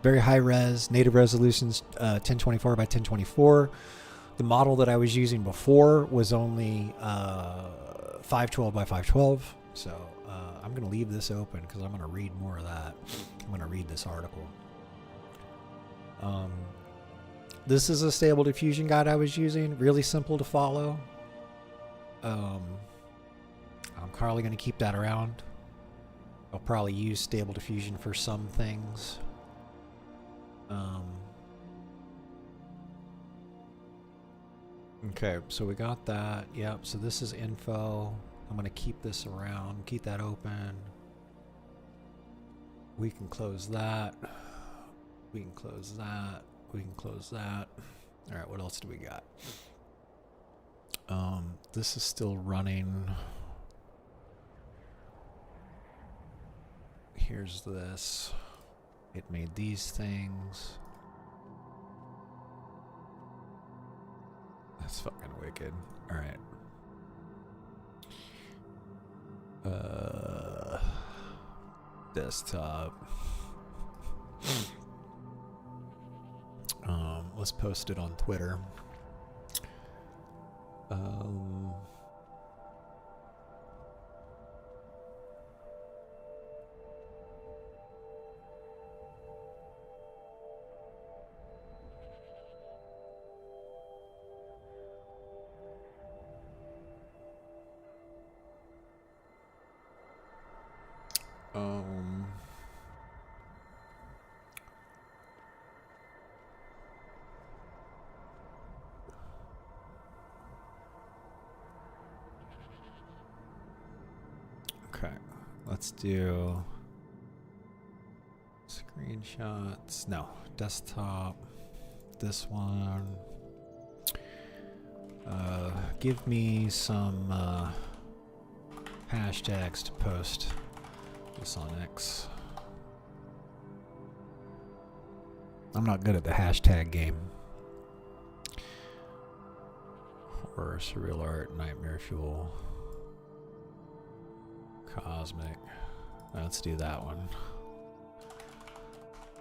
very high res, native resolutions, 1024 by 1024. The model that I was using before was only 512 by 512. So I'm going to leave this open because I'm going to read more of that. I'm going to read this article. This is a stable diffusion guide I was using. Really simple to follow. I'm probably going to keep that around. I'll probably use stable diffusion for some things. Okay, so we got that. Yep, so this is info. I'm going to keep this around, keep that open. We can close that. We can close that. We can close that. All right, what else do we got? This is still running. Here's this. It made these things. That's fucking wicked. All right. Desktop. Let's post it on Twitter. Okay, let's do screenshots. No, desktop. This one. Give me some hashtags to post this on X. I'm not good at the hashtag game. Horror, surreal art, nightmare fuel, cosmic. Let's do that one.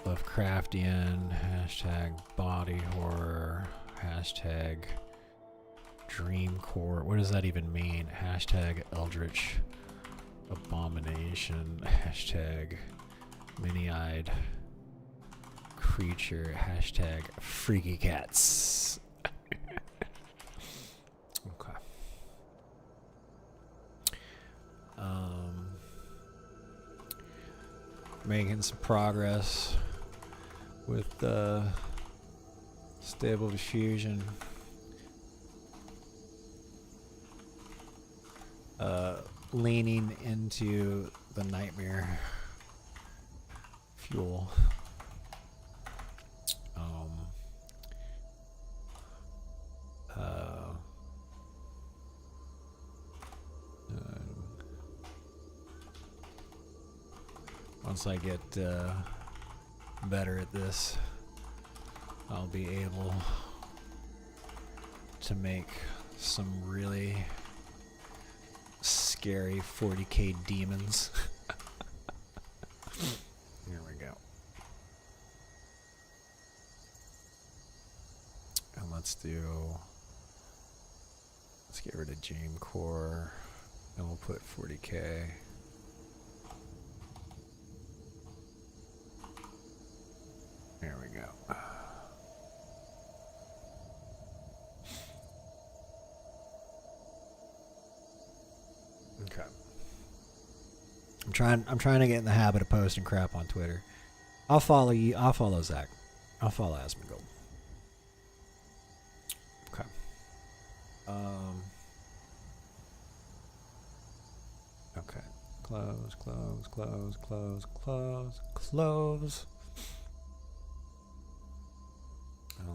Lovecraftian, hashtag body horror, hashtag dreamcore. What does that even mean? Hashtag eldritch abomination, hashtag mini-eyed creature, hashtag freaky cats. Okay. Making some progress with stable diffusion. Leaning into the nightmare fuel. Once I get better at this, I'll be able to make some really scary 40k demons. Here we go. And let's get rid of Dreamcore, and we'll put 40k. There we go. Okay. I'm trying to get in the habit of posting crap on Twitter. I'll follow you. I'll follow Zach. I'll follow Asmongold. Okay. Okay. Close, close, close, close, close, close.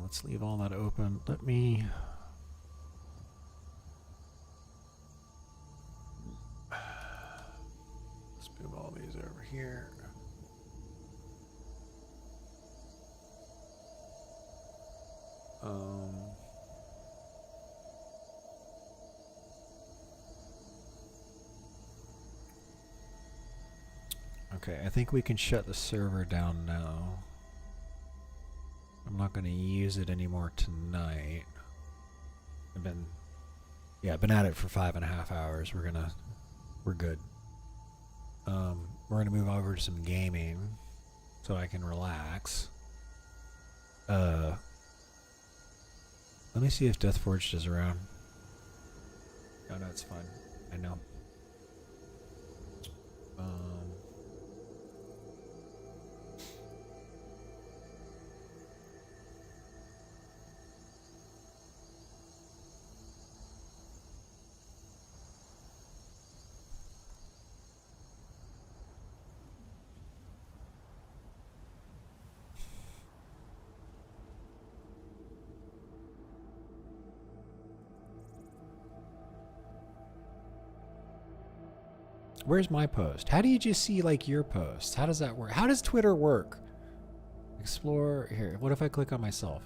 Let's leave all that open. Let me... Let's move all these over here. Okay, I think we can shut the server down now. I'm not going to use it anymore tonight. I've been at it for 5.5 hours. We're good. We're gonna move over to some gaming so I can relax. Let me see if Deathforged is around. Oh no, it's fine. I know. Where's my post? How do you just see like your posts? How does that work? How does Twitter work? Explore here. What if I click on myself?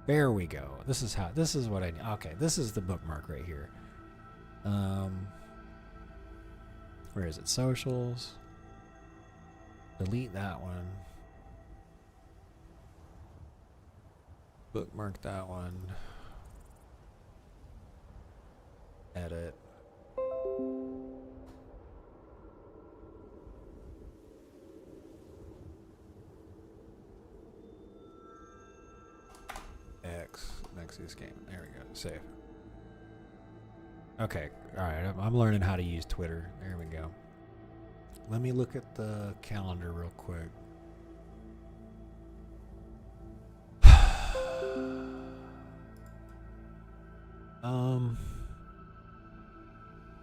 There we go. This is what I need. Okay, this is the bookmark right here. Where is it? Socials. Delete that one. Bookmark that one. Edit. Next to this game. There we go. Save. Okay. Alright. I'm learning how to use Twitter. There we go. Let me look at the calendar real quick.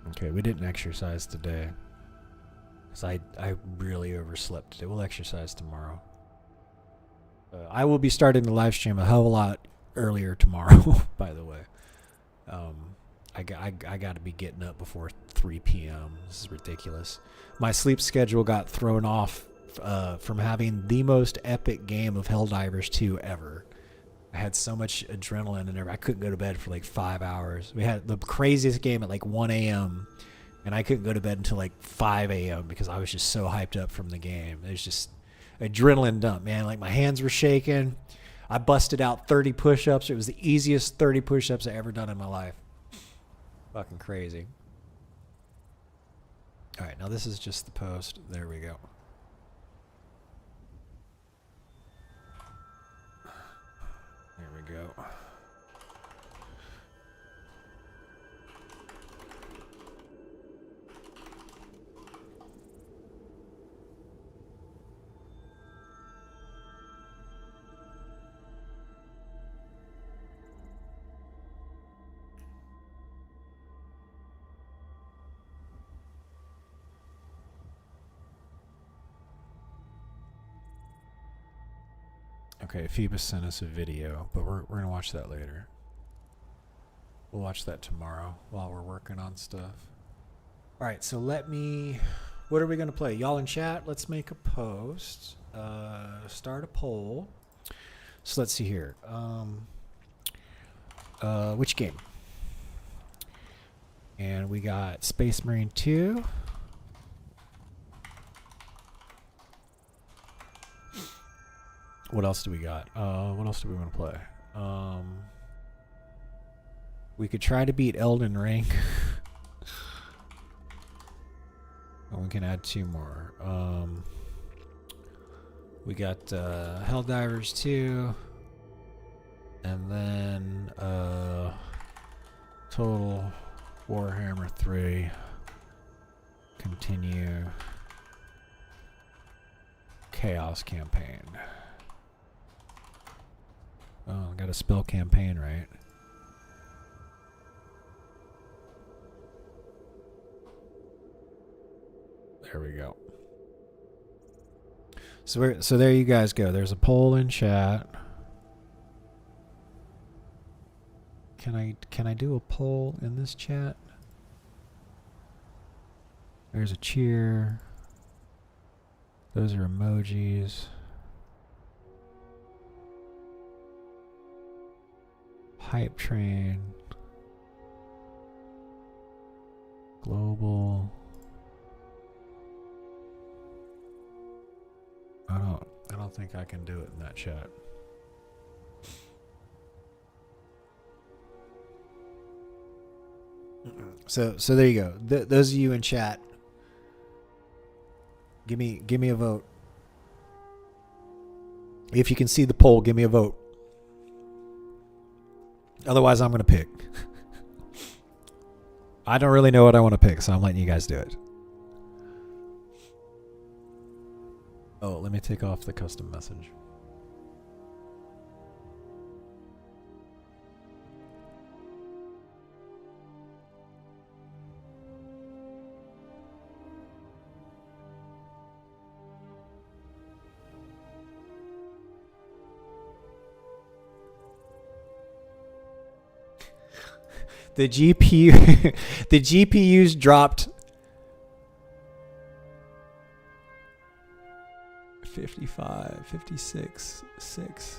Okay, we didn't exercise today. Because I really overslept today. We'll exercise tomorrow. I will be starting the live stream a hell of a lot earlier tomorrow, by the way. I got to be getting up before 3 p.m. This is ridiculous. My sleep schedule got thrown off from having the most epic game of Helldivers 2 ever. I had so much adrenaline and I couldn't go to bed for like 5 hours. We had the craziest game at like 1 a.m. and I couldn't go to bed until like 5 a.m. because I was just so hyped up from the game. It was just adrenaline dump, man. Like my hands were shaking. I busted out 30 push-ups. It was the easiest 30 push-ups I ever done in my life. Fucking crazy. All right, now this is just the post. There we go. There we go. Okay, Phoebus sent us a video, but we're gonna watch that later. We'll watch that tomorrow while we're working on stuff. All right, so what are we gonna play? Y'all in chat, let's make a post. Start a poll. So let's see here. Which game? And we got Space Marine 2. What else do we got? What else do we want to play? We could try to beat Elden Ring. And we can add 2 more. We got Helldivers 2. And then Total Warhammer 3. Continue. Chaos campaign. Oh, I gotta spell campaign right. There we go. So there you guys go. There's a poll in chat. Can I do a poll in this chat? There's a cheer. Those are emojis. Hype train. Global. I don't think I can do it in that chat. So there you go. Those of you in chat, give me a vote. If you can see the poll, give me a vote. Otherwise, I'm going to pick. I don't really know what I want to pick, so I'm letting you guys do it. Oh, let me take off the custom message. The GPU the GPUs dropped 55, 56, 6.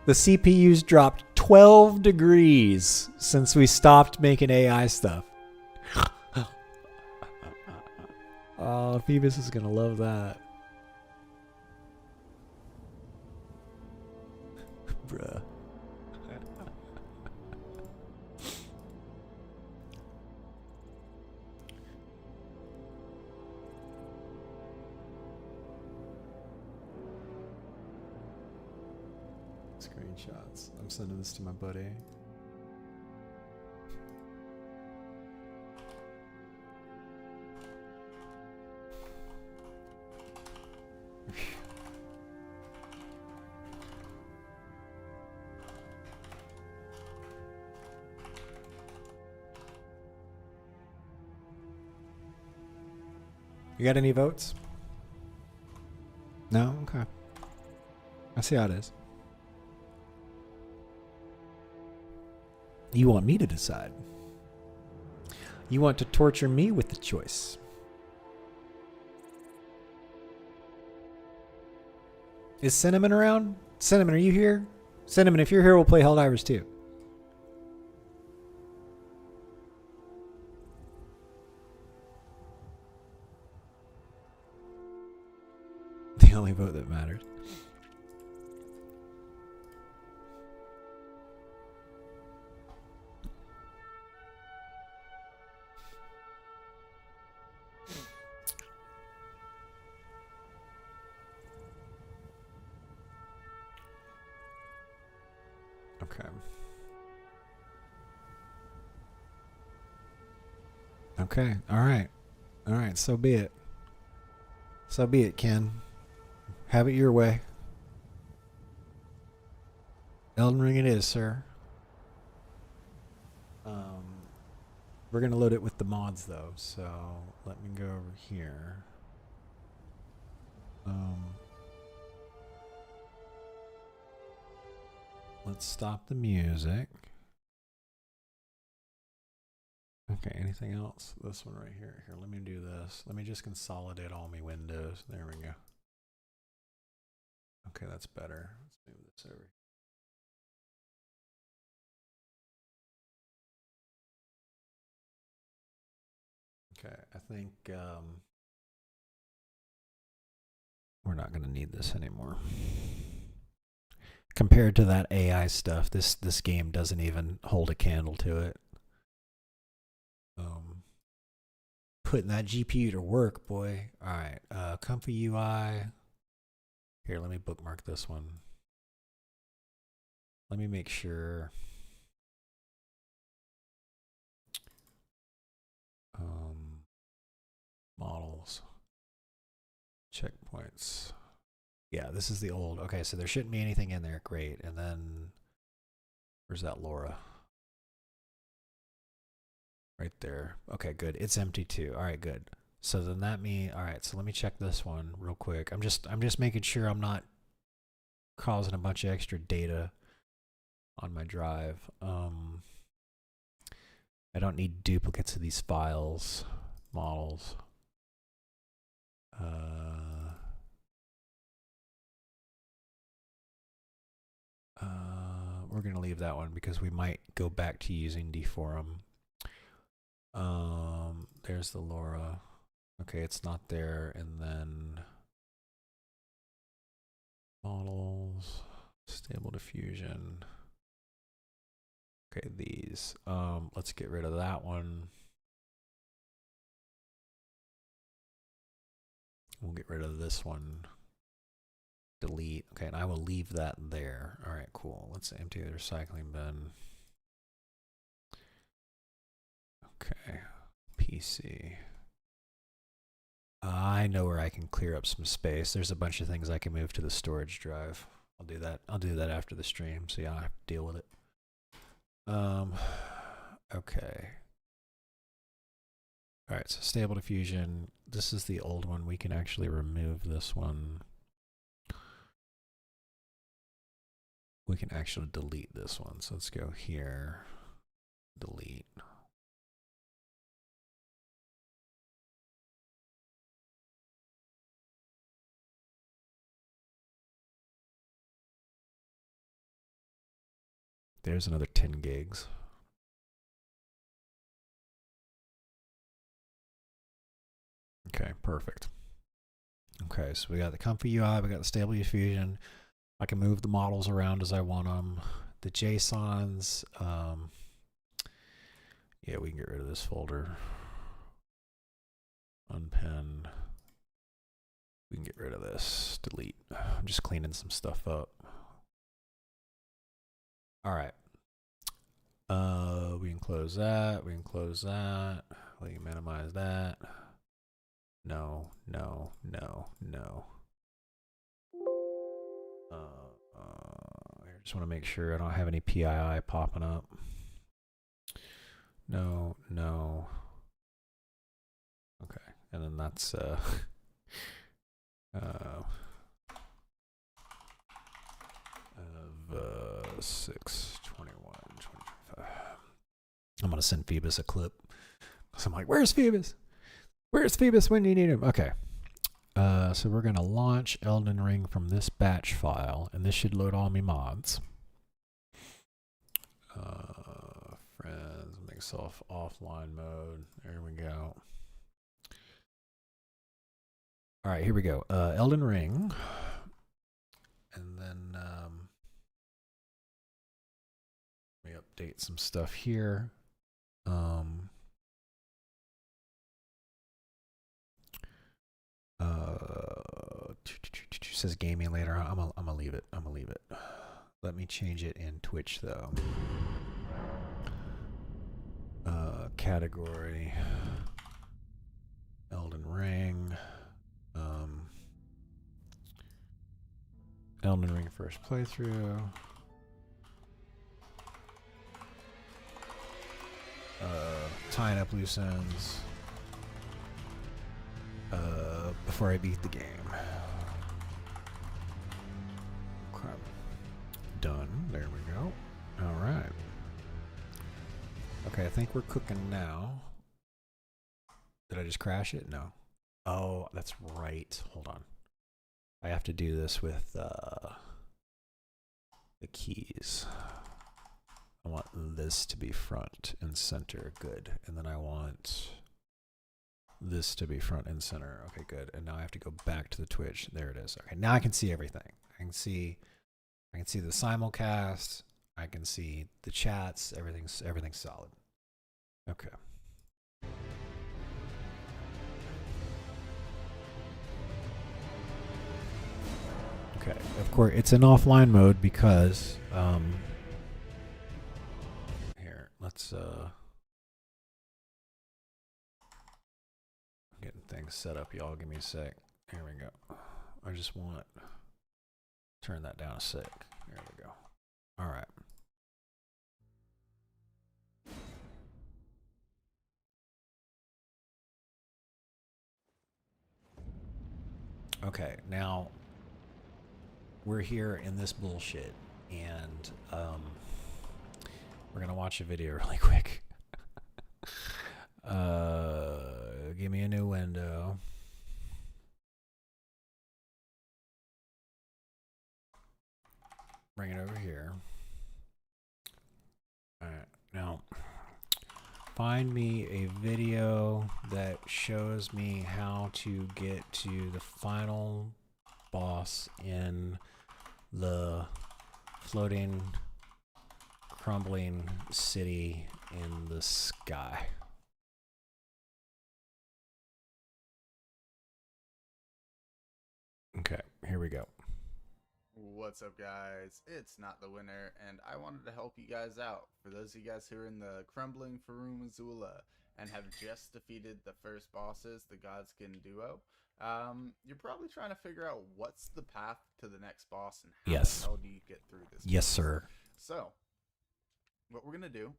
The CPUs dropped 12 degrees since we stopped making AI stuff. Oh, Phoebus is going to love that. Bruh. Screenshots. I'm sending this to my buddy. You got any votes? No? Okay. I see how it is. You want me to decide. You want to torture me with the choice. Is Cinnamon around? Cinnamon, are you here? Cinnamon, if you're here, we'll play Helldivers 2. The only vote that matters. Okay. Okay. All right. All right. So be it. So be it, Ken. Have it your way. Elden Ring it is, sir. We're going to load it with the mods, though. So let me go over here. Let's stop the music. Okay, anything else? This one right here. Here, let me do this. Let me just consolidate all my windows. There we go. Okay, that's better. Let's move this over. Okay, I think we're not going to need this anymore. Compared to that AI stuff, this game doesn't even hold a candle to it. Putting that GPU to work, boy. All right. Comfy UI. Here, let me bookmark this one. Let me make sure. Models. Checkpoints. Yeah, this is the old. Okay, so there shouldn't be anything in there. Great. And then where's that Laura? Right there. Okay, good. It's empty too. All right, good. So then that means, all right, so let me check this one real quick. I'm just making sure I'm not causing a bunch of extra data on my drive. I don't need duplicates of these files, models. We're going to leave that one because we might go back to using Deforum. There's the Laura. Okay, it's not there. And then models, stable diffusion. Okay, these. Let's get rid of that one. We'll get rid of this one. Delete. Okay, and I will leave that there. All right, cool. Let's empty the recycling bin. Okay, PC. I know where I can clear up some space. There's a bunch of things I can move to the storage drive. I'll do that. I'll do that after the stream, so yeah, I have to deal with it. Okay. All right, so stable diffusion. This is the old one. We can actually remove this one. We can actually delete this one. So let's go here. Delete. There's another 10 gigs. Okay, perfect. Okay, so we got the comfy UI, we got the stable diffusion. I can move the models around as I want them. The JSONs, yeah, we can get rid of this folder. Unpin. We can get rid of this. Delete. I'm just cleaning some stuff up. All right. We can close that. We can close that. We can minimize that. No, no, no, no. I just want to make sure I don't have any PII popping up. No, no. Okay, and then that's of 6/21/2025. I'm gonna send Phoebus a clip. So I'm like, where's Phoebus? Where's Phoebus when you need him? Okay. So we're gonna launch Elden Ring from this batch file, and this should load all my mods. Friends, make self offline mode. There we go. All right, here we go. Elden Ring, and then let me update some stuff here. Says gaming later. I'm gonna leave it. I'm gonna leave it. Let me change it in Twitch though. Category Elden Ring. Elden Ring first playthrough. Tying up loose ends. Before I beat the game. Okay. Done. There we go. All right. Okay, I think we're cooking now. Did I just crash it? No. Oh, that's right. Hold on. I have to do this with the keys. I want this to be front and center. Good. And then I want this to be front and center. Okay, good. And now I have to go back to the Twitch. There it is. Okay, now I can see everything. I can see the simulcast. I can see the chats. Everything's solid. Okay. Okay, of course it's in offline mode because here, let's getting things set up, y'all. Give me a sec. Here we go. I just want turn that down a sec. There we go. All right. Okay, now we're here in this bullshit, and we're gonna watch a video really quick. Give me a new window. Bring it over here. Alright, now find me a video that shows me how to get to the final boss in the floating, crumbling city in the sky. Okay, here we go. What's up, guys? It's Not the Winner, and I wanted to help you guys out. For those of you guys who are in the crumbling Farum Azula and have just defeated the first bosses, the Godskin duo, you're probably trying to figure out what's the path to the next boss and how the hell do you get through this. Yes, sir. So, what we're going to do,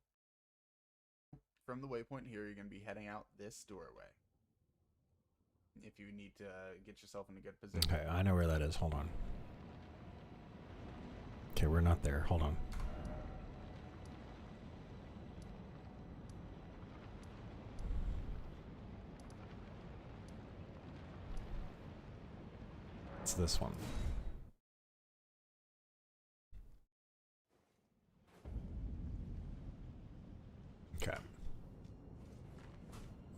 from the waypoint here, you're going to be heading out this doorway. If you need to get yourself in a good position. Okay, I know where that is. Hold on. Okay, we're not there. Hold on. It's this one. Okay.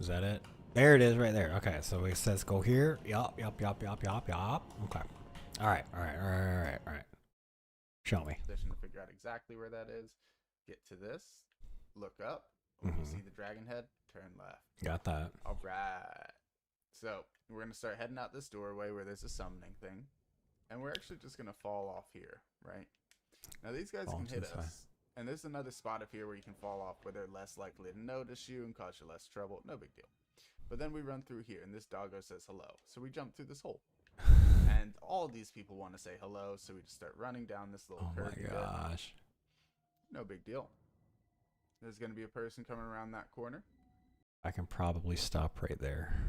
Is that it? There it is right there. Okay, so it says go here. Yup. Okay. Alright. Show me. To figure out exactly where that is. Get to this. Look up. When you see the dragon head, turn left. Got that. Alright. So, we're going to start heading out this doorway where there's a summoning thing. And we're actually just going to fall off here, right? Now, these guys can hit us. And there's another spot up here where you can fall off where they're less likely to notice you and cause you less trouble. No big deal. But then we run through here, and this doggo says hello. So we jump through this hole. And all these people want to say hello, so we just start running down this little curve. Oh my gosh. No big deal. There's going to be a person coming around that corner. I can probably stop right there.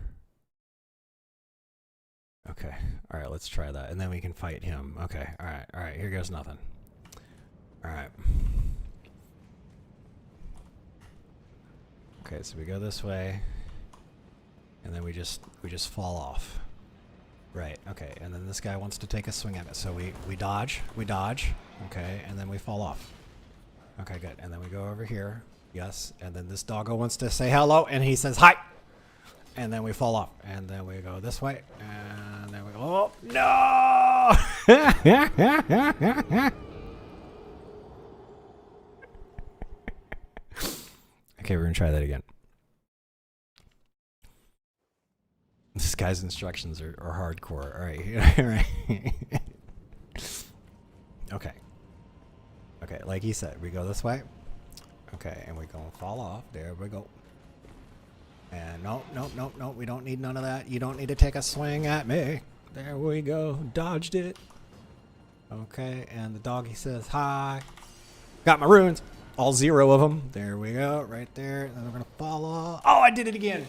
Okay. Alright, let's try that. And then we can fight him. Okay. Alright. Here goes nothing. Alright. Okay, so we go this way. And then we just fall off. Right, okay, and then this guy wants to take a swing at it. So we dodge, okay, and then we fall off. Okay, good. And then we go over here. Yes, and then this doggo wants to say hello, and he says hi. And then we fall off. And then we go this way, and then we go, oh, no! Okay, we're gonna try that again. This guy's instructions are hardcore. Alright. Okay. Okay, like he said, we go this way. Okay, and we're gonna fall off. There we go. And no, we don't need none of that. You don't need to take a swing at me. There we go. Dodged it. Okay, and the doggy says hi. Got my runes. All 0 of them. There we go. Right there. And then we're gonna fall off. Oh, I did it again.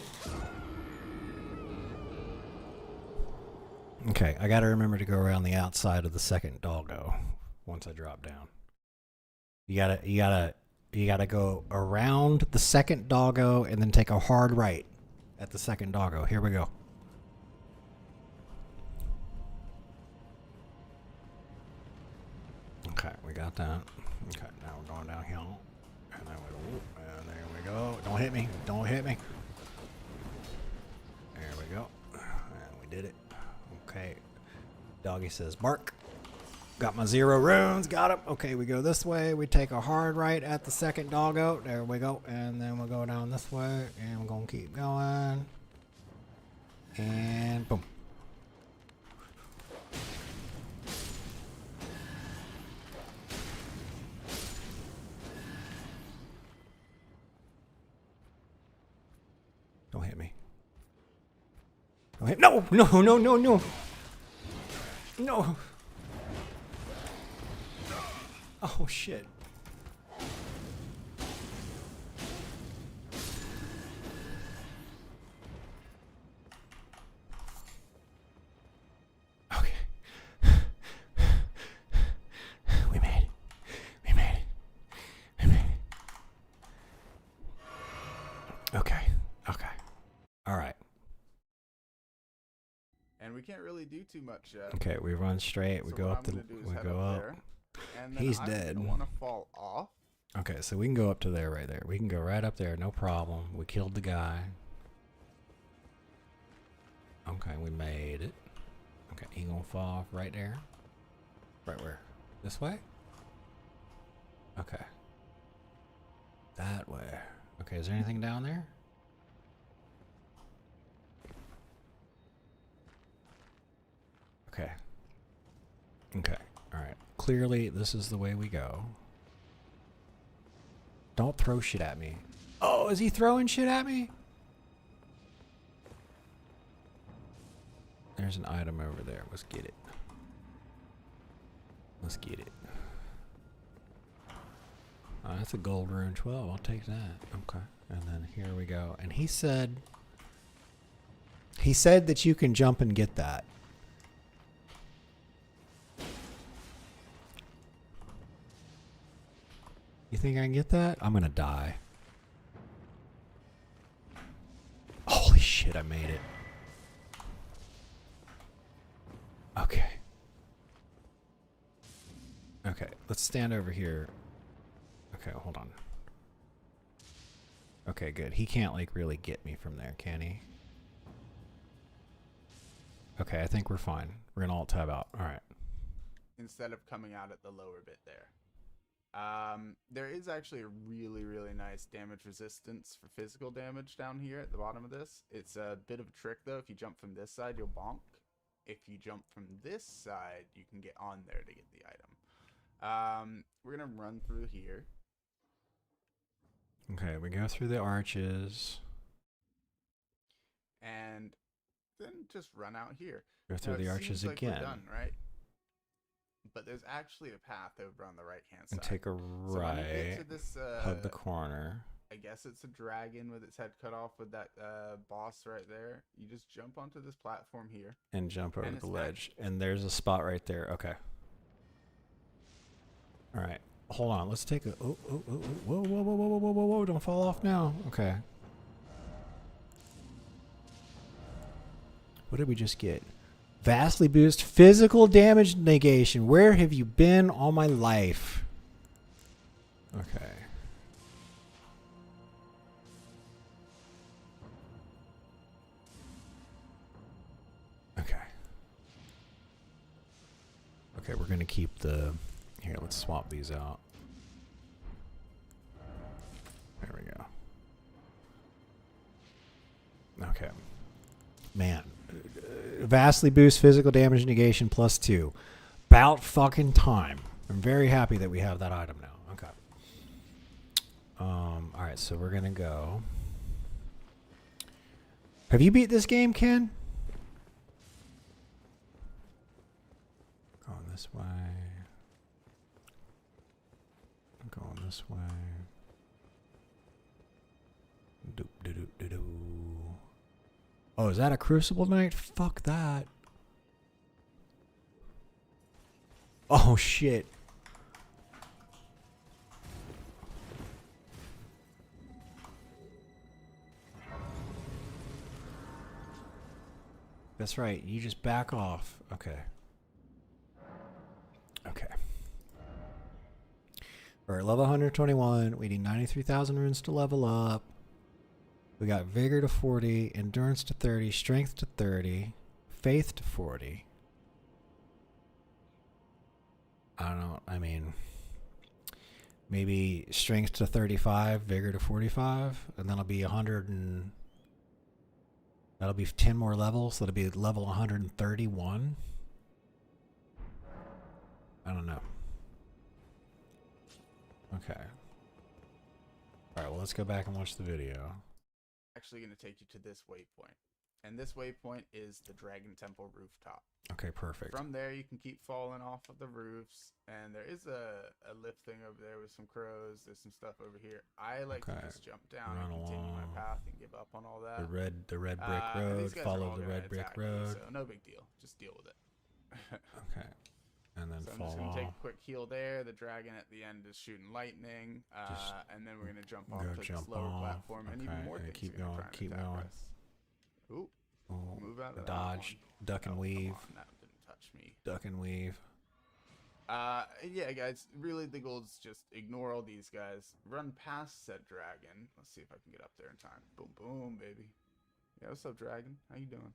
Okay, I gotta remember to go around the outside of the second doggo once I drop down. You gotta go around the second doggo and then take a hard right at the second doggo. Here we go. Okay, we got that. Okay, now we're going down here. And then and there we go. Don't hit me. Don't hit me. There we go. And we did it. Okay. Doggy says bark. Got my 0 runes. Got him. Okay, we go this way. We take a hard right at the second doggo. There we go. And then we'll go down this way. And we're going to keep going. And boom. Wait, no, no, no, no, no. No. Oh, shit. Okay. We made it. We made it. We made it. Okay. Okay. All right. And we can't really do too much yet. Okay, we run straight. We So go what up I'm the. gonna do is We head go up up. there, and then He's I'm dead. gonna want to fall off. Okay, so we can go up to there right there. We can go right up there, no problem. We killed the guy. Okay, we made it. Okay, he gonna fall off right there. Right where? This way? Okay. That way. Okay, is there anything down there? Okay. Okay, alright. Clearly, this is the way we go. Don't throw shit at me. Oh, is he throwing shit at me? There's an item over there. Let's get it. Let's get it. Oh, that's a gold rune 12. I'll take that. Okay. And then here we go. And he said that you can jump and get that. You think I can get that? I'm gonna die. Holy shit, I made it. Okay. Okay, let's stand over here. Okay, hold on. Okay, good. He can't, like, really get me from there, can he? Okay, I think we're fine. We're gonna alt tab out. Alright. Instead of coming out at the lower bit there. There is actually a really, really nice damage resistance for physical damage down here at the bottom of this. It's a bit of a trick, though. If you jump from this side, you'll bonk. If you jump from this side, you can get on there to get the item. We're going to run through here. Okay, we go through the arches. And then just run out here. Go through the arches like again. We're done, right? But there's actually a path over on the right-hand side. And take a right. So when you get to this, hug the corner. I guess it's a dragon with its head cut off with that boss right there. You just jump onto this platform here. And jump over the ledge. And there's a spot right there. Okay. Alright. Hold on. Let's take a... Oh, oh, oh, oh. Whoa, whoa, whoa, whoa, whoa, whoa, whoa. Don't fall off now. Okay. What did we just get? Vastly boost physical damage negation. Where have you been all my life? Okay. Okay. Okay, we're going to keep the... Here, let's swap these out. There we go. Okay. Man. Vastly boost physical damage negation +2. About fucking time. I'm very happy that we have that item now. Okay. Alright, so we're gonna go. Have you beat this game, Ken? Going this way. Going this way. Doop doop doop doop. Oh, is that a Crucible Knight? Fuck that. Oh, shit. That's right. You just back off. Okay. Okay. We're at level 121. We need 93,000 runes to level up. We got Vigor to 40, Endurance to 30, Strength to 30, Faith to 40. I don't know. I mean, maybe Strength to 35, Vigor to 45, and that'll be 100 and... That'll be 10 more levels. That'll be level 131. I don't know. Okay. Alright, well, let's go back and watch the video. Actually going to take you to this waypoint. And this waypoint is the Dragon Temple rooftop. Okay, perfect. From there, you can keep falling off of the roofs, and there is a lift thing over there with some crows. There's some stuff over here. I like to just jump down and continue my path and give up on all that. The red brick road. Follow the red brick road. So no big deal. Just deal with it. Okay. And then so I'm fall just gonna off. take a quick heal there. The dragon at the end is shooting lightning, and then we're gonna jump off to the slower platform, and even more things. Keep are gonna going. try and Keep attack going. us. Ooh. Move out of that Dodge, one. duck and weave. That didn't touch me. Duck and weave. Yeah, guys. Really, the goal is just ignore all these guys. Run past said dragon. Let's see if I can get up there in time. Boom, boom, baby. Yeah, what's up, dragon? How you doing?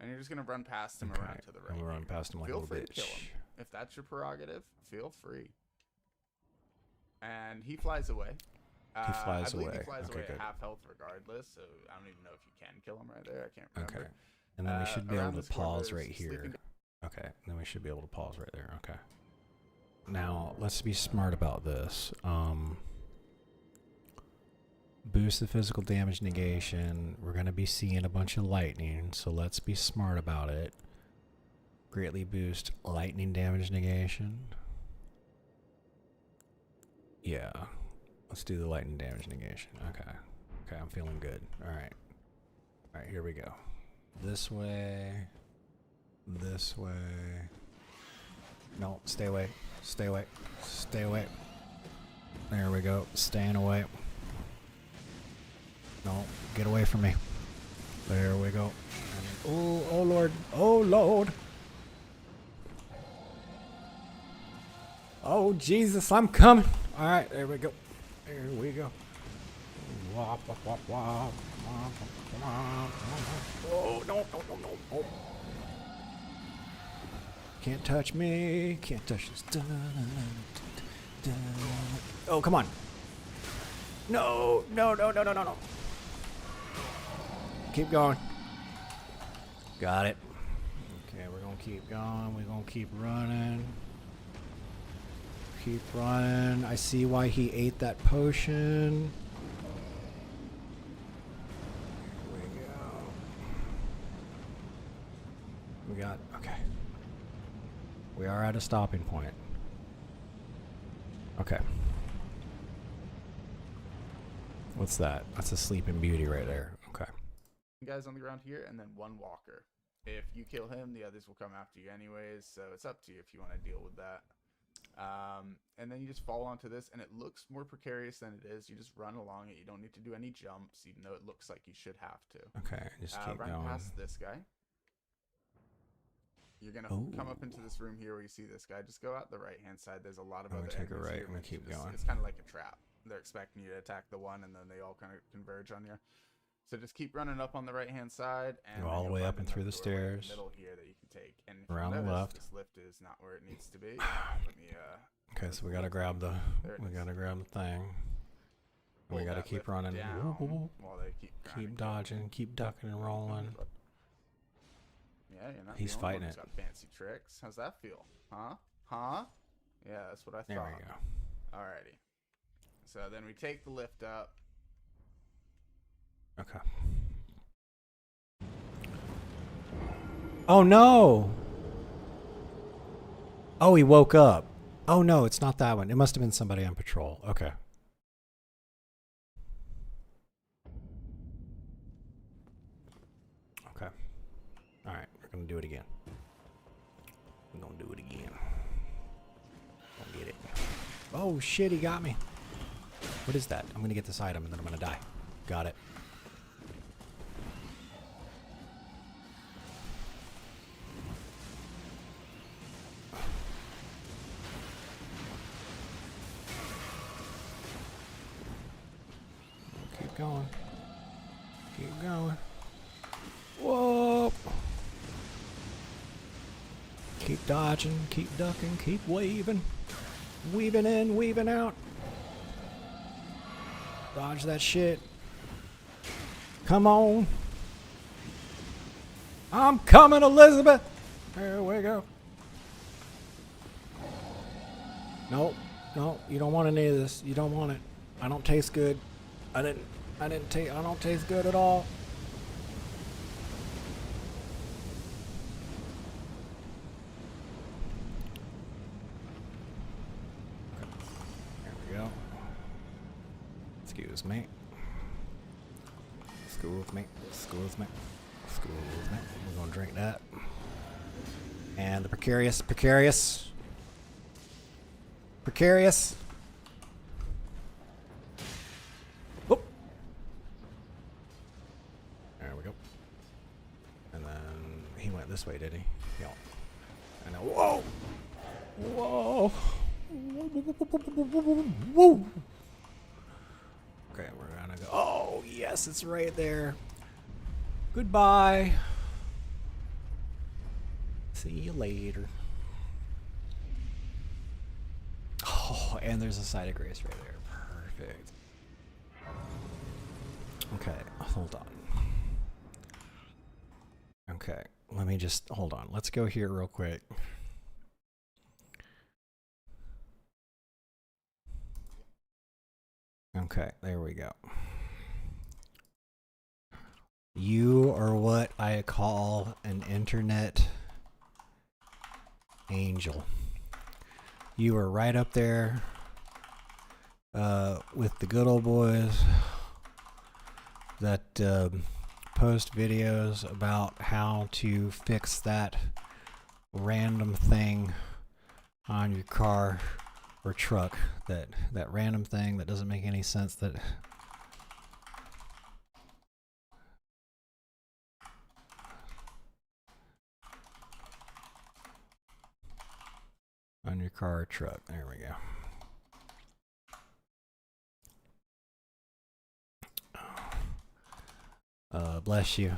And you're just gonna run past him around to the right. And we'll run past him like a Feel little free to kill bitch. him if that's your prerogative. Feel free. And he flies away. He flies I believe away. He flies Okay, away good. at half health regardless, so I don't even know if you can kill him right there. I can't remember. Okay. And then we should be able around to this corner, pause there's right a sleeping here. Okay. Then we should be able to pause right there. Okay. Now let's be smart about this. Boost the physical damage negation. We're gonna be seeing a bunch of lightning, so let's be smart about it. Greatly boost lightning damage negation. Yeah. Let's do the lightning damage negation. Okay. Okay, I'm feeling good. Alright. Alright, here we go. This way. This way. No, stay away. Stay away. Stay away. There we go. Staying away. No, get away from me. There we go. Oh, oh Lord. Oh Lord. Oh Jesus, I'm coming. Alright, there we go. There we go. Wop, wop, wop, wop. Oh, no, no, no, no, no. Can't touch me. Can't touch this. Dun, dun, dun. Oh, come on. No, no, no, no, no, no, no. Keep going. Got it. Okay, we're going to keep going. We're going to keep running. Keep running. I see why he ate that potion. Here we go. We got, okay. We are at a stopping point. Okay. What's that? That's a Sleeping Beauty right there. Okay. Guys on the ground here, and then one walker. If you kill him, the others will come after you anyways, so it's up to you if you want to deal with that. And then you just fall onto this, and it looks more precarious than it is. You just run along it. You don't need to do any jumps, even though it looks like you should have to. Okay, just keep run going. past this guy. You're gonna come up into this room here where you see this guy. Just go out the right-hand side. There's a lot of I'm other gonna take a enemies right. here, I'm gonna but you keep just- going. It's kind of like a trap. They're expecting you to attack the one, and then they all kind of converge on you. So just keep running up on the right-hand side, and Go all the you'll way find up and through the another doorway in stairs. middle here that you can take. And if you Around the notice, left. This lift is not where it needs to be. Let me. Okay, so we gotta grab the. We gotta grab the thing. We Pull gotta that keep lift running. down Woo-hoo. while they keep Dodging. Keep ducking and rolling. Yeah, you're not He's the only one fighting who's it. got fancy tricks. How's that feel? Huh? Huh? Yeah, that's what I There thought. we go. Alrighty. So then we take the lift up. Okay. Oh no! Oh, he woke up. Oh no, it's not that one. It must have been somebody on patrol. Okay. Okay. Alright, we're gonna do it again. We're gonna do it again. Gonna get it. Oh shit, he got me. What is that? I'm gonna get this item and then I'm gonna die. Got it. Keep going. Keep going. Whoa! Keep dodging, keep ducking, keep waving. Weaving in, weaving out. Dodge that shit. Come on. I'm coming, Elizabeth. There we go. Nope. No, you don't want any of this. You don't want it. I don't taste good. I don't taste good at all. Excuse me. Excuse me. Excuse me. Excuse me. We're gonna drink that. And the precarious. Whoop. There we go. And then he went this way, did he? Yeah. And now, whoa! Whoa! Whoa! Okay, we're gonna go. Oh, yes, it's right there. Goodbye. See you later. Oh, and there's a side of grace right there. Perfect. Okay, hold on. Okay, let me just hold on. Let's go here real quick. Okay, there we go. You are what I call an internet angel. You are right up there with the good old boys that post videos about how to fix that random thing on your car or truck, that random thing that doesn't make any sense, that on your car or truck. There we go. Bless you.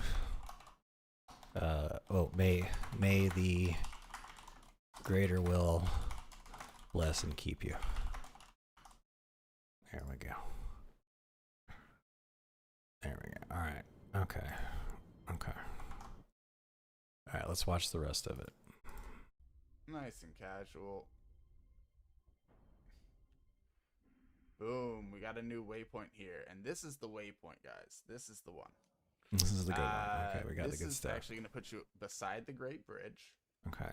Oh, may the greater will bless and keep you. There we go. There we go. All right. Okay. Okay. All right, let's watch the rest of it. Nice and casual. Boom, we got a new waypoint here. And this is the waypoint, guys. This is the one. This is the good one. Okay, we got the good stuff. This is actually going to put you beside the Great Bridge. Okay.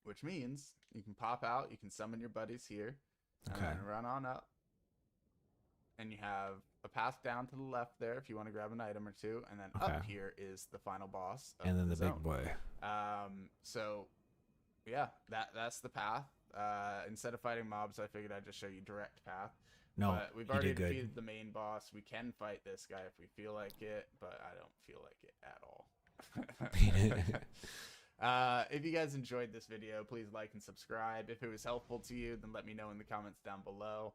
Which means you can pop out, you can summon your buddies here, and Okay. then run on up. And you have a path down to the left there if you want to grab an item or two, and then Okay. up here is the final boss. Of And then the zone. big boy. So yeah, that's the path. Instead of fighting mobs, I figured I'd just show you direct path. No, but we've you already did good. defeated the main boss. We can fight this guy if we feel like it, but I don't feel like it at all. If you guys enjoyed this video, please like and subscribe. If it was helpful to you, then let me know in the comments down below.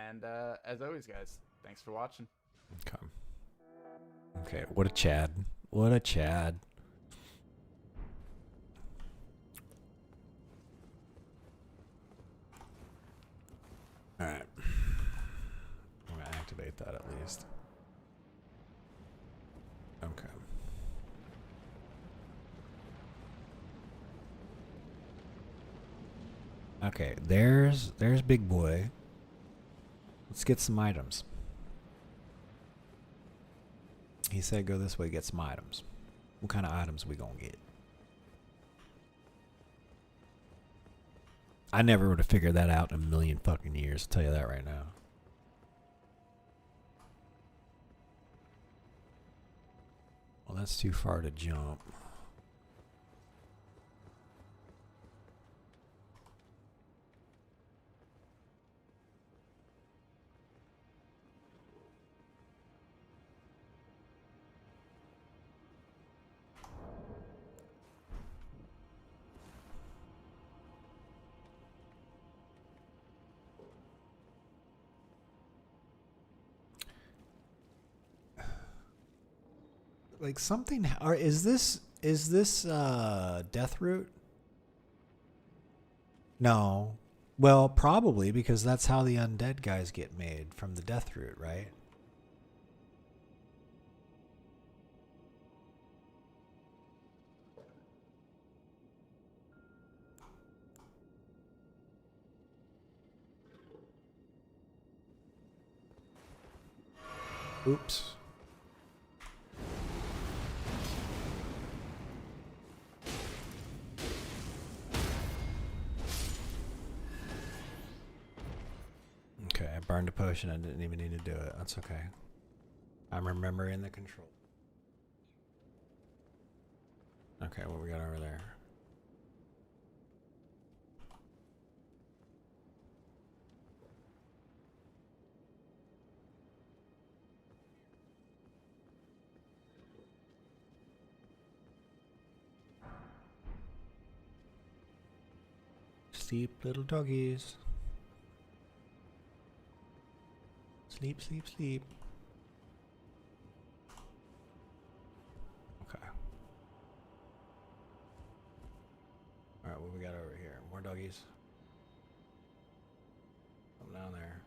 And as always, guys, thanks for watching. Okay. Okay, what a Chad. What a Chad. Alright. I'm gonna activate that at least. Okay. Okay, there's big boy. Let's get some items. He said go this way, get some items. What kind of items we gonna get? I never would have figured that out in a million fucking years, I'll tell you that right now. Well, that's too far to jump. Like something, or is this Death Root? No. Well, probably, because that's how the undead guys get made, from the Death Root, right? Oops. burned a potion. I didn't even need to do it. That's okay. I'm remembering the control. Okay, what we got over there? Sleep, little doggies. Sleep, sleep, sleep. Okay. Alright, what we got over here? More doggies. Come down there.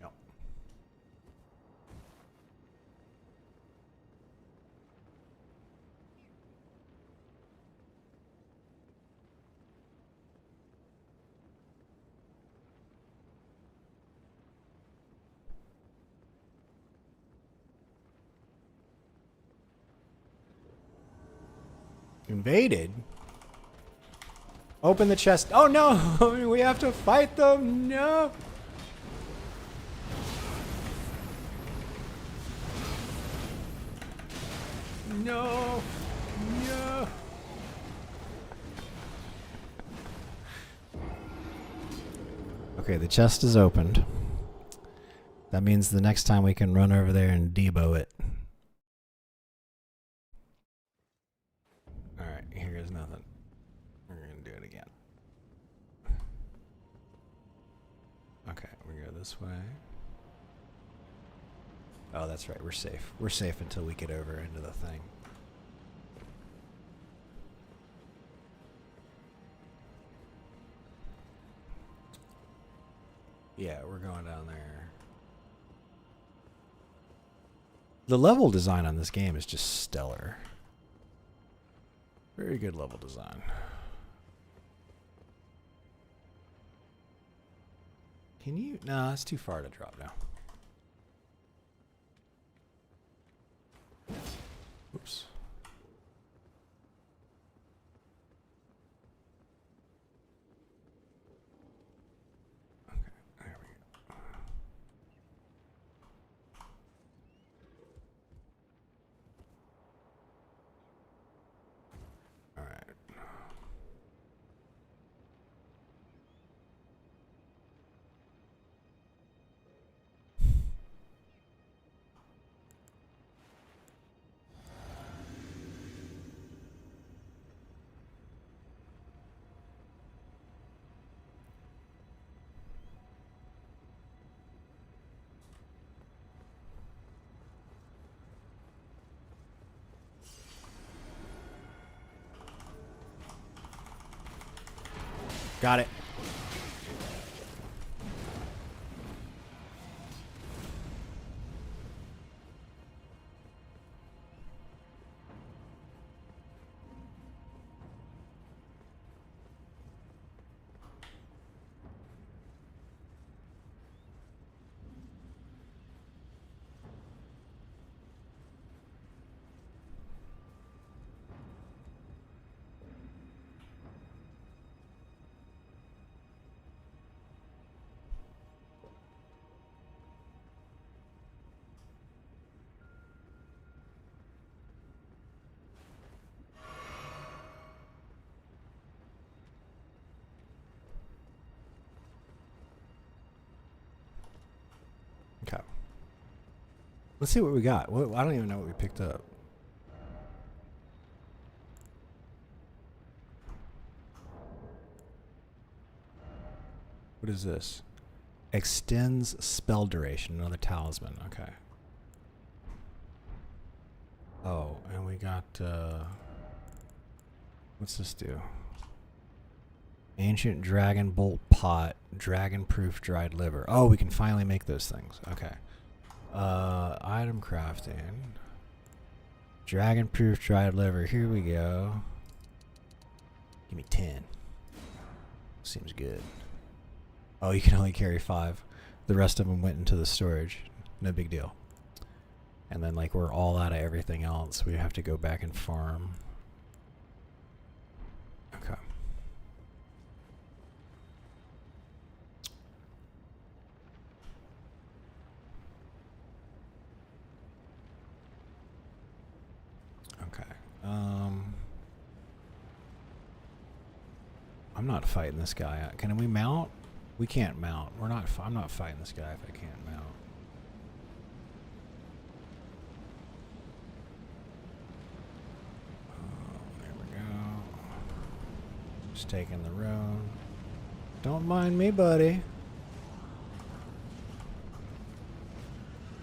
Yep. Invaded? Open the chest. Oh no! We have to fight them! No! No! No! Okay, the chest is opened. That means the next time we can run over there and debo it. Alright, here is nothing. We're gonna do it again. Okay, we go this way. Oh, that's right, we're safe. We're safe until we get over into the thing. Yeah, we're going down there. The level design on this game is just stellar. Very good level design. Can you? No, it's too far to drop now. Oops. Okay, there we go. All right. Got it. Okay. Let's see what we got. I don't even know what we picked up. What is this? Extends spell duration. Another talisman. Okay. Oh, and we got, what's this do? Ancient Dragon Bolt Pot, Dragon Proof Dried Liver. Oh, we can finally make those things. Okay. Item crafting. Dragon Proof Dried Liver. Here we go. Give me 10. Seems good. Oh, you can only carry 5. The rest of them went into the storage. No big deal. And then, like, we're all out of everything else. We have to go back and farm. I'm not fighting this guy. Can we mount? We can't mount. We're not. I'm not fighting this guy if I can't mount. Oh, there we go. Just taking the road. Don't mind me, buddy.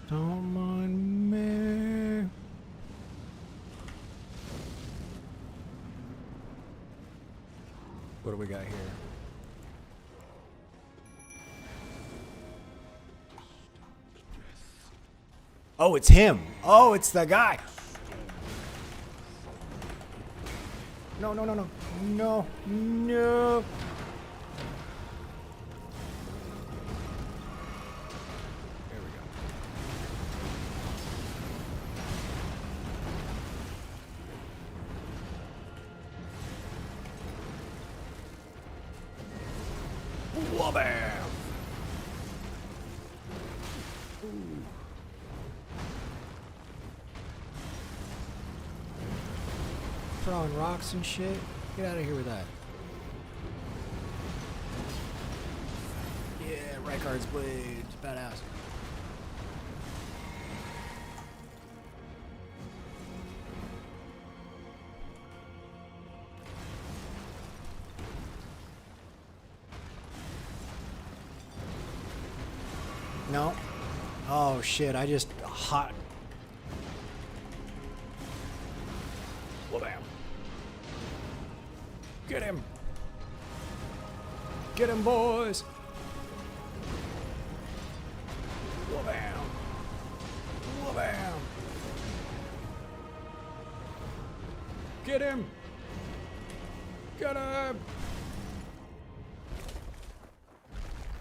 Don't mind me. What do we got here? Oh, it's him. Oh, it's the guy. No, no, no, no. No, no. There we go. Wha-bam! Ooh. Throwing rocks and shit. Get out of here with that. Yeah, Rykard's blade. It's badass. No. Oh shit, I just hot. Well, bam. Get him. Get him, boys. Well, bam. Well, bam. Get him. Get him.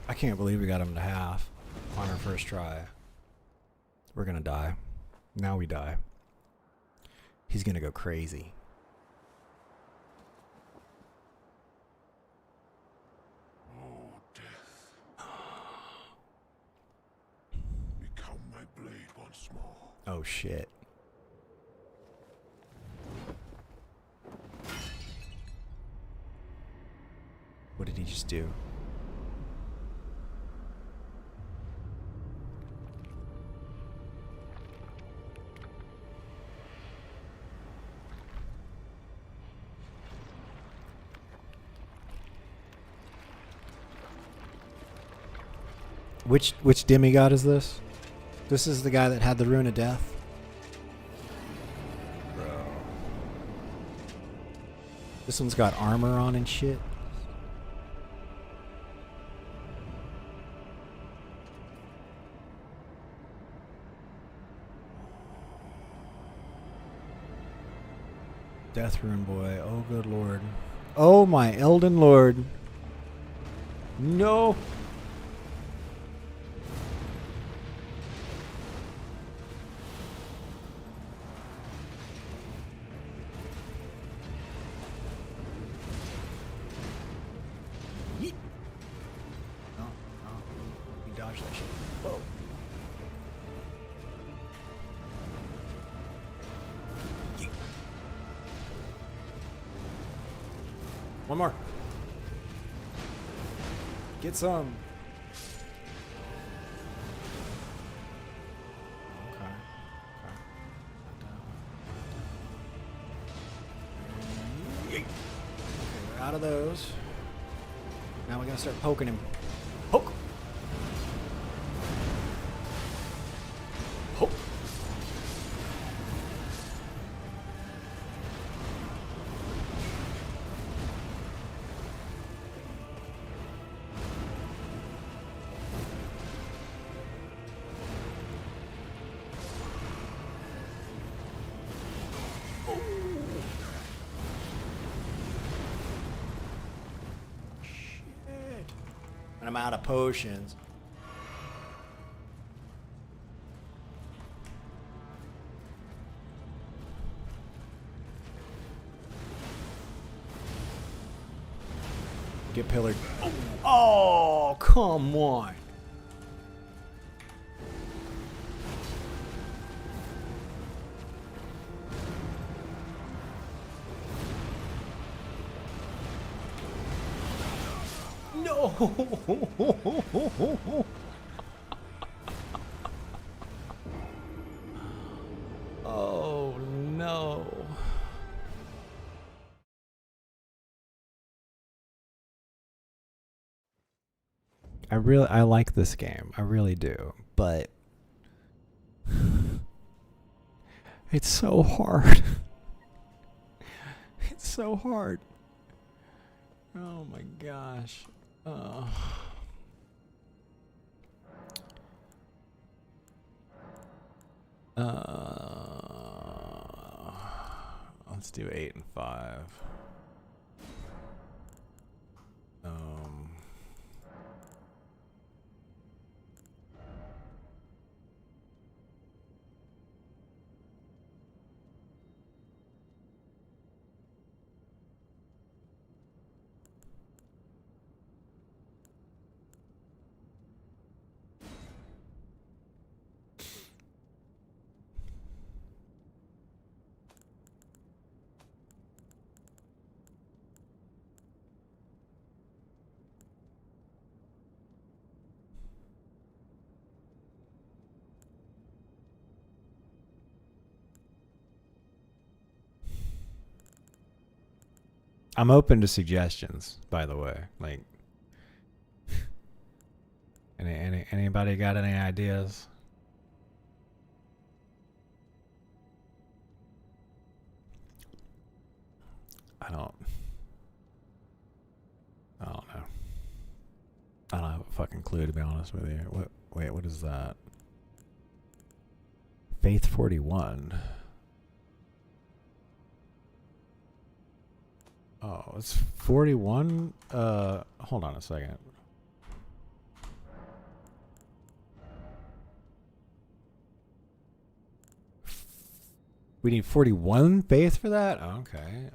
I can't believe we got him to half on our first try. We're gonna die. Now we die. He's gonna go crazy. Oh, death. Become my blade once more. Oh shit. What did he just do? Which demigod is this? This is the guy that had the Rune of Death? Bro. This one's got armor on and shit. Death Rune boy. Oh good lord. Oh my Elden Lord. No. Dodge that shit. Whoa. Yeet. One more. Get some. Okay. Yeet. Okay, we're out of those. Now we gotta start poking him. Poke. Poke. And I'm out of potions. Get pillared. Oh, come on. Oh no. I like this game. I really do. But it's so hard. It's so hard. Oh my gosh. Let's do 8 and 5. I'm open to suggestions, by the way. Like, anybody got any ideas? I don't know. I don't have a fucking clue, to be honest with you. Wait, what is that? Faith 41. Oh, it's 41? Hold on a second. We need 41 faith for that? Okay.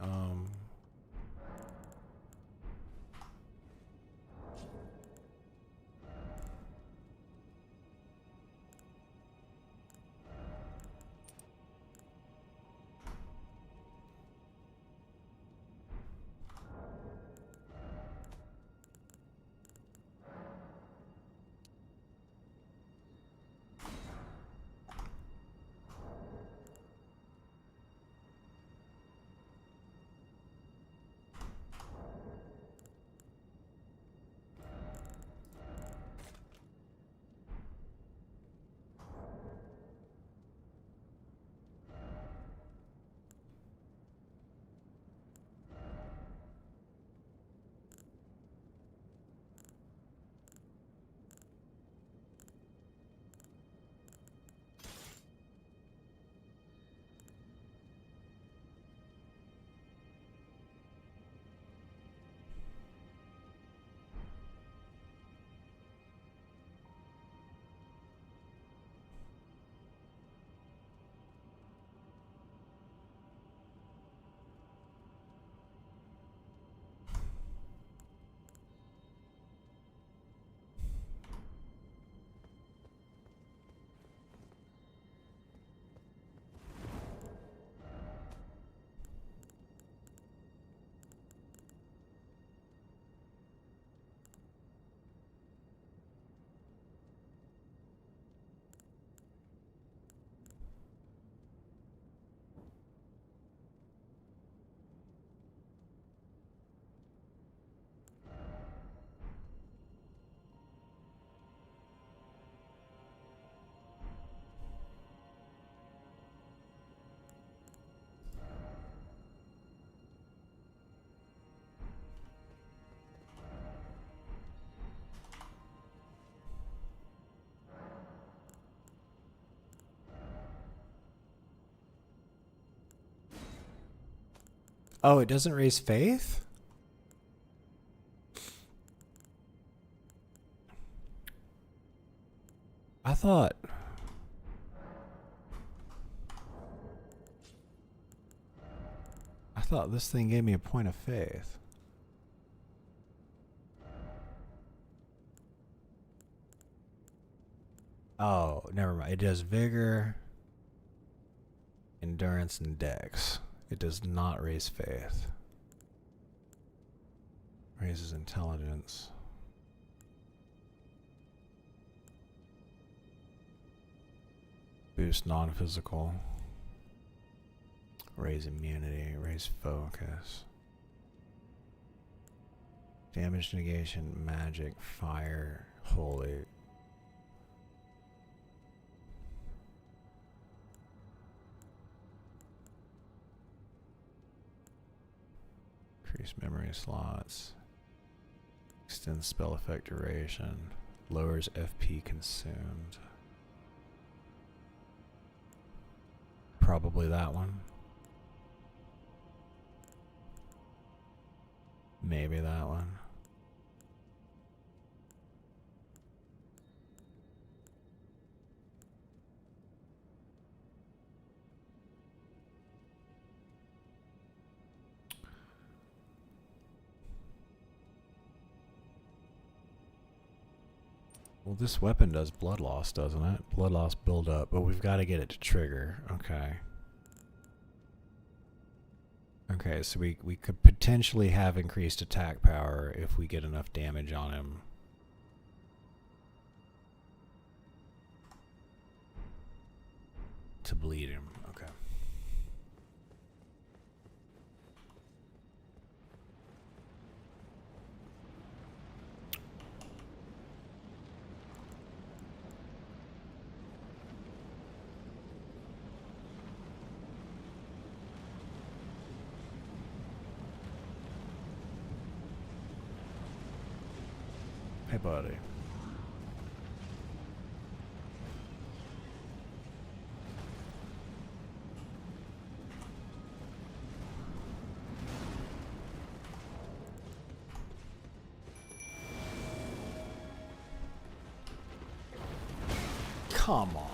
Oh, it doesn't raise faith? I thought this thing gave me a point of faith. Oh, never mind. It does vigor, endurance, and dex. It does not raise faith. Raises intelligence. Boost non-physical. Raise immunity. Raise focus. Damage negation, magic, fire, holy. Increase memory slots. Extends spell effect duration. Lowers FP consumed. Probably that one. Maybe that one. Well, this weapon does blood loss, doesn't it? Blood loss build up, but we've got to get it to trigger. Okay. Okay, so we could potentially have increased attack power if we get enough damage on him. To bleed him. Okay. Hey, buddy. Come on.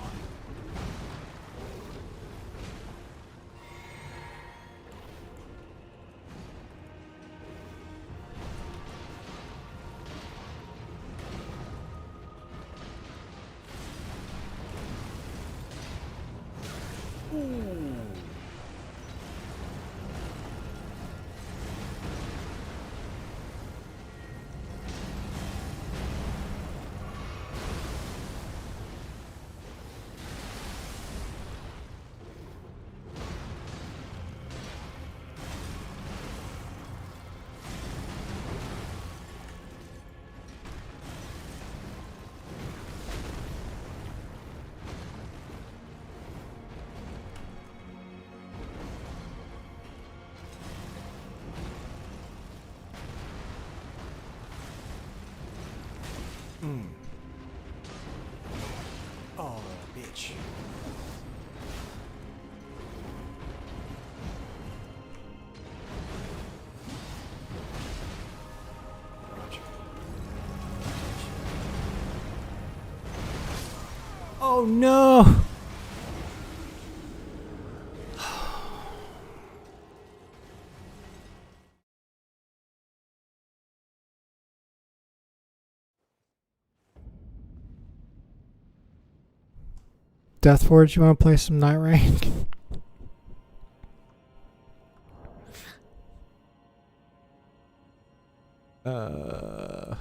Oh, bitch. Oh no! Deathforge, you want to play some Night Rain? Yeah.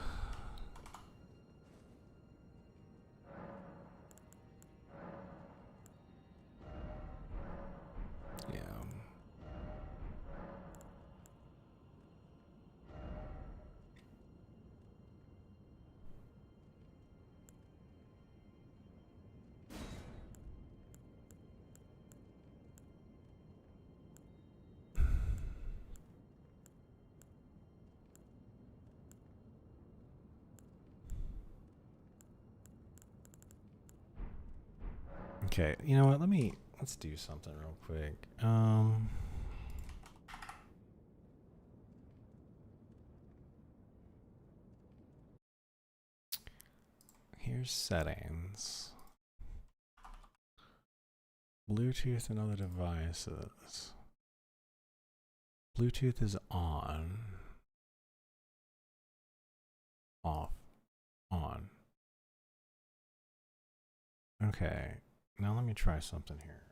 Okay, you know what? Let's do something real quick. Here's settings. Bluetooth and other devices. Bluetooth is on. Off. On. Okay. Now let me try something here.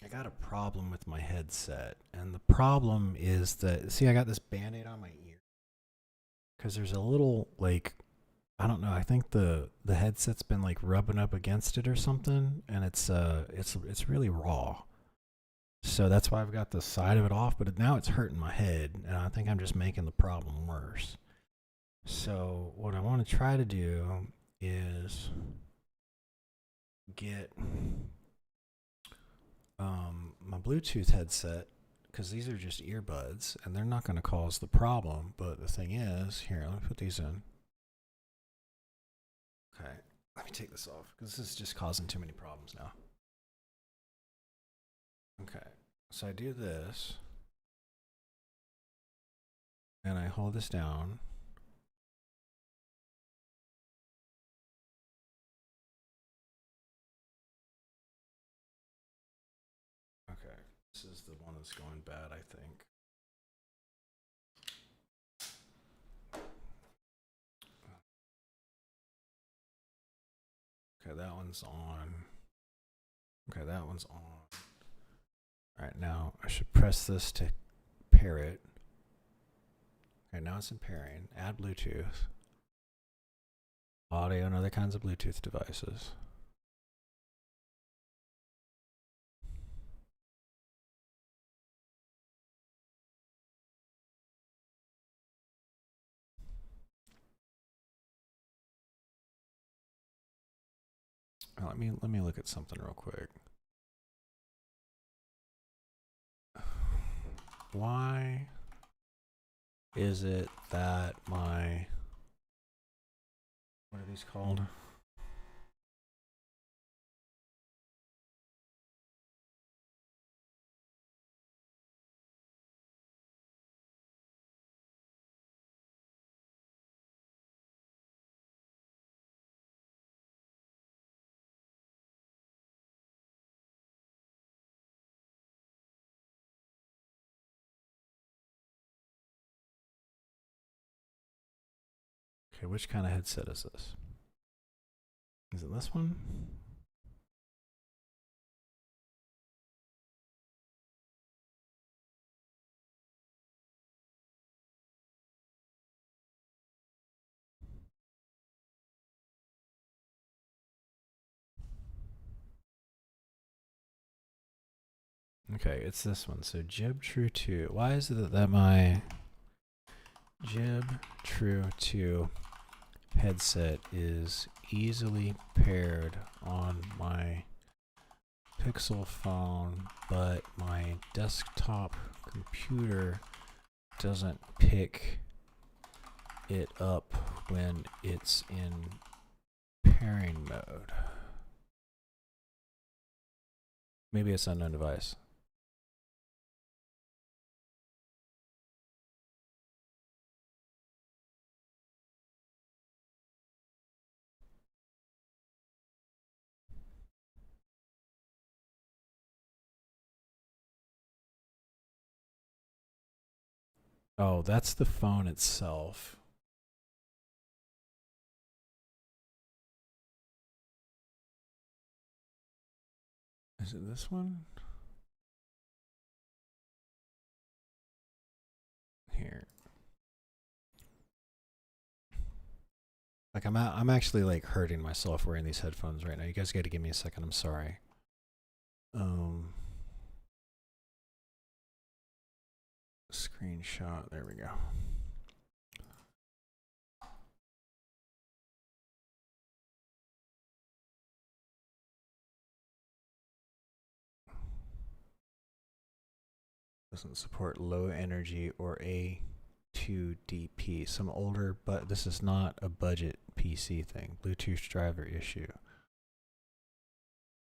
I got a problem with my headset, and the problem is that, see, I got this Band-Aid on my ear because there's a little, like, I don't know. I think the headset's been like rubbing up against it or something, and it's really raw. So that's why I've got the side of it off, but now it's hurting my head, and I think I'm just making the problem worse. So what I want to try to do is get my Bluetooth headset, because these are just earbuds, and they're not going to cause the problem. But the thing is, here, let me put these in. Okay, let me take this off, because this is just causing too many problems now. Okay, so I do this, and I hold this down. Okay, this is the one that's going bad, I think. Okay, that one's on. Okay, that one's on. All right, now I should press this to pair it. Okay, now it's in pairing. Add Bluetooth, audio, and other kinds of Bluetooth devices. Let me look at something real quick. Why is it that my, what are these called? Okay, which kind of headset is this? Is it this one? Okay, it's this one. So Jib True 2. Why is it that my Jib True 2 headset is easily paired on my Pixel phone, but my desktop computer doesn't pick it up when it's in pairing mode? Maybe it's unknown device. Oh, that's the phone itself. Is it this one? Here. Like I'm actually like hurting myself wearing these headphones right now. You guys got to give me a second. I'm sorry. Screenshot. There we go. Doesn't support low energy or A2DP. Some older, but this is not a budget PC thing. Bluetooth driver issue.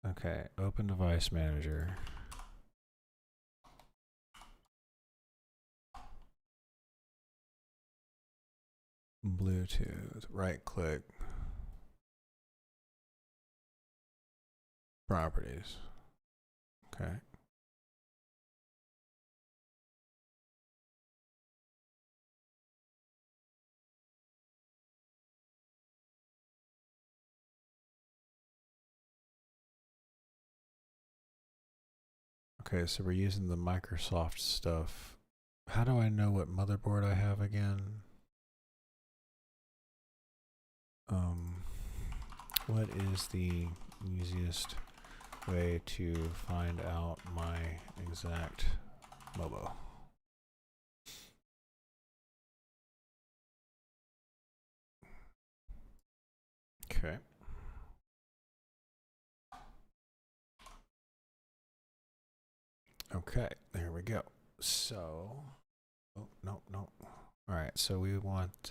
Okay, open device manager. Bluetooth, right click. Properties. Okay. Okay, so we're using the Microsoft stuff. How do I know what motherboard I have again? What is the easiest way to find out my exact MOBO? Okay. Okay, there we go. So, oh, no. All right, so we want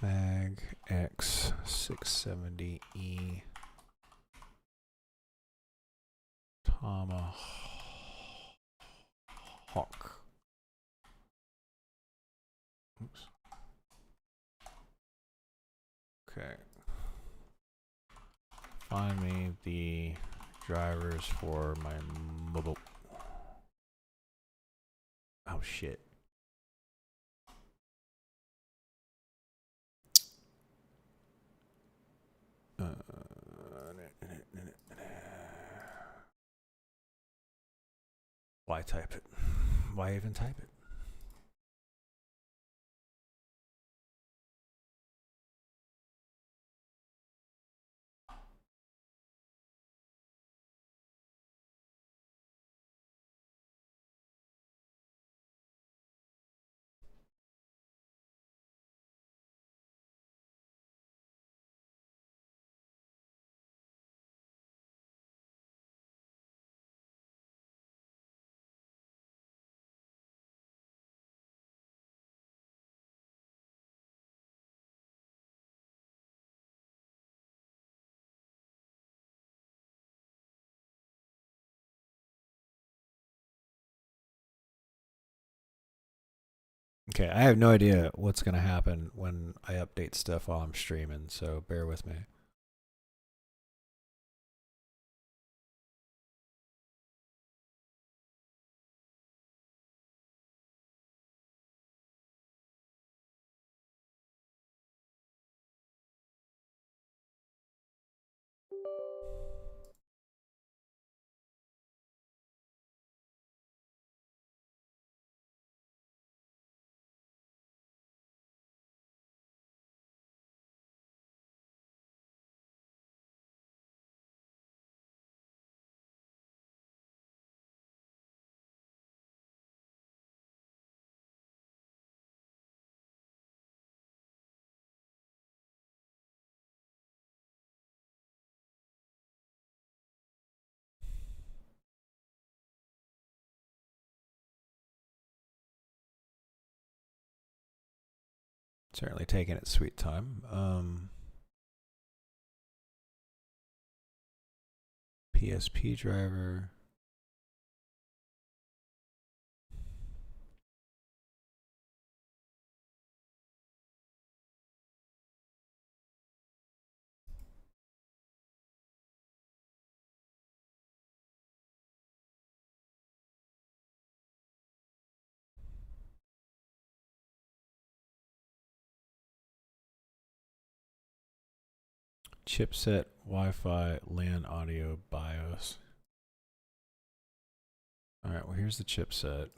Mag X 670E Tomahawk. Oops. Okay. Find me the drivers for my mobile. Oh shit. Why type it? Why even type it? Okay, I have no idea what's going to happen when I update stuff while I'm streaming, so bear with me. Certainly taking its sweet time. PSP driver. Chipset, Wi-Fi, LAN audio, BIOS. All right, well, here's the chipset.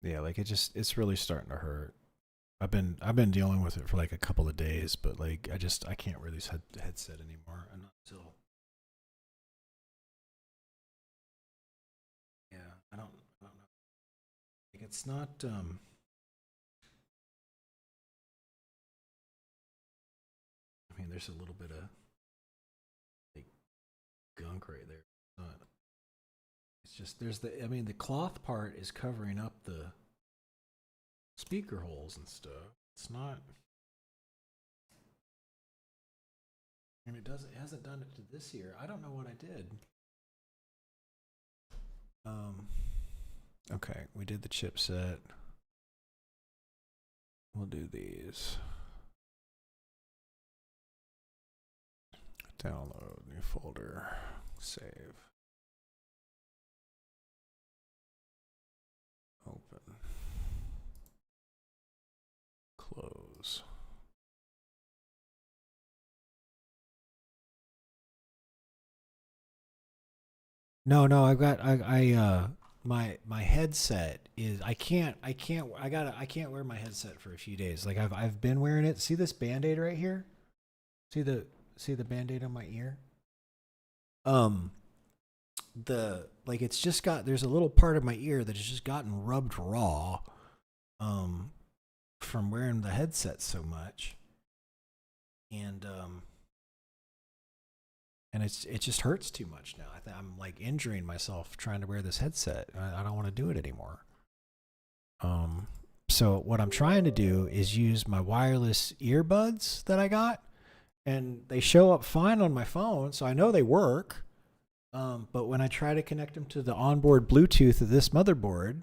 Yeah, like it's really starting to hurt. I've been dealing with it for like a couple of days, but like I can't release headset anymore until yeah, I don't know. Like it's not I mean there's a little bit of like gunk right there. It's just there's the I mean the cloth part is covering up the speaker holes and stuff. It's not and it hasn't done it to this year. I don't know what I did. Okay, we did the chipset. We'll do these. Download, new folder, save. Open. Close. No, I've got my headset is I can't wear my headset for a few days. Like I've been wearing it. See this Band-Aid right here? See the Band-Aid on my ear? It's just there's a little part of my ear that has just gotten rubbed raw from wearing the headset so much. And it just hurts too much now. I'm like injuring myself trying to wear this headset. I don't want to do it anymore. So what I'm trying to do is use my wireless earbuds that I got, and they show up fine on my phone, so I know they work. But when I try to connect them to the onboard Bluetooth of this motherboard,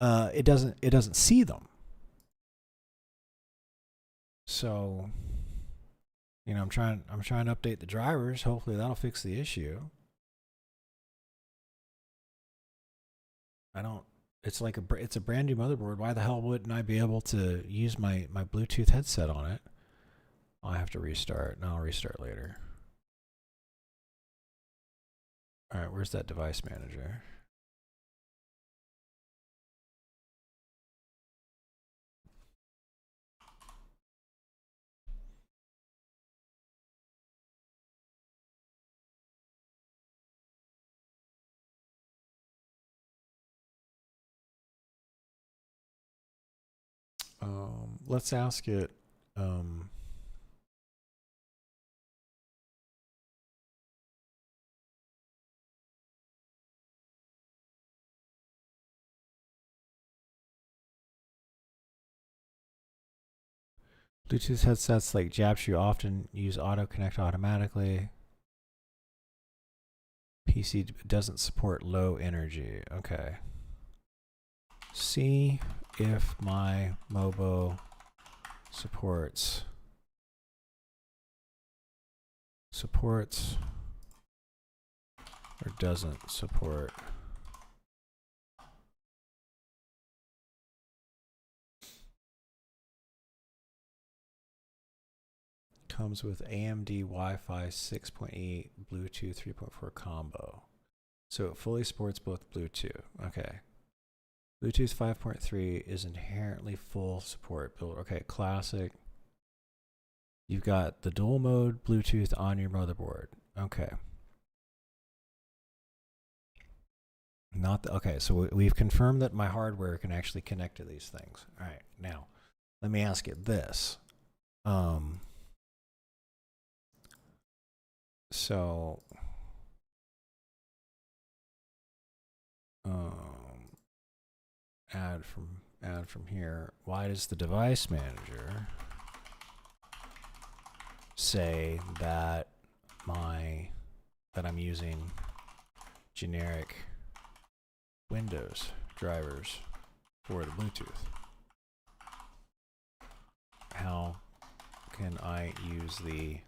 it doesn't see them. So, I'm trying to update the drivers. Hopefully that'll fix the issue. It's a brand new motherboard. Why the hell wouldn't I be able to use my Bluetooth headset on it? I'll have to restart. No, I'll restart later. All right, where's that device manager? Let's ask it. Bluetooth headsets like Japshu often use auto connect automatically. PC doesn't support low energy. Okay. See if my Mobo supports or doesn't support. Comes with AMD Wi-Fi 6.8 Bluetooth 3.4 combo. So it fully supports both Bluetooth. Okay. Bluetooth 5.3 is inherently full support build. Okay, classic. You've got the dual mode Bluetooth on your motherboard. Okay. Okay, so we've confirmed that my hardware can actually connect to these things. All right, now let me ask it this. So add from here. Why does the device manager say that I'm using generic Windows drivers for the Bluetooth? How can I use the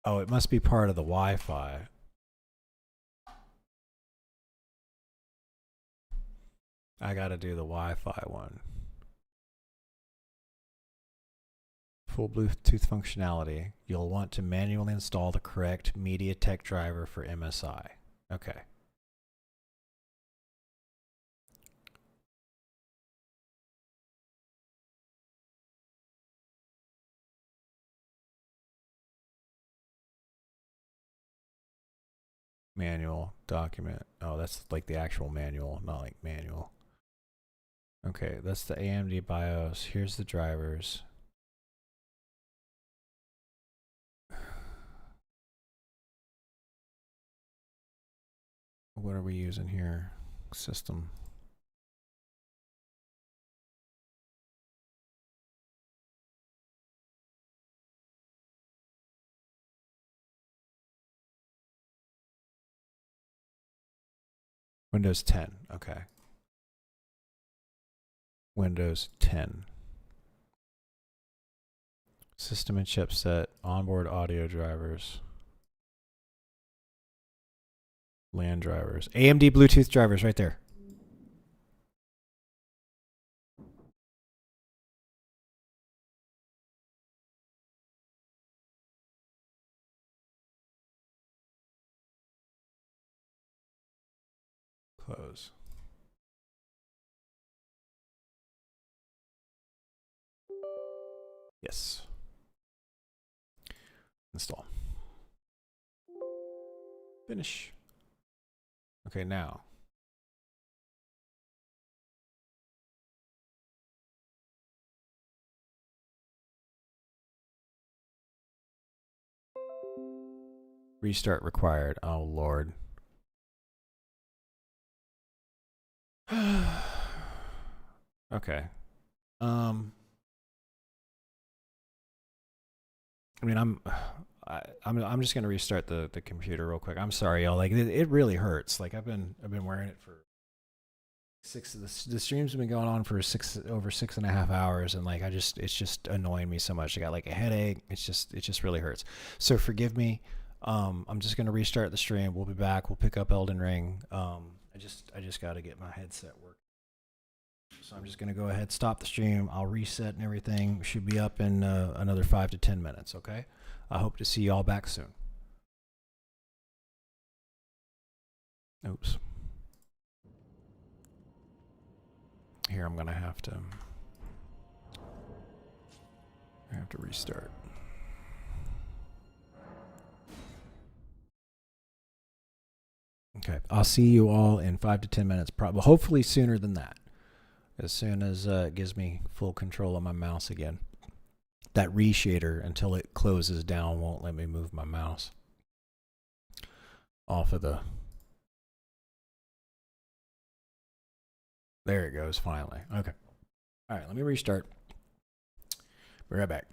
Oh, it must be part of the Wi-Fi. I gotta do the Wi-Fi one. Full Bluetooth functionality. You'll want to manually install the correct MediaTek driver for MSI. Okay. Manual document. Oh, that's like the actual manual, not like manual. Okay, that's the AMD BIOS. Here's the drivers. What are we using here? System. Windows 10. Okay. Windows 10. System and chipset, onboard audio drivers, LAN drivers, AMD Bluetooth drivers right there. Close. Yes. Install. Finish. Okay, now. Restart required. Oh, Lord. Okay. I mean, I'm just gonna restart the computer real quick. I'm sorry, y'all. Like it really hurts. Like I've been wearing it for the streams have been going on for over 6.5 hours, and like it's just annoying me so much. I got like a headache. It just really hurts. So forgive me. I'm just gonna restart the stream. We'll be back. We'll pick up Elden Ring. I just got to get my headset working. So I'm just gonna go ahead, stop the stream. I'll reset and everything. We should be up in another 5 to 10 minutes. Okay. I hope to see y'all back soon. Oops. Here I'm gonna have to restart. Okay, I'll see you all in 5 to 10 minutes, probably, hopefully sooner than that. As soon as it gives me full control of my mouse again. That reshader, until it closes down, won't let me move my mouse off of the... There it goes, finally. Okay. All right, let me restart. Be right back.